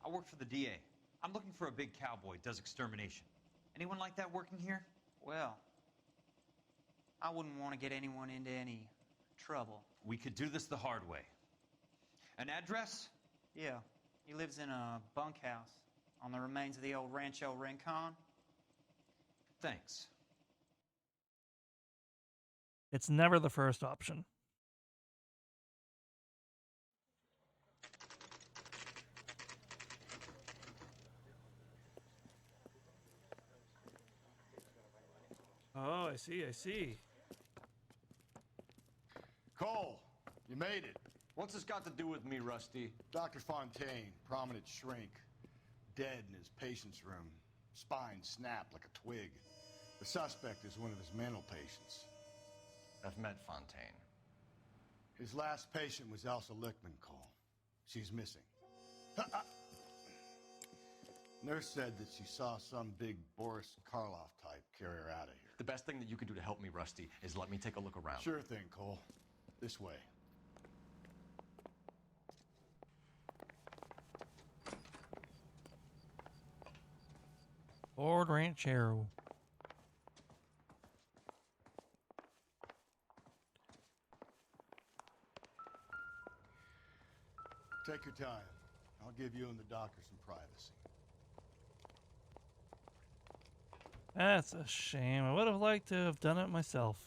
I work for the DA. I'm looking for a big cowboy, does extermination. Anyone like that working here? Well, I wouldn't want to get anyone into any trouble. We could do this the hard way. An address? Yeah, he lives in a bunkhouse on the remains of the old Rancho Rincon. Thanks. It's never the first option. Oh, I see, I see. Cole, you made it. What's this got to do with me, Rusty? Dr. Fontaine, prominent shrink, dead in his patient's room, spine snapped like a twig. The suspect is one of his mental patients. I've met Fontaine. His last patient was Elsa Lichtman, Cole. She's missing. Nurse said that she saw some big Boris Karloff type carry her out of here. The best thing that you can do to help me, Rusty, is let me take a look around. Sure thing, Cole. This way. Ford Ranchero. Take your time. I'll give you and the doctor some privacy. That's a shame. I would have liked to have done it myself.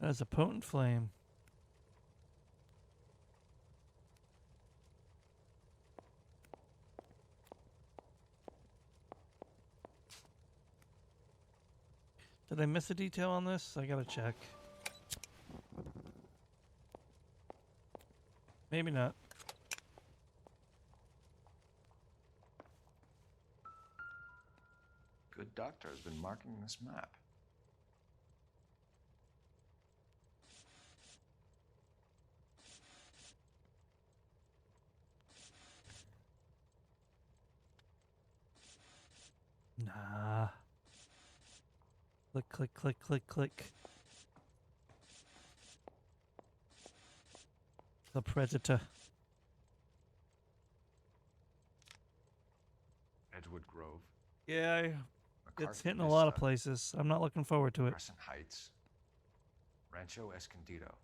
That's a potent flame. Did I miss a detail on this? I gotta check. Maybe not. Good doctor has been marking this map. Nah. Click, click, click, click, click. The Predator. Edgewood Grove. Yeah, it's McCarthy hitting a lot of Vista. places. I'm not looking forward to it. Crescent Heights. Rancho Escondido.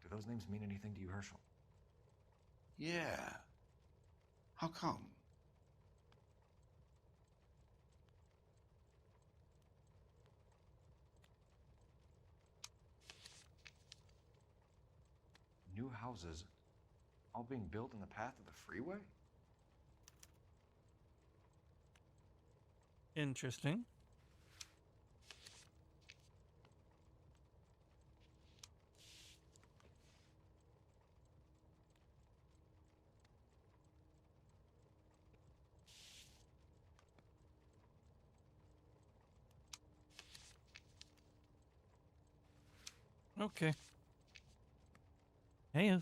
Do those names mean anything to you, Herschel? Yeah. How come? New houses all being built in the path of the freeway? Interesting. Okay. Hey.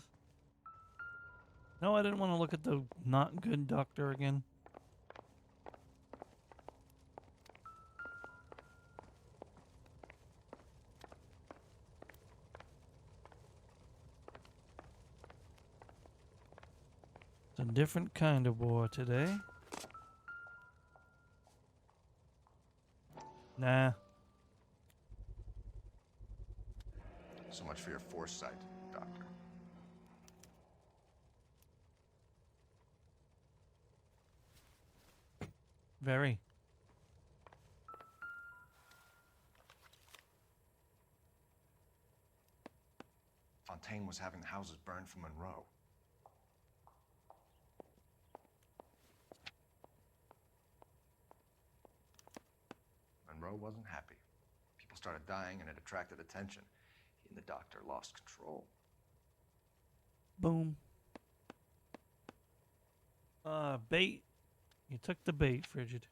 No, I didn't want to look at the not good doctor again. It's a different kind of war today. Nah. So much for your foresight, Doctor. Very. Fontaine was having the houses burned for Monroe. Monroe wasn't happy. People started dying and it attracted attention. He and the doctor lost control. Boom. Bait. You took the bait, Frigid.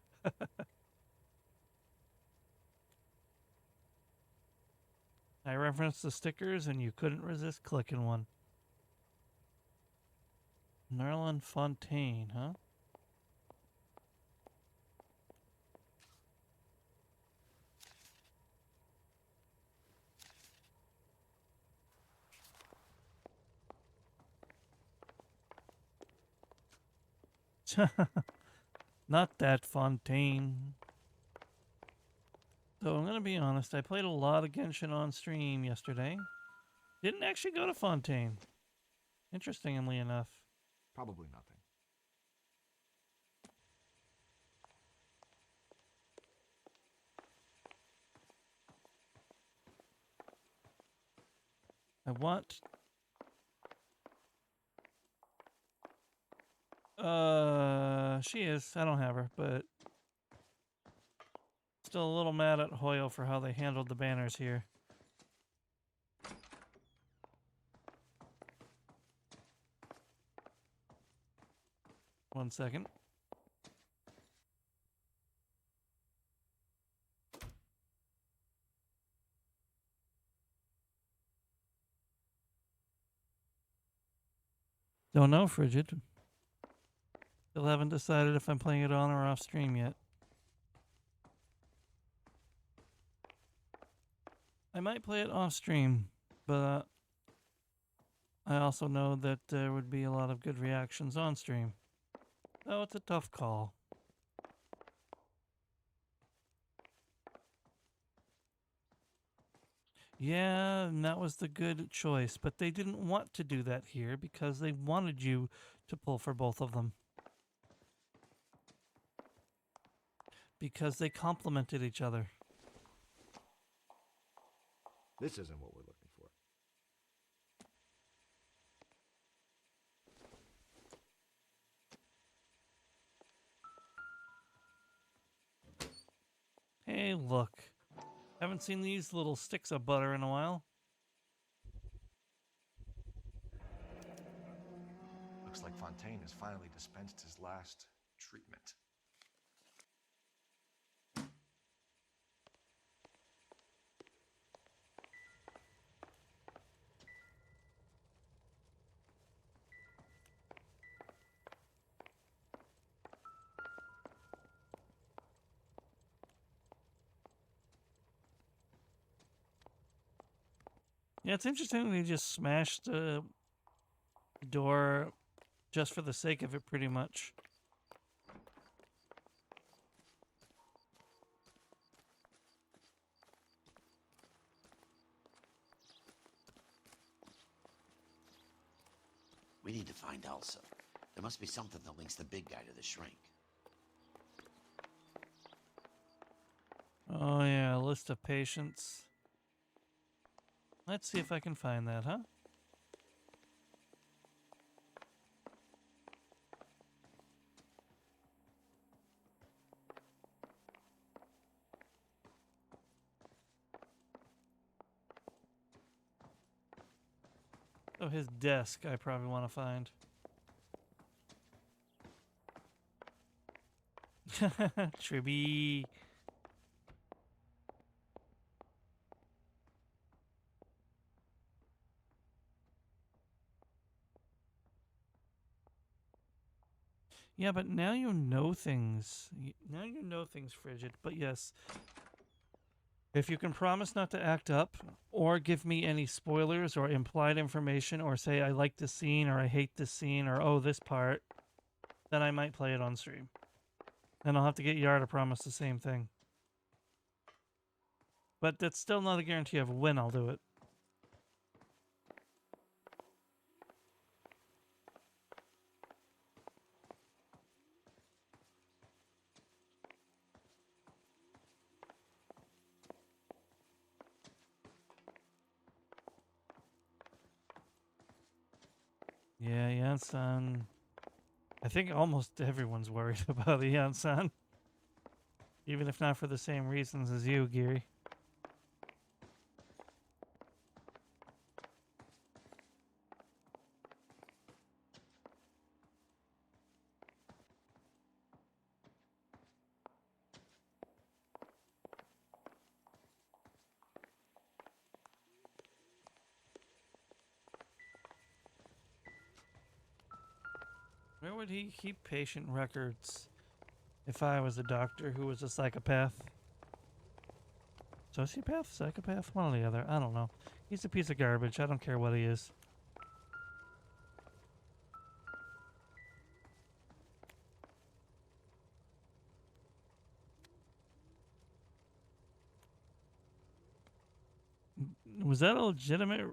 I referenced the stickers and you couldn't resist clicking one. Nerlin Fontaine, huh? Not that Fontaine. So I'm going to be honest, I played a lot of Genshin on stream yesterday. Didn't actually go to Fontaine. Interestingly enough. Probably nothing. I want... she is. I don't have her, but... Still a little mad at Hoyle for how they handled the banners here. One second. Don't know, Frigid. Still haven't decided if I'm playing it on or off stream yet. I might play it off stream, but I also know that there would be a lot of good reactions on stream. So it's a tough call. Yeah, and that was the good choice, but they didn't want to do that here because they wanted you to pull for both of them. Because they complemented each other. This isn't what we're looking for. Hey, look. Haven't seen these little sticks of butter in a while. Looks like Fontaine has finally dispensed his last treatment. Yeah, it's interesting they just smashed the door just for the sake of it, pretty much. We need to find Elsa. There must be something that links the big guy to the shrink. Oh yeah, a list of patients. Let's see if I can find that, huh? Oh, his desk I probably want to find. Tribby. Yeah, but now you know things. Now you know things, Frigid. But yes, if you can promise not to act up, or give me any spoilers or implied information, or say I like this scene, or I hate this scene, or oh, this part, then I might play it on stream. And I'll have to get Yar to promise the same thing. But that's still not a guarantee of when I'll do it. Yeah, Yan-san. I think almost everyone's worried about Yan-san. Even if not for the same reasons as you, Geary. Where would he keep patient records if I was a doctor who was a psychopath? Sociopath? Psychopath? One or the other. I don't know. He's a piece of garbage. I don't care what he is. Was that a legitimate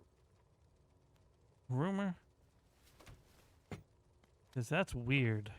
rumor? Because that's weird.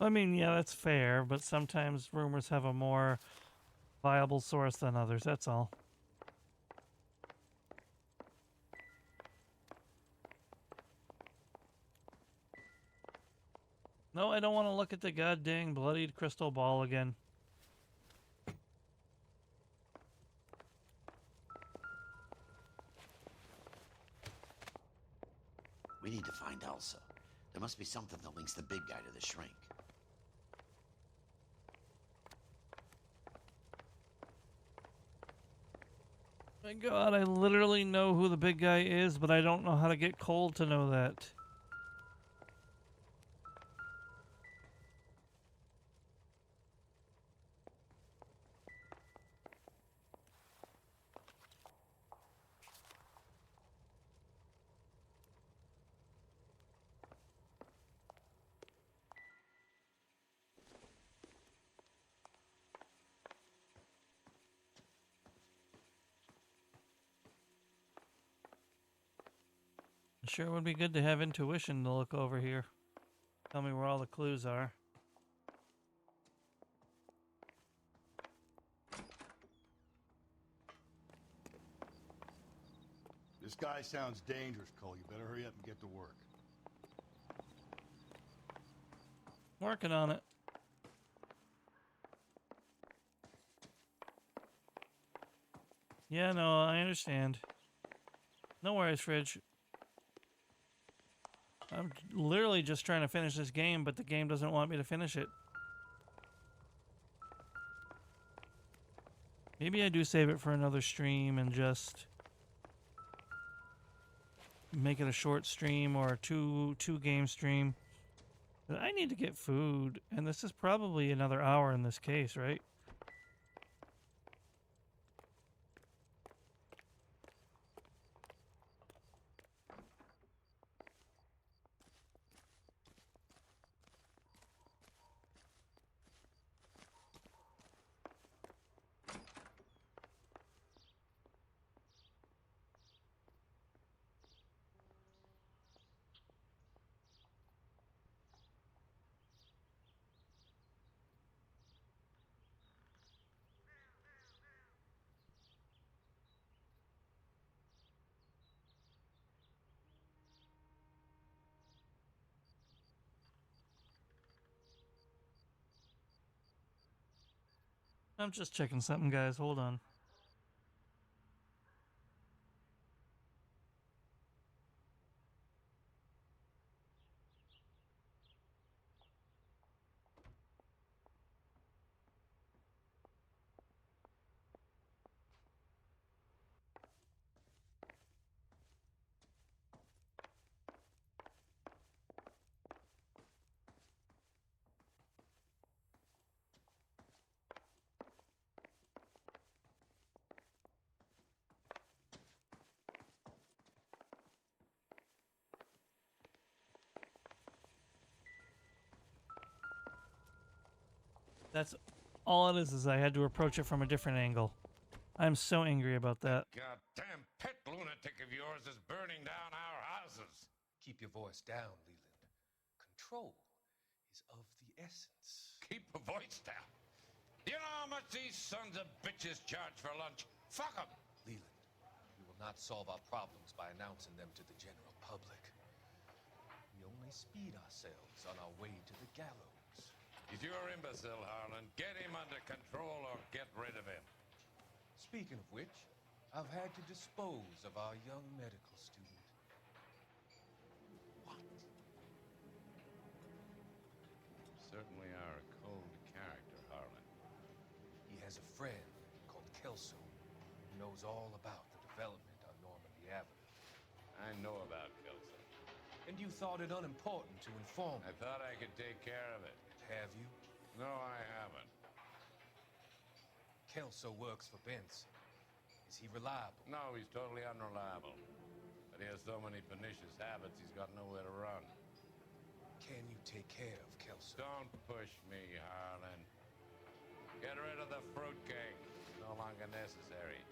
I mean, yeah, that's fair, but sometimes rumors have a more viable source than others, that's all. No, I don't want to look at the goddamn bloodied crystal ball again. We need to find Elsa. There must be something that links the big guy to the shrink. My God, I literally know who the big guy is, but I don't know how to get Cole to know that. Sure would be good to have intuition to look over here. Tell me where all the clues are. This guy sounds dangerous, Cole. You better hurry up and get to work. Working on it. Yeah, no, I understand. No worries, Fridge. I'm literally just trying to finish this game, but the game doesn't want me to finish it. Maybe I do save it for another stream and just make it a short stream or a two game stream. But I need to get food, and this is probably another hour in this case, right? I'm just checking something, guys. Hold on. That's all it is I had to approach it from a different angle. I'm so angry about that. Goddamn pet lunatic of yours is burning down our houses. Keep your voice down, Leland. Control is of the essence. Keep your voice down? You know how much these sons of bitches charge for lunch? Fuck them! Leland, we will not solve our problems by announcing them to the general public. We only speed ourselves on our way to the gallows. If you're imbecile, Harlan, get him under control or get rid of him. Speaking of which, I've had to dispose of our young medical student. What? You certainly are a cold character, Harlan. He has a friend called Kelso who knows all about the development on Normandy Avenue. I know about Kelso. And you thought it unimportant to inform me. I thought I could take care of it. Have you? No, I haven't. Kelso works for Benz. Is he reliable? No, he's totally unreliable. But he has so many pernicious habits, he's got nowhere to run. Can you take care of Kelso? Don't push me, Harlan. Get rid of the fruitcake. It's no longer necessary.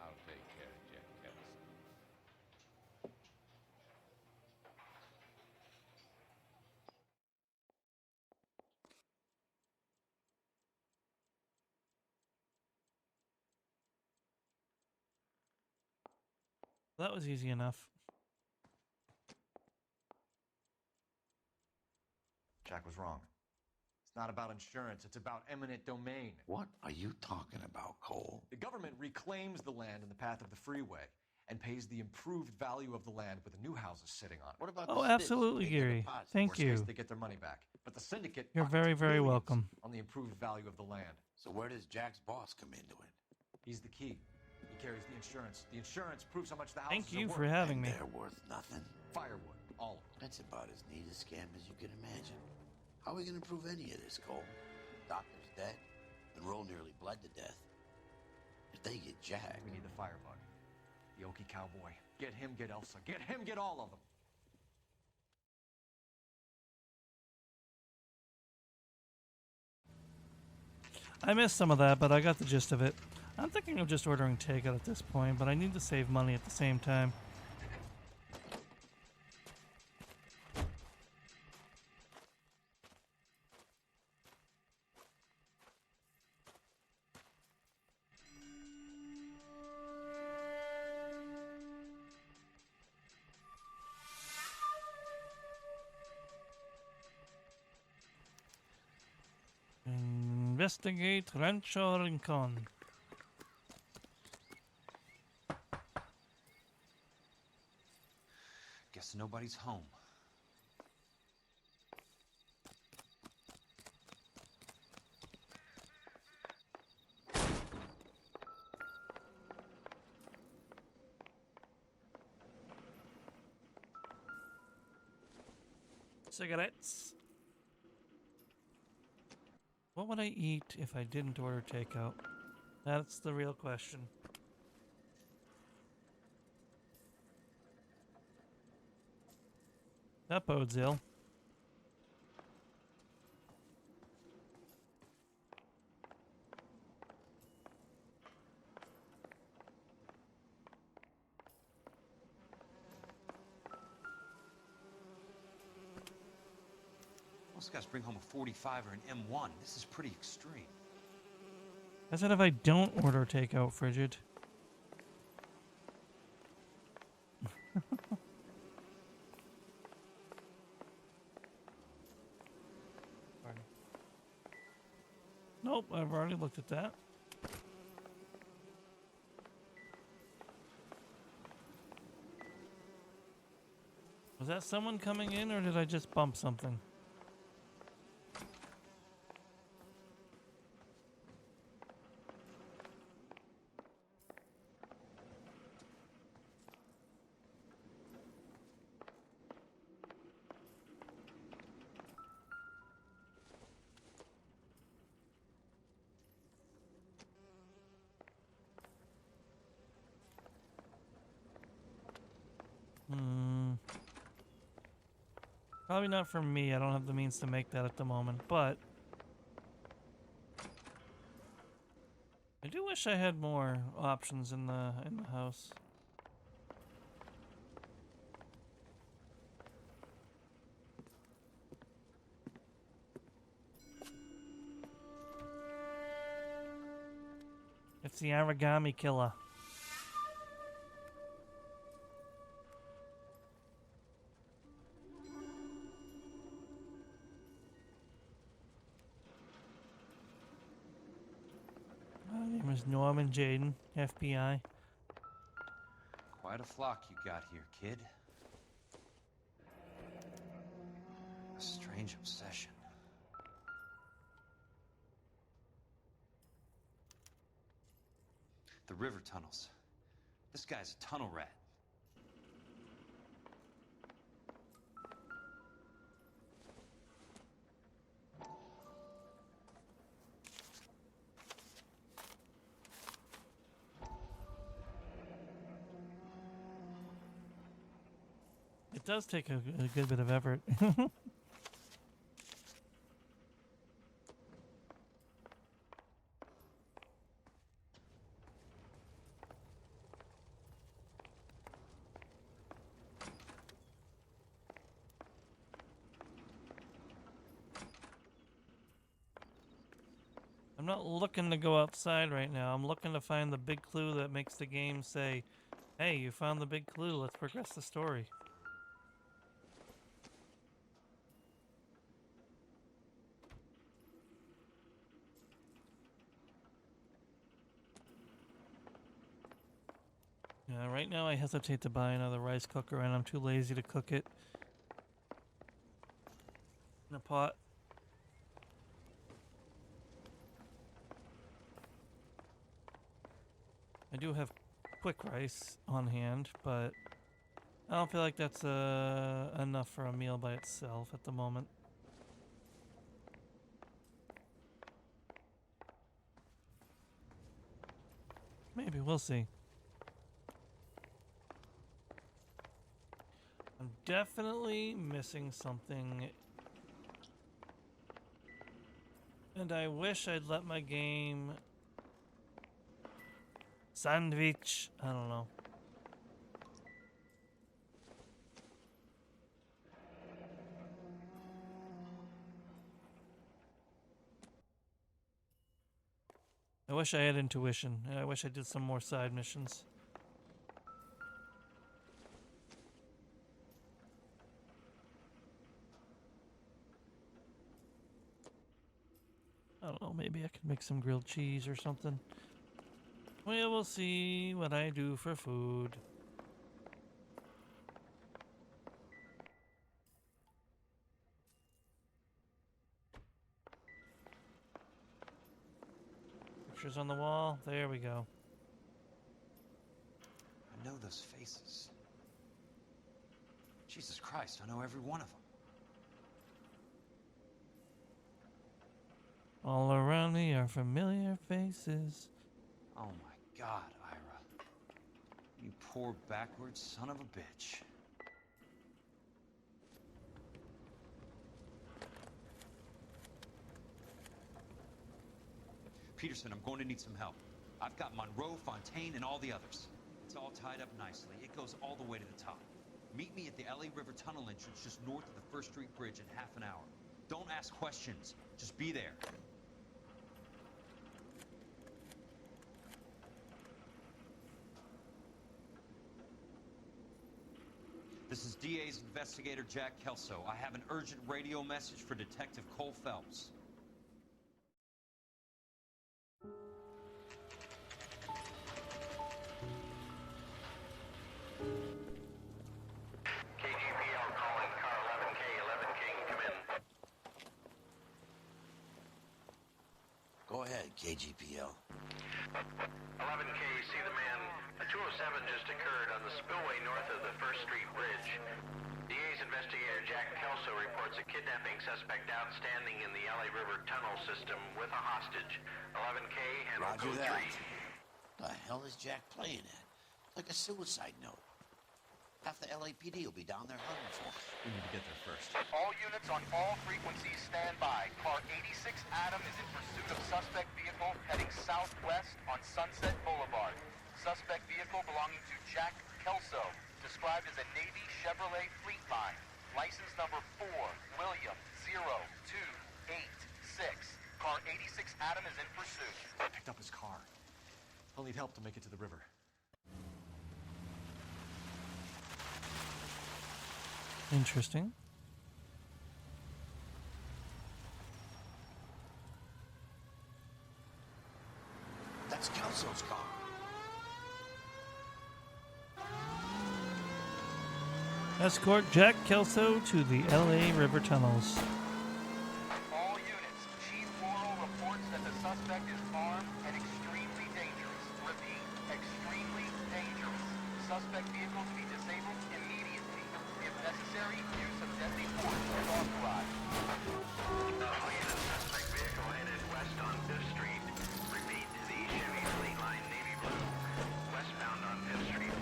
I'll take care of Jack Kelso. That was easy enough. Jack was wrong. It's not about insurance, it's about eminent domain. What are you talking about, Cole? The government reclaims the land in the path of the freeway and pays the improved value of the land with the new houses sitting on it. What about Oh, absolutely, Gary. Thank Worst case, you. they get their money back. But the syndicate You're pockets very, very millions welcome. on the improved value of the land. So where does Jack's boss come into it? He's the key. He carries the insurance. The insurance proves how much the houses Thank you are for worth. having me. They're worth nothing. Firewood, all of them. That's about as neat a scam as you can imagine. How are we going to prove any of this, Cole? Doctor's dead. Monroe nearly bled to death. If they get Jack... We need the firebug. The Okie cowboy. Get him, get Elsa. Get him, get all of them. I missed some of that, but I got the gist of it. I'm thinking of just ordering takeout at this point, but I need to save money at the same time. Investigate Rancho Rincon. Guess nobody's home. Cigarettes. What would I eat if I didn't order takeout? That's the real question. That bodes ill. Most guys bring home a 45 or an M1. This is pretty extreme. I said if I don't order takeout, frigid. Pardon. Nope, I've already looked at that. Was that someone coming in, or did I just bump something? Probably not for me. I don't have the means to make that at the moment, but I do wish I had more options in the house. It's the origami killer. My name is Norman Jaden, FBI. Quite a flock you got here, kid. A strange obsession. The river tunnels. This guy's a tunnel rat. It does take a good bit of effort. I'm not looking to go outside right now. I'm looking to find the big clue that makes the game say, hey, you found the big clue. Let's progress the story. Yeah, right now I hesitate to buy another rice cooker and I'm too lazy to cook it in a pot. I do have quick rice on hand, but I don't feel like that's enough for a meal by itself at the moment. Maybe, we'll see. I'm definitely missing something. And I wish I'd let my game... Sandwich. I don't know. I wish I had intuition. I wish I did some more side missions. I don't know, maybe I could make some grilled cheese or something. Well, we'll see what I do for food. Pictures on the wall. There we go. I know those faces. Jesus Christ, I know every one of them. All around me are familiar faces. Oh my God, Ira. You poor backward son of a bitch. Peterson, I'm going to need some help. I've got Monroe, Fontaine, and all the others. It's all tied up nicely. It goes all the way to the top. Meet me at the LA River Tunnel entrance just north of the First Street Bridge in half an hour. Don't ask questions. Just be there. This is DA's investigator Jack Kelso. I have an urgent radio message for Detective Cole Phelps. KGPL calling car 11K, 11 King, come in. Go ahead, KGPL. 11K, see the man. A 207 just occurred on the spillway north of the First Street Bridge. DA's investigator Jack Kelso reports a kidnapping suspect outstanding in the LA River tunnel system with a hostage. 11K, handle Roger code that. 3. The hell is Jack playing at? Like a suicide note. Half the LAPD will be down there hunting for him. We need to get there first. All units on all frequencies stand by. Car 86 Adam is in pursuit of suspect vehicle heading southwest on Sunset Boulevard. Suspect vehicle belonging to Jack Kelso, described as a Navy Chevrolet Fleetline. License number 4, William 0286. Car 86 Adam is in pursuit. I picked up his car. I'll need help to make it to the river. Interesting. That's Kelso's car. Escort Jack Kelso to the LA River tunnels. All units, Chief Morrow reports that the suspect is armed and extremely dangerous. Repeat, extremely dangerous. Suspect vehicle to be disabled immediately. If necessary, use of deadly force is authorized. All units, suspect vehicle headed west on 5th Street. Repeat, the Chevy Fleetline Navy Blue, westbound on 5th Street.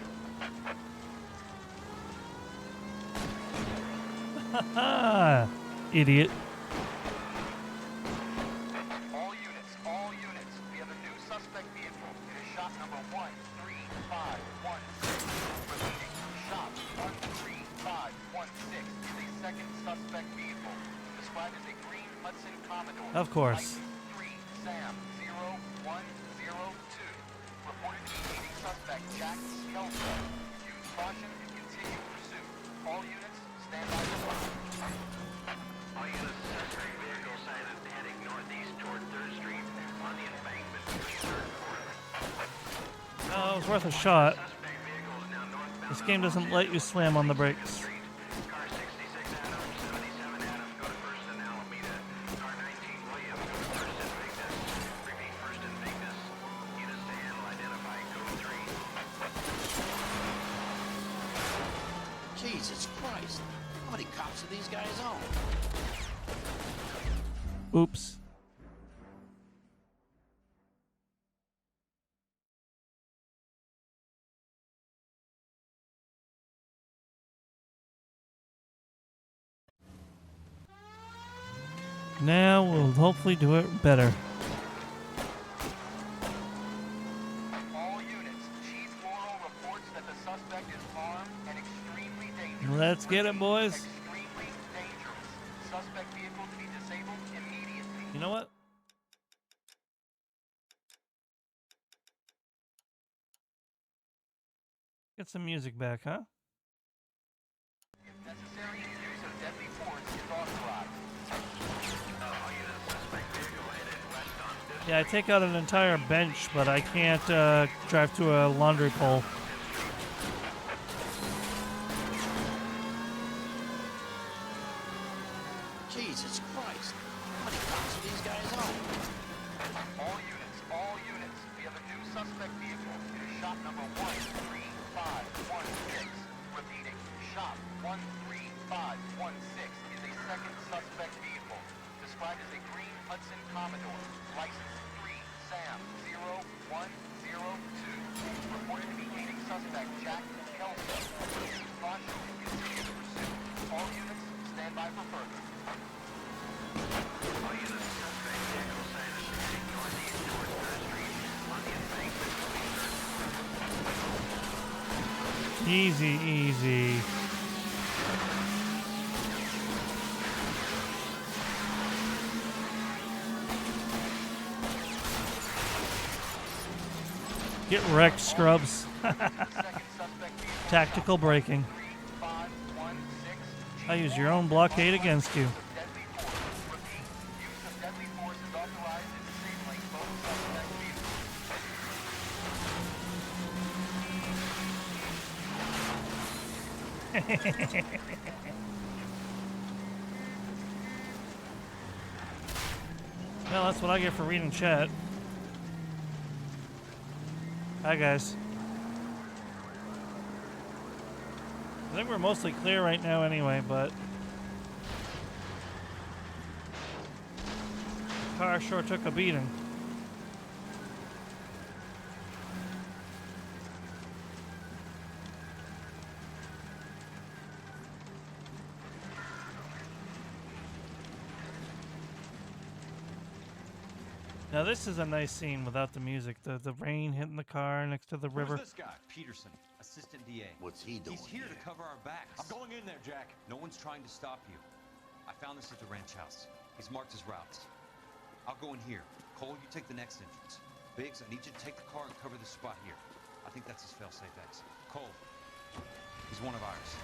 Idiot. All units. We have a new suspect vehicle. It is shop number 13516. Repeating, shop 13516 is a second suspect vehicle. Described as a green Hudson Commodore. Of course. License 3 Sam 0102. Reported to be leading suspect Jack Kelso. Use caution and continue pursuit. All units, stand by for fire. All units, suspect vehicle sighted heading northeast toward 3rd Street on the embankment between 3rd and 4th. Oh, it was worth a shot. This game doesn't let you slam on the brakes. Car 66 Adams, 77 Adams, go to 1st and Alameda. Car 19 Williams, go to 1st and Vignes. Repeat 1st and Vignes. Units to handle, identify code 3. Jesus Christ. How many cops are these guys on? Oops. Now we'll hopefully do it better. All units, Chief Laurel reports that the suspect is armed and extremely dangerous. Let's get it, boys. Extremely dangerous. Suspect vehicle to be disabled immediately. You know what? Get some music back, huh? If necessary, use of deadly force is authorized. Yeah, I take out an entire bench, but I can't drive to a laundry pole. Jesus Christ. How many cops are these guys on? All units, we have a new suspect vehicle. It is shop number 13516. Repeating, shop 13516 is a second suspect vehicle. Described as a green Hudson Commodore. License 3 Sam 0102. Reported to be aiding suspect Jack Kelso. Use caution and continue the pursuit. All units, stand by for further. All units, suspect vehicle sighted heading northeast toward 3rd Street on the embankment between 3rd and 4th. Easy, easy. Get wrecked, scrubs. Tactical braking. I use your own blockade against you. Well, that's what I get for reading chat. Hi, guys. I think we're mostly clear right now anyway, but the car sure took a beating. Now this is a nice scene without the music. The rain hitting the car next to the river. Who's this guy? Peterson, assistant DA. What's he doing? He's here to cover our backs. I'm going in there, Jack. No one's trying to stop you. I found this at the ranch house. He's marked his routes. I'll go in here. Cole, you take the next entrance. Biggs, I need you to take the car and cover this spot here. I think that's his fail-safe exit. Cole, he's one of ours.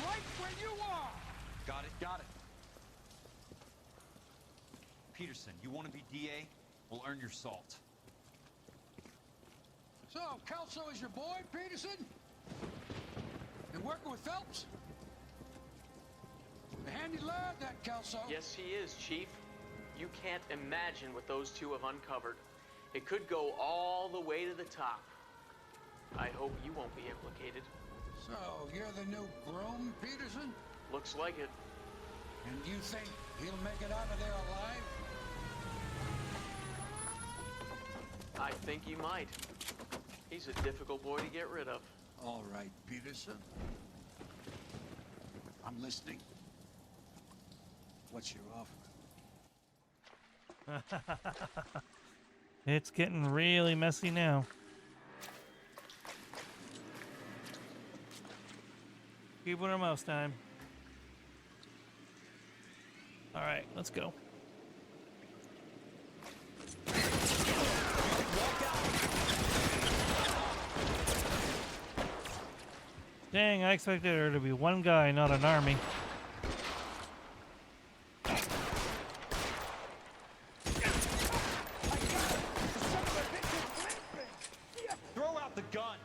Right where you are! Got it? Got it. Peterson, you want to be DA? We'll earn your salt. So, Kelso is your boy, Peterson? And working with Phelps? A handy lad, that Kelso. Yes, he is, Chief. You can't imagine what those two have uncovered. It could go all the way to the top. I hope you won't be implicated. So, you're the new groom, Peterson? Looks like it. And you think he'll make it out of there alive? I think he might. He's a difficult boy to get rid of. All right, Peterson. I'm listening. What's your offer? It's getting really messy now. Keyboard or mouse time. All right, let's go. Dang, I expected there to be one guy, not an army. Throw out the guns.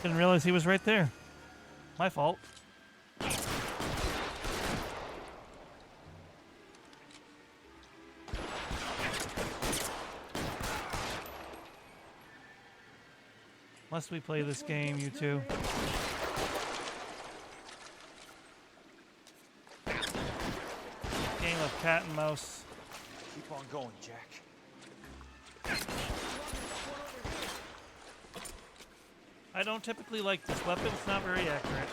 Didn't realize he was right there. My fault. Must we play this game, you two? Game of cat and mouse. Keep on going, Jack. I don't typically like this weapon. It's not very accurate,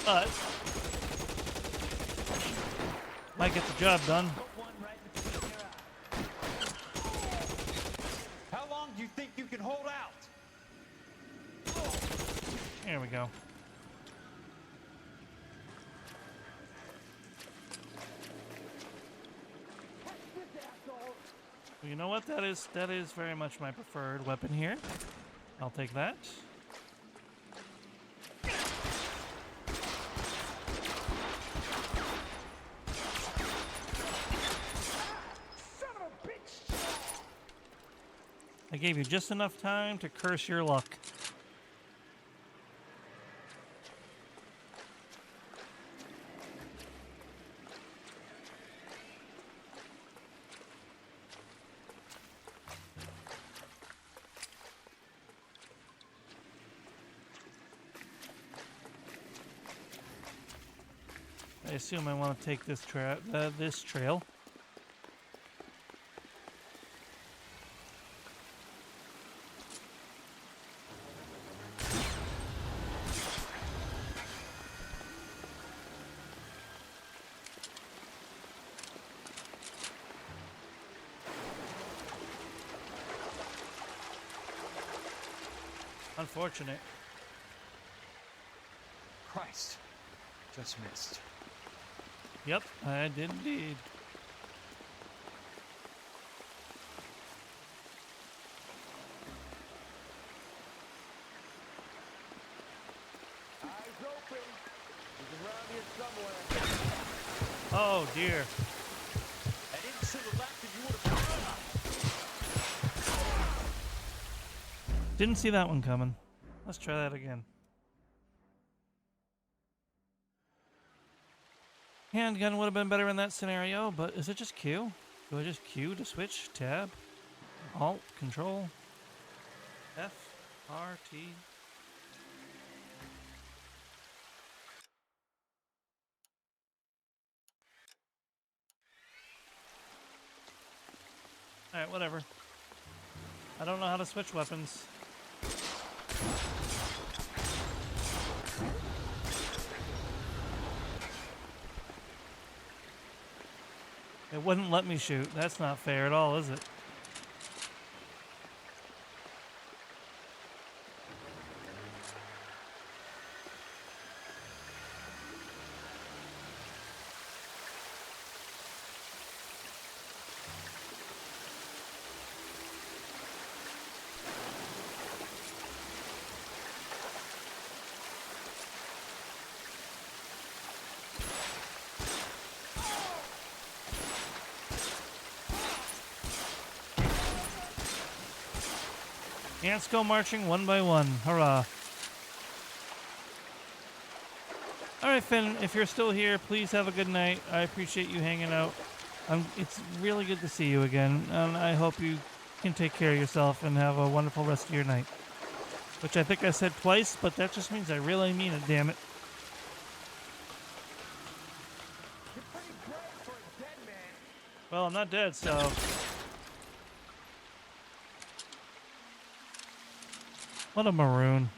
but might get the job done. How long do you think you can hold out? Here we go. Well, you know what? That is very much my preferred weapon here. I'll take that. I gave you just enough time to curse your luck. I assume I want to take this trail. Unfortunate. Christ. Just missed. Yep, I did indeed. Eyes open. He's around here somewhere. Oh dear. I didn't should have left and you would have. Didn't see that one coming. Let's try that again. Handgun would have been better in that scenario, but is it just Q? Do I just Q to switch? Tab? Alt? Control? F? R? T? Alright, whatever. I don't know how to switch weapons. It wouldn't let me shoot. That's not fair at all, is it? Ants go marching one by one. Hurrah. Alright, Finn, if you're still here, please have a good night. I appreciate you hanging out. It's really good to see you again, and I hope you can take care of yourself and have a wonderful rest of your night. Which I think I said twice, but that just means I really mean it, damn it. You're pretty brave for a dead man. Well, I'm not dead, so... What a maroon.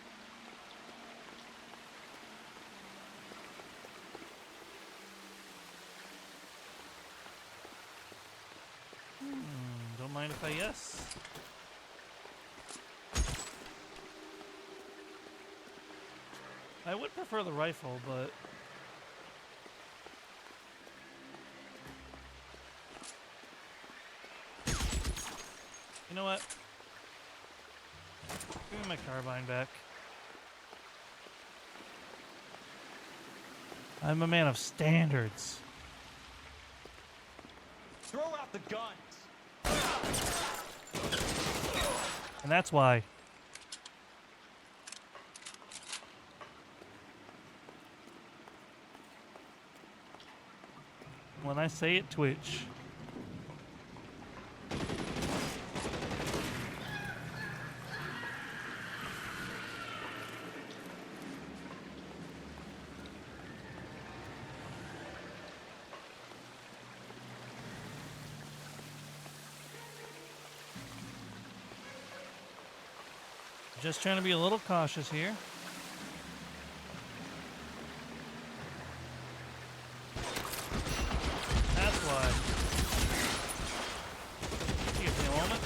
I would prefer the rifle, but you know what? Give me my carbine back. I'm a man of standards. Throw out the guns. And that's why. When I say it, twitch. Just trying to be a little cautious here. That's why. Give me a moment.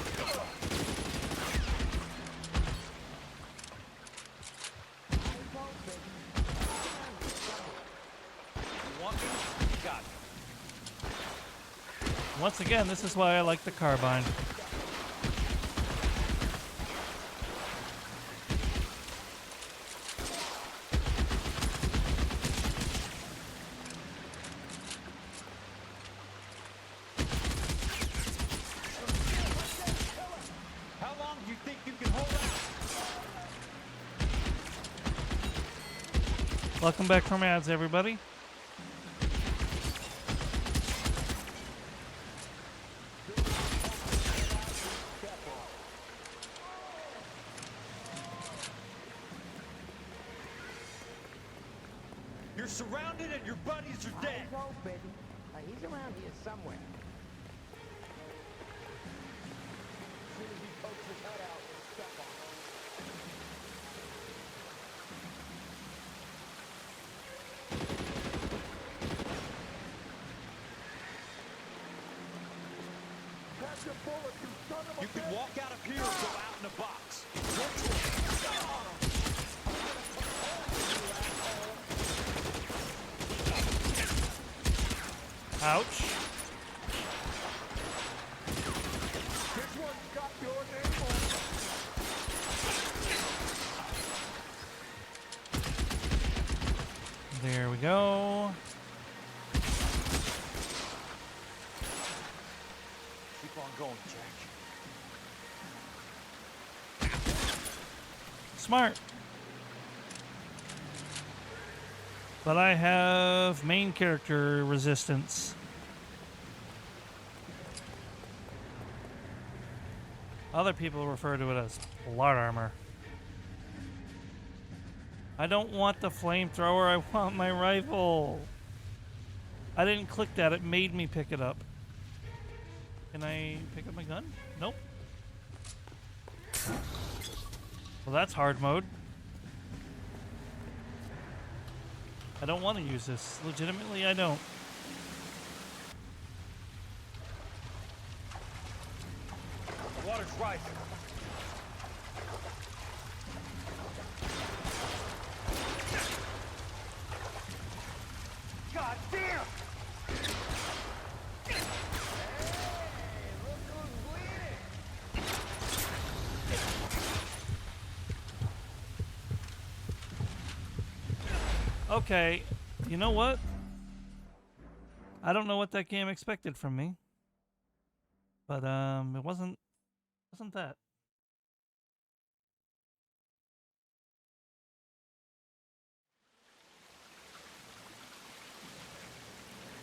You want me? You got me. Once again, this is why I like the carbine. Welcome back from ads, everybody. You're surrounded and your buddies are dead. I know, baby. He's around here somewhere. As soon as he pokes his head out, we'll step on him. Catch a bullet, you son of a You can bitch! walk out of here or go out in a box. Ouch. This one's got your name on it. There we go. Keep on going, Jack. Smart. But I have main character resistance. Other people refer to it as plot armor. I don't want the flamethrower, I want my rifle. I didn't click that, it made me pick it up. Can I pick up my gun? Nope. Well, that's hard mode. I don't want to use this. Legitimately, I don't. The water's rising. God damn! Okay, you know what? I don't know what that game expected from me. But it wasn't that.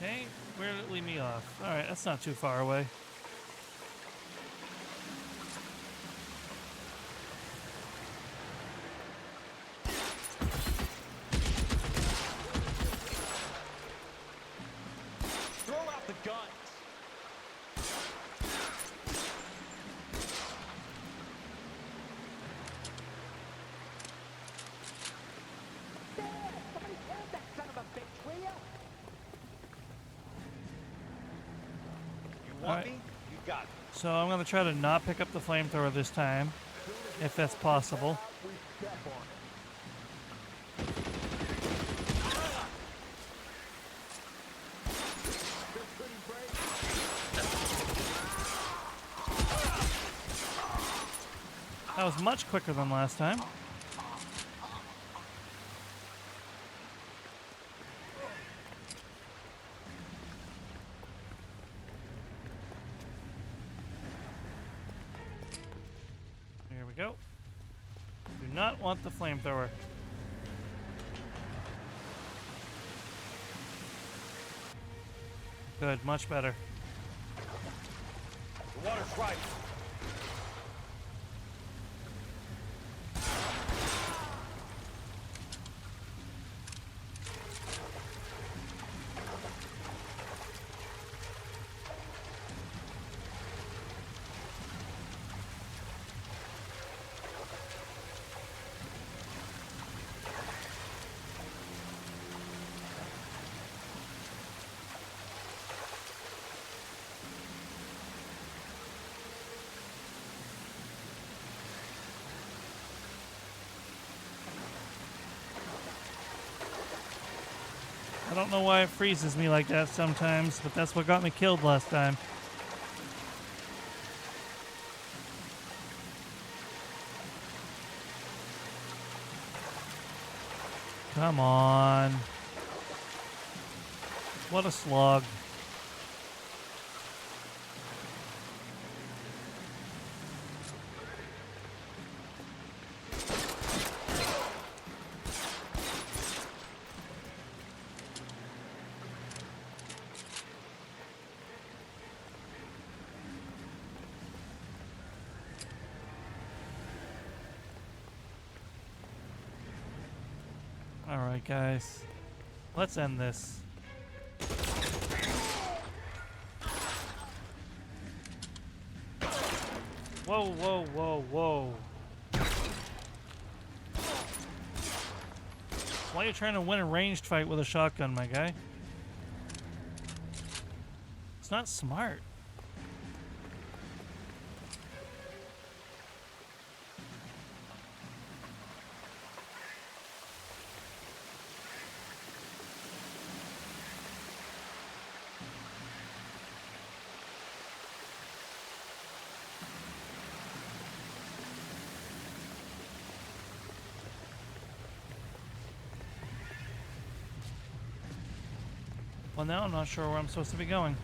Okay, where did it leave me off? Alright, that's not too far away. Throw out the guns. Somebody killed that son of a bitch, will ya? You want Alright. me? You got me. So I'm going to try to not pick up the flamethrower this time, if that's possible. We step on it. That was much quicker than last time. Here we go. Do not want the flamethrower. Good, much better. The water's right. I don't know why it freezes me like that sometimes, but that's what got me killed last time. Come on. What a slog. Alright, guys. Let's end this. Whoa, whoa, whoa, whoa. Why are you trying to win a ranged fight with a shotgun, my guy? It's not smart. Well, now I'm not sure where I'm supposed to be going.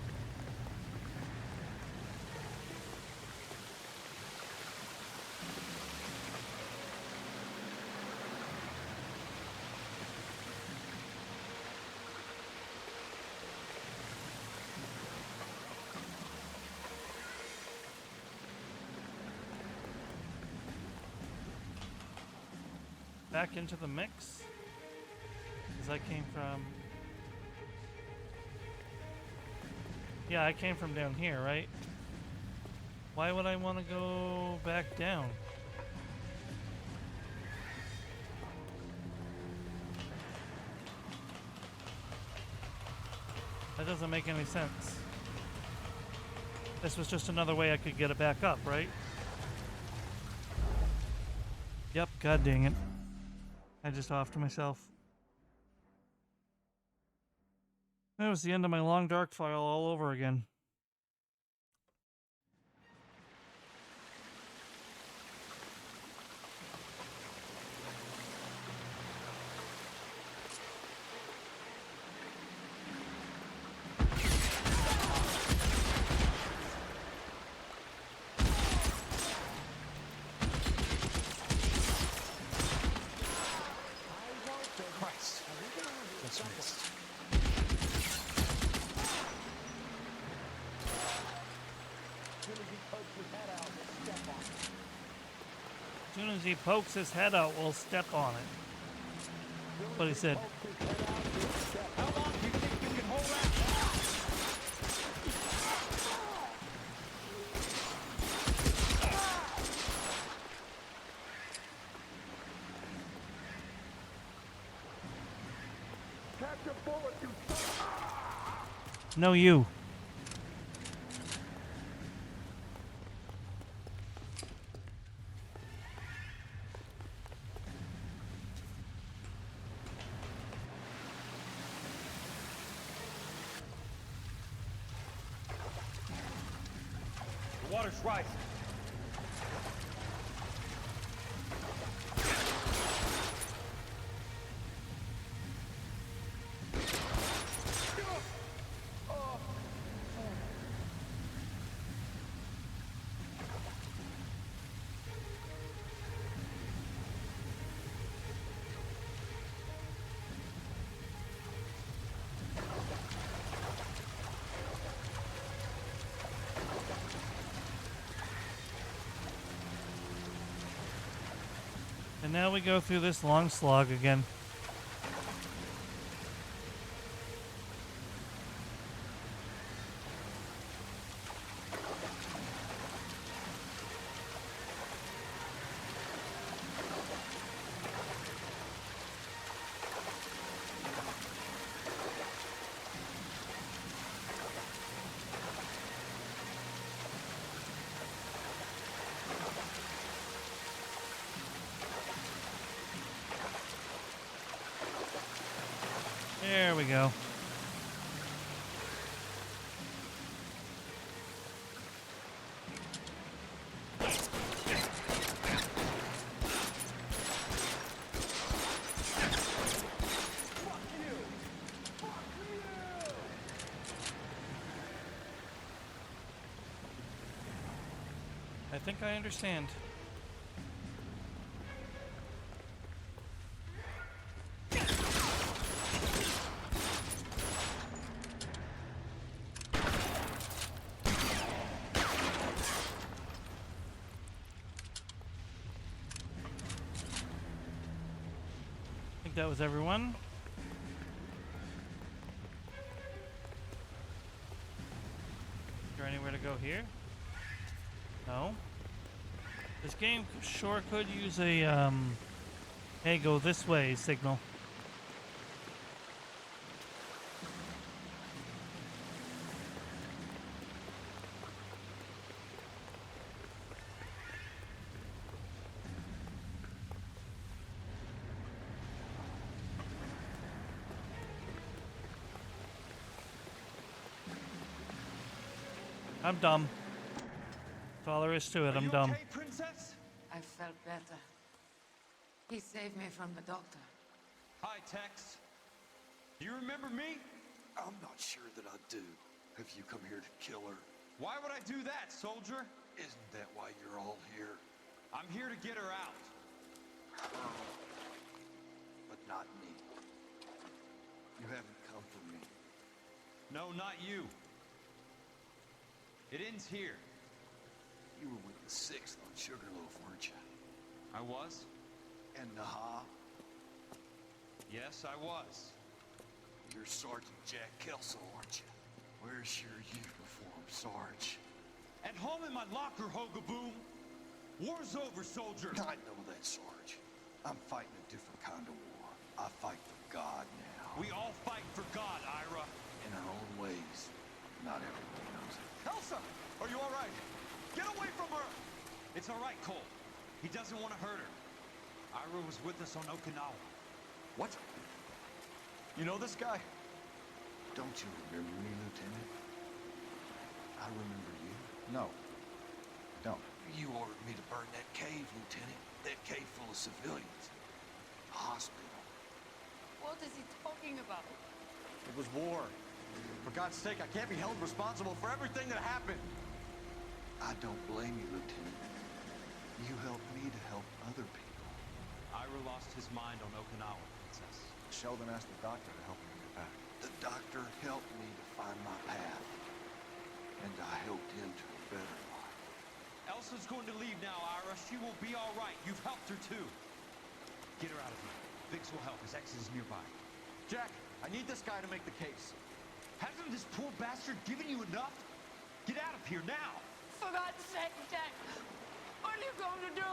Back into the mix? Because I came from... Yeah, I came from down here, right? Why would I want to go back down? That doesn't make any sense. This was just another way I could get it back up, right? Yep, god dang it. I just offed myself. That was the end of my long dark file all over again. Christ. Just missed. As soon as he pokes his head out, we'll step on it. That's what he said. How long do you think you can hold that? Catch a bullet, you son. No, you. The water's rising. now we go through this long slog again. There we go. I think I understand. That was everyone. Is there anywhere to go here? No. This game sure could use a hey, go this way signal. I'm dumb. That's all there is to it. I'm dumb. Okay, Princess? I felt better. He saved me from the doctor. Hi, Tex. Do you remember me? I'm not sure that I do. Have you come here to kill her? Why would I do that, soldier? Isn't that why you're all here? I'm here to get her out. Her. But not me. You haven't come for me. No, not you. It ends here. You were with the 6th on Sugarloaf, weren't you? I was? And Naha? Yes, I was. You're Sergeant Jack Kelso, aren't you? Where's your uniform, Sarge? At home in my locker, Hogaboom. War's over, soldier. I know that, Sarge. I'm fighting a different kind of war. I fight for God now. We all fight for God, Ira. In our own ways. Not everyone knows it. Elsa, are you all right? Get away from her! It's all right, Cole. He doesn't want to hurt her. Ira was with us on Okinawa. What? You know this guy? Don't you remember me, Lieutenant? I remember you. No. Don't. You ordered me to burn that cave, Lieutenant. That cave full of civilians. A hospital. What is he talking about? It was war. For God's sake, I can't be held responsible for everything that happened. I don't blame you, Lieutenant. You helped me to help other people. Ira lost his mind on Okinawa, Princess. Sheldon asked the doctor to help him get back. The doctor helped me to find my path. And I helped him to a better life. Elsa's going to leave now, Ira. She will be all right. You've helped her, too. Get her out of here. Biggs will help. His ex is nearby. Jack, I need this guy to make the case. Hasn't this poor bastard given you enough? Get out of here now! For God's sake, Jack! What are you going to do?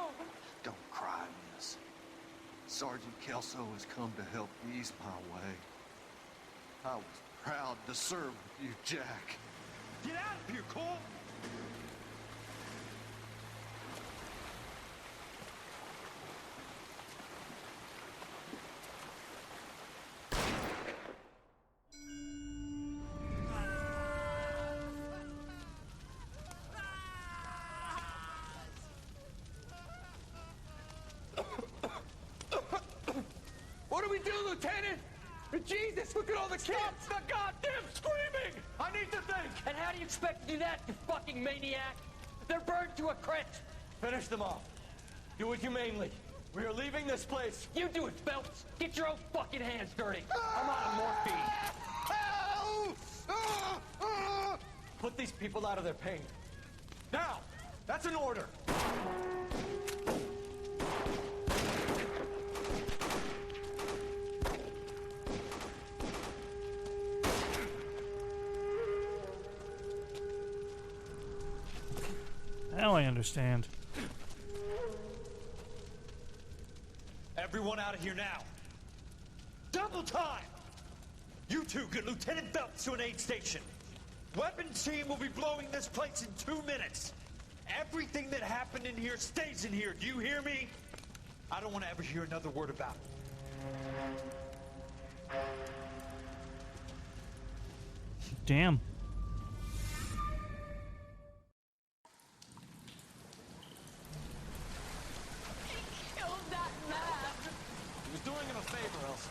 Don't cry, miss. Sergeant Kelso has come to help ease my way. I was proud to serve with you, Jack. Get out of here, Cole! What do we do, Lieutenant? Jesus, look at all the kids! Stop the goddamn screaming! I need to think! And how do you expect to do that, you fucking maniac? They're burned to a crisp! Finish them off. Do it humanely. We are leaving this place. You do it, Phelps! Get your own fucking hands dirty! I'm out of morphine! Put these people out of their pain. Now! That's an order! I understand. Everyone out of here now. Double time! You two get Lieutenant Phelps to an aid station. Weapons team will be blowing this place in 2 minutes. Everything that happened in here stays in here. Do you hear me? I don't want to ever hear another word about it. Damn. Killed that man! He was doing him a favor, Elsa.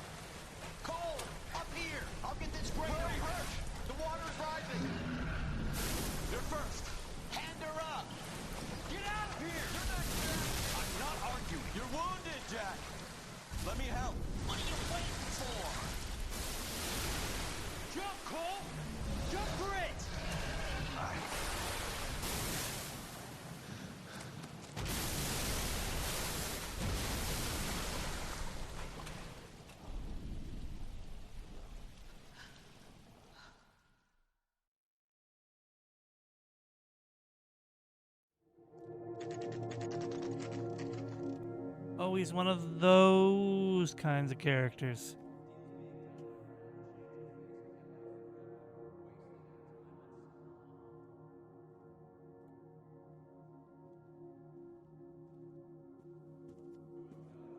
Cole! Up here! I'll get this grader! Hurry, Hirsch! The water's rising! You're first! Hand her up! Get out of here! You're not Jack! I'm not arguing. You're wounded, Jack! Let me help. What are you waiting for? Jump, Cole! Jump for it! Oh, he's one of those kinds of characters.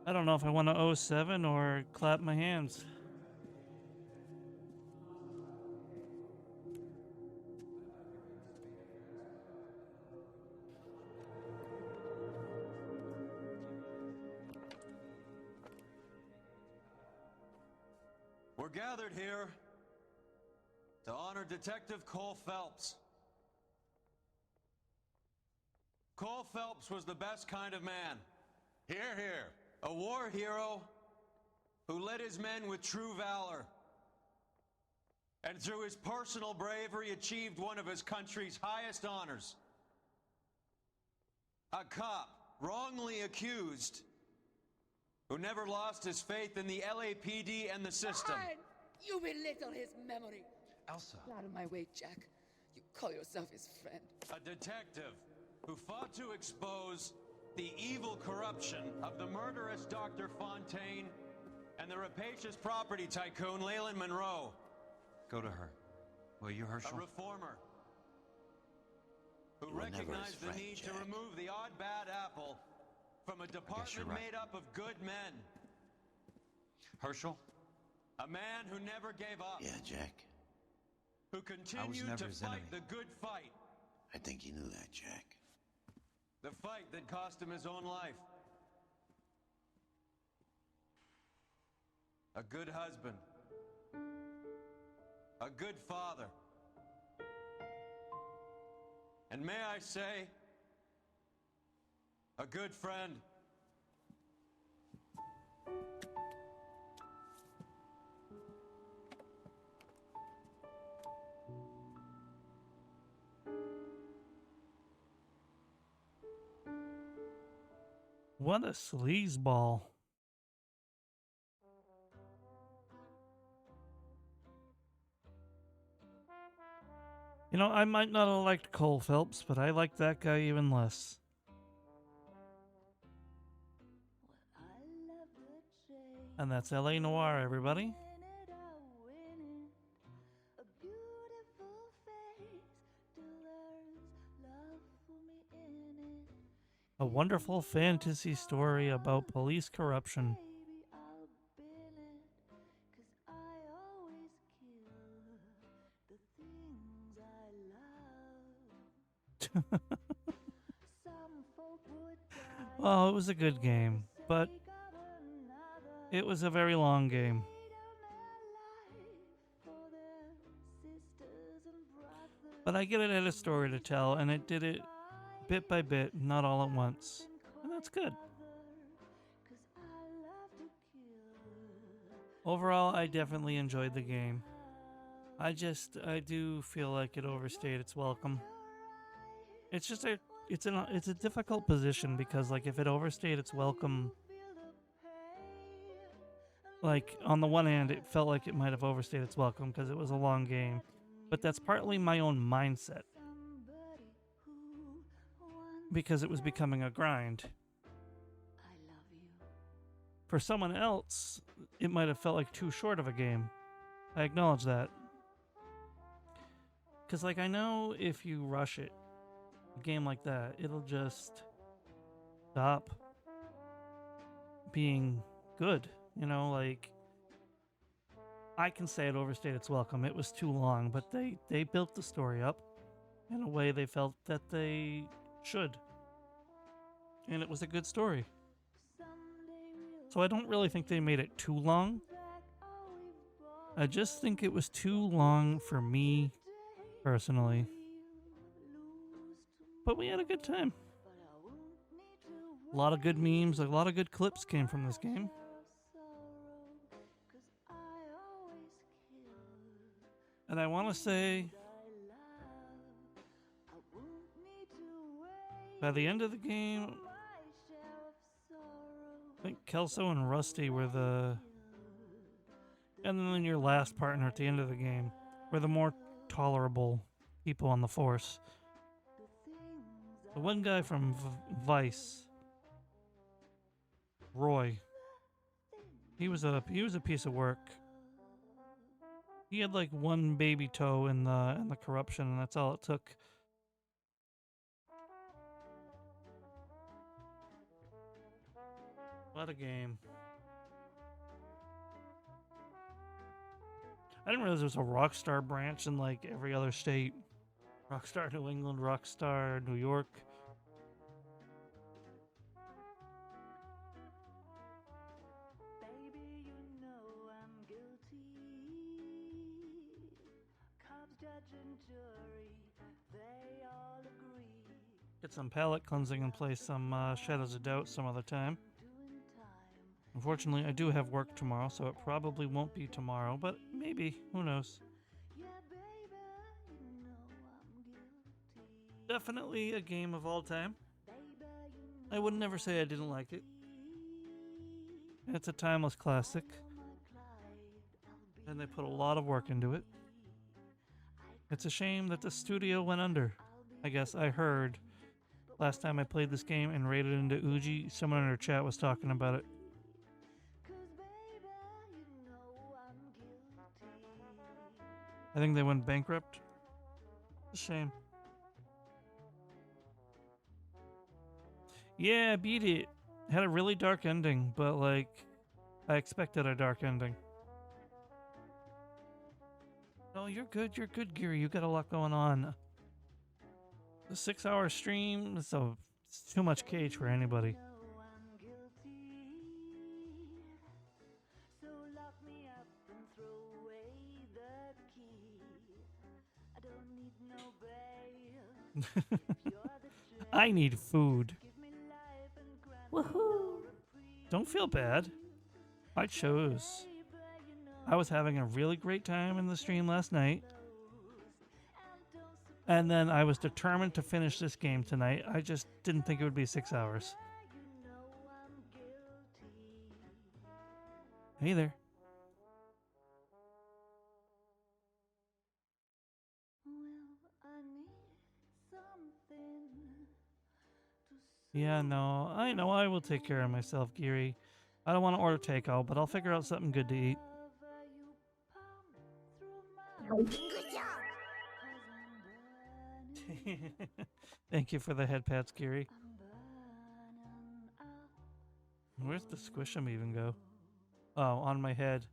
I don't know if I want to 07 or clap my hands. We're gathered here to honor Detective Cole Phelps. Cole Phelps was the best kind of man. Hear, hear. A war hero who led his men with true valor. And through his personal bravery achieved one of his country's highest honors. A cop wrongly accused who never lost his faith in the LAPD and the system. Fine. You belittle his memory. Elsa. Out of my way, Jack. You call yourself his friend. A detective who fought to expose the evil corruption of the murderous Dr. Fontaine and the rapacious property tycoon Leyland Monroe. Go to her. Will you, Herschel? A reformer who You were never his recognized the friend, need to Jack. remove the odd bad apple from a department right. made up of good men. Herschel? A man who never gave up. Yeah, Jack. Who continued never to his fight enemy. the good fight. I think you knew that, Jack. The fight that cost him his own life. A good husband. A good father. And may I say, a good friend. What a sleazeball. You know, I might not have liked Cole Phelps, but I liked that guy even less. And that's LA Noire, everybody. A wonderful fantasy story about police corruption. Well, it was a good game, but it was a very long game. But I get it had a story to tell, and it did it bit by bit, not all at once. And that's good. Overall, I definitely enjoyed the game. I do feel like it overstayed its welcome. It's just it's a difficult position because, like, if it overstayed its welcome, like, on the one hand, it felt like it might have overstayed its welcome because it was a long game, but that's partly my own mindset. because it was becoming a grind. For someone else, it might have felt like too short of a game. I acknowledge that. Because, like, I know if you rush it, a game like that, it'll just stop being good. You know, like, I can say it overstayed its welcome. It was too long, but they built the story up in a way they felt that they should. And it was a good story. So I don't really think they made it too long. I just think it was too long for me, personally. But we had a good time. A lot of good memes, a lot of good clips came from this game. And I want to say, by the end of the game, I think Kelso and Rusty were the... And then your last partner at the end of the game were the more tolerable people on the force. The one guy from Vice, Roy, he was a piece of work. He had like one baby toe in the corruption, and that's all it took. What a game. I didn't realize there was a Rockstar branch in like every other state. Rockstar New England, Rockstar New York. Get some palate cleansing and play some Shadows of Doubt some other time. Unfortunately, I do have work tomorrow, so it probably won't be tomorrow, but maybe. Who knows? Definitely a game of all time. I would never say I didn't like it. It's a timeless classic. And they put a lot of work into it. It's a shame that the studio went under. I guess I heard last time I played this game and raided into Uji, someone in our chat was talking about it. I think they went bankrupt. It's a shame. Yeah, beat it. Had a really dark ending, but like, I expected a dark ending. No, you're good, Geary. You got a lot going on. The 6-hour stream, it's too much cage for anybody. I need food. Woohoo! Don't feel bad. I chose. I was having a really great time in the stream last night. And then I was determined to finish this game tonight. I just didn't think it would be 6 hours. Hey there. Yeah, no, I know I will take care of myself, Geary. I don't want to order takeout, but I'll figure out something good to eat. Thank you for the head pats, Geary. Where's the squish'em even go? Oh, on my head.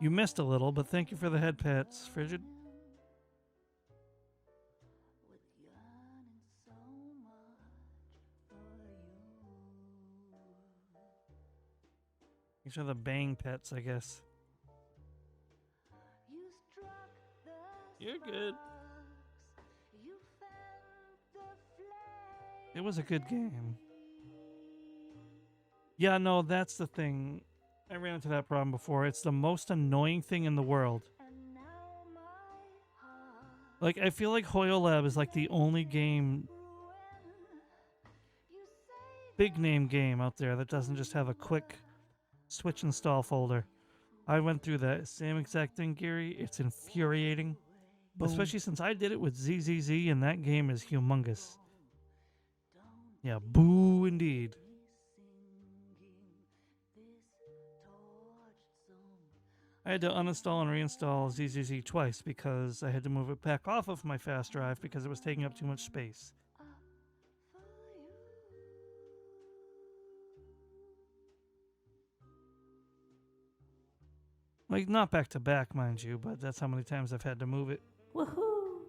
You missed a little, but thank you for the head pats, Frigid. These are the bang pets, I guess. You're good. It was a good game. Yeah, no, that's the thing. I ran into that problem before. It's the most annoying thing in the world. Like, I feel like Hoyle Lab is like the only game, big name game out there that doesn't just have a quick switch install folder. I went through that same exact thing, Gary. It's infuriating. Especially since I did it with ZZZ, and that game is humongous. Yeah, boo indeed. I had to uninstall and reinstall ZZZ twice because I had to move it back off of my fast drive because it was taking up too much space. Like, not back to back, mind you, but that's how many times I've had to move it. Woohoo!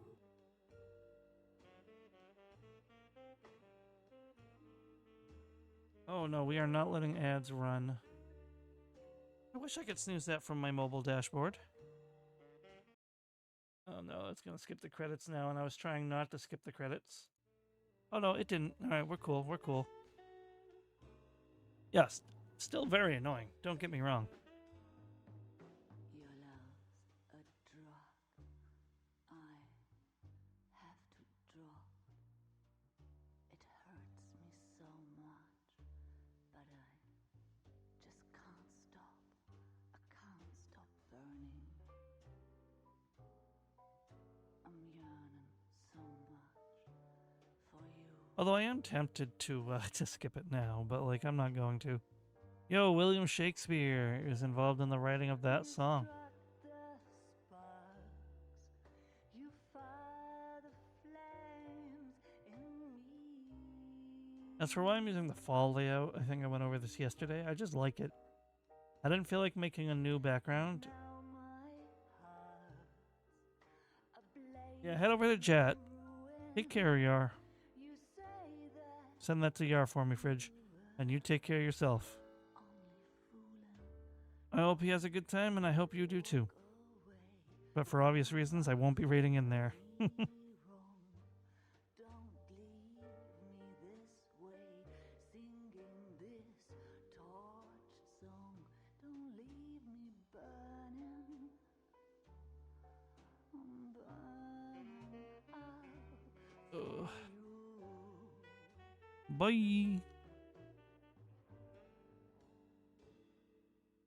Oh no, we are not letting ads run. I wish I could snooze that from my mobile dashboard. Oh no, it's gonna skip the credits now, and I was trying not to skip the credits. Oh no, it didn't. Alright, we're cool, we're cool. Yes, still very annoying, don't get me wrong. Your love's a drop. I have to drop. It hurts me so much, but I just can't stop. I can't stop burning. I'm yearning so much for you. Although I am tempted to skip it now, but like I'm not going to. Yo, William Shakespeare is involved in the writing of that song. As for why I'm using the fall layout, I think I went over this yesterday. I just like it. I didn't feel like making a new background. Yeah, head over to chat. Take care, Yar. Send that to Yar for me, Fridge. And you take care of yourself. I hope he has a good time, and I hope you do too. But for obvious reasons, I won't be raiding in there. Bye.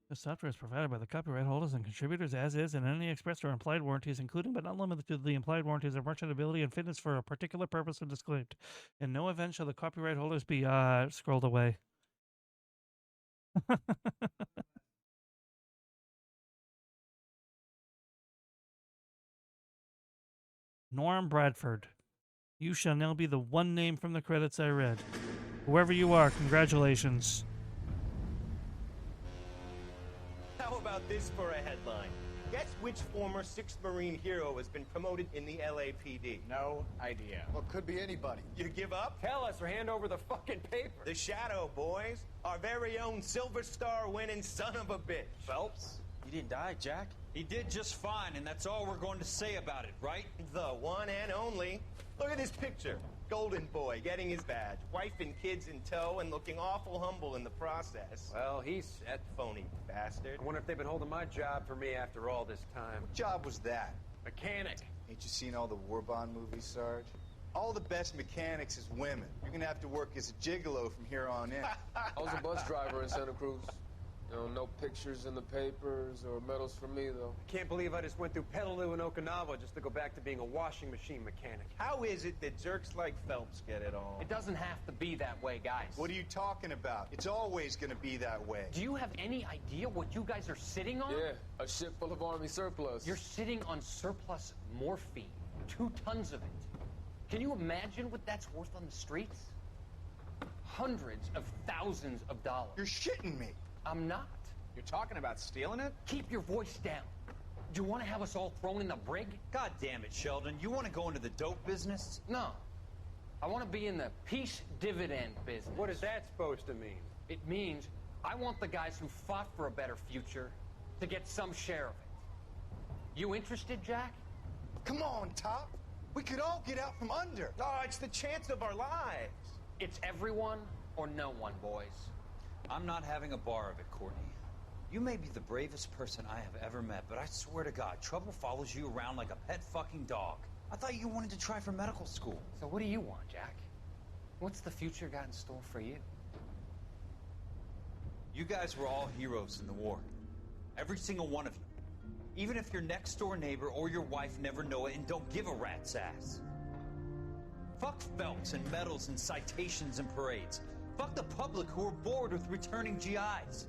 The software is provided by the copyright holders and contributors as is, and any express or implied warranties, including but not limited to the implied warranties of merchantability and fitness for a particular purpose, are disclaimed. In no event shall the copyright holders be scrolled away. Norm Bradford. You shall now be the one name from the credits I read. Whoever you are, congratulations. How about this for a headline? Guess which former 6th Marine hero has been promoted in the LAPD? No idea. Well, could be anybody. You give up? Tell us or hand over the fucking paper. The Shadow, boys. Our very own Silver Star winning son of a bitch. Phelps, you didn't die, Jack. He did just fine, and that's all we're going to say about it, right? The one and only. Look at this picture. Golden boy getting his badge, wife and kids in tow, and looking awful humble in the process. Well, he's That phony bastard. I wonder if they've been holding my job for me after all this time. What job was that? Mechanic. Ain't you seen all the war bond movies, Sarge? All the best mechanics is women. You're gonna have to work as a gigolo from here on in. I was a bus driver in Santa Cruz. You know, no pictures in the papers or medals for me, though. I can't believe I just went through Petaloo and Okinawa just to go back to being a washing machine mechanic. How is it that jerks like Phelps get it all? It doesn't have to be that way, guys. What are you talking about? It's always gonna be that way. Do you have any idea what you guys are sitting on? Yeah, a ship full of Army surplus. You're sitting on surplus morphine. 2 tons of it. Can you imagine what that's worth on the streets? Hundreds of thousands of dollars. You're shitting me. I'm not. You're talking about stealing it? Keep your voice down. Do you want to have us all thrown in the brig? God damn it, Sheldon. You want to go into the dope business? No. I want to be in the peace dividend business. What is that supposed to mean? It means I want the guys who fought for a better future to get some share of it. You interested, Jack? Come on, Top. We could all get out from under. Oh, it's the chance of our lives. It's everyone or no one, boys. I'm not having a bar of it, Courtney. You may be the bravest person I have ever met, but I swear to God, trouble follows you around like a pet fucking dog. I thought you wanted to try for medical school. So what do you want, Jack? What's the future got in store for you? You guys were all heroes in the war. Every single one of you. Even if your next door neighbor or your wife never know it and don't give a rat's ass. Fuck Phelps and medals and citations and parades. Fuck the public who are bored with returning GIs.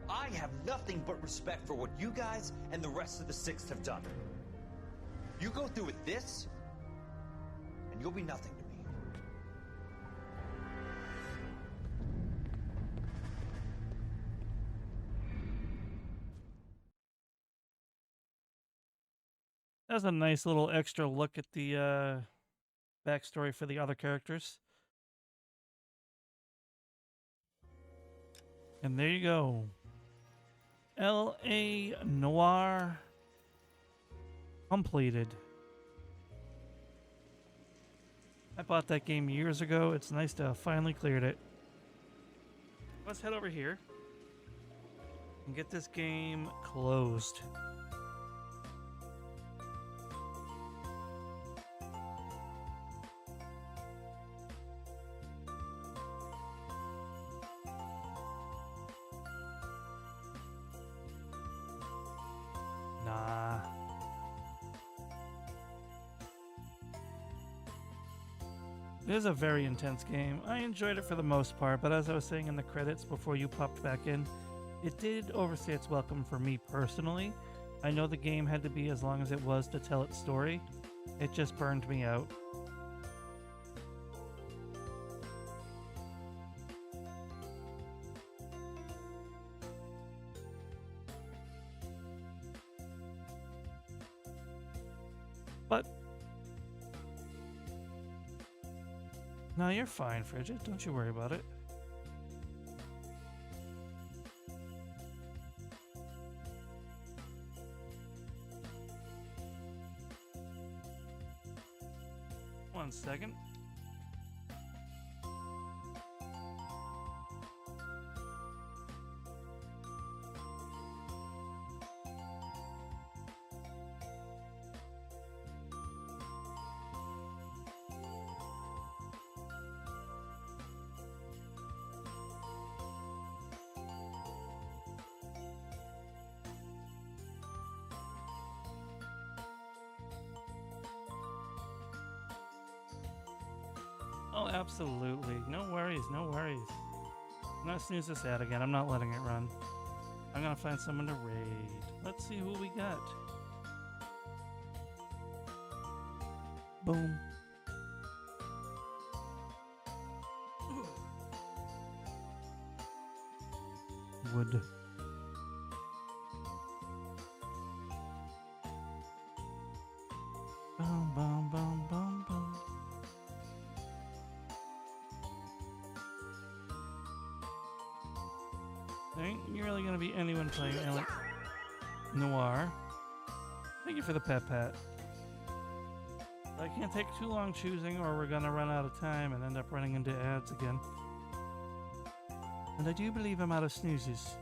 I have nothing but respect for what you guys and the rest of the Sixth have done. You go through with this, and you'll be nothing to me. That's a nice little extra look at the backstory for the other characters. And there you go. L.A. Noire completed. I bought that game years ago. It's nice to have finally cleared it. Let's head over here and get this game closed. Nah. It is a very intense game. I enjoyed it for the most part, but as I was saying in the credits before you popped back in, it did overstay its welcome for me personally. I know the game had to be as long as it was to tell its story. It just burned me out. But no, you're fine, Frigid. Don't you worry about it. One second. Oh, absolutely. No worries, no worries. I'm gonna snooze this ad again. I'm not letting it run. I'm gonna find someone to raid. Let's see who we got. Boom. Wood. Bum, bum, bum, bum, bum. There ain't really gonna be anyone playing Noire. Thank you for the pet pat. I can't take too long choosing or we're gonna run out of time and end up running into ads again. And I do believe I'm out of snoozes.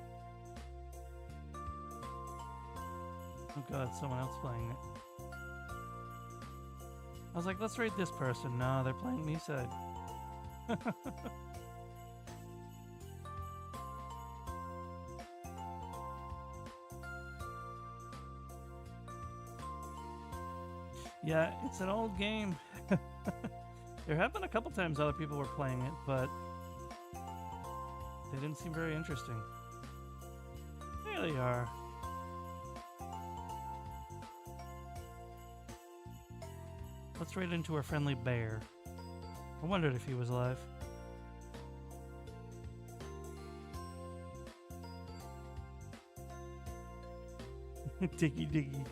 Oh god, someone else playing it. I was like, let's rate this person. No, they're playing me side. Yeah, it's an old game. There have been a couple times other people were playing it, but they didn't seem very interesting. There they are. Let's raid into our friendly bear. I wondered if he was alive. Diggy diggy.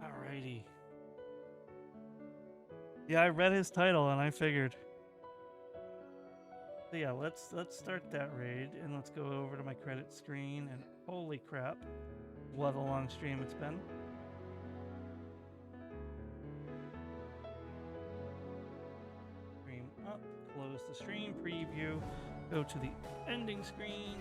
Alrighty. Yeah, I read his title and I figured. So yeah, let's start that raid and let's go over to my credit screen and holy crap, what a long stream it's been. close the stream, preview, go to the ending screen.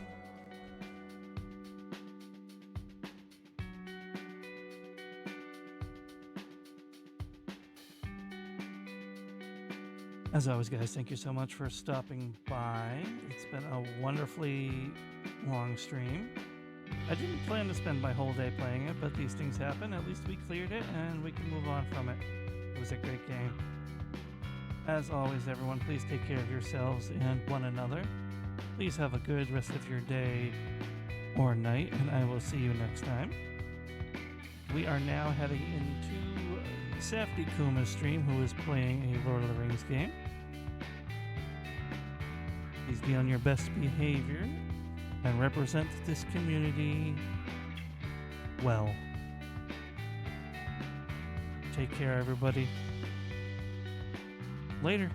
As always, guys, thank you so much for stopping by. It's been a wonderfully long stream. I didn't plan to spend my whole day playing it, but these things happen. At least we cleared it, and we can move on from it. It was a great game. As always, everyone, please take care of yourselves and one another. Please have a good rest of your day or night, and I will see you next time. We are now heading into Safdie Kuma's stream, who is playing a Lord of the Rings game. Please be on your best behavior and represent this community well. Take care, everybody. Later.